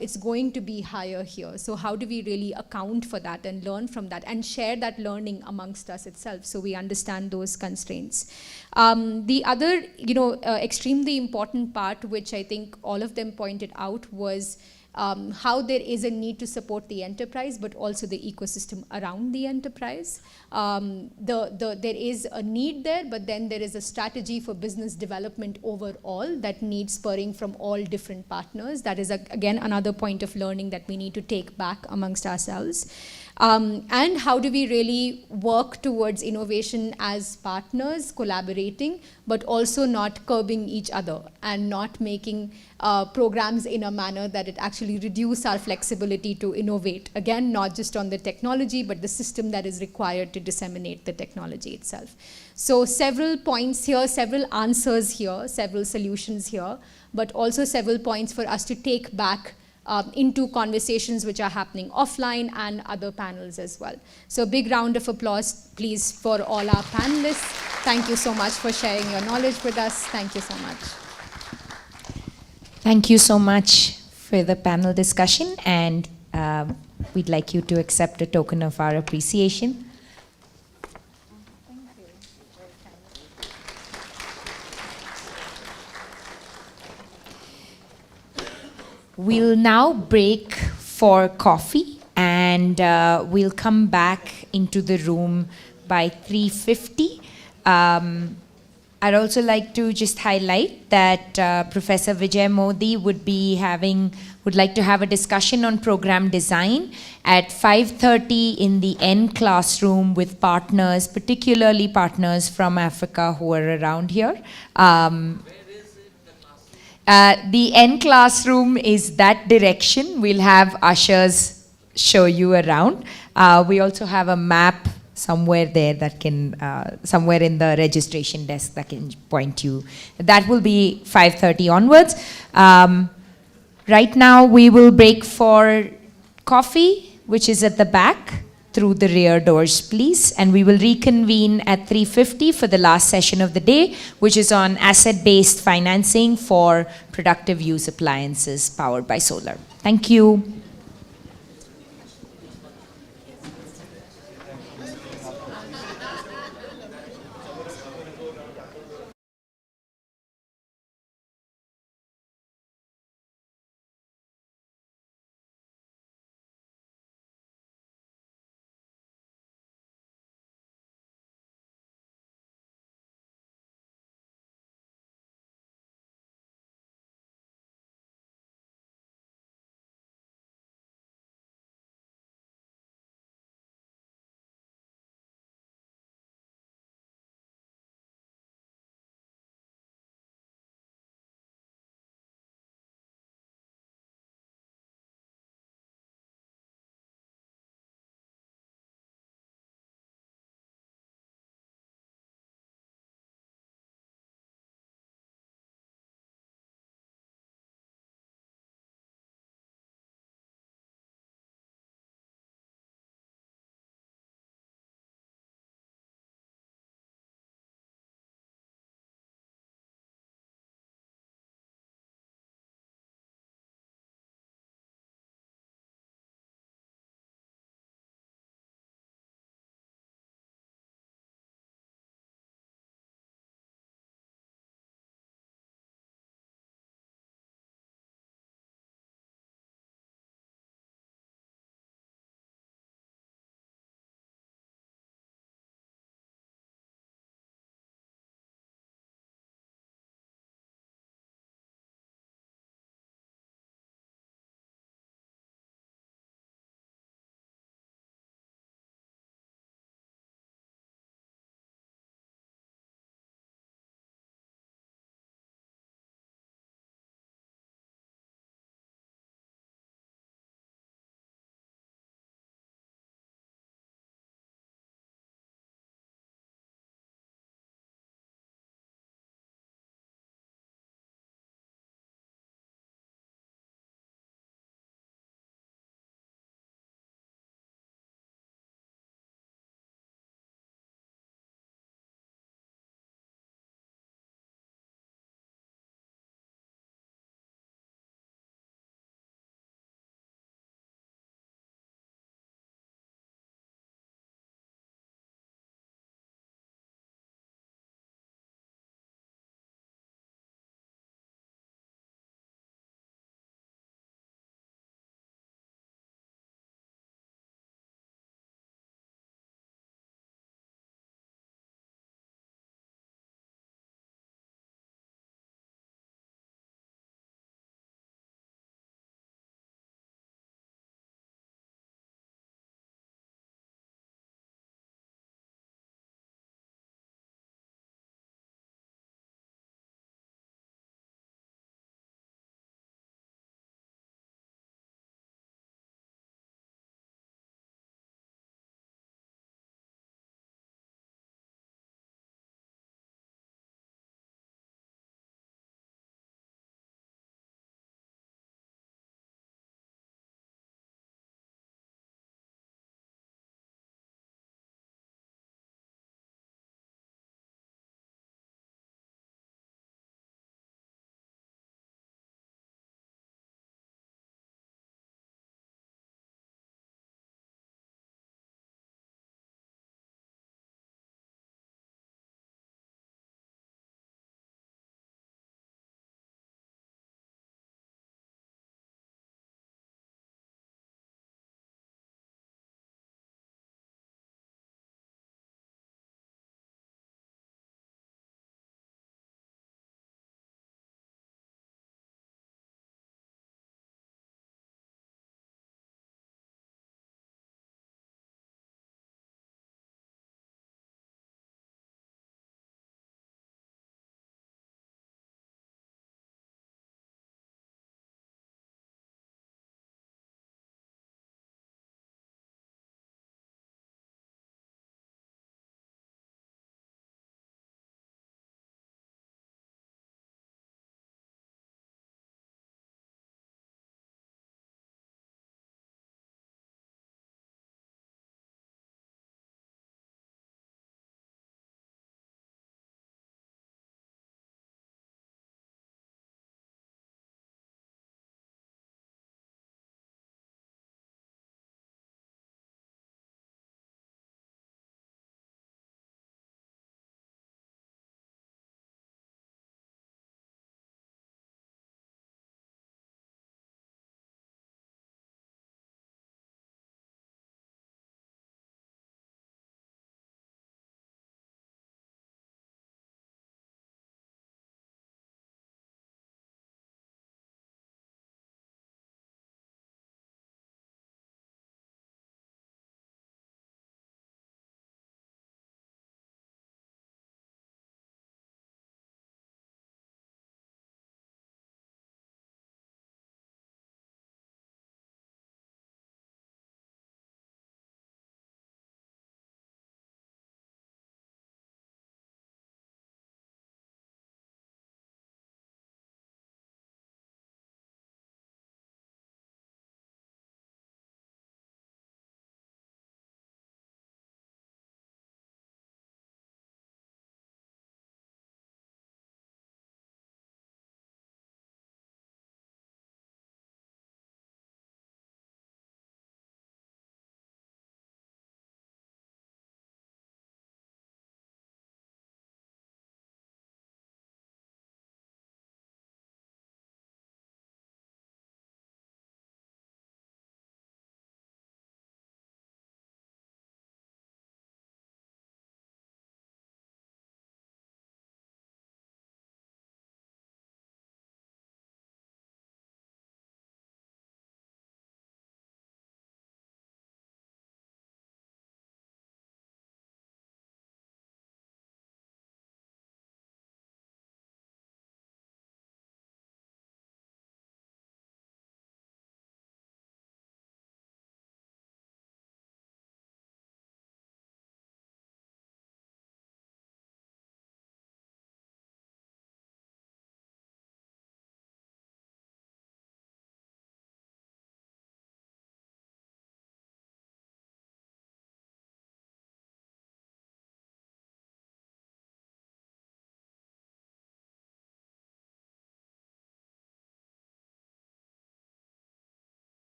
It's going to be higher here. So how do we really account for that and learn from that and share that learning amongst us itself so we understand those constraints? The other, extremely important part, which I think all of them pointed out, was how there is a need to support the enterprise, but also the ecosystem around the enterprise. There is a need there, but then there is a strategy for business development overall that needs spurring from all different partners. That is, again, another point of learning that we need to take back amongst ourselves. And how do we really work towards innovation as partners, collaborating, but also not curbing each other and not making programs in a manner that it actually reduce our flexibility to innovate. Again, not just on the technology, but the system that is required to disseminate the technology itself. So several points here, several answers here, several solutions here, but also several points for us to take back into conversations which are happening offline and other panels as well. So big round of applause, please, for all our panelists. Thank you so much for sharing your knowledge with us. Thank you so much. Thank you so much for the panel discussion, and we'd like you to accept a token of our appreciation. We'll now break for coffee, and we'll come back into the room by 3:50. I'd also like to just highlight that Professor Vijay Modi would like to have a discussion on program design at 5:30 in the N classroom with partners, particularly partners from Africa who are around here. The N classroom is that direction. We'll have ushers show you around. We also have a map somewhere there that can, somewhere in the registration desk that can point you. That will be 5:30 onwards. Right now we will break for coffee, which is at the back, through the rear doors, please. And we will reconvene at 3:50 for the last session of the day, which is on asset-based financing for productive use appliances powered by solar. Thank you.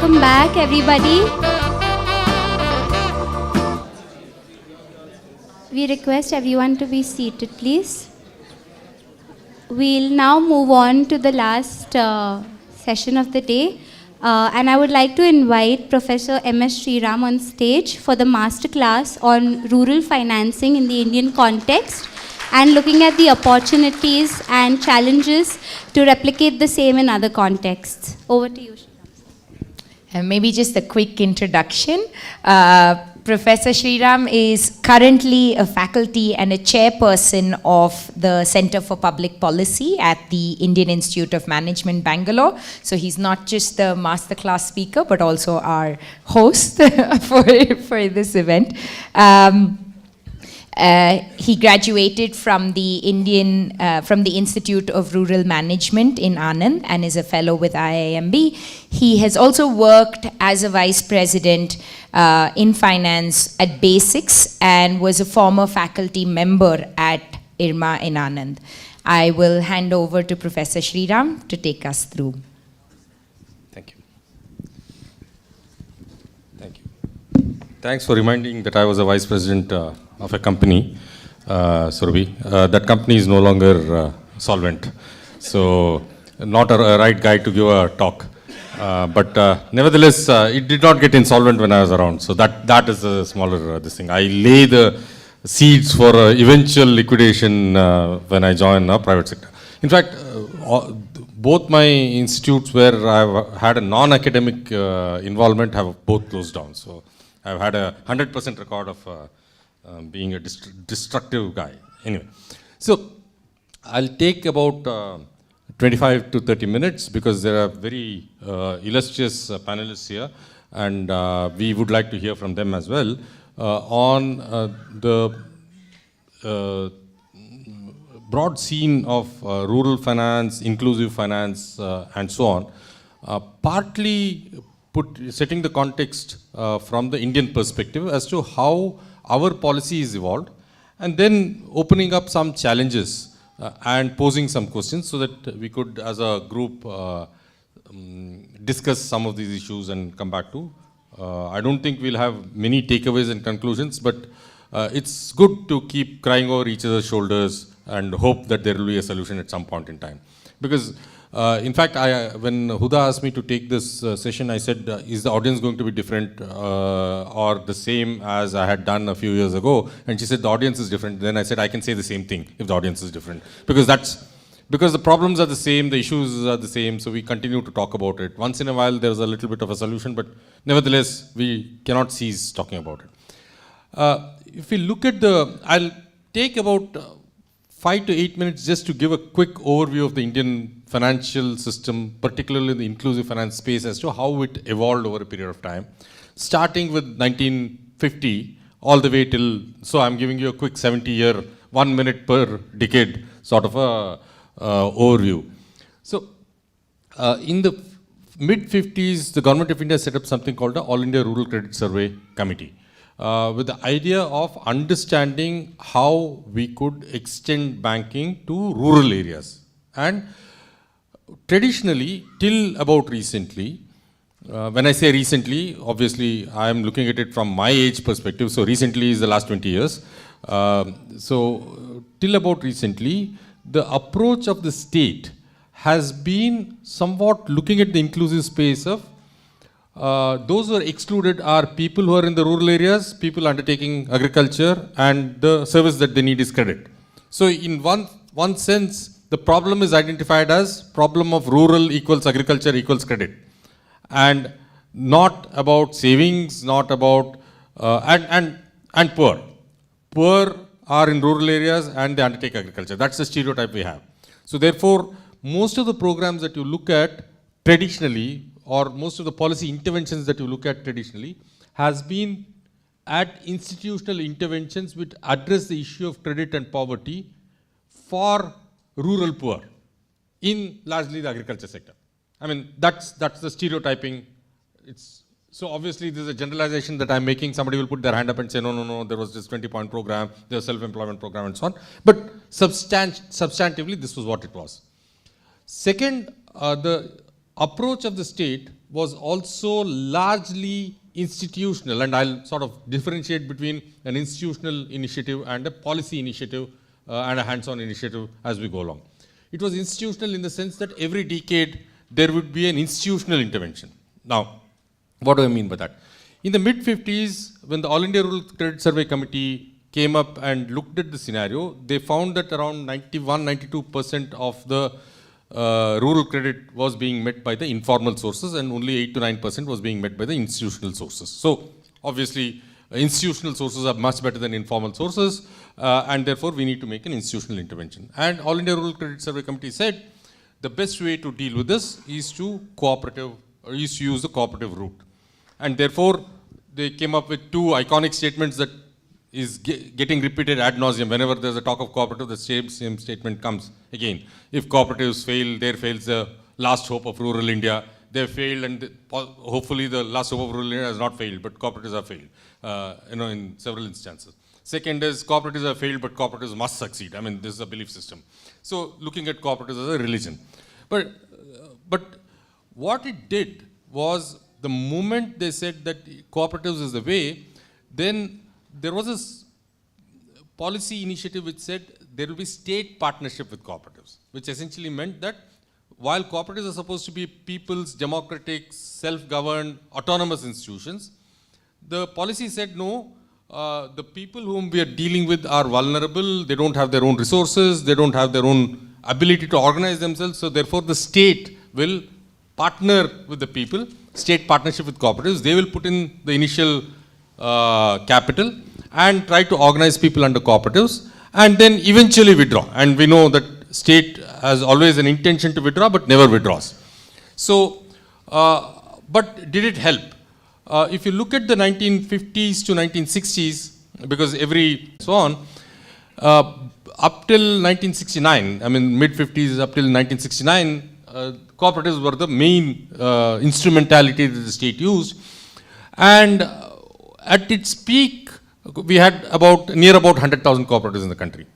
Welcome back, everybody. We request everyone to be seated, please. We'll now move on to the last session of the day. And I would like to invite Professor M.S. Sriram on stage for the masterclass on rural financing in the Indian context and looking at the opportunities and challenges to replicate the same in other contexts. Over to you, Sriram. And maybe just a quick introduction. Professor Sriram is currently a faculty and a chairperson of the Center for Public Policy at the Indian Institute of Management, Bangalore. So he's not just the masterclass speaker, but also our host for this event. He graduated from the Institute of Rural Management in Anand and is a fellow with IIMB. He has also worked as a vice president in finance at Basics and was a former faculty member at IRMA in Anand. I will hand over to Professor Sriram to take us through. Thank you. Thank you. Thanks for reminding that I was a vice president of a company, Surabhi. That company is no longer solvent. So, not a right guy to give a talk. But nevertheless, it did not get insolvent when I was around. So that is a smaller this thing. I lay the seeds for eventual liquidation when I join a private sector. In fact, both my institutes where I've had a non-academic involvement have both closed down. So I've had a 100% record of being a destructive guy. Anyway, so I'll take about 25 to 30 minutes because there are very illustrious panelists here and we would like to hear from them as well on the broad scene of rural finance, inclusive finance and so on. Partly setting the context from the Indian perspective as to how our policy is evolved and then opening up some challenges and posing some questions so that we could, as a group, discuss some of these issues and come back to. I don't think we'll have many takeaways and conclusions, but it's good to keep crying over each other's shoulders and hope that there will be a solution at some point in time. Because, in fact, when Huda asked me to take this session, I said, is the audience going to be different or the same as I had done a few years ago? And she said, the audience is different. Then I said, I can say the same thing if the audience is different. Because the problems are the same, the issues are the same, so we continue to talk about it. Once in a while, there's a little bit of a solution, but nevertheless, we cannot cease talking about it. If we look at I'll take about 5 to 8 minutes just to give a quick overview of the Indian financial system, particularly the inclusive finance space, as to how it evolved over a period of time, starting with 1950 all the way till, so I'm giving you a quick 70-year, 1 minute per decade sort of a overview. So, in the mid-50s, the Government of India set up something called the All India Rural Credit Survey Committee, with the idea of understanding how we could extend banking to rural areas. And traditionally, till about recently, when I say recently, obviously I am looking at it from my age perspective, so recently is the last 20 years. So till about recently, the approach of the state has been somewhat looking at the inclusive space of those who are excluded are people who are in the rural areas, people undertaking agriculture, and the service that they need is credit. So in one sense, the problem is identified as problem of rural equals agriculture equals credit. And not about savings, not about, and poor. Poor are in rural areas and they undertake agriculture. That's the stereotype we have. So therefore, most of the programs that you look at traditionally, or most of the policy interventions that you look at traditionally, has been at institutional interventions which address the issue of credit and poverty for rural poor in largely the agriculture sector. I mean, that's the stereotyping. So obviously this is a generalization that I'm making. Somebody will put their hand up and say, no, there was this 20-point program, there's self-employment program and so on. But substantively, this was what it was. Second, the approach of the state was also largely institutional, and I'll sort of differentiate between an institutional initiative and a policy initiative and a hands-on initiative as we go along. It was institutional in the sense that every decade there would be an institutional intervention. Now, what do I mean by that? In the mid-50s, when the All India Rural Credit Survey Committee came up and looked at the scenario, they found that around 91-92% of the rural credit was being met by the informal sources, and only 8 to 9% was being met by the institutional sources. So, obviously, institutional sources are much better than informal sources, and therefore we need to make an institutional intervention. And All India Rural Credit Survey Committee said the best way to deal with this is to use the cooperative route. And therefore, they came up with two iconic statements that is getting repeated ad nauseum. Whenever there's a talk of cooperative, the same statement comes again. If cooperatives fail, there fails the last hope of rural India. They failed, and hopefully the last hope of rural India has not failed, but cooperatives have failed, in several instances. Second is cooperatives have failed, but cooperatives must succeed. I mean, this is a belief system. So looking at cooperatives as a religion. But what it did was, the moment they said that cooperatives is the way, then there was a policy initiative which said there will be state partnership with cooperatives, which essentially meant that while cooperatives are supposed to be people's democratic, self-governed, autonomous institutions, the policy said no, the people whom we are dealing with are vulnerable, they don't have their own resources, they don't have their own ability to organize themselves, so therefore the state will partner with the people, state partnership with cooperatives, they will put in the initial capital and try to organize people under cooperatives and then eventually withdraw. And we know that state has always an intention to withdraw but never withdraws. So, but did it help? If you look at the 1950s to 1960s, because so on, up till 1969, I mean mid-50s up till 1969, cooperatives were the main instrumentality that the state used. And at its peak, we had near about 100,000 cooperatives in the country.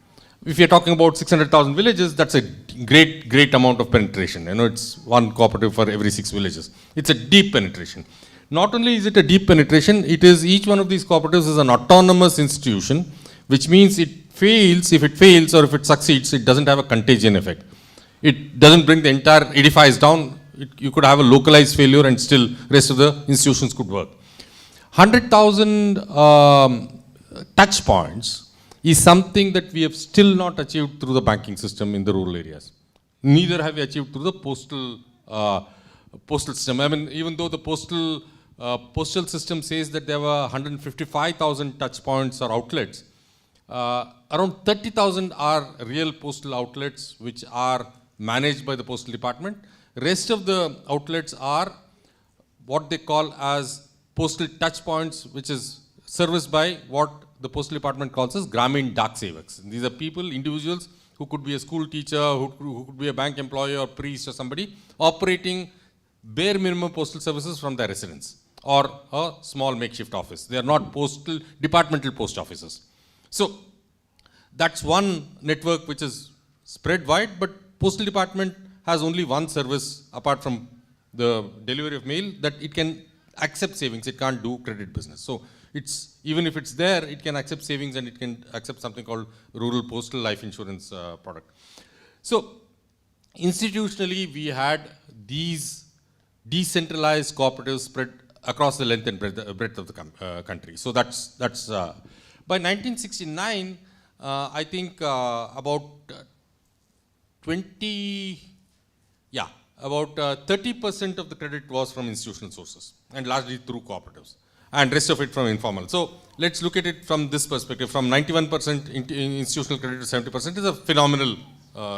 If you're talking about 600,000 villages, that's a great amount of penetration. You know, it's one cooperative for every 6 villages. It's a deep penetration. Not only is it a deep penetration, it is each one of these cooperatives is an autonomous institution, which means if it fails or if it succeeds, it doesn't have a contagion effect. It doesn't bring the entire edifice down. You could have a localized failure and still rest of the institutions could work. 100,000 touch points is something that we have still not achieved through the banking system in the rural areas. Neither have we achieved through the postal system. I mean, even though the postal system says that there were 155,000 touch points or outlets, around 30,000 are real postal outlets which are managed by the postal department. Rest of the outlets are what they call as postal touch points, which is serviced by what the postal department calls as Gramin Dak Sevaks. These are people, individuals who could be a school teacher, who could be a bank employee or priest or somebody operating bare minimum postal services from their residence or a small makeshift office. They are not departmental post offices. So that's one network which is spread wide, but postal department has only one service apart from the delivery of mail, that it can accept savings, it can't do credit business. So it's, even if it's there, it can accept savings and it can accept something called rural postal life insurance product. So institutionally, we had these decentralized cooperatives spread across the length and breadth of the country. So that's by 1969, I think about 30% of the credit was from institutional sources and largely through cooperatives, and rest of it from informal. So let's look at it from this perspective. From 91% institutional credit to 70% is a phenomenal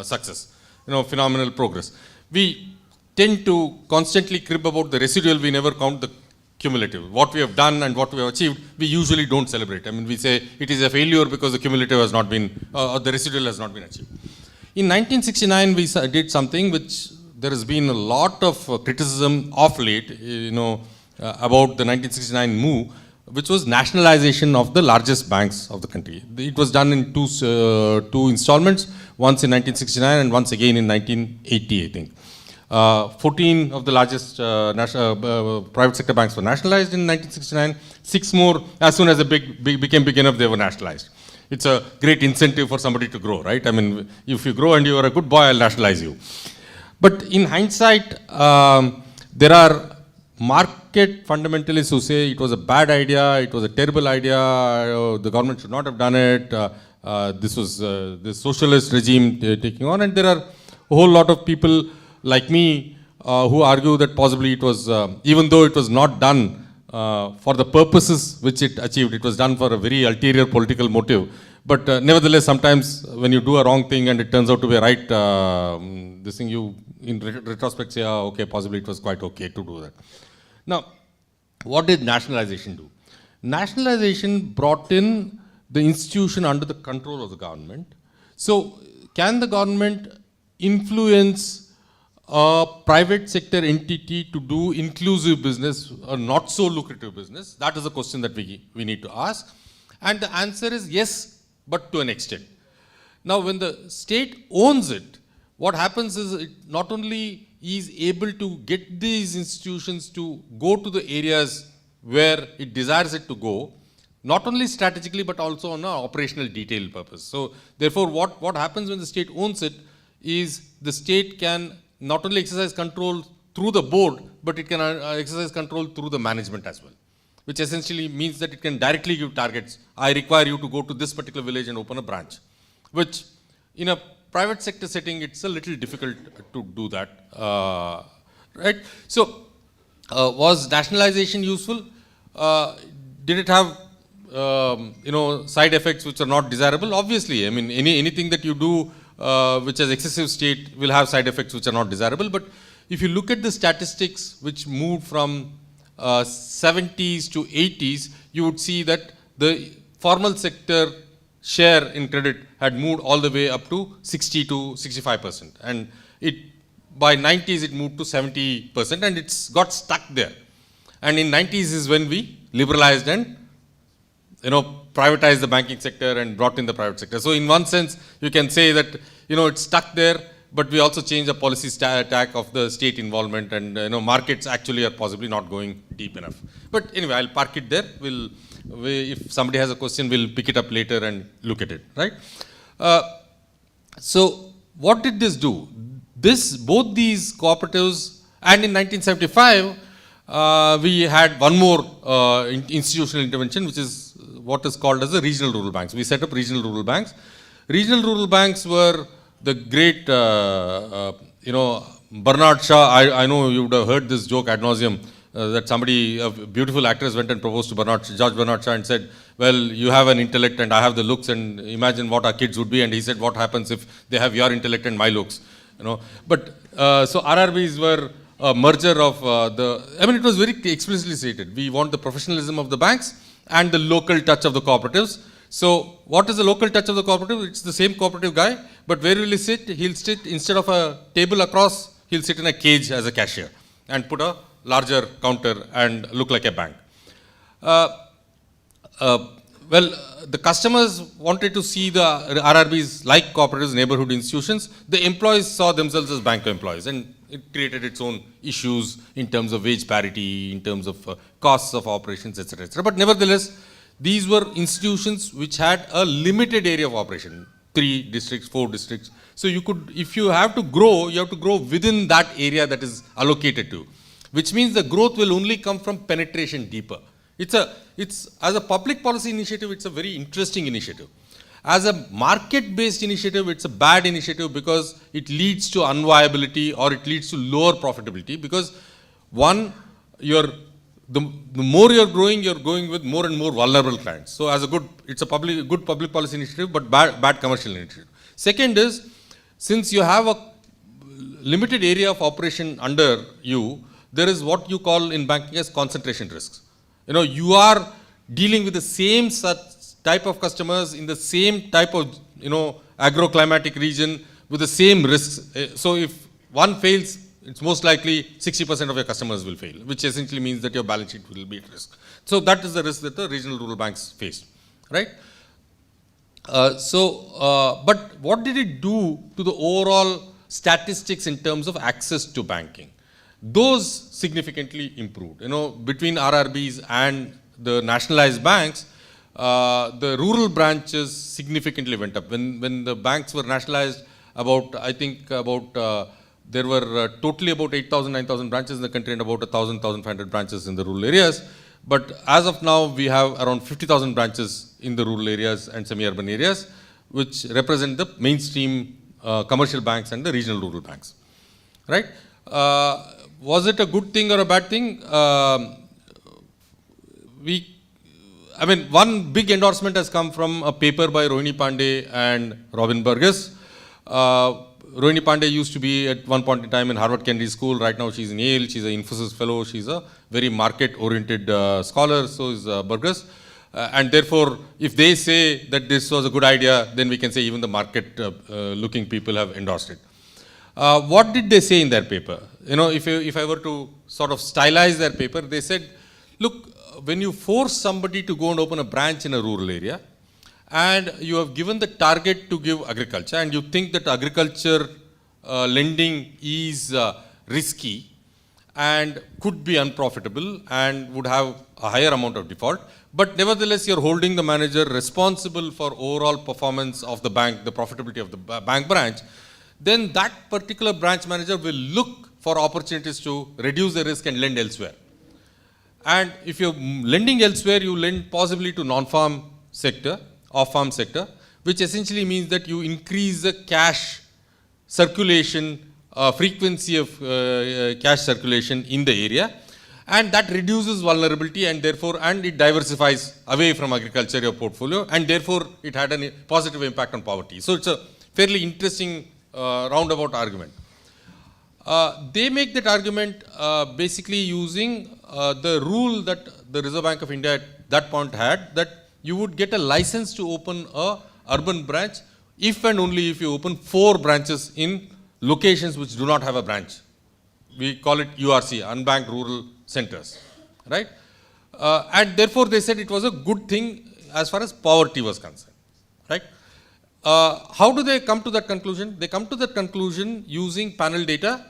success, phenomenal progress. We tend to constantly crib about the residual, we never count the cumulative. What we have done and what we have achieved, we usually don't celebrate. I mean, we say it is a failure because the cumulative has not been, or the residual has not been achieved. In 1969, we did something which there has been a lot of criticism of late, about the 1969 move, which was nationalization of the largest banks of the country. It was done in two installments, once in 1969 and once again in 1980, I think. 14 of the largest private sector banks were nationalized in 1969. 6 more, as soon as they became big enough, they were nationalized. It's a great incentive for somebody to grow, right? I mean, if you grow and you are a good boy, I'll nationalize you. But in hindsight, there are market fundamentalists who say it was a bad idea, it was a terrible idea, the government should not have done it, this was the socialist regime taking on, and there are a whole lot of people like me who argue that possibly it was, even though it was not done for the purposes which it achieved, it was done for a very ulterior political motive. But nevertheless, sometimes when you do a wrong thing and it turns out to be a right, this thing you, in retrospect, say, oh, okay, possibly it was quite okay to do that. Now, what did nationalization do? Nationalization brought in the institution under the control of the government. So, can the government influence a private sector entity to do inclusive business or not so lucrative business? That is a question that we need to ask. And the answer is yes, but to an extent. Now, when the state owns it, what happens is it not only is able to get these institutions to go to the areas where it desires it to go, not only strategically but also on an operational detail purpose. So therefore what happens when the state owns it is the state can not only exercise control through the board, but it can exercise control through the management as well, which essentially means that it can directly give targets. I require you to go to this particular village and open a branch, which in a private sector setting, it's a little difficult to do that, right? So, was nationalization useful? Did it have, side effects which are not desirable? Obviously, I mean, anything that you do which has excessive state will have side effects which are not desirable. But if you look at the statistics which moved from 70s to 80s, you would see that the formal sector share in credit had moved all the way up to 60 to 65%. And by 90s, it moved to 70%, and it's got stuck there. And in 90s is when we liberalized and, privatized the banking sector and brought in the private sector. So in one sense, you can say that, it's stuck there, but we also changed the policy tack of the state involvement, and, markets actually are possibly not going deep enough. But anyway, I'll park it there. If somebody has a question, we'll pick it up later and look at it, right? So what did this do? Both these cooperatives, and in 1975, we had one more institutional intervention, which is what is called as the regional rural banks. We set up regional rural banks. Regional rural banks were the great, Bernard Shaw. I know you would have heard this joke ad nauseum. That somebody, a beautiful actress, went and proposed to George Bernard Shaw and said, well, you have an intellect and I have the looks, and imagine what our kids would be. And he said, what happens if they have your intellect and my looks? But so RRBs were a merger of it was very explicitly stated. We want the professionalism of the banks and the local touch of the cooperatives. So what is the local touch of the cooperative? It's the same cooperative guy, but where will he sit? He'll sit, instead of a table across, he'll sit in a cage as a cashier and put a larger counter and look like a bank. The customers wanted to see the RRBs like cooperatives, neighborhood institutions. The employees saw themselves as bank employees, and it created its own issues in terms of wage parity, in terms of costs of operations, etc., etc. But nevertheless, these were institutions which had a limited area of operation, 3 districts, 4 districts. So you could, if you have to grow, you have to grow within that area that is allocated to, which means the growth will only come from penetration deeper. It's as a public policy initiative, it's a very interesting initiative. As a market-based initiative, it's a bad initiative because it leads to unviability or it leads to lower profitability, because one, the more you're going with more and more vulnerable clients. So as it's a good public policy initiative, but bad commercial initiative. Second is, since you have a limited area of operation under you, there is what you call in banking as concentration risks. You are dealing with the same such type of customers in the same type of, agroclimatic region with the same risks. So if one fails, it's most likely 60% of your customers will fail, which essentially means that your balance sheet will be at risk. So that is the risk that the regional rural banks face, right? But what did it do to the overall statistics in terms of access to banking. Those significantly improved. Between RRBs and the nationalized banks, the rural branches significantly went up. When the banks were nationalized, there were totally about 8,000, 9,000 branches in the country and about 1,000, 1,500 branches in the rural areas. But as of now, we have around 50,000 branches in the rural areas and semi-urban areas, which represent the mainstream commercial banks and the regional rural banks. Right? Was it a good thing or a bad thing? One big endorsement has come from a paper by Rohini Pandey and Robin Burgess. Rohini Pandey used to be at one point in time in Harvard Kennedy School. Right now she's in Yale. She's an Infosys fellow. She's a very market-oriented scholar. So is Burgess. And therefore, if they say that this was a good idea, then we can say even the market-looking people have endorsed it. What did they say in their paper? If I were to sort of stylize their paper, they said, look, when you force somebody to go and open a branch in a rural area, and you have given the target to give agriculture, and you think that agriculture lending is risky and could be unprofitable and would have a higher amount of default, but nevertheless you're holding the manager responsible for overall performance of the bank, the profitability of the bank branch, then that particular branch manager will look for opportunities to reduce the risk and lend elsewhere. And if you're lending elsewhere, you lend possibly to non-farm sector, off-farm sector, which essentially means that you increase the cash circulation, frequency of cash circulation in the area, and that reduces vulnerability and therefore, and it diversifies away from agriculture, your portfolio, and therefore it had a positive impact on poverty. So it's a fairly interesting roundabout argument. They make that argument basically using the rule that the Reserve Bank of India at that point had, that you would get a license to open a urban branch if and only if you open 4 branches in locations which do not have a branch. We call it URC, unbanked rural centers, right? And therefore they said it was a good thing as far as poverty was concerned, right? How do they come to that conclusion? They come to that conclusion using panel data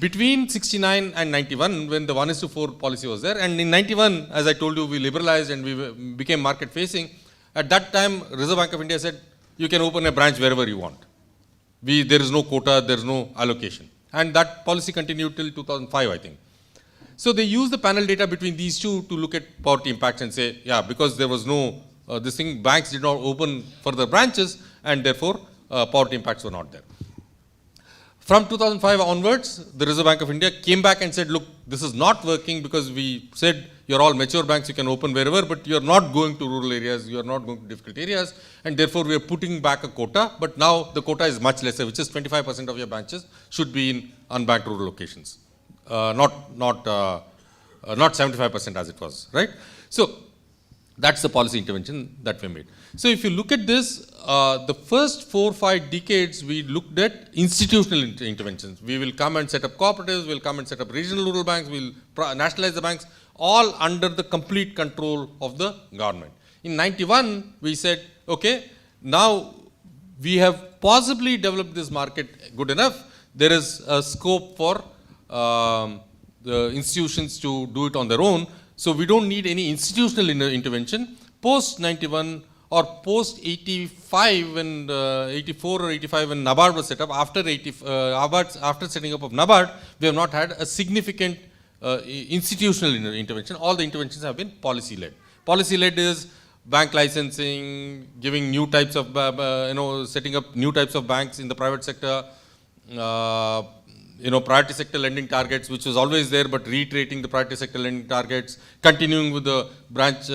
between 69 and 91, when the 1:4 policy was there. And in 91, as I told you, we liberalized and we became market facing. At that time, Reserve Bank of India said, you can open a branch wherever you want. There is no quota, there is no allocation. And that policy continued till 2005, I think. So they used the panel data between these two to look at poverty impacts and say, yeah, because there was no, banks did not open further branches and therefore poverty impacts were not there. From 2005 onwards, the Reserve Bank of India came back and said, look, this is not working because we said you're all mature banks, you can open wherever, but you're not going to rural areas, you're not going to difficult areas, and therefore we are putting back a quota, but now the quota is much lesser, which is 25% of your branches should be in unbanked rural locations. Not 75% as it was, right? So that's the policy intervention that we made. So if you look at this, the first 4 or 5 decades, we looked at institutional interventions. We will come and set up cooperatives, we'll come and set up regional rural banks, we'll nationalize the banks, all under the complete control of the government. In 91, we said, okay, now we have possibly developed this market good enough. There is a scope for the institutions to do it on their own. So we don't need any institutional intervention. Post 91 or post 85, when 84 or 85, when NABARD was set up, after setting up of NABARD, we have not had a significant institutional intervention. All the interventions have been policy-led. Policy-led is bank licensing, giving new types of, setting up new types of banks in the private sector, priority sector lending targets, which was always there, but reiterating the priority sector lending targets, continuing with the branch,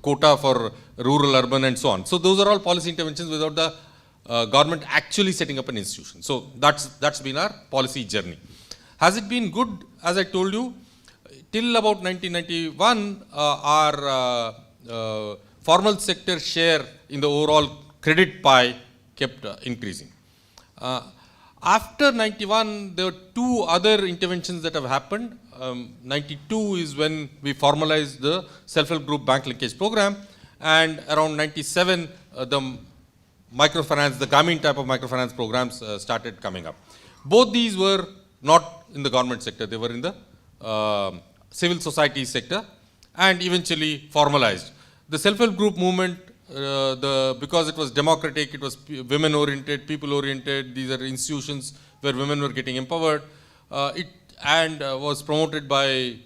quota for rural, urban, and so on. So those are all policy interventions without the government actually setting up an institution. So that's been our policy journey. Has it been good? As I told you, till about 1991, our formal sector share in the overall credit pie kept increasing. After 91, there were 2 other interventions that have happened. 92 is when we formalized the self-help group bank linkage program, and around 97, the microfinance, the Grameen type of microfinance programs started coming up. Both these were not in the government sector, they were in the civil society sector and eventually formalized. The self-help group movement, because it was democratic, it was women-oriented, people-oriented, these are institutions where women were getting empowered, was promoted by,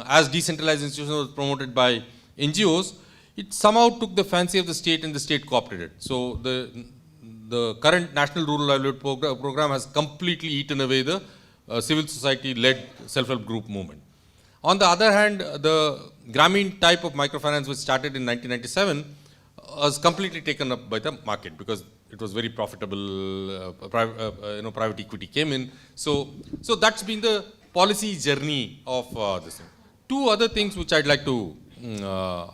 as decentralized institutions was promoted by NGOs, it somehow took the fancy of the state and the state cooperated. So the current National Rural Livelihood program has completely eaten away the civil society-led self-help group movement. On the other hand, the Grameen type of microfinance which started in 1997 was completely taken up by the market because it was very profitable, private equity came in. So that's been the policy journey of this thing. Two other things which I'd like to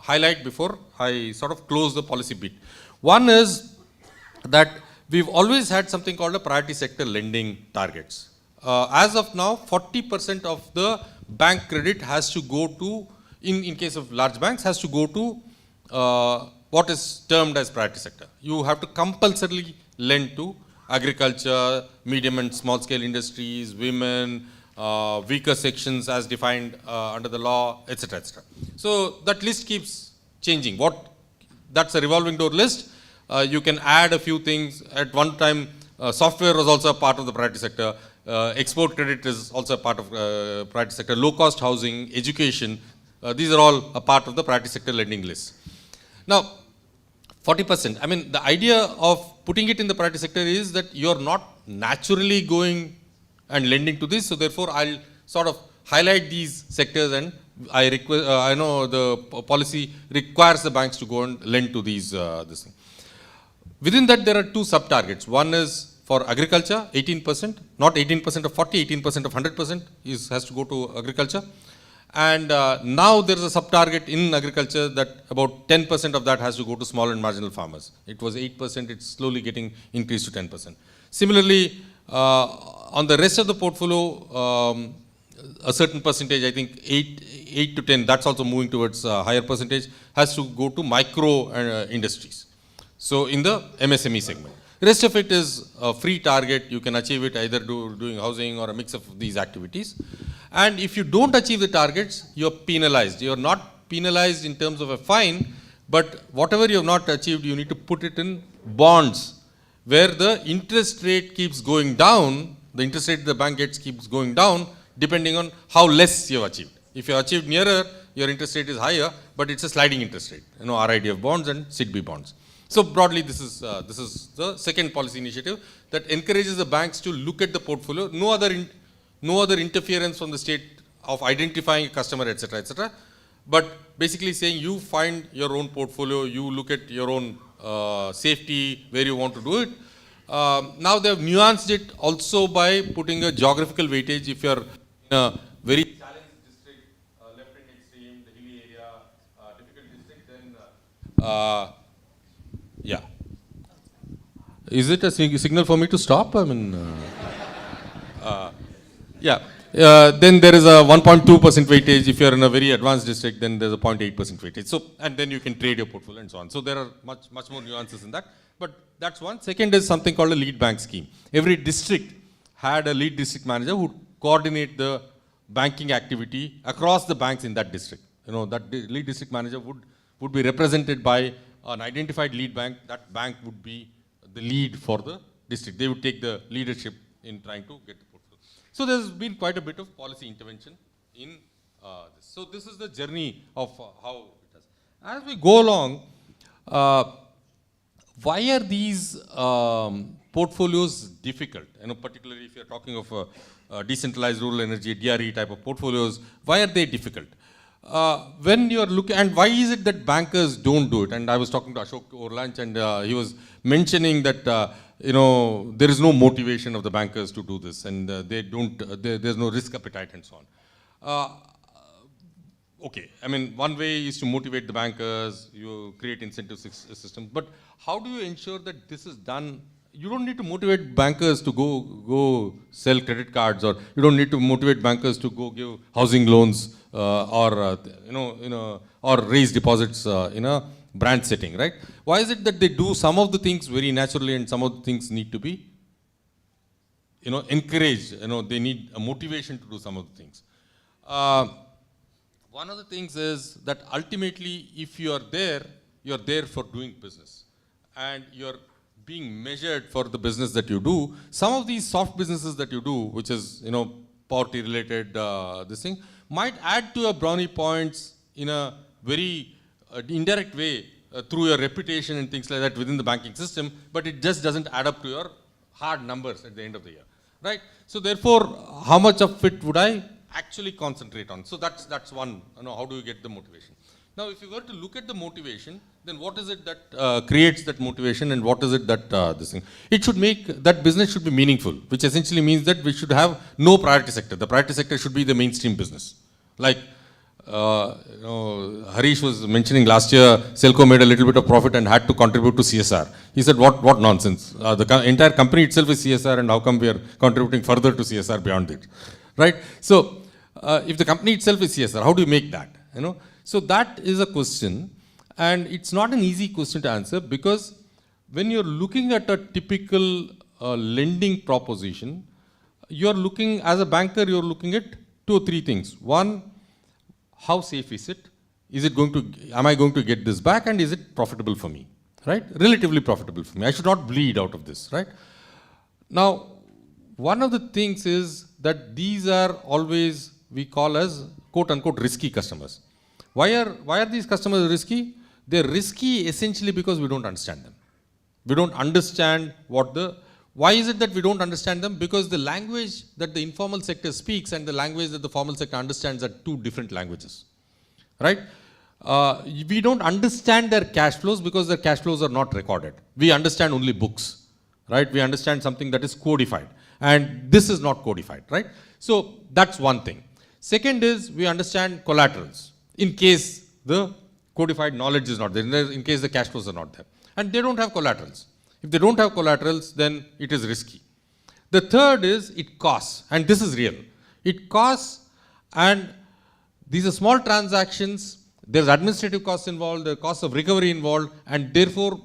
highlight before I sort of close the policy bit. One is that we've always had something called a priority sector lending targets. As of now, 40% of the bank credit has to go to, in case of large banks, has to go to what is termed as priority sector. You have to compulsorily lend to agriculture, medium and small scale industries, women, weaker sections as defined under the law, etc., etc. So that list keeps changing. That's a revolving door list. You can add a few things. At one time, software was also a part of the priority sector. Export credit is also a part of priority sector. Low cost housing, education, these are all a part of the priority sector lending list. Now, 40%, I mean, the idea of putting it in the priority sector is that you're not naturally going and lending to this, so therefore I'll sort of highlight these sectors and I know the policy requires the banks to go and lend to these this thing. Within that there are two sub-targets. One is for agriculture, 18%, not 18% of 40, 18% of 100% has to go to agriculture. And now there is a sub-target in agriculture that about 10% of that has to go to small and marginal farmers. It was 8%, it's slowly getting increased to 10%. Similarly, on the rest of the portfolio, a certain percentage, I think 8 to 10, that's also moving towards a higher percentage, has to go to micro industries. So in the MSME segment. The rest of it is a free target. You can achieve it either doing housing or a mix of these activities. And if you don't achieve the targets, you're penalized. You're not penalized in terms of a fine, but whatever you have not achieved, you need to put it in bonds, where the interest rate keeps going down, the interest rate the bank gets keeps going down, depending on how less you have achieved. If you have achieved nearer, your interest rate is higher, but it's a sliding interest rate, RIDF bonds and SIDB bonds. So broadly, this is the second policy initiative that encourages the banks to look at the portfolio. No other interference from the state of identifying a customer, etc., etc. But basically saying you find your own portfolio, you look at your own safety, where you want to do it. Now they have nuanced it also by putting a geographical weightage. If you are in a very challenged district, left-hand extreme, the hilly area, difficult district, then yeah. Is it a signal for me to stop? I mean, yeah. Then there is a 1.2% weightage. If you are in a very advanced district, then there's a 0.8% weightage. So, and then you can trade your portfolio and so on. So there are much more nuances in that. But that's one. Second is something called a lead bank scheme. Every district had a lead district manager who would coordinate the banking activity across the banks in that district. That lead district manager would be represented by an identified lead bank. That bank would be the lead for the district. They would take the leadership in trying to get the portfolio. So there's been quite a bit of policy intervention in this. So this is the journey of how it has. As we go along, why are these portfolios difficult? Particularly if you're talking of decentralized rural energy, DRE type of portfolios, why are they difficult? When you're looking, and why is it that bankers don't do it? And I was talking to Ashok over lunch, and he was mentioning that there is no motivation of the bankers to do this, and they don't. There's no risk appetite and so on. Okay, I mean, one way is to motivate the bankers. You create incentive systems, but how do you ensure that this is done? You don't need to motivate bankers to go sell credit cards, or you don't need to motivate bankers to go give housing loans or raise deposits in a brand setting, right? Why is it that they do some of the things very naturally and some of the things need to be, encouraged? They need a motivation to do some of the things. One of the things is that ultimately, if you're there for doing business, and you're being measured for the business that you do. Some of these soft businesses that you do, which is, poverty related, this thing, might add to your brownie points in a very indirect way through your reputation and things like that within the banking system, but it just doesn't add up to your hard numbers at the end of the year, right? So therefore, how much of it would I actually concentrate on? So that's one, how do you get the motivation? Now, if you were to look at the motivation, then what is it that creates that motivation, and what is it that this thing? It should make, that business should be meaningful, which essentially means that we should have no priority sector. The priority sector should be the mainstream business. Like, Harish was mentioning last year, SELCO made a little bit of profit and had to contribute to CSR. He said, what nonsense? The entire company itself is CSR, and how come we are contributing further to CSR beyond it, right? So, if the company itself is CSR, how do you make that, So that is a question, and it's not an easy question to answer, because when you're looking at a typical lending proposition, you're looking, as a banker, you're looking at 2 or 3 things. One, how safe is it? Am I going to get this back, and is it profitable for me, right? Relatively profitable for me. I should not bleed out of this, right? Now, one of the things is that these are always, we call as quote unquote risky customers. Why are these customers risky? They're risky essentially because we don't understand them. We don't understand why is it that we don't understand them? Because the language that the informal sector speaks and the language that the formal sector understands are 2 different languages, right? We don't understand their cash flows because their cash flows are not recorded. We understand only books, right? We understand something that is codified, and this is not codified, right? So that's one thing. Second is, we understand collaterals in case the codified knowledge is not there, in case the cash flows are not there. And they don't have collaterals. If they don't have collaterals, then it is risky. The third is, it costs, and this is real. It costs, and these are small transactions, there's administrative costs involved, there's cost of recovery involved, and therefore,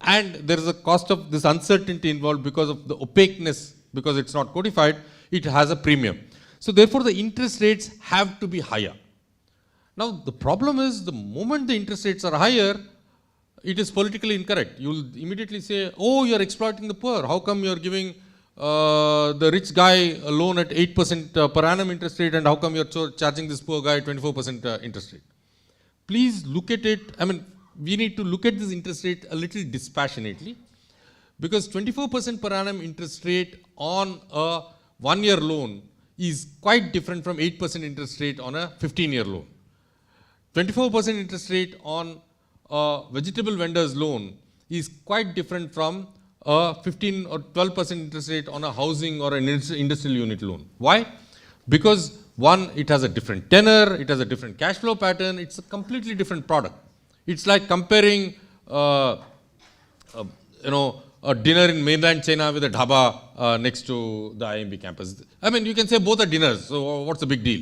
and there is a cost of this uncertainty involved because of the opaqueness, because it's not codified, it has a premium. So therefore, the interest rates have to be higher. Now, the problem is, the moment the interest rates are higher, it is politically incorrect. You will immediately say, oh, you're exploiting the poor. How come you're giving the rich guy a loan at 8% per annum interest rate, and how come you're charging this poor guy 24% interest rate? Please look at it. I mean, we need to look at this interest rate a little dispassionately, because 24% per annum interest rate on a 1-year loan is quite different from 8% interest rate on a 15-year loan. 24% interest rate on a vegetable vendor's loan is quite different from a 15 or 12% interest rate on a housing or an industrial unit loan. Why? Because one, it has a different tenor, it has a different cash flow pattern, it's a completely different product. It's like comparing, a dinner in mainland China with a dhaba next to the IMB campus. I mean, you can say both are dinners, so what's the big deal?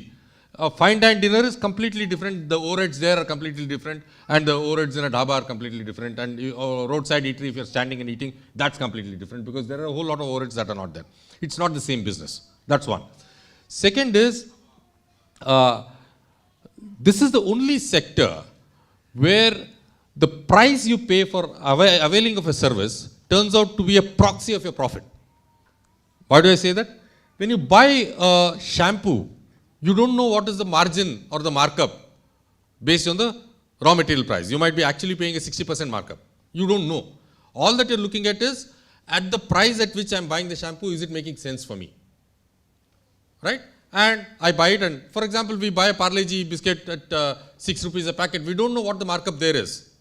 A fine dine dinner is completely different, the overheads there are completely different, and the overheads in a dhaba are completely different, and roadside eatery, if you're standing and eating, that's completely different, because there are a whole lot of overheads that are not there. It's not the same business. That's one. Second is, this is the only sector where the price you pay for availing of a service turns out to be a proxy of your profit. Why do I say that? When you buy a shampoo, you don't know what is the margin or the markup based on the raw material price. You might be actually paying a 60% markup. You don't know. All that you're looking at is, at the price at which I'm buying the shampoo, is it making sense for me? Right? And I buy it, and for example, we buy a Parle-G biscuit at 6 rupees a packet. We don't know what the markup there is.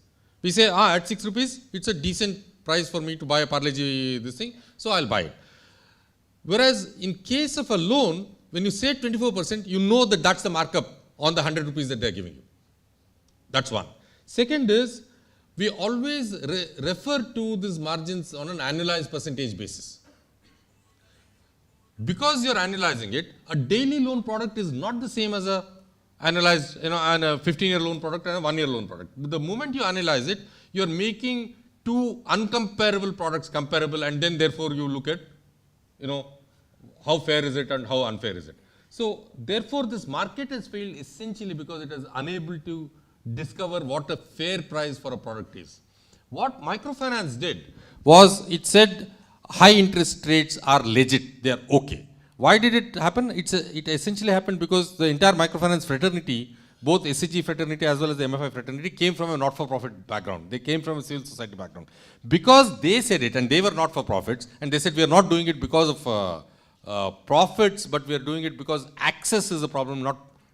We say, at 6 rupees, it's a decent price for me to buy a Parle-G this thing, so I'll buy it. Whereas in case of a loan, when you say 24%, you know that that's the markup on the 100 rupees that they're giving you. That's one. Second is, we always refer to these margins on an annualized percentage basis. Because you're annualizing it, a daily loan product is not the same as a analyze, and a 15-year loan product and a 1-year loan product. But the moment you analyze it, you are making two uncomparable products comparable, and then therefore you look at, how fair is it and how unfair is it. So therefore this market has failed essentially because it is unable to discover what a fair price for a product is. What microfinance did was it said high interest rates are legit, they are okay. Why did it happen? It essentially happened because the entire microfinance fraternity, both SDG fraternity as well as the MFI fraternity, came from a not-for-profit background. They came from a civil society background. Because they said it, and they were not-for-profits, and they said we are not doing it because of profits, but we are doing it because access is the problem,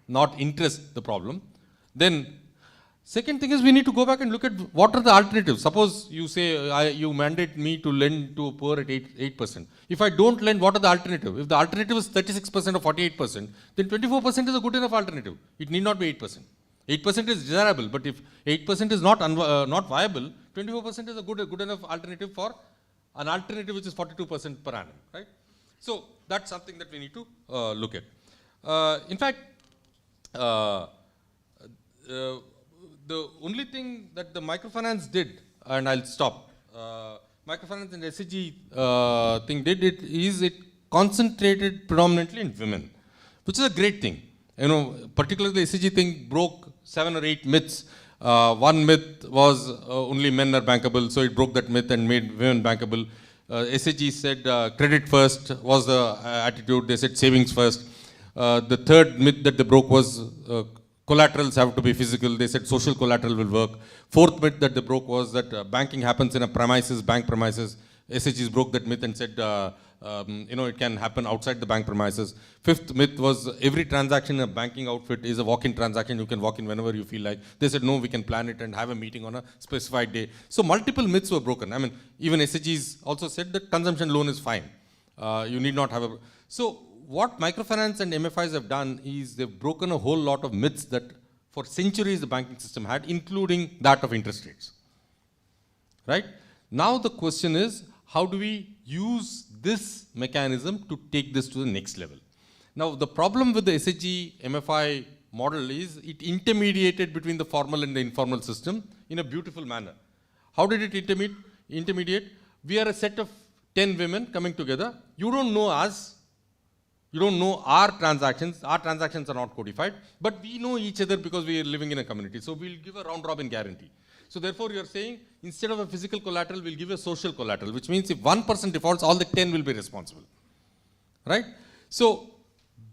not interest the problem. Then second thing is we need to go back and look at what are the alternatives. Suppose you say you mandate me to lend to a poor at 8%. If I don't lend, what are the alternatives? If the alternative is 36% or 48%, then 24% is a good enough alternative. It need not be 8%. 8% is desirable, but if 8% is not viable, 24% is a good enough alternative for an alternative which is 42% per annum, right? So that's something that we need to look at. In fact, the only thing that the microfinance did, and I'll stop, microfinance and SDG thing did it concentrated predominantly in women, which is a great thing. Particularly the SDG thing broke 7 or 8 myths. One myth was only men are bankable, so it broke that myth and made women bankable. SDG said credit first was the attitude. They said savings first. The third myth that they broke was collaterals have to be physical. They said social collateral will work. Fourth myth that they broke was that banking happens in a premises, bank premises. SDGs broke that myth and said, it can happen outside the bank premises. Fifth myth was every transaction in a banking outfit is a walk-in transaction. You can walk in whenever you feel like. They said, no, we can plan it and have a meeting on a specified day. So multiple myths were broken. I mean, even SDGs also said that consumption loan is fine. You need not have a... So what microfinance and MFIs have done is they've broken a whole lot of myths that for centuries the banking system had, including that of interest rates. Right? Now the question is, how do we use this mechanism to take this to the next level? Now the problem with the SDG MFI model is it intermediated between the formal and the informal system in a beautiful manner. How did it intermediate? We are a set of 10 women coming together. You don't know us. You don't know our transactions. Our transactions are not codified, but we know each other because we are living in a community. So we'll give a round-robin guarantee. So therefore, you are saying, instead of a physical collateral, we'll give a social collateral, which means if one person defaults, all the 10 will be responsible. Right? So,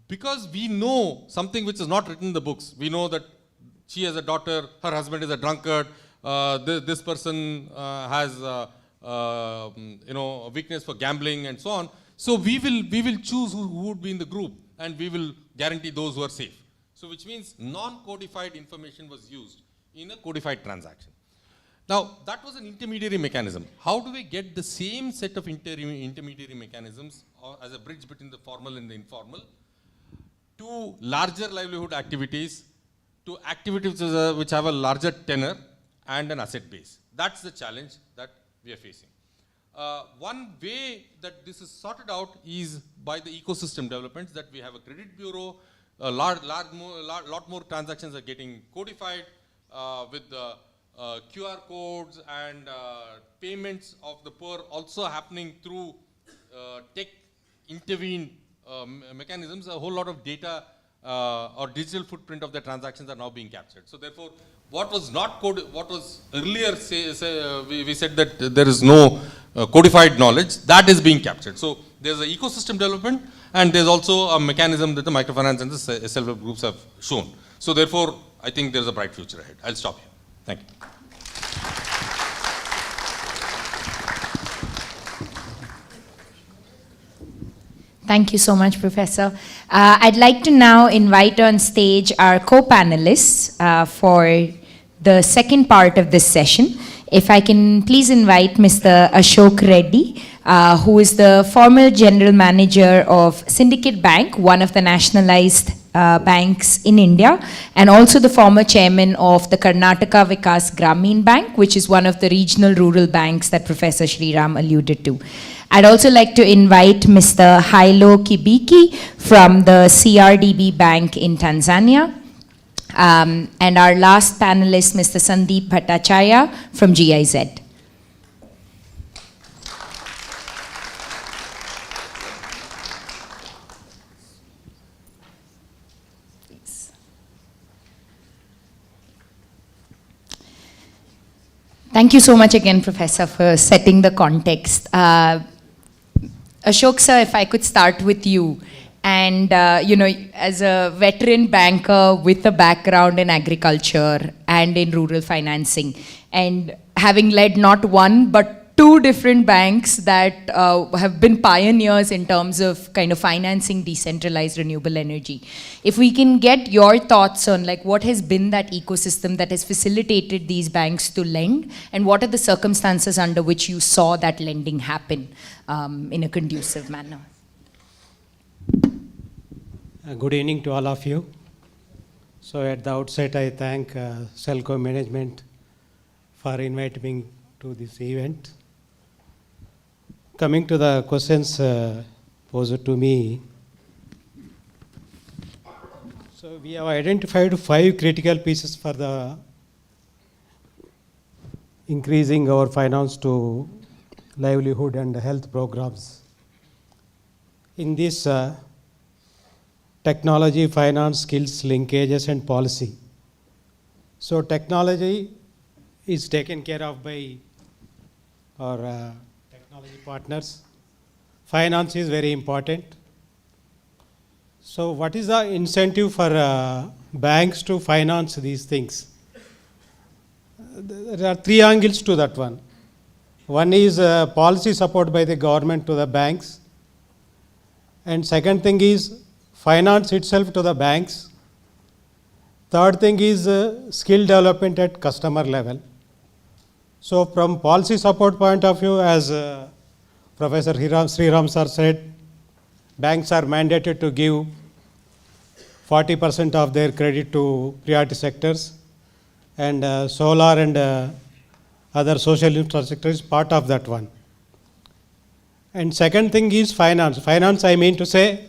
because we know something which is not written in the books, we know that she has a daughter, her husband is a drunkard, this person has a weakness for gambling and so on. So we will choose who would be in the group, and we will guarantee those who are safe. So which means non-codified information was used in a codified transaction. Now, that was an intermediary mechanism. How do we get the same set of intermediary mechanisms as a bridge between the formal and the informal to larger livelihood activities, to activities which have a larger tenor and an asset base? That's the challenge that we are facing. One way that this is sorted out is by the ecosystem developments, that we have a credit bureau, a lot more transactions are getting codified with the QR codes and payments of the poor also happening through tech intervened mechanisms. A whole lot of data or digital footprint of the transactions are now being captured. So therefore, what was not coded, what was earlier we said that there is no codified knowledge, that is being captured. So there's an ecosystem development, and there's also a mechanism that the microfinance and the self-help groups have shown. So therefore, I think there's a bright future ahead. I'll stop here. Thank you. Thank you so much, Professor. I'd like to now invite on stage our co-panelists for the second part of this session. If I can please invite Mr. Ashok Reddy, who is the former General Manager of Syndicate Bank, one of the nationalized banks in India, and also the former chairman of the Karnataka Vikas Grameen Bank, which is one of the regional rural banks that Professor Sriram alluded to. I'd also like to invite Mr. Hailo Kibiki from the CRDB Bank in Tanzania, And our last panelist, Mr. Sandeep Bhattacharya from GIZ. Thank you so much again, Professor, for setting the context. Ashok sir, if I could start with you. And, you know, as a veteran banker with a background in agriculture and in rural financing, and having led not one, but two different banks that have been pioneers in terms of kind of financing decentralized renewable energy. If we can get your thoughts on like what has been that ecosystem that has facilitated these banks to lend, and what are the circumstances under which you saw that lending happen in a conducive manner? Good evening to all of you. So at the outset, I thank SELCO management for inviting me to this event. Coming to the questions posed to me, so we have identified 5 critical pieces for the increasing our finance to livelihood and health programs. In this technology, finance, skills, linkages, and policy. So technology is taken care of by our technology partners. Finance is very important. So what is the incentive for banks to finance these things? There are 3 angles to that one. One is policy support by the government to the banks. And second thing is finance itself to the banks. Third thing is skill development at customer level. So from policy support point of view, as Professor Sriram sir said, banks are mandated to give 40% of their credit to priority sectors, and solar and other social infrastructure is part of that one. And second thing is finance. Finance, I mean to say,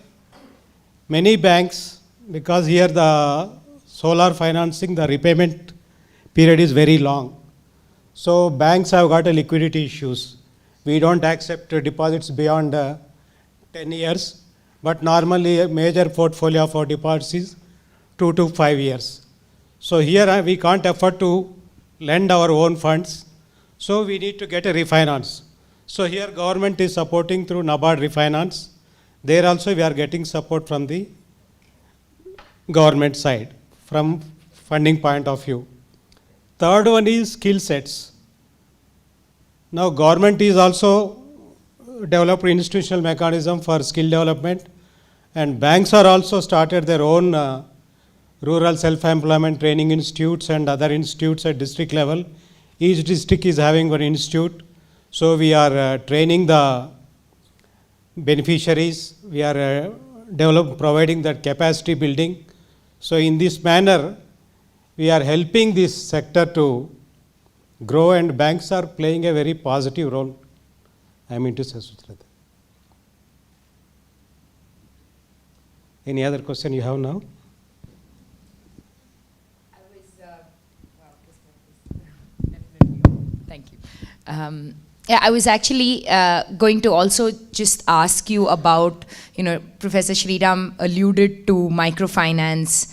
many banks, because here the solar financing, the repayment period is very long. So banks have got a liquidity issues. We don't accept deposits beyond 10 years, but normally a major portfolio for deposits is 2 to 5 years. So here we can't afford to lend our own funds, so we need to get a refinance. So here government is supporting through NABARD refinance. There also we are getting support from the government side, from funding point of view. Third one is skill sets. Now government is also developed institutional mechanism for skill development, and banks are also started their own rural self-employment training institutes and other institutes at district level. Each district is having one institute. So we are training the beneficiaries, we are providing that capacity building. So in this manner, we are helping this sector to grow, and banks are playing a very positive role. I mean to say, Suchrita. Any other question you have now? Thank you. Yeah, I was actually going to also just ask you about, you know, Professor Sriram alluded to microfinance,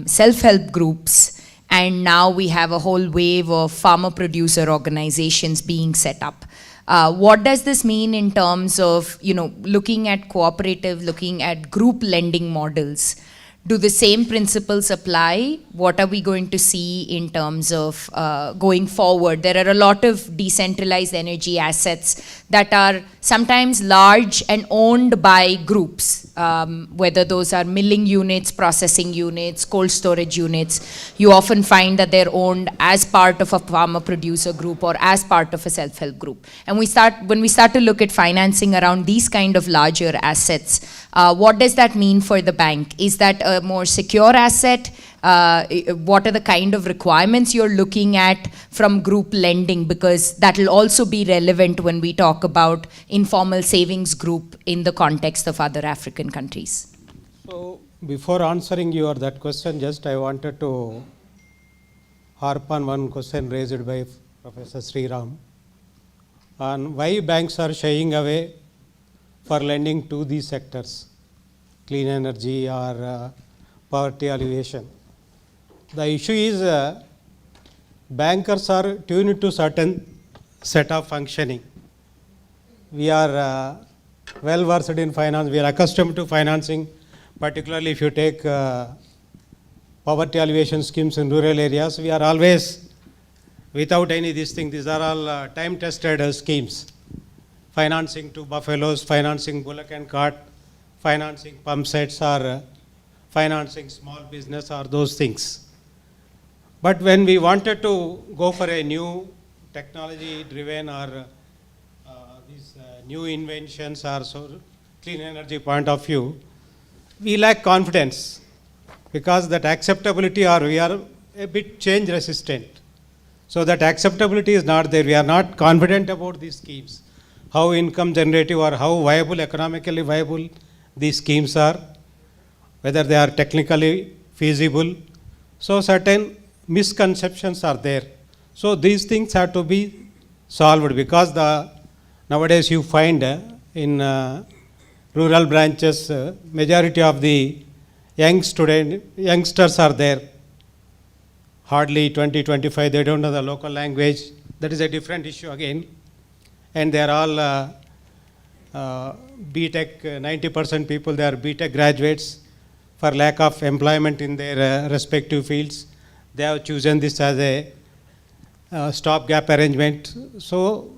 self-help groups, and now we have a whole wave of farmer-producer organizations being set up. What does this mean in terms of, you know, looking at cooperative, looking at group lending models? Do the same principles apply? What are we going to see in terms of going forward? There are a lot of decentralized energy assets that are sometimes large and owned by groups, whether those are milling units, processing units, cold storage units. You often find that they're owned as part of a farmer-producer group or as part of a self-help group. And when we start to look at financing around these kind of larger assets, what does that mean for the bank? Is that a more secure asset? What are the kind of requirements you're looking at from group lending? Because that will also be relevant when we talk about informal savings group in the context of other African countries. So before answering that question, just I wanted to harp on one question raised by Professor Sriram on why banks are shying away for lending to these sectors, clean energy or poverty alleviation. The issue is bankers are tuned to certain set of functioning. We are well versed in finance, we are accustomed to financing, particularly if you take poverty alleviation schemes in rural areas, we are always without any this thing. These are all time tested schemes. Financing to buffaloes, financing bullock and cart, financing pump sets, or financing small business, or those things. But when we wanted to go for a new technology driven or these new inventions or clean energy point of view, we lack confidence because that acceptability, or we are a bit change resistant. So that acceptability is not there. We are not confident about these schemes, how income generative or how viable, economically viable these schemes are, whether they are technically feasible. So certain misconceptions are there. So these things have to be solved because nowadays you find in rural branches, majority of the youngsters are there. Hardly 20, 25, they don't know the local language. That is a different issue again. And they are all BTech, 90% people, they are BTech graduates. For lack of employment in their respective fields, they have chosen this as a stopgap arrangement. So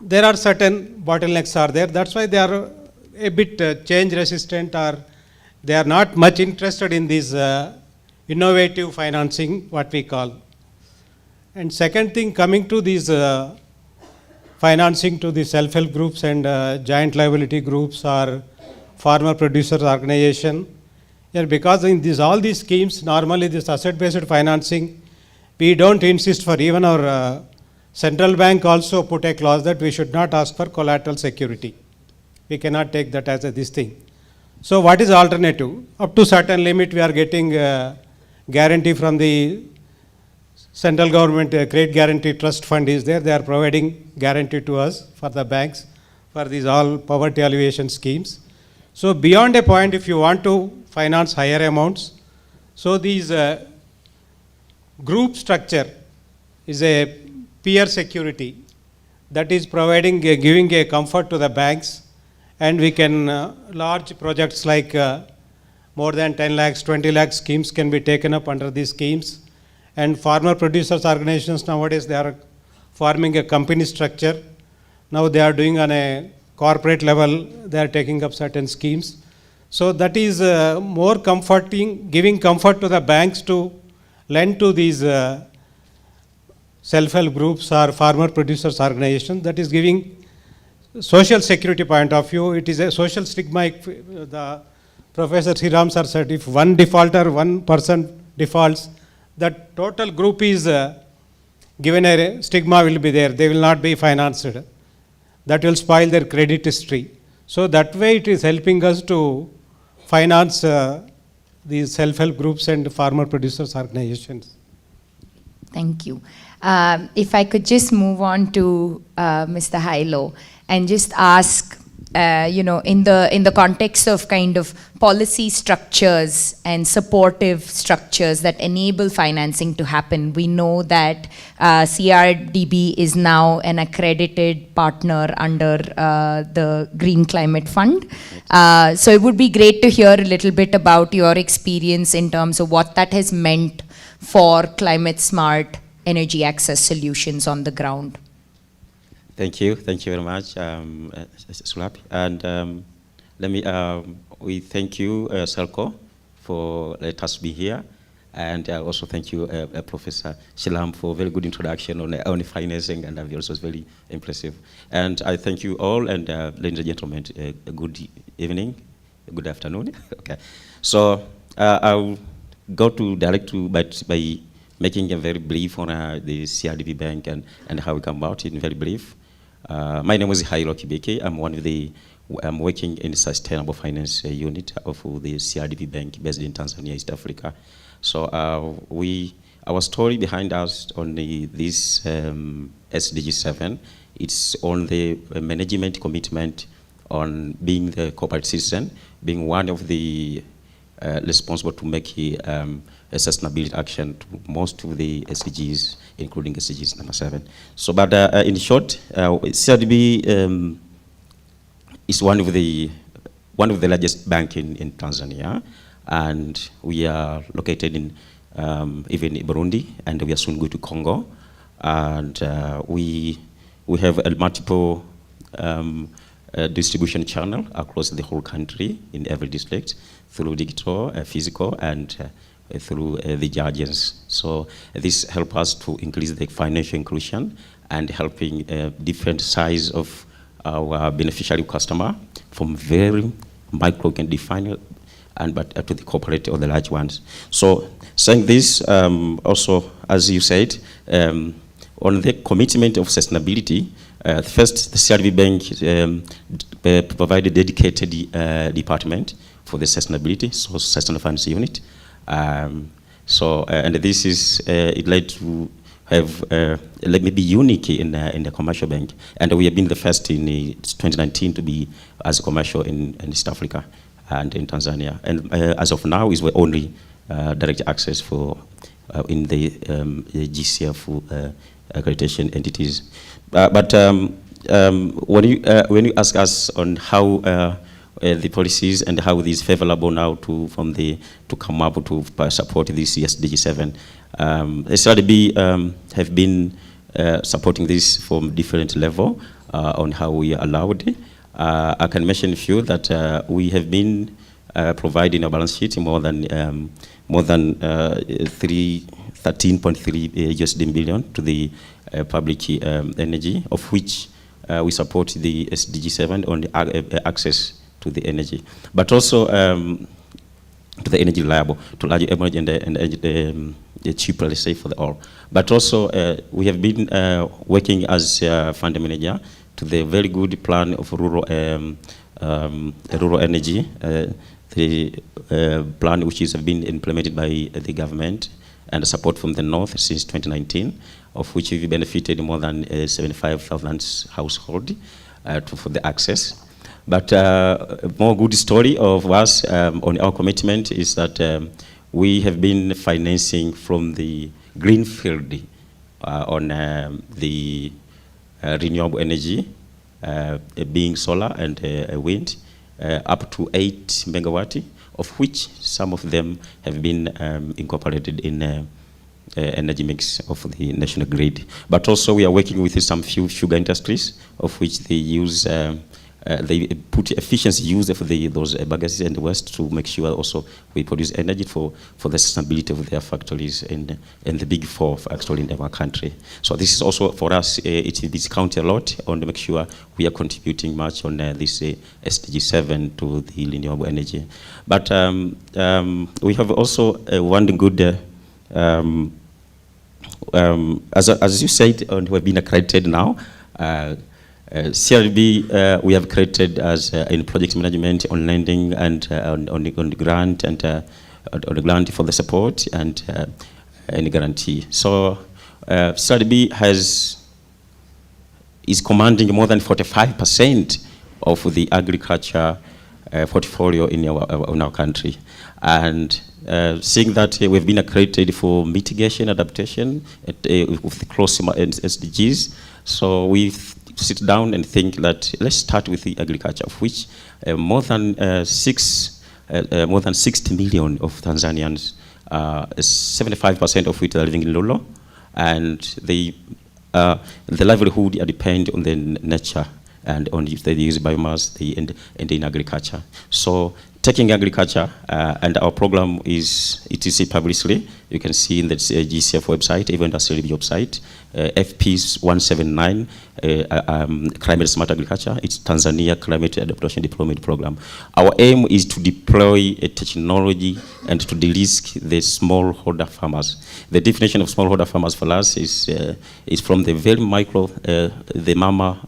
there are certain bottlenecks are there. That's why they are a bit change resistant, or they are not much interested in this innovative financing, what we call. And second thing, coming to these financing to the self-help groups and joint liability groups or farmer producers organization, because in all these schemes, normally this asset-based financing, we don't insist for. Even our central bank also put a clause that we should not ask for collateral security. We cannot take that as this thing. So what is alternative? Up to certain limit, we are getting guarantee from the central government. Credit Guarantee Trust Fund is there. They are providing guarantee to us for the banks for these all poverty alleviation schemes. So beyond a point, if you want to finance higher amounts, so these group structure is a peer security that is providing, giving a comfort to the banks, and we can, large projects like more than 10 lakhs, 20 lakhs schemes can be taken up under these schemes. And farmer producers organizations nowadays, they are forming a company structure. Now they are doing on a corporate level, they are taking up certain schemes. So that is more comforting, giving comfort to the banks to lend to these self-help groups or farmer producers organizations. That is giving social security point of view. It is a social stigma. The Professor Sriram sir said, if one defaulter, one person defaults, that total group is given a stigma will be there. They will not be financed. That will spoil their credit history. So that way it is helping us to finance these self-help groups and farmer producers organizations. Thank you. If I could just move on to Mr. Hilo and just ask, in the context of kind of policy structures and supportive structures that enable financing to happen, we know that CRDB is now an accredited partner under the Green Climate Fund. So it would be great to hear a little bit about your experience in terms of what that has meant for climate smart energy access solutions on the ground. Thank you very much, Sulap. And we thank you, SELCO, for letting us be here. And also thank you, Professor Shilam, for a very good introduction on financing, and it was very impressive. And I thank you all, and ladies and gentlemen, a good evening, a good afternoon. Okay. So I'll go by making a very brief on the CRDB Bank and how we come about in very brief. My name is Hairo Kibeke. I'm one of the I'm working in the sustainable finance unit of the CRDB Bank based in Tanzania, East Africa. So our story behind us on this SDG7, it's on the management commitment on being the corporate citizen, being one of the responsible to make a sustainability action to most of the SDGs, including SDGs number 7. So, but in short, CRDB is one of the largest bank in Tanzania, and we are located in even in Burundi, and we are soon going to Congo, and we have a multiple distribution channel across the whole country in every district through digital, physical, and through the judges. So this helps us to increase the financial inclusion and helping different size of our beneficiary customer, from very micro can define but to the corporate or the large ones. So saying this, also as you said, on the commitment of sustainability, first the CRDB Bank provided dedicated department for the sustainability, so sustainable finance unit. And this is it led to have maybe unique in the commercial bank, and we have been the first in 2019 to be as a commercial in East Africa and in Tanzania. And as of now, is the only direct access for in the GCF accreditation entities. But when you ask us on how the policies and how it is favorable now to come up to support this SDG7, SRDB have been supporting this from different level on how we are allowed. I can mention a few that we have been providing a balance sheet more than 13.3 USD billion to the public energy, of which we support the SDG7 on the access to the energy, but also to the energy reliable, to large energy and cheaper, let's say, for the all. But also we have been working as a fund manager to the very good plan of rural energy, the plan which has been implemented by the government and support from the north since 2019, of which we've benefited more than 75,000 households for the access. But a more good story of us on our commitment is that we have been financing from the greenfield on the renewable energy, being solar and wind, up to 8 megawatt, of which some of them have been incorporated in energy mix of the national grid. But also we are working with some few sugar industries, of which they use they put efficiency use of those bagages and waste to make sure also we produce energy for the sustainability of their factories in the big four actually in our country. So this is also for us, it discounts a lot on to make sure we are contributing much on this SDG7 to the renewable energy. But we have also one good, as you said, we have been accredited now. CRB, we have created as in project management, on lending, and on the grant, and on the grant for the support and any guarantee. So CRB is commanding more than 45% of the agriculture portfolio in our country, and seeing that we've been accredited for mitigation, adaptation with the close SDGs, so we've sit down and think that let's start with the agriculture, of which more than 60 million of Tanzanians, 75% of which are living in Lolo, and the livelihood depend on the nature and on if they use biomass and in agriculture. So taking agriculture, and our program is, it is publicly, you can see in the GCF website, even the CRDB website, FP's 179, Climate Smart Agriculture, it's Tanzania Climate Adaptation Deployment Program. Our aim is to deploy a technology and to de-risk the smallholder farmers. The definition of smallholder farmers for us is from the very micro, the mama,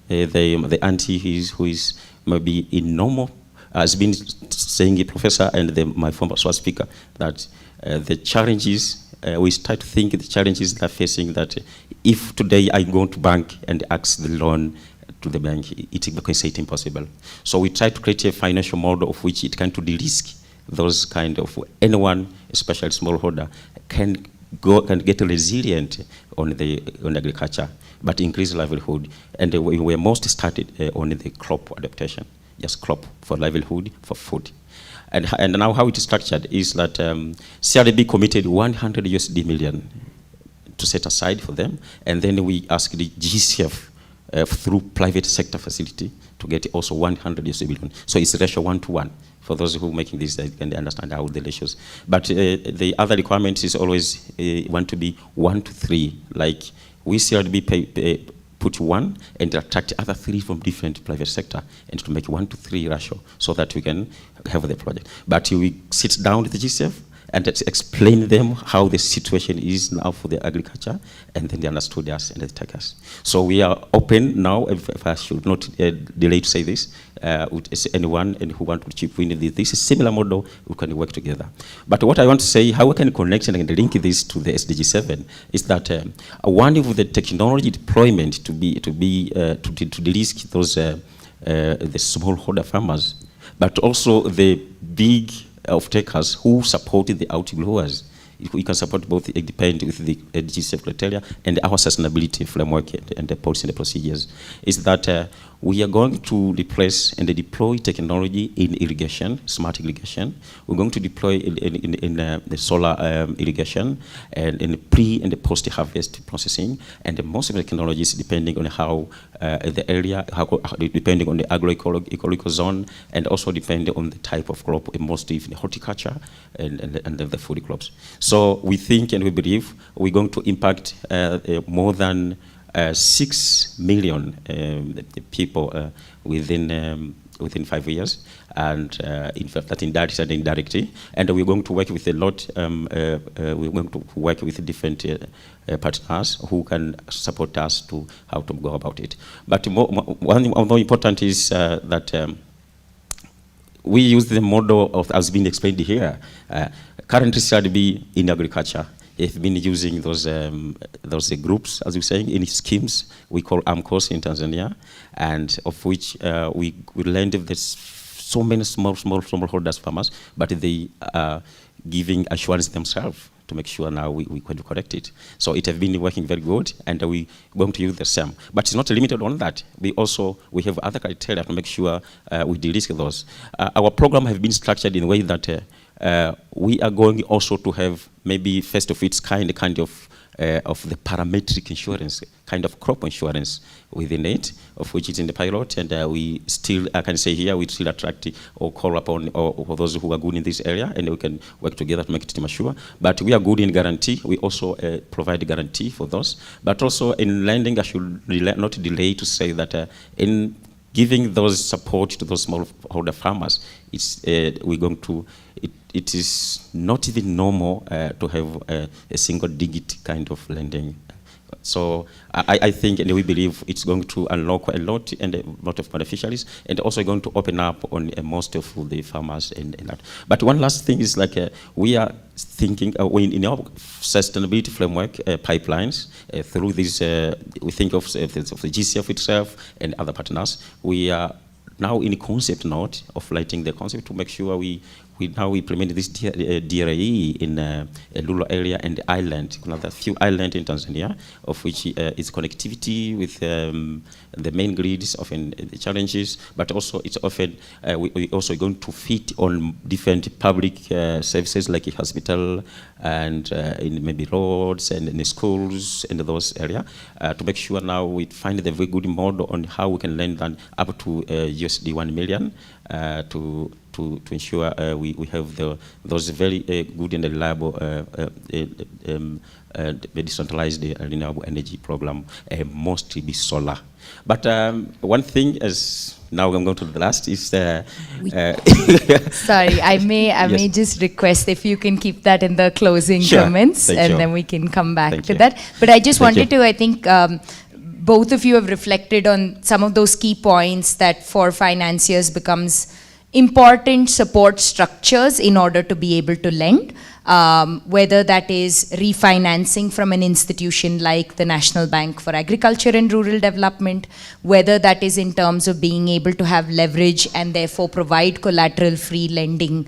the auntie who is maybe in normal, has been saying a professor and my former speaker, that the challenges, we start to think the challenges that are facing, that if today I go to bank and ask the loan to the bank, it becomes impossible. So we try to create a financial model of which it can to de-risk those kind of, anyone, especially smallholder, can get resilient on agriculture, but increase livelihood. And we were most started on the crop adaptation, just crop for livelihood, for food. And now how it is structured is that CRDB committed 100 USD million to set aside for them, and then we asked the GCF through private sector facility to get also 100 USD million. So it's ratio 1-to-1. For those who are making this, they can understand how the ratios. But the other requirement is always want to be 1-to-3. Like we CRDB put 1 and attract other 3 from different private sector, and to make 1-to-3 ratio so that we can have the project. But we sit down with the GCF and explain them how the situation is now for the agriculture, and then they understood us and they take us. So we are open now, if I should not delay to say this, with anyone and who want to chip in this is similar model, we can work together. But what I want to say, how we can connect and link this to the SDG7 is that one of the technology deployment to de-risk those the smallholder farmers, but also the big off-takers who support the outgrowers. We can support both, depend with the GCF criteria and our sustainability framework and the policy and the procedures, is that we are going to replace and deploy technology in irrigation, smart irrigation. We're going to deploy in the solar irrigation and in the pre and the post-harvest processing, and most of the technologies depending on how the area, depending on the agroecological zone, and also depending on the type of crop, mostly in horticulture and the food crops. So we think and we believe we're going to impact more than 6 million people within 5 years, and in fact that indirectly and indirectly. And we're going to work with a lot. We're going to work with different partners who can support us to how to go about it. But one more important is that we use the model of, as been explained here. Currently, CRDB in agriculture. They've been using those groups, as you're saying, in schemes we call AMCOS in Tanzania, and of which we lend this so many smallholders farmers, but they are giving assurance themselves to make sure now we can correct it. So it has been working very good, and we're going to use the same. But it's not limited on that. We have other criteria to make sure we de-risk those. Our program has been structured in a way that we are going also to have maybe first of its kind of the parametric insurance, kind of crop insurance within it, of which is in the pilot, and we still, I can say here, we still attract or call upon or those who are good in this area, and we can work together to make it mature. But we are good in guarantee. We also provide guarantee for those. But also in lending, I should not delay to say that in giving those support to those smallholder farmers, we're going to, it is not even normal to have a single-digit kind of lending. So I think and we believe it's going to unlock a lot and a lot of beneficiaries, and also going to open up on most of the farmers and that. But one last thing is like we are thinking in our sustainability framework pipelines through this, we think of the GCF itself and other partners. We are now in a concept note of writing the concept to make sure we now implement this DRE in a rural area and island, another few islands in Tanzania, of which is connectivity with the main grids, often the challenges, but also it's often we also going to fit on different public services like a hospital and in maybe roads and in the schools and those areas to make sure now we find the very good model on how we can lend them up to USD 1 million to ensure we have those very good and reliable decentralized renewable energy program, mostly be solar. But one thing is, now I'm going to the last, is sorry, I may just request if you can keep that in the closing comments, and then we can come back to that. But I just wanted to, I think, both of you have reflected on some of those key points that for financiers becomes important support structures in order to be able to lend, whether that is refinancing from an institution like the National Bank for Agriculture and Rural Development, whether that is in terms of being able to have leverage and therefore provide collateral-free lending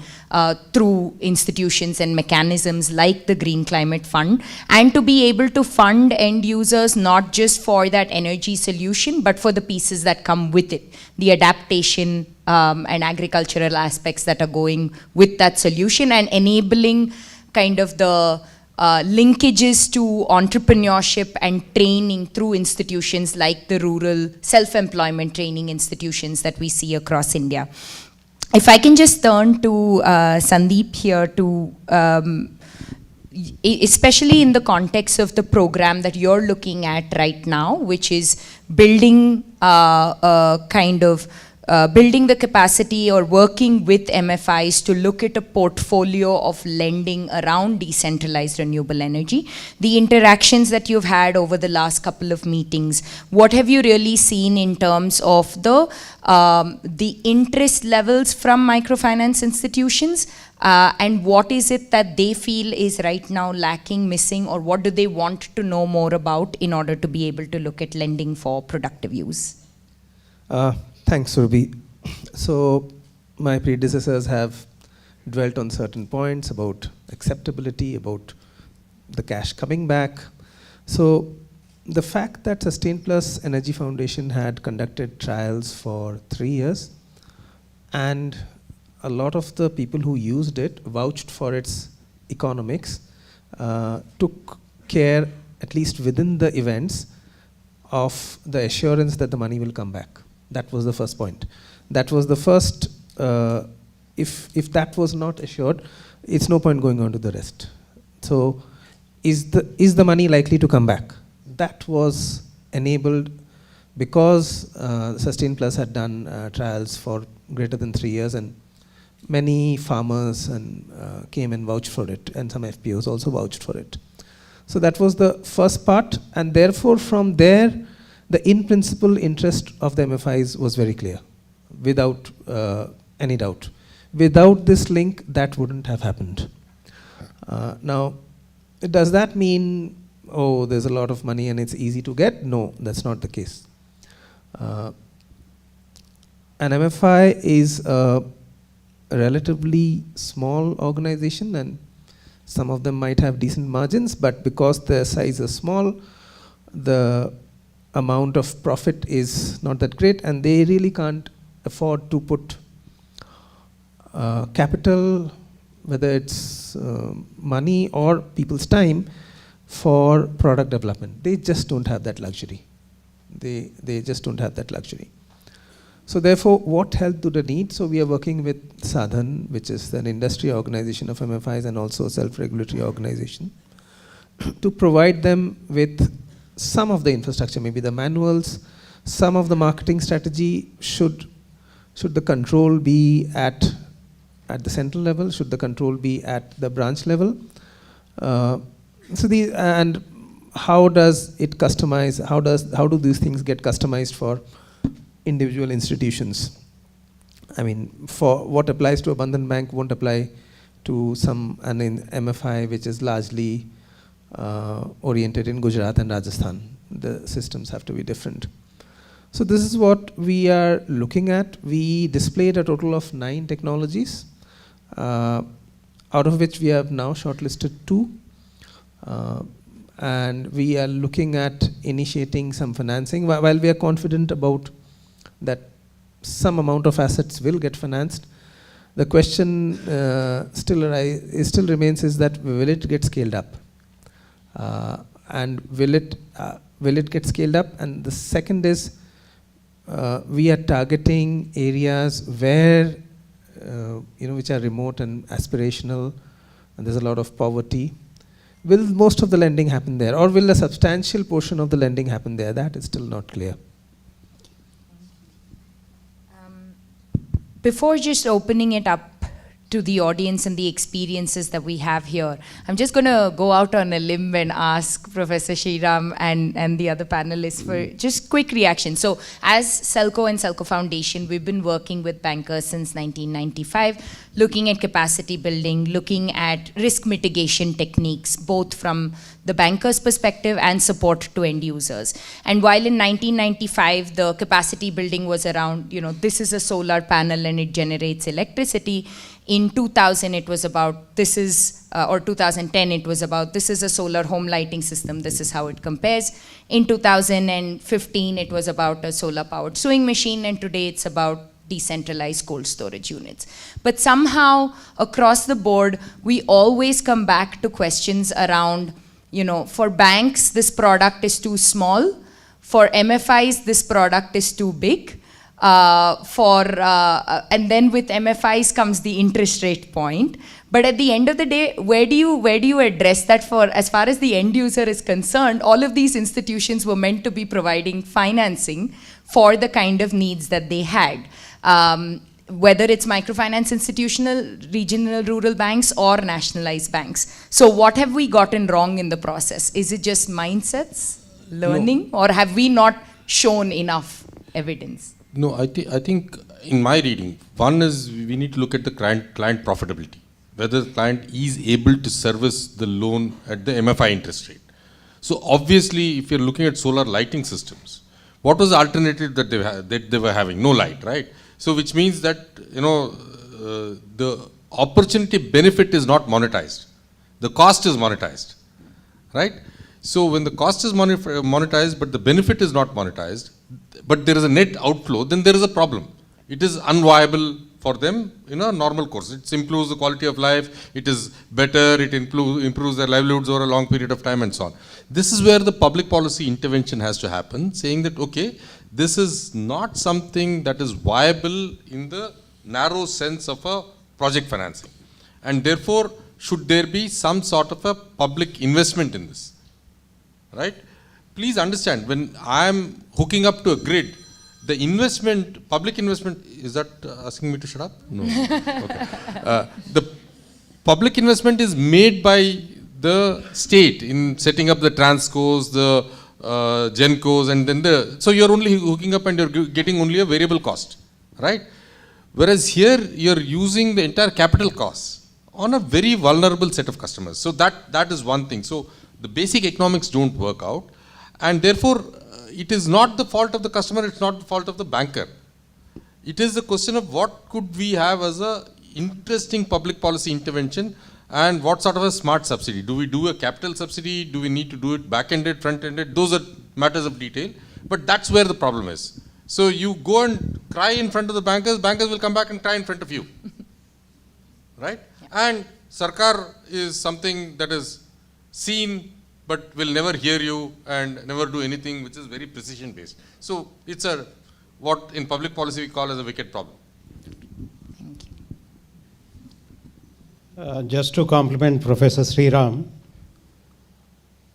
through institutions and mechanisms like the Green Climate Fund, and to be able to fund end users not just for that energy solution, but for the pieces that come with it, the adaptation and agricultural aspects that are going with that solution, and enabling kind of the linkages to entrepreneurship and training through institutions like the rural self-employment training institutions that we see across India. If I can just turn to Sandeep here to, especially in the context of the program that you're looking at right now, which is building building the capacity or working with MFIs to look at a portfolio of lending around decentralized renewable energy. The interactions that you've had over the last couple of meetings, what have you really seen in terms of the interest levels from microfinance institutions, and what is it that they feel is right now lacking, missing, or what do they want to know more about in order to be able to look at lending for productive use? Thanks, Ruby. So my predecessors have dwelt on certain points about acceptability, about the cash coming back. So the fact that Sustain Plus Energy Foundation had conducted trials for 3 years, and a lot of the people who used it vouched for its economics, took care, at least within the events, of the assurance that the money will come back. That was the first point. That was the first, if that was not assured, it's no point going on to the rest. So is the money likely to come back? That was enabled because Sustain Plus had done trials for greater than 3 years, and many farmers came and vouched for it, and some FPOs also vouched for it. So that was the first part, and therefore from there, the in-principle interest of the MFIs was very clear, without any doubt. Without this link, that wouldn't have happened. Now, does that mean, oh, there's a lot of money and it's easy to get? No, that's not the case. An MFI is a relatively small organization, and some of them might have decent margins, but because their size is small, the amount of profit is not that great, and they really can't afford to put capital, whether it's money or people's time, for product development. They just don't have that luxury. They just don't have that luxury. So therefore, what help do they need? So we are working with Sadhan, which is an industry organization of MFIs and also a self-regulatory organization, to provide them with some of the infrastructure, maybe the manuals, some of the marketing strategy. Should the control be at the central level? Should the control be at the branch level? And how does it customize? How do these things get customized for individual institutions? I mean, for what applies to a Bandhan Bank won't apply to an MFI which is largely oriented in Gujarat and Rajasthan. The systems have to be different. So this is what we are looking at. We displayed a total of 9 technologies, out of which we have now shortlisted 2. And we are looking at initiating some financing. While we are confident about that some amount of assets will get financed, the question still remains is that will it get scaled up? And will it get scaled up? And the second is, we are targeting areas where which are remote and aspirational, and there's a lot of poverty. Will most of the lending happen there, or will a substantial portion of the lending happen there? That is still not clear. Before just opening it up to the audience and the experiences that we have here. I'm just going to go out on a limb and ask Professor Sriram and the other panelists for just quick reaction. So as SELCO and SELCO Foundation, we've been working with bankers since 1995, looking at capacity building, looking at risk mitigation techniques, both from the banker's perspective and support to end users. And while in 1995, the capacity building was around, this is a solar panel and it generates electricity. In 2000, it was about, or 2010, it was about, this is a solar home lighting system, this is how it compares. In 2015, it was about a solar-powered sewing machine, and today it's about decentralized cold storage units. But somehow, across the board, we always come back to questions around, for banks, this product is too small. For MFIs, this product is too big. And then with MFIs comes the interest rate point. But at the end of the day, where do you address that for, as far as the end user is concerned? All of these institutions were meant to be providing financing for the kind of needs that they had. Whether it's microfinance institutional, regional rural banks, or nationalized banks. So what have we gotten wrong in the process? Is it just mindsets, learning, or have we not shown enough evidence? No, I think in my reading, one is we need to look at the client profitability, whether the client is able to service the loan at the MFI interest rate. So obviously, if you're looking at solar lighting systems, what was the alternative that they were having? No light, right? So which means that, the opportunity benefit is not monetized. The cost is monetized, right? So when the cost is monetized, but the benefit is not monetized, but there is a net outflow, then there is a problem. It is unviable for them in a normal course. It improves the quality of life, it is better, it improves their livelihoods over a long period of time and so on. This is where the public policy intervention has to happen, saying that, okay, this is not something that is viable in the narrow sense of a project financing. And therefore, should there be some sort of a public investment in this, right? Please understand, when I am hooking up to a grid, the investment, public investment, is that asking me to shut up? No. Okay. The public investment is made by the state in setting up the transcos, the gencos, and then so you're only hooking up and you're getting only a variable cost, right? Whereas here, you're using the entire capital cost on a very vulnerable set of customers. So that is one thing. So the basic economics don't work out, and therefore, it is not the fault of the customer, it's not the fault of the banker. It is the question of what could we have as a interesting public policy intervention, and what sort of a smart subsidy. Do we do a capital subsidy? Do we need to do it back-ended, front-ended? Those are matters of detail, but that's where the problem is. So you go and cry in front of the bankers will come back and cry in front of you, right? And Sarkar is something that is seen, but will never hear you and never do anything which is very precision based. So it's what in public policy we call as a wicked problem. Just to compliment Professor Sriram,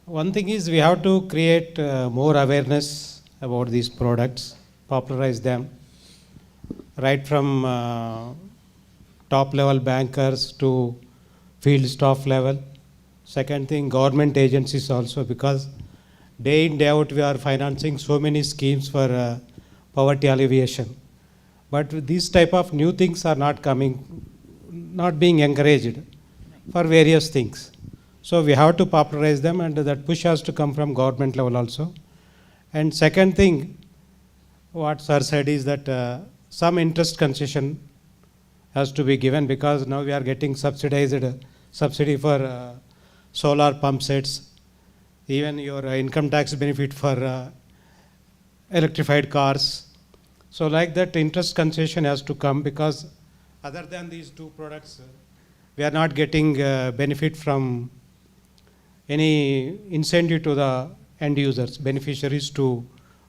one thing is we have to create more awareness about these products, popularize them, right from top level bankers to field staff level. Second thing, government agencies also, because day in, day out we are financing so many schemes for poverty alleviation. But these type of new things are not being encouraged for various things. So we have to popularize them, and that push has to come from government level also. And second thing, what Sir said is that some interest concession has to be given, because now we are getting subsidy for solar pump sets, even your income tax benefit for electrified cars. So like that, interest concession has to come, because other than these two products, we are not getting benefit from any incentive to the end users, beneficiaries to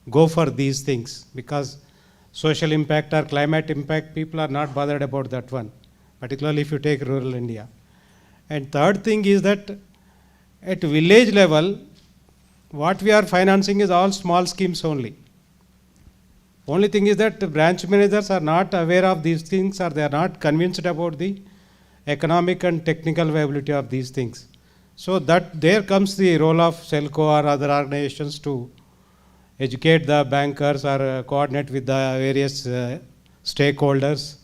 go for these things, because social impact or climate impact, people are not bothered about that one, particularly if you take rural India. And third thing is that at village level, what we are financing is all small schemes only. Only thing is that the branch managers are not aware of these things, or they are not convinced about the economic and technical viability of these things. So that there comes the role of SELCO or other organizations to educate the bankers or coordinate with the various stakeholders,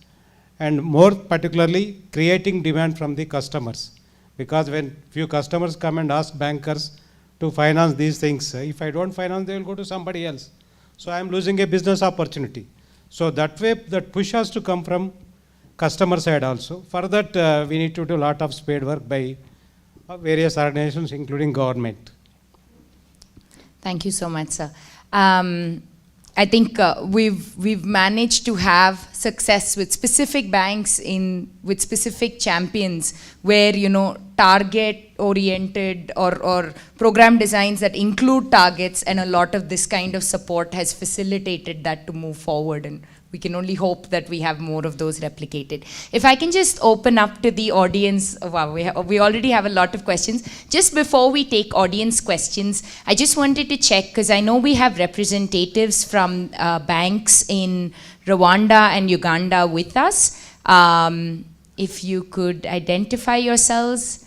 and more particularly creating demand from the customers. Because when few customers come and ask bankers to finance these things, if I don't finance, they will go to somebody else. So I am losing a business opportunity. So that way, that push has to come from customer side also. For that, we need to do a lot of spade work by various organizations, including government. Thank you so much, sir. I think we've managed to have success with specific banks with specific champions where, you know, target oriented or program designs that include targets, and a lot of this kind of support has facilitated that to move forward, and we can only hope that we have more of those replicated. If I can just open up to the audience. Wow, we already have a lot of questions. Just before we take audience questions, I just wanted to check, because I know we have representatives from banks in Rwanda and Uganda with us. If you could identify yourselves.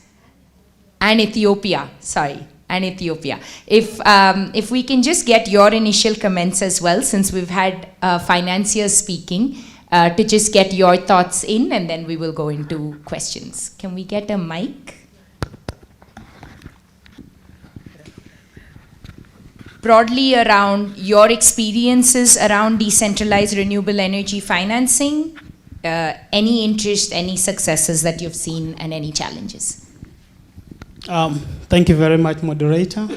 And Ethiopia, sorry. And Ethiopia. If we can just get your initial comments as well, since we've had financiers speaking, to just get your thoughts in, and then we will go into questions. Can we get a mic? Broadly around your experiences around decentralized renewable energy financing, any interest, any successes that you've seen, and any challenges. Thank you very much, moderator,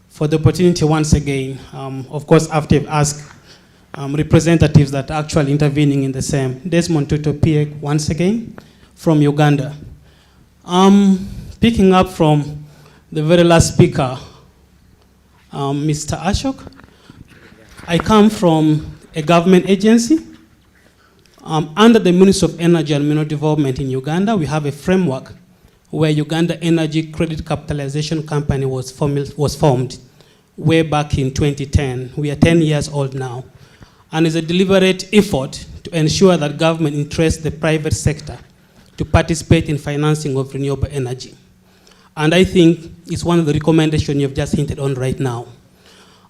for the opportunity once again. Of course, after I've asked representatives that are actually intervening in the same. Desmond Tutu Piek once again from Uganda. Picking up from the very last speaker, Mr. Ashok, I come from a government agency. Under the Ministry of Energy and Mineral Development in Uganda, we have a framework where Uganda Energy Credit Capitalization Company was formed way back in 2010. We are 10 years old now. And it's a deliberate effort to ensure that government entrusts the private sector to participate in financing of renewable energy. And I think it's one of the recommendations you've just hinted on right now.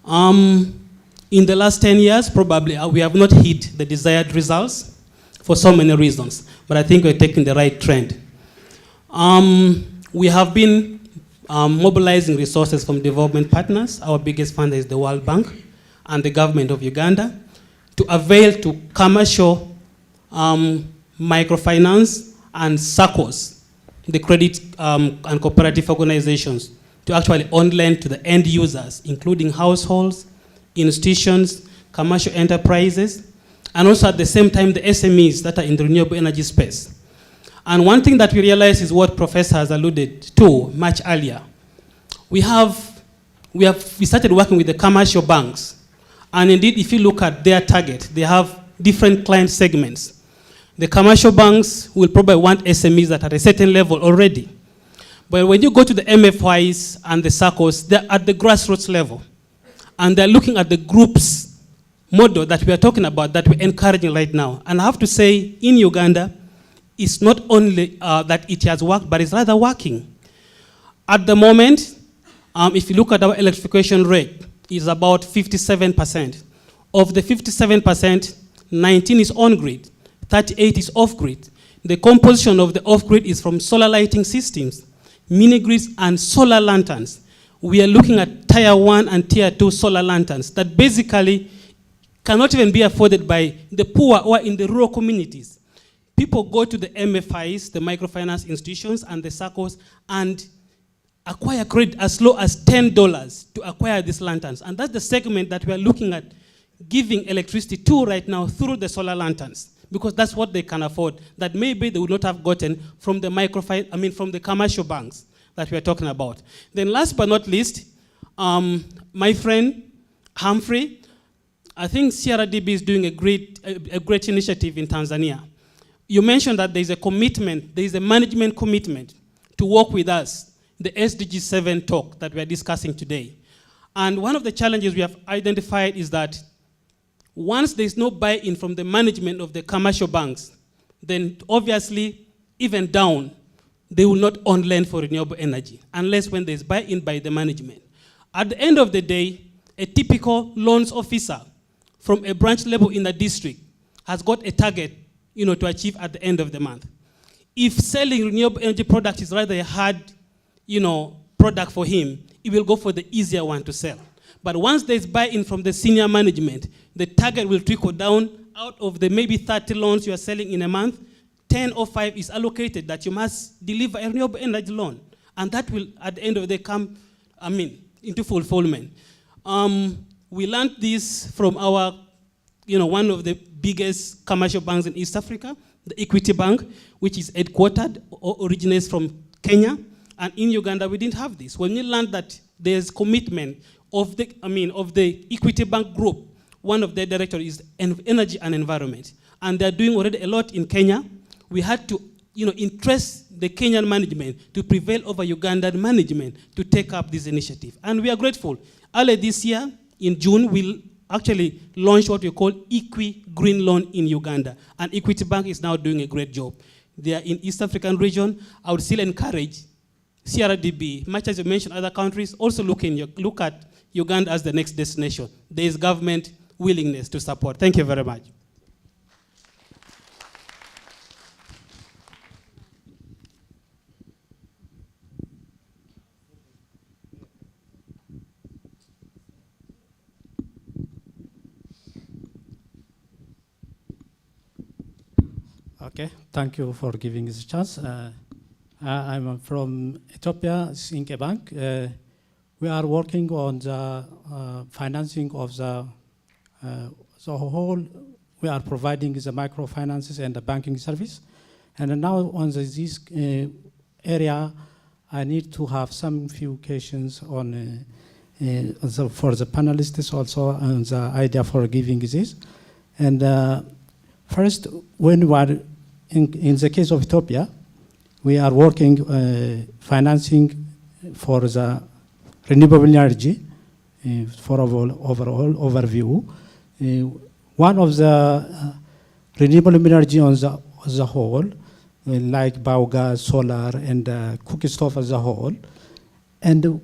In the last 10 years, probably we have not hit the desired results for so many reasons, but I think we're taking the right trend. We have been mobilizing resources from development partners. Our biggest funder is the World Bank and the government of Uganda to avail to commercial microfinance and SELCOs, the credit and cooperative organizations, to actually on-lend to the end users, including households, institutions, commercial enterprises, and also at the same time the SMEs that are in the renewable energy space. And one thing that we realize is what Professor has alluded to much earlier. We started working with the commercial banks. And indeed, if you look at their target, they have different client segments. The commercial banks will probably want SMEs that are at a certain level already. But when you go to the MFIs and the SELCOs, they're at the grassroots level. And they're looking at the groups model that we are talking about, that we're encouraging right now. And I have to say, in Uganda, it's not only that it has worked, but it's rather working. At the moment, if you look at our electrification rate, it's about 57%. Of the 57%, 19 is on-grid, 38 is off-grid. The composition of the off-grid is from solar lighting systems, mini-grids, and solar lanterns. We are looking at tier 1 and tier 2 solar lanterns that basically cannot even be afforded by the poor or in the rural communities. People go to the MFIs, the microfinance institutions, and the SELCOs, and acquire credit as low as $10 to acquire these lanterns. And that's the segment that we are looking at giving electricity to right now through the solar lanterns, because that's what they can afford, that maybe they would not have gotten from the from the commercial banks that we are talking about. Then last but not least, my friend Humphrey, I think CRDB is doing a great initiative in Tanzania. You mentioned that there's a commitment, there's a management commitment to work with us, the SDG7 talk that we're discussing today. And one of the challenges we have identified is that once there's no buy-in from the management of the commercial banks, then obviously, even down, they will not own land for renewable energy, unless when there's buy-in by the management. At the end of the day, a typical loans officer from a branch level in the district has got a target, to achieve at the end of the month. If selling renewable energy products is rather a hard, product for him, he will go for the easier one to sell. But once there's buy-in from the senior management, the target will trickle down. Out of the maybe 30 loans you are selling in a month, 10 or 5 is allocated that you must deliver a renewable energy loan. And that will, at the end of the day, come, into fulfillment. We learned this from our, one of the biggest commercial banks in East Africa, the Equity Bank, which is headquartered or originates from Kenya. And in Uganda, we didn't have this. When we learned that there's commitment of the Equity Bank group, one of their directors is energy and environment. And they're doing already a lot in Kenya. We had to, interest the Kenyan management to prevail over Ugandan management to take up this initiative. And we are grateful. Earlier this year, in June, we'll actually launch what we call Equi Green Loan in Uganda. And Equity Bank is now doing a great job. They are in East African region. I would still encourage CRDB, much as you mentioned other countries, also look at Uganda as the next destination. There is government willingness to support. Thank you very much. Okay, thank you for giving this chance. I'm from Ethiopia, Sinke Bank. We are working on the financing of the whole. We are providing the microfinances and the banking service. And now on this area, I need to have some few questions on for the panelists also on the idea for giving this. And first, when we are in the case of Ethiopia, we are working financing for the renewable energy for overall overview. One of the renewable energy on the whole, like biogas, solar, and cooking stove as a whole. And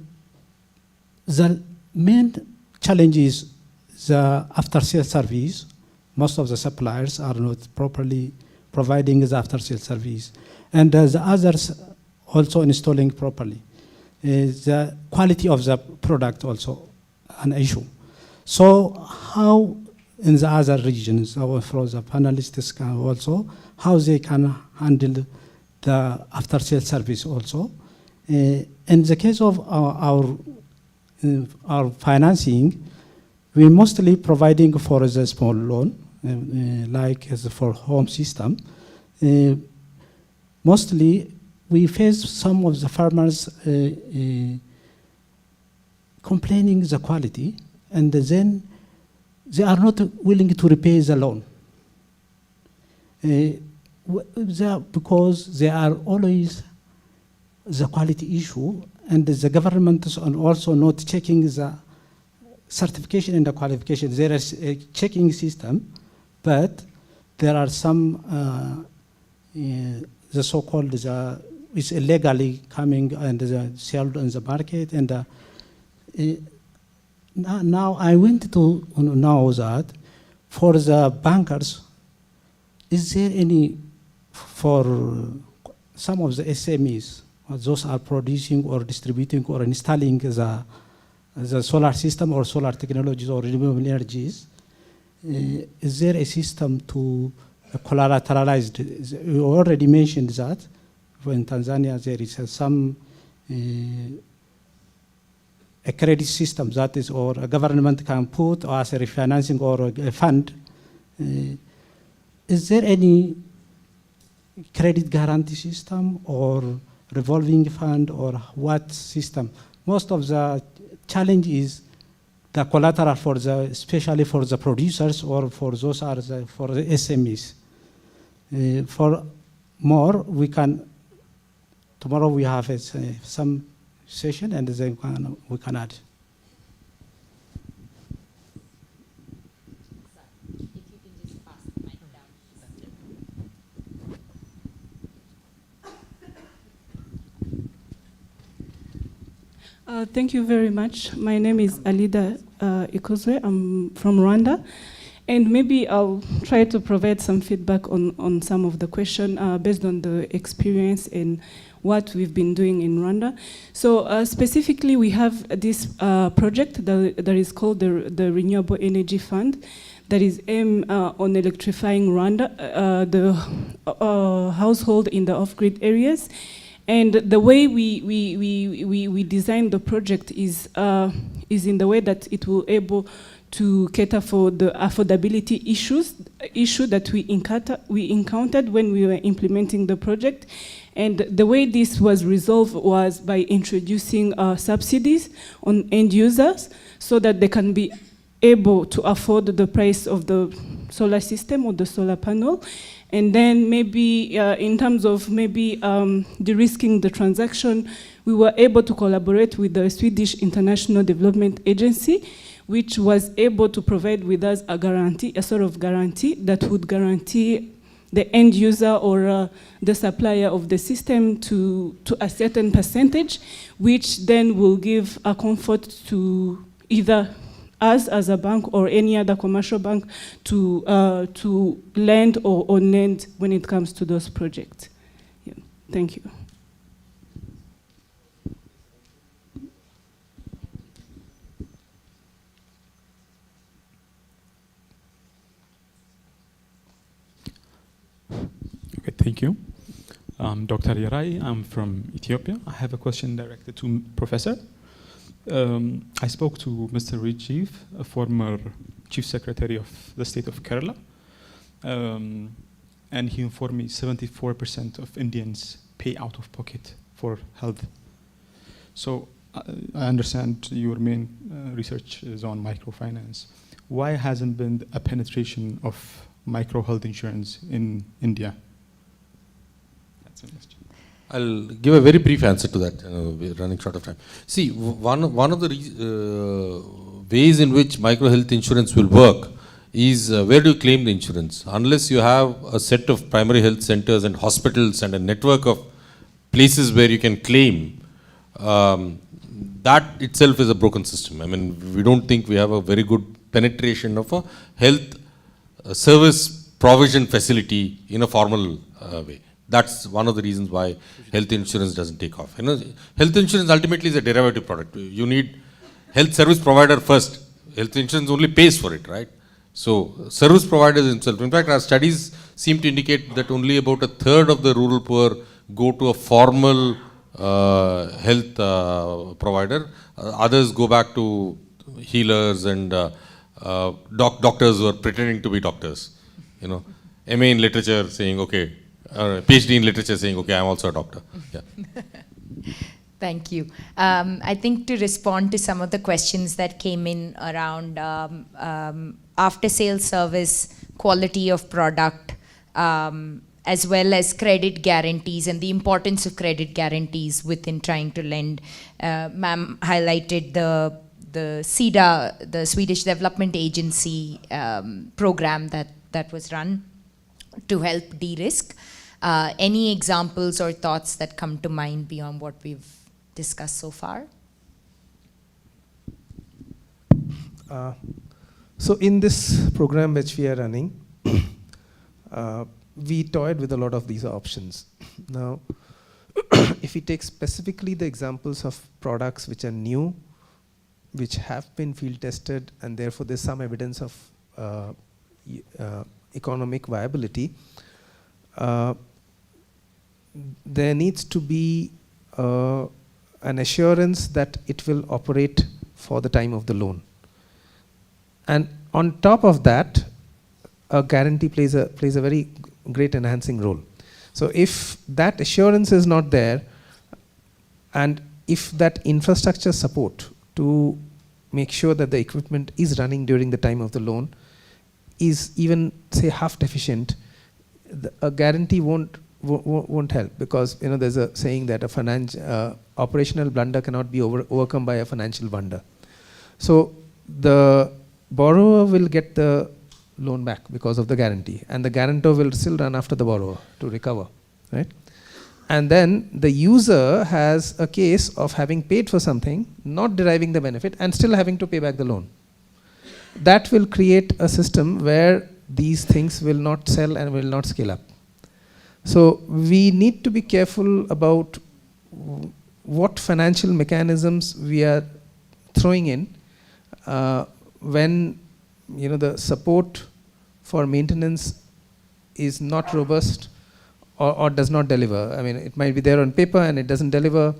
the main challenge is the after-sale service. Most of the suppliers are not properly providing the after-sale service. And the others also installing properly. The quality of the product also an issue. So how in the other regions, for the panelists can also, how they can handle the after-sale service also. In the case of our financing, we mostly providing for the small loan, like for home system. Mostly, we face some of the farmers complaining the quality, and then they are not willing to repay the loan. Because they are always the quality issue, and the government is also not checking the certification and the qualification. There is a checking system, but there are some the so-called is illegally coming and sold on the market. And now I want to know that for the bankers, is there any, for some of the SMEs, those are producing or distributing or installing the solar system or solar technologies or renewable energies, is there a system to collateralized? You already mentioned that in Tanzania there is some a credit system that is, or a government can put as a refinancing or a fund. Is there any credit guarantee system or revolving fund or what system? Most of the challenge is the collateral for the, especially for the producers or for those are for the SMEs. For more, we can, tomorrow we have some session and then we can add. Thank you very much. My name is Alida Ikozwe. I'm from Rwanda. And maybe I'll try to provide some feedback on some of the question based on the experience and what we've been doing in Rwanda. So specifically, we have this project that is called the Renewable Energy Fund that is aimed on electrifying Rwanda, the household in the off-grid areas. And the way we designed the project is in the way that it will able to cater for the affordability issue that we encountered when we were implementing the project. And the way this was resolved was by introducing subsidies on end users so that they can be able to afford the price of the solar system or the solar panel. And then maybe in terms of maybe de-risking the transaction, we were able to collaborate with the Swedish International Development Agency, which was able to provide with us a guarantee, a sort of guarantee that would guarantee the end user or the supplier of the system to a certain percentage, which then will give a comfort to either us as a bank or any other commercial bank to lend or on-lend when it comes to those projects. Yeah. Thank you. Okay, thank you. I'm Dr. Yarai. I'm from Ethiopia. I have a question directed to Professor. I spoke to Mr. Rajiv, a former Chief Secretary of the state of Kerala, and he informed me 74% of Indians pay out of pocket for health. So I understand your main research is on microfinance. Why hasn't been a penetration of micro health insurance in India? That's my question. I'll give a very brief answer to that. We're running short of time. See, one of the ways in which micro health insurance will work is where do you claim the insurance? Unless you have a set of primary health centers and hospitals and a network of places where you can claim, that itself is a broken system. I mean, we don't think we have a very good penetration of a health service provision facility in a formal way. That's one of the reasons why health insurance doesn't take off. You know, health insurance ultimately is a derivative product. You need health service provider first. Health insurance only pays for it, right? So service providers themselves. In fact, our studies seem to indicate that only about a third of the rural poor go to a formal health provider. Others go back to healers and doctors who are pretending to be doctors. You know, MA in literature saying, okay, PhD in literature saying, okay, I'm also a doctor. Yeah. Thank you. I think to respond to some of the questions that came in around after-sales service, quality of product, as well as credit guarantees and the importance of credit guarantees within trying to lend. Ma'am highlighted the SIDA, the Swedish Development Agency program that was run to help de-risk. Any examples or thoughts that come to mind beyond what we've discussed so far? So in this program which we are running, we toyed with a lot of these options. Now, if we take specifically the examples of products which are new, which have been field tested, and therefore there's some evidence of economic viability, there needs to be an assurance that it will operate for the time of the loan. And on top of that, a guarantee plays a very great enhancing role. So if that assurance is not there, and if that infrastructure support to make sure that the equipment is running during the time of the loan is even, say, half deficient, a guarantee won't help, because there's a saying that a operational blunder cannot be overcome by a financial blunder. So the borrower will get the loan back because of the guarantee, and the guarantor will still run after the borrower to recover, right? and then the user has a case of having paid for something, not deriving the benefit, and still having to pay back the loan. That will create a system where these things will not sell and will not scale up. So we need to be careful about what financial mechanisms we are throwing in when the support for maintenance is not robust or does not deliver. I mean, it might be there on paper and it doesn't deliver.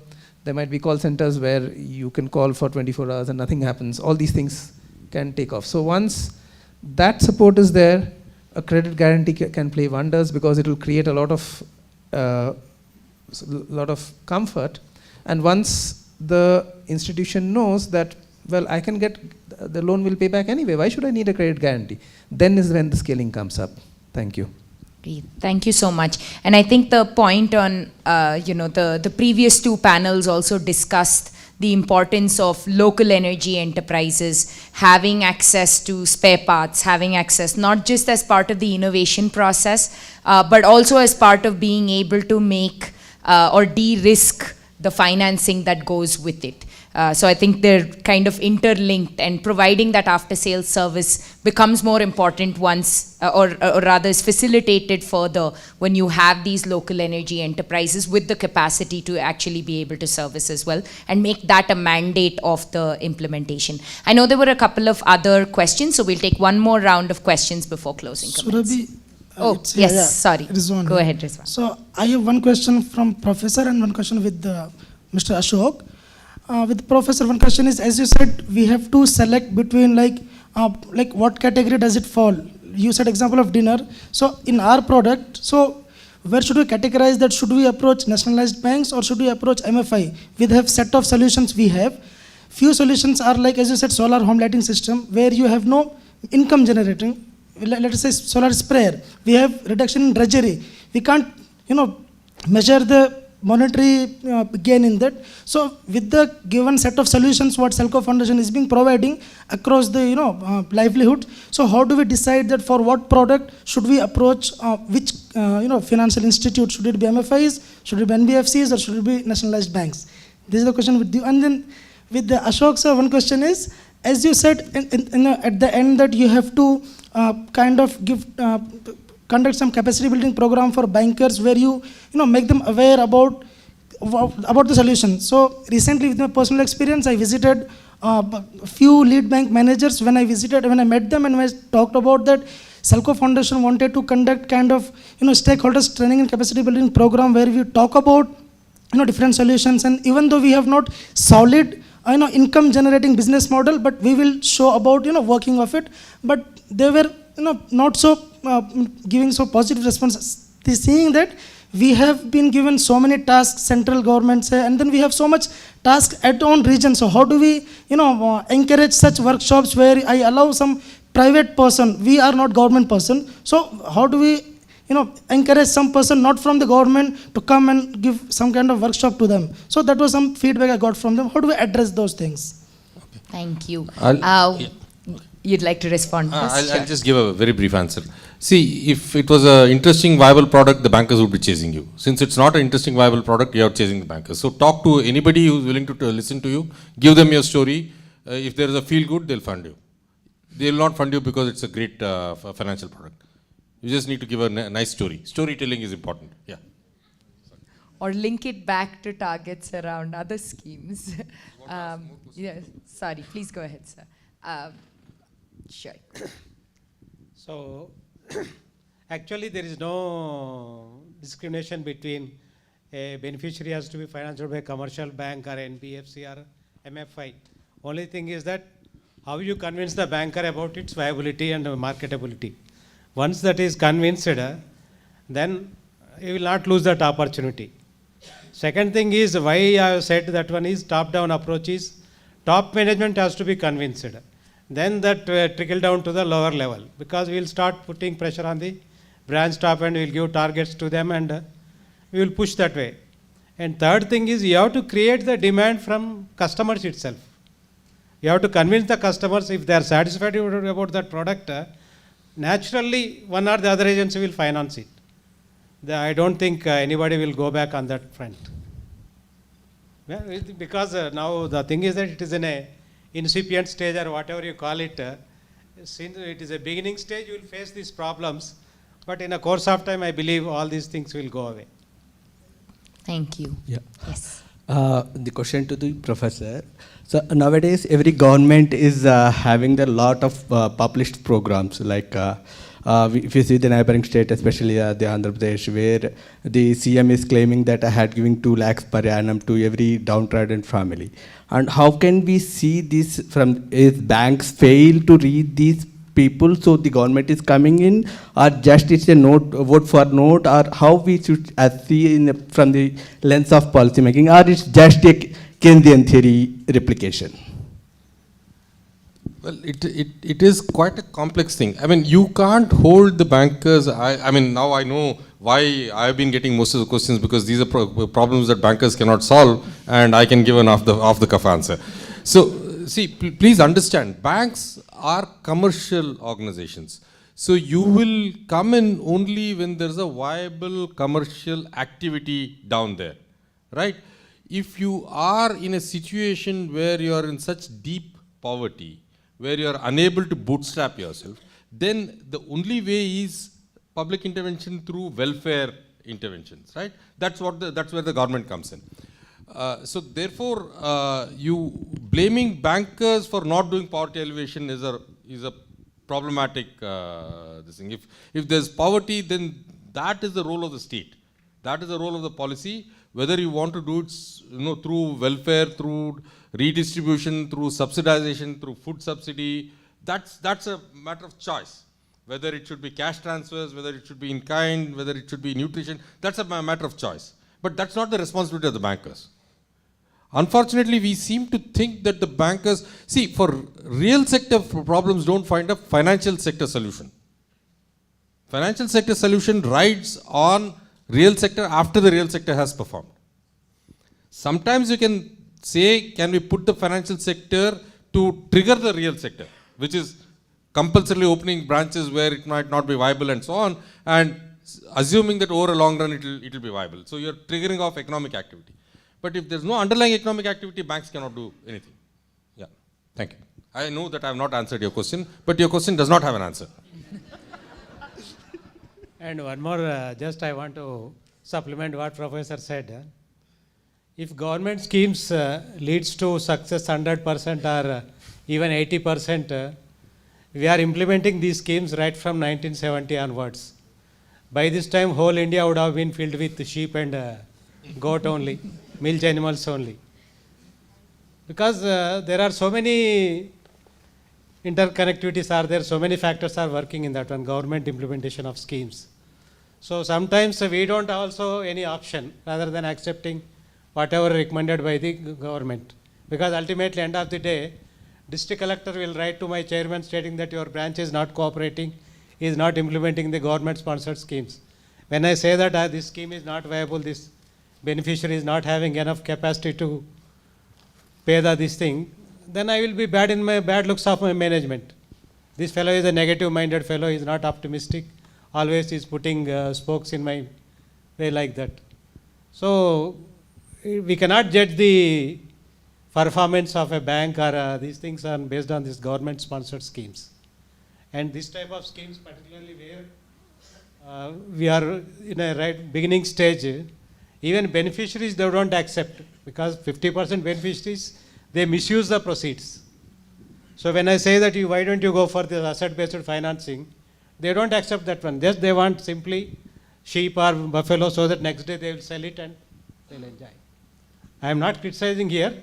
There might be call centers where you can call for 24 hours and nothing happens. All these things can take off. So once that support is there, a credit guarantee can play wonders, because it will create a lot of comfort. And once the institution knows that, well, I can get, the loan will pay back anyway, why should I need a credit guarantee? Then is when the scaling comes up. Thank you. Thank you so much. And I think the point on, the previous two panels also discussed the importance of local energy enterprises having access to spare parts, having access not just as part of the innovation process, but also as part of being able to make or de-risk the financing that goes with it. So I think they're kind of interlinked, and providing that after-sales service becomes more important once, or rather is facilitated further when you have these local energy enterprises with the capacity to actually be able to service as well, and make that a mandate of the implementation. I know there were a couple of other questions, so we'll take one more round of questions before closing comments. Surabhi, yes, sorry. Rizwan. Go ahead, Rizwan. So I have one question from Professor and one question with Mr. Ashok. With Professor, one question is, as you said, we have to select between like what category does it fall? You said example of dinner. So in our product, so where should we categorize that? Should we approach nationalized banks or should we approach MFI? We have set of solutions we have. Few solutions are like, as you said, solar home lighting system, where you have no income generating. Let us say solar sprayer. We have reduction in drudgery. We can't, measure the monetary gain in that. So with the given set of solutions what SELCO Foundation is being providing across the livelihood, so how do we decide that for what product should we approach which financial institute? Should it be MFIs, should it be NBFCs, or should it be nationalized banks? This is the question with you. And then with the Ashok sir, one question is, as you said at the end that you have to kind of conduct some capacity building program for bankers where you make them aware about the solution. So recently, with my personal experience, I visited a few lead bank managers. When I met them and when I talked about that, SELCO Foundation wanted to conduct kind of stakeholders training and capacity building program where we talk about different solutions. And even though we have not solid income generating business model, but we will show about working of it. But they were not so giving so positive response. Seeing that we have been given so many tasks, central government say, and then we have so much tasks at our own region. So how do we encourage such workshops where I allow some private person? We are not government person. So how do we encourage some person not from the government to come and give some kind of workshop to them? So that was some feedback I got from them. How do we address those things? Okay. Thank you. You'd like to respond? I'll just give a very brief answer. See, if it was an interesting, viable product, the bankers would be chasing you. Since it's not an interesting, viable product, you're chasing the bankers. So talk to anybody who's willing to listen to you, give them your story. If there is a feel good, they'll fund you. They'll not fund you because it's a great financial product. You just need to give a nice story. Storytelling is important. Yeah. Or link it back to targets around other schemes. Yes. Sorry, please go ahead, sir. Sure. So, actually there is no discrimination between a beneficiary has to be financed by a commercial bank or NBFC or MFI. Only thing is that how you convince the banker about its viability and marketability. Once that is convinced, then you will not lose that opportunity. Second thing is why I have said that one is top-down approach is top management has to be convinced. Then that trickle down to the lower level, because we will start putting pressure on the branch top and we will give targets to them and we will push that way. And third thing is you have to create the demand from customers itself. You have to convince the customers if they are satisfied about that product, naturally one or the other agency will finance it. I don't think anybody will go back on that front. Yeah, because now the thing is that it is in a incipient stage or whatever you call it. Since it is a beginning stage, you will face these problems. But in a course of time, I believe all these things will go away. Thank you. Yeah. Yes. The question to the professor. So nowadays, every government is having a lot of published programs. Like if you see the neighboring state, especially the Andhra Pradesh, where the CM is claiming that I had given 2 lakhs per annum to every downtrodden family. And how can we see this from, if banks fail to read these people, so the government is coming in, or just it's a vote for note, or how we should see from the lens of policy making, or it's just a Keynesian theory replication? Well, it is quite a complex thing. I mean, you can't hold the bankers. I mean, now I know why I've been getting most of the questions, because these are problems that bankers cannot solve, and I can give an off-the-cuff answer. So, see, please understand, banks are commercial organizations. So you will come in only when there's a viable commercial activity down there, right? If you are in a situation where you are in such deep poverty, where you are unable to bootstrap yourself, then the only way is public intervention through welfare interventions, right? That's where the government comes in. So therefore, you blaming bankers for not doing poverty alleviation is a problematic thing. If there's poverty, then that is the role of the state. That is the role of the policy. Whether you want to do it, through welfare, through redistribution, through subsidization, through food subsidy, that's a matter of choice. Whether it should be cash transfers, whether it should be in kind, whether it should be nutrition, that's a matter of choice. But that's not the responsibility of the bankers. Unfortunately, we seem to think that the bankers, see, for real sector problems, don't find a financial sector solution. Financial sector solution rides on real sector after the real sector has performed. Sometimes you can say, can we put the financial sector to trigger the real sector, which is compulsorily opening branches where it might not be viable and so on, and assuming that over a long run it will be viable. So you're triggering off economic activity. But if there's no underlying economic activity, banks cannot do anything. Yeah, thank you. I know that I have not answered your question, but your question does not have an answer. And one more, just I want to supplement what Professor said. If government schemes leads to success 100% or even 80%, we are implementing these schemes right from 1970 onwards. By this time, whole India would have been filled with sheep and goat only, milch animals only. Because there are so many interconnectivities are there, so many factors are working in that one, government implementation of schemes. So sometimes we don't also any option rather than accepting whatever recommended by the government. Because ultimately, end of the day, district collector will write to my chairman stating that your branch is not cooperating, is not implementing the government sponsored schemes. When I say that this scheme is not viable, this beneficiary is not having enough capacity to pay this thing, then I will be bad in my bad looks of my management. This fellow is a negative minded fellow, he is not optimistic, always is putting spokes in my way like that. So we cannot judge the performance of a bank or these things are based on these government sponsored schemes. And this type of schemes, particularly where we are in a beginning stage, even beneficiaries they don't accept, because 50% beneficiaries, they misuse the proceeds. So when I say that why don't you go for the asset based financing, they don't accept that one. Just they want simply sheep or buffalo so that next day they will sell it and they'll enjoy. I am not criticizing here.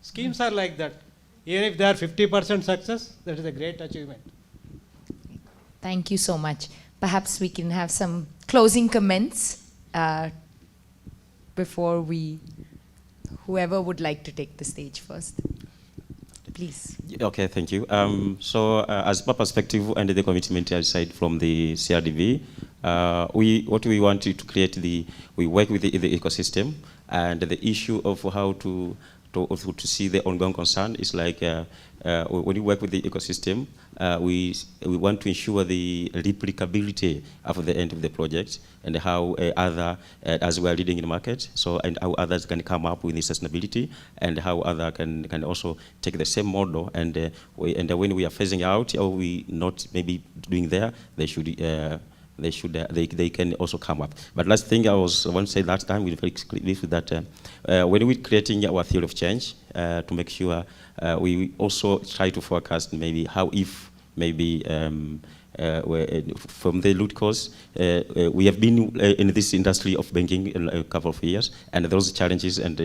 Schemes are like that. Even if they are 50% success, that is a great achievement. Thank you so much. Perhaps we can have some closing comments before whoever would like to take the stage first. Please. Okay, thank you. As per perspective and the commitment aside from the CRDV, what we want to create we work with the ecosystem, and the issue of how to to see the ongoing concern is like when you work with the ecosystem, we want to ensure the replicability of the end of the project and how as we are leading in the market, so and how others can come up with the sustainability and how others can also take the same model and when we are phasing out or we not maybe doing there, they can also come up. But last thing I want to say last time, we very clear that when we're creating our theory of change to make sure we also try to forecast maybe how if maybe from the root cause, we have been in this industry of banking a couple of years, and those challenges and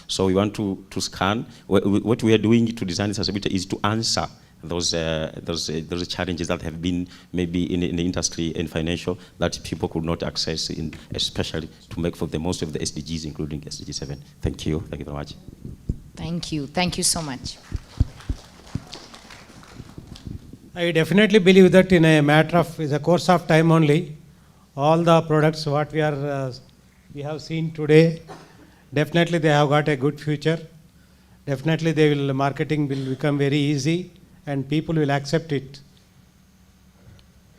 so we want to scan what we are doing to design sustainability is to answer those challenges that have been maybe in the industry and financial that people could not access, especially to make for the most of the SDGs, including SDG7. Thank you. Thank you very much. Thank you. Thank you so much. I definitely believe that in a matter of, in the course of time only, all the products what we have seen today, definitely they have got a good future. Definitely marketing will become very easy and people will accept it.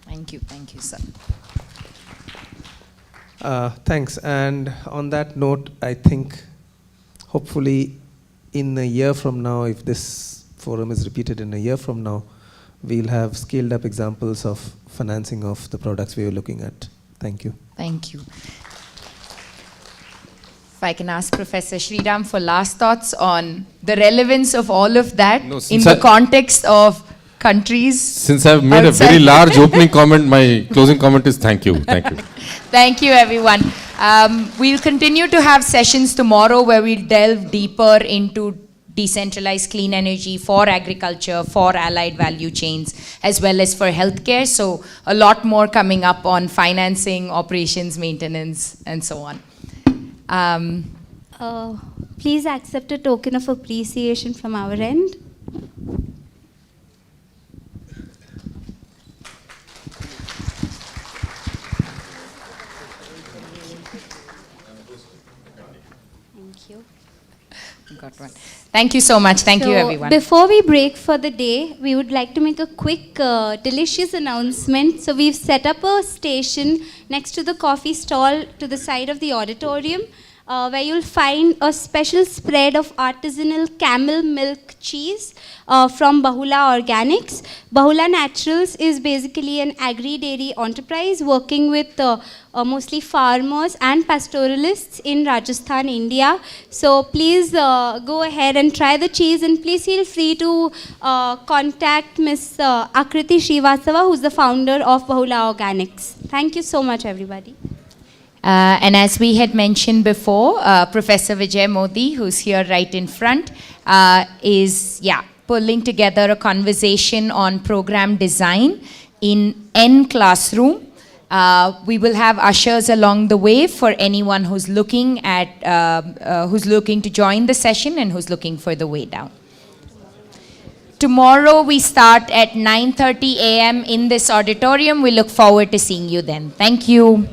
Thank you, sir. Thanks. And on that note, I think hopefully in a year from now, if this forum is repeated in a year from now, we'll have scaled up examples of financing of the products we were looking at. Thank you. Thank you. If I can ask Professor Sriram for last thoughts on the relevance of all of that in the context of countries. Since I've made a very large opening comment, my closing comment is thank you. Thank you. Thank you, everyone. We'll continue to have sessions tomorrow where we'll delve deeper into decentralized clean energy for agriculture, for allied value chains, as well as for healthcare. So a lot more coming up on financing, operations, maintenance, and so on. Please accept a token of appreciation from our end. Thank you. Got one. Thank you so much. Thank you, everyone. Before we break for the day, we would like to make a quick, delicious announcement. So we've set up a station next to the coffee stall to the side of the auditorium, where you'll find a special spread of artisanal camel milk cheese from Bahula Organics. Bahula Naturals is basically an agri-dairy enterprise working with mostly farmers and pastoralists in Rajasthan, India. So please go ahead and try the cheese, and please feel free to contact Ms. Akriti Srivastava, who's the founder of Bahula Organics. Thank you so much, everybody. And as we had mentioned before, Professor Vijay Modi, who's here right in front, is pulling together a conversation on program design in N classroom. We will have ushers along the way for anyone who's looking at who's looking to join the session and who's looking for the way down. Tomorrow we start at 9:30 a.m. in this auditorium. We look forward to seeing you then. Thank you.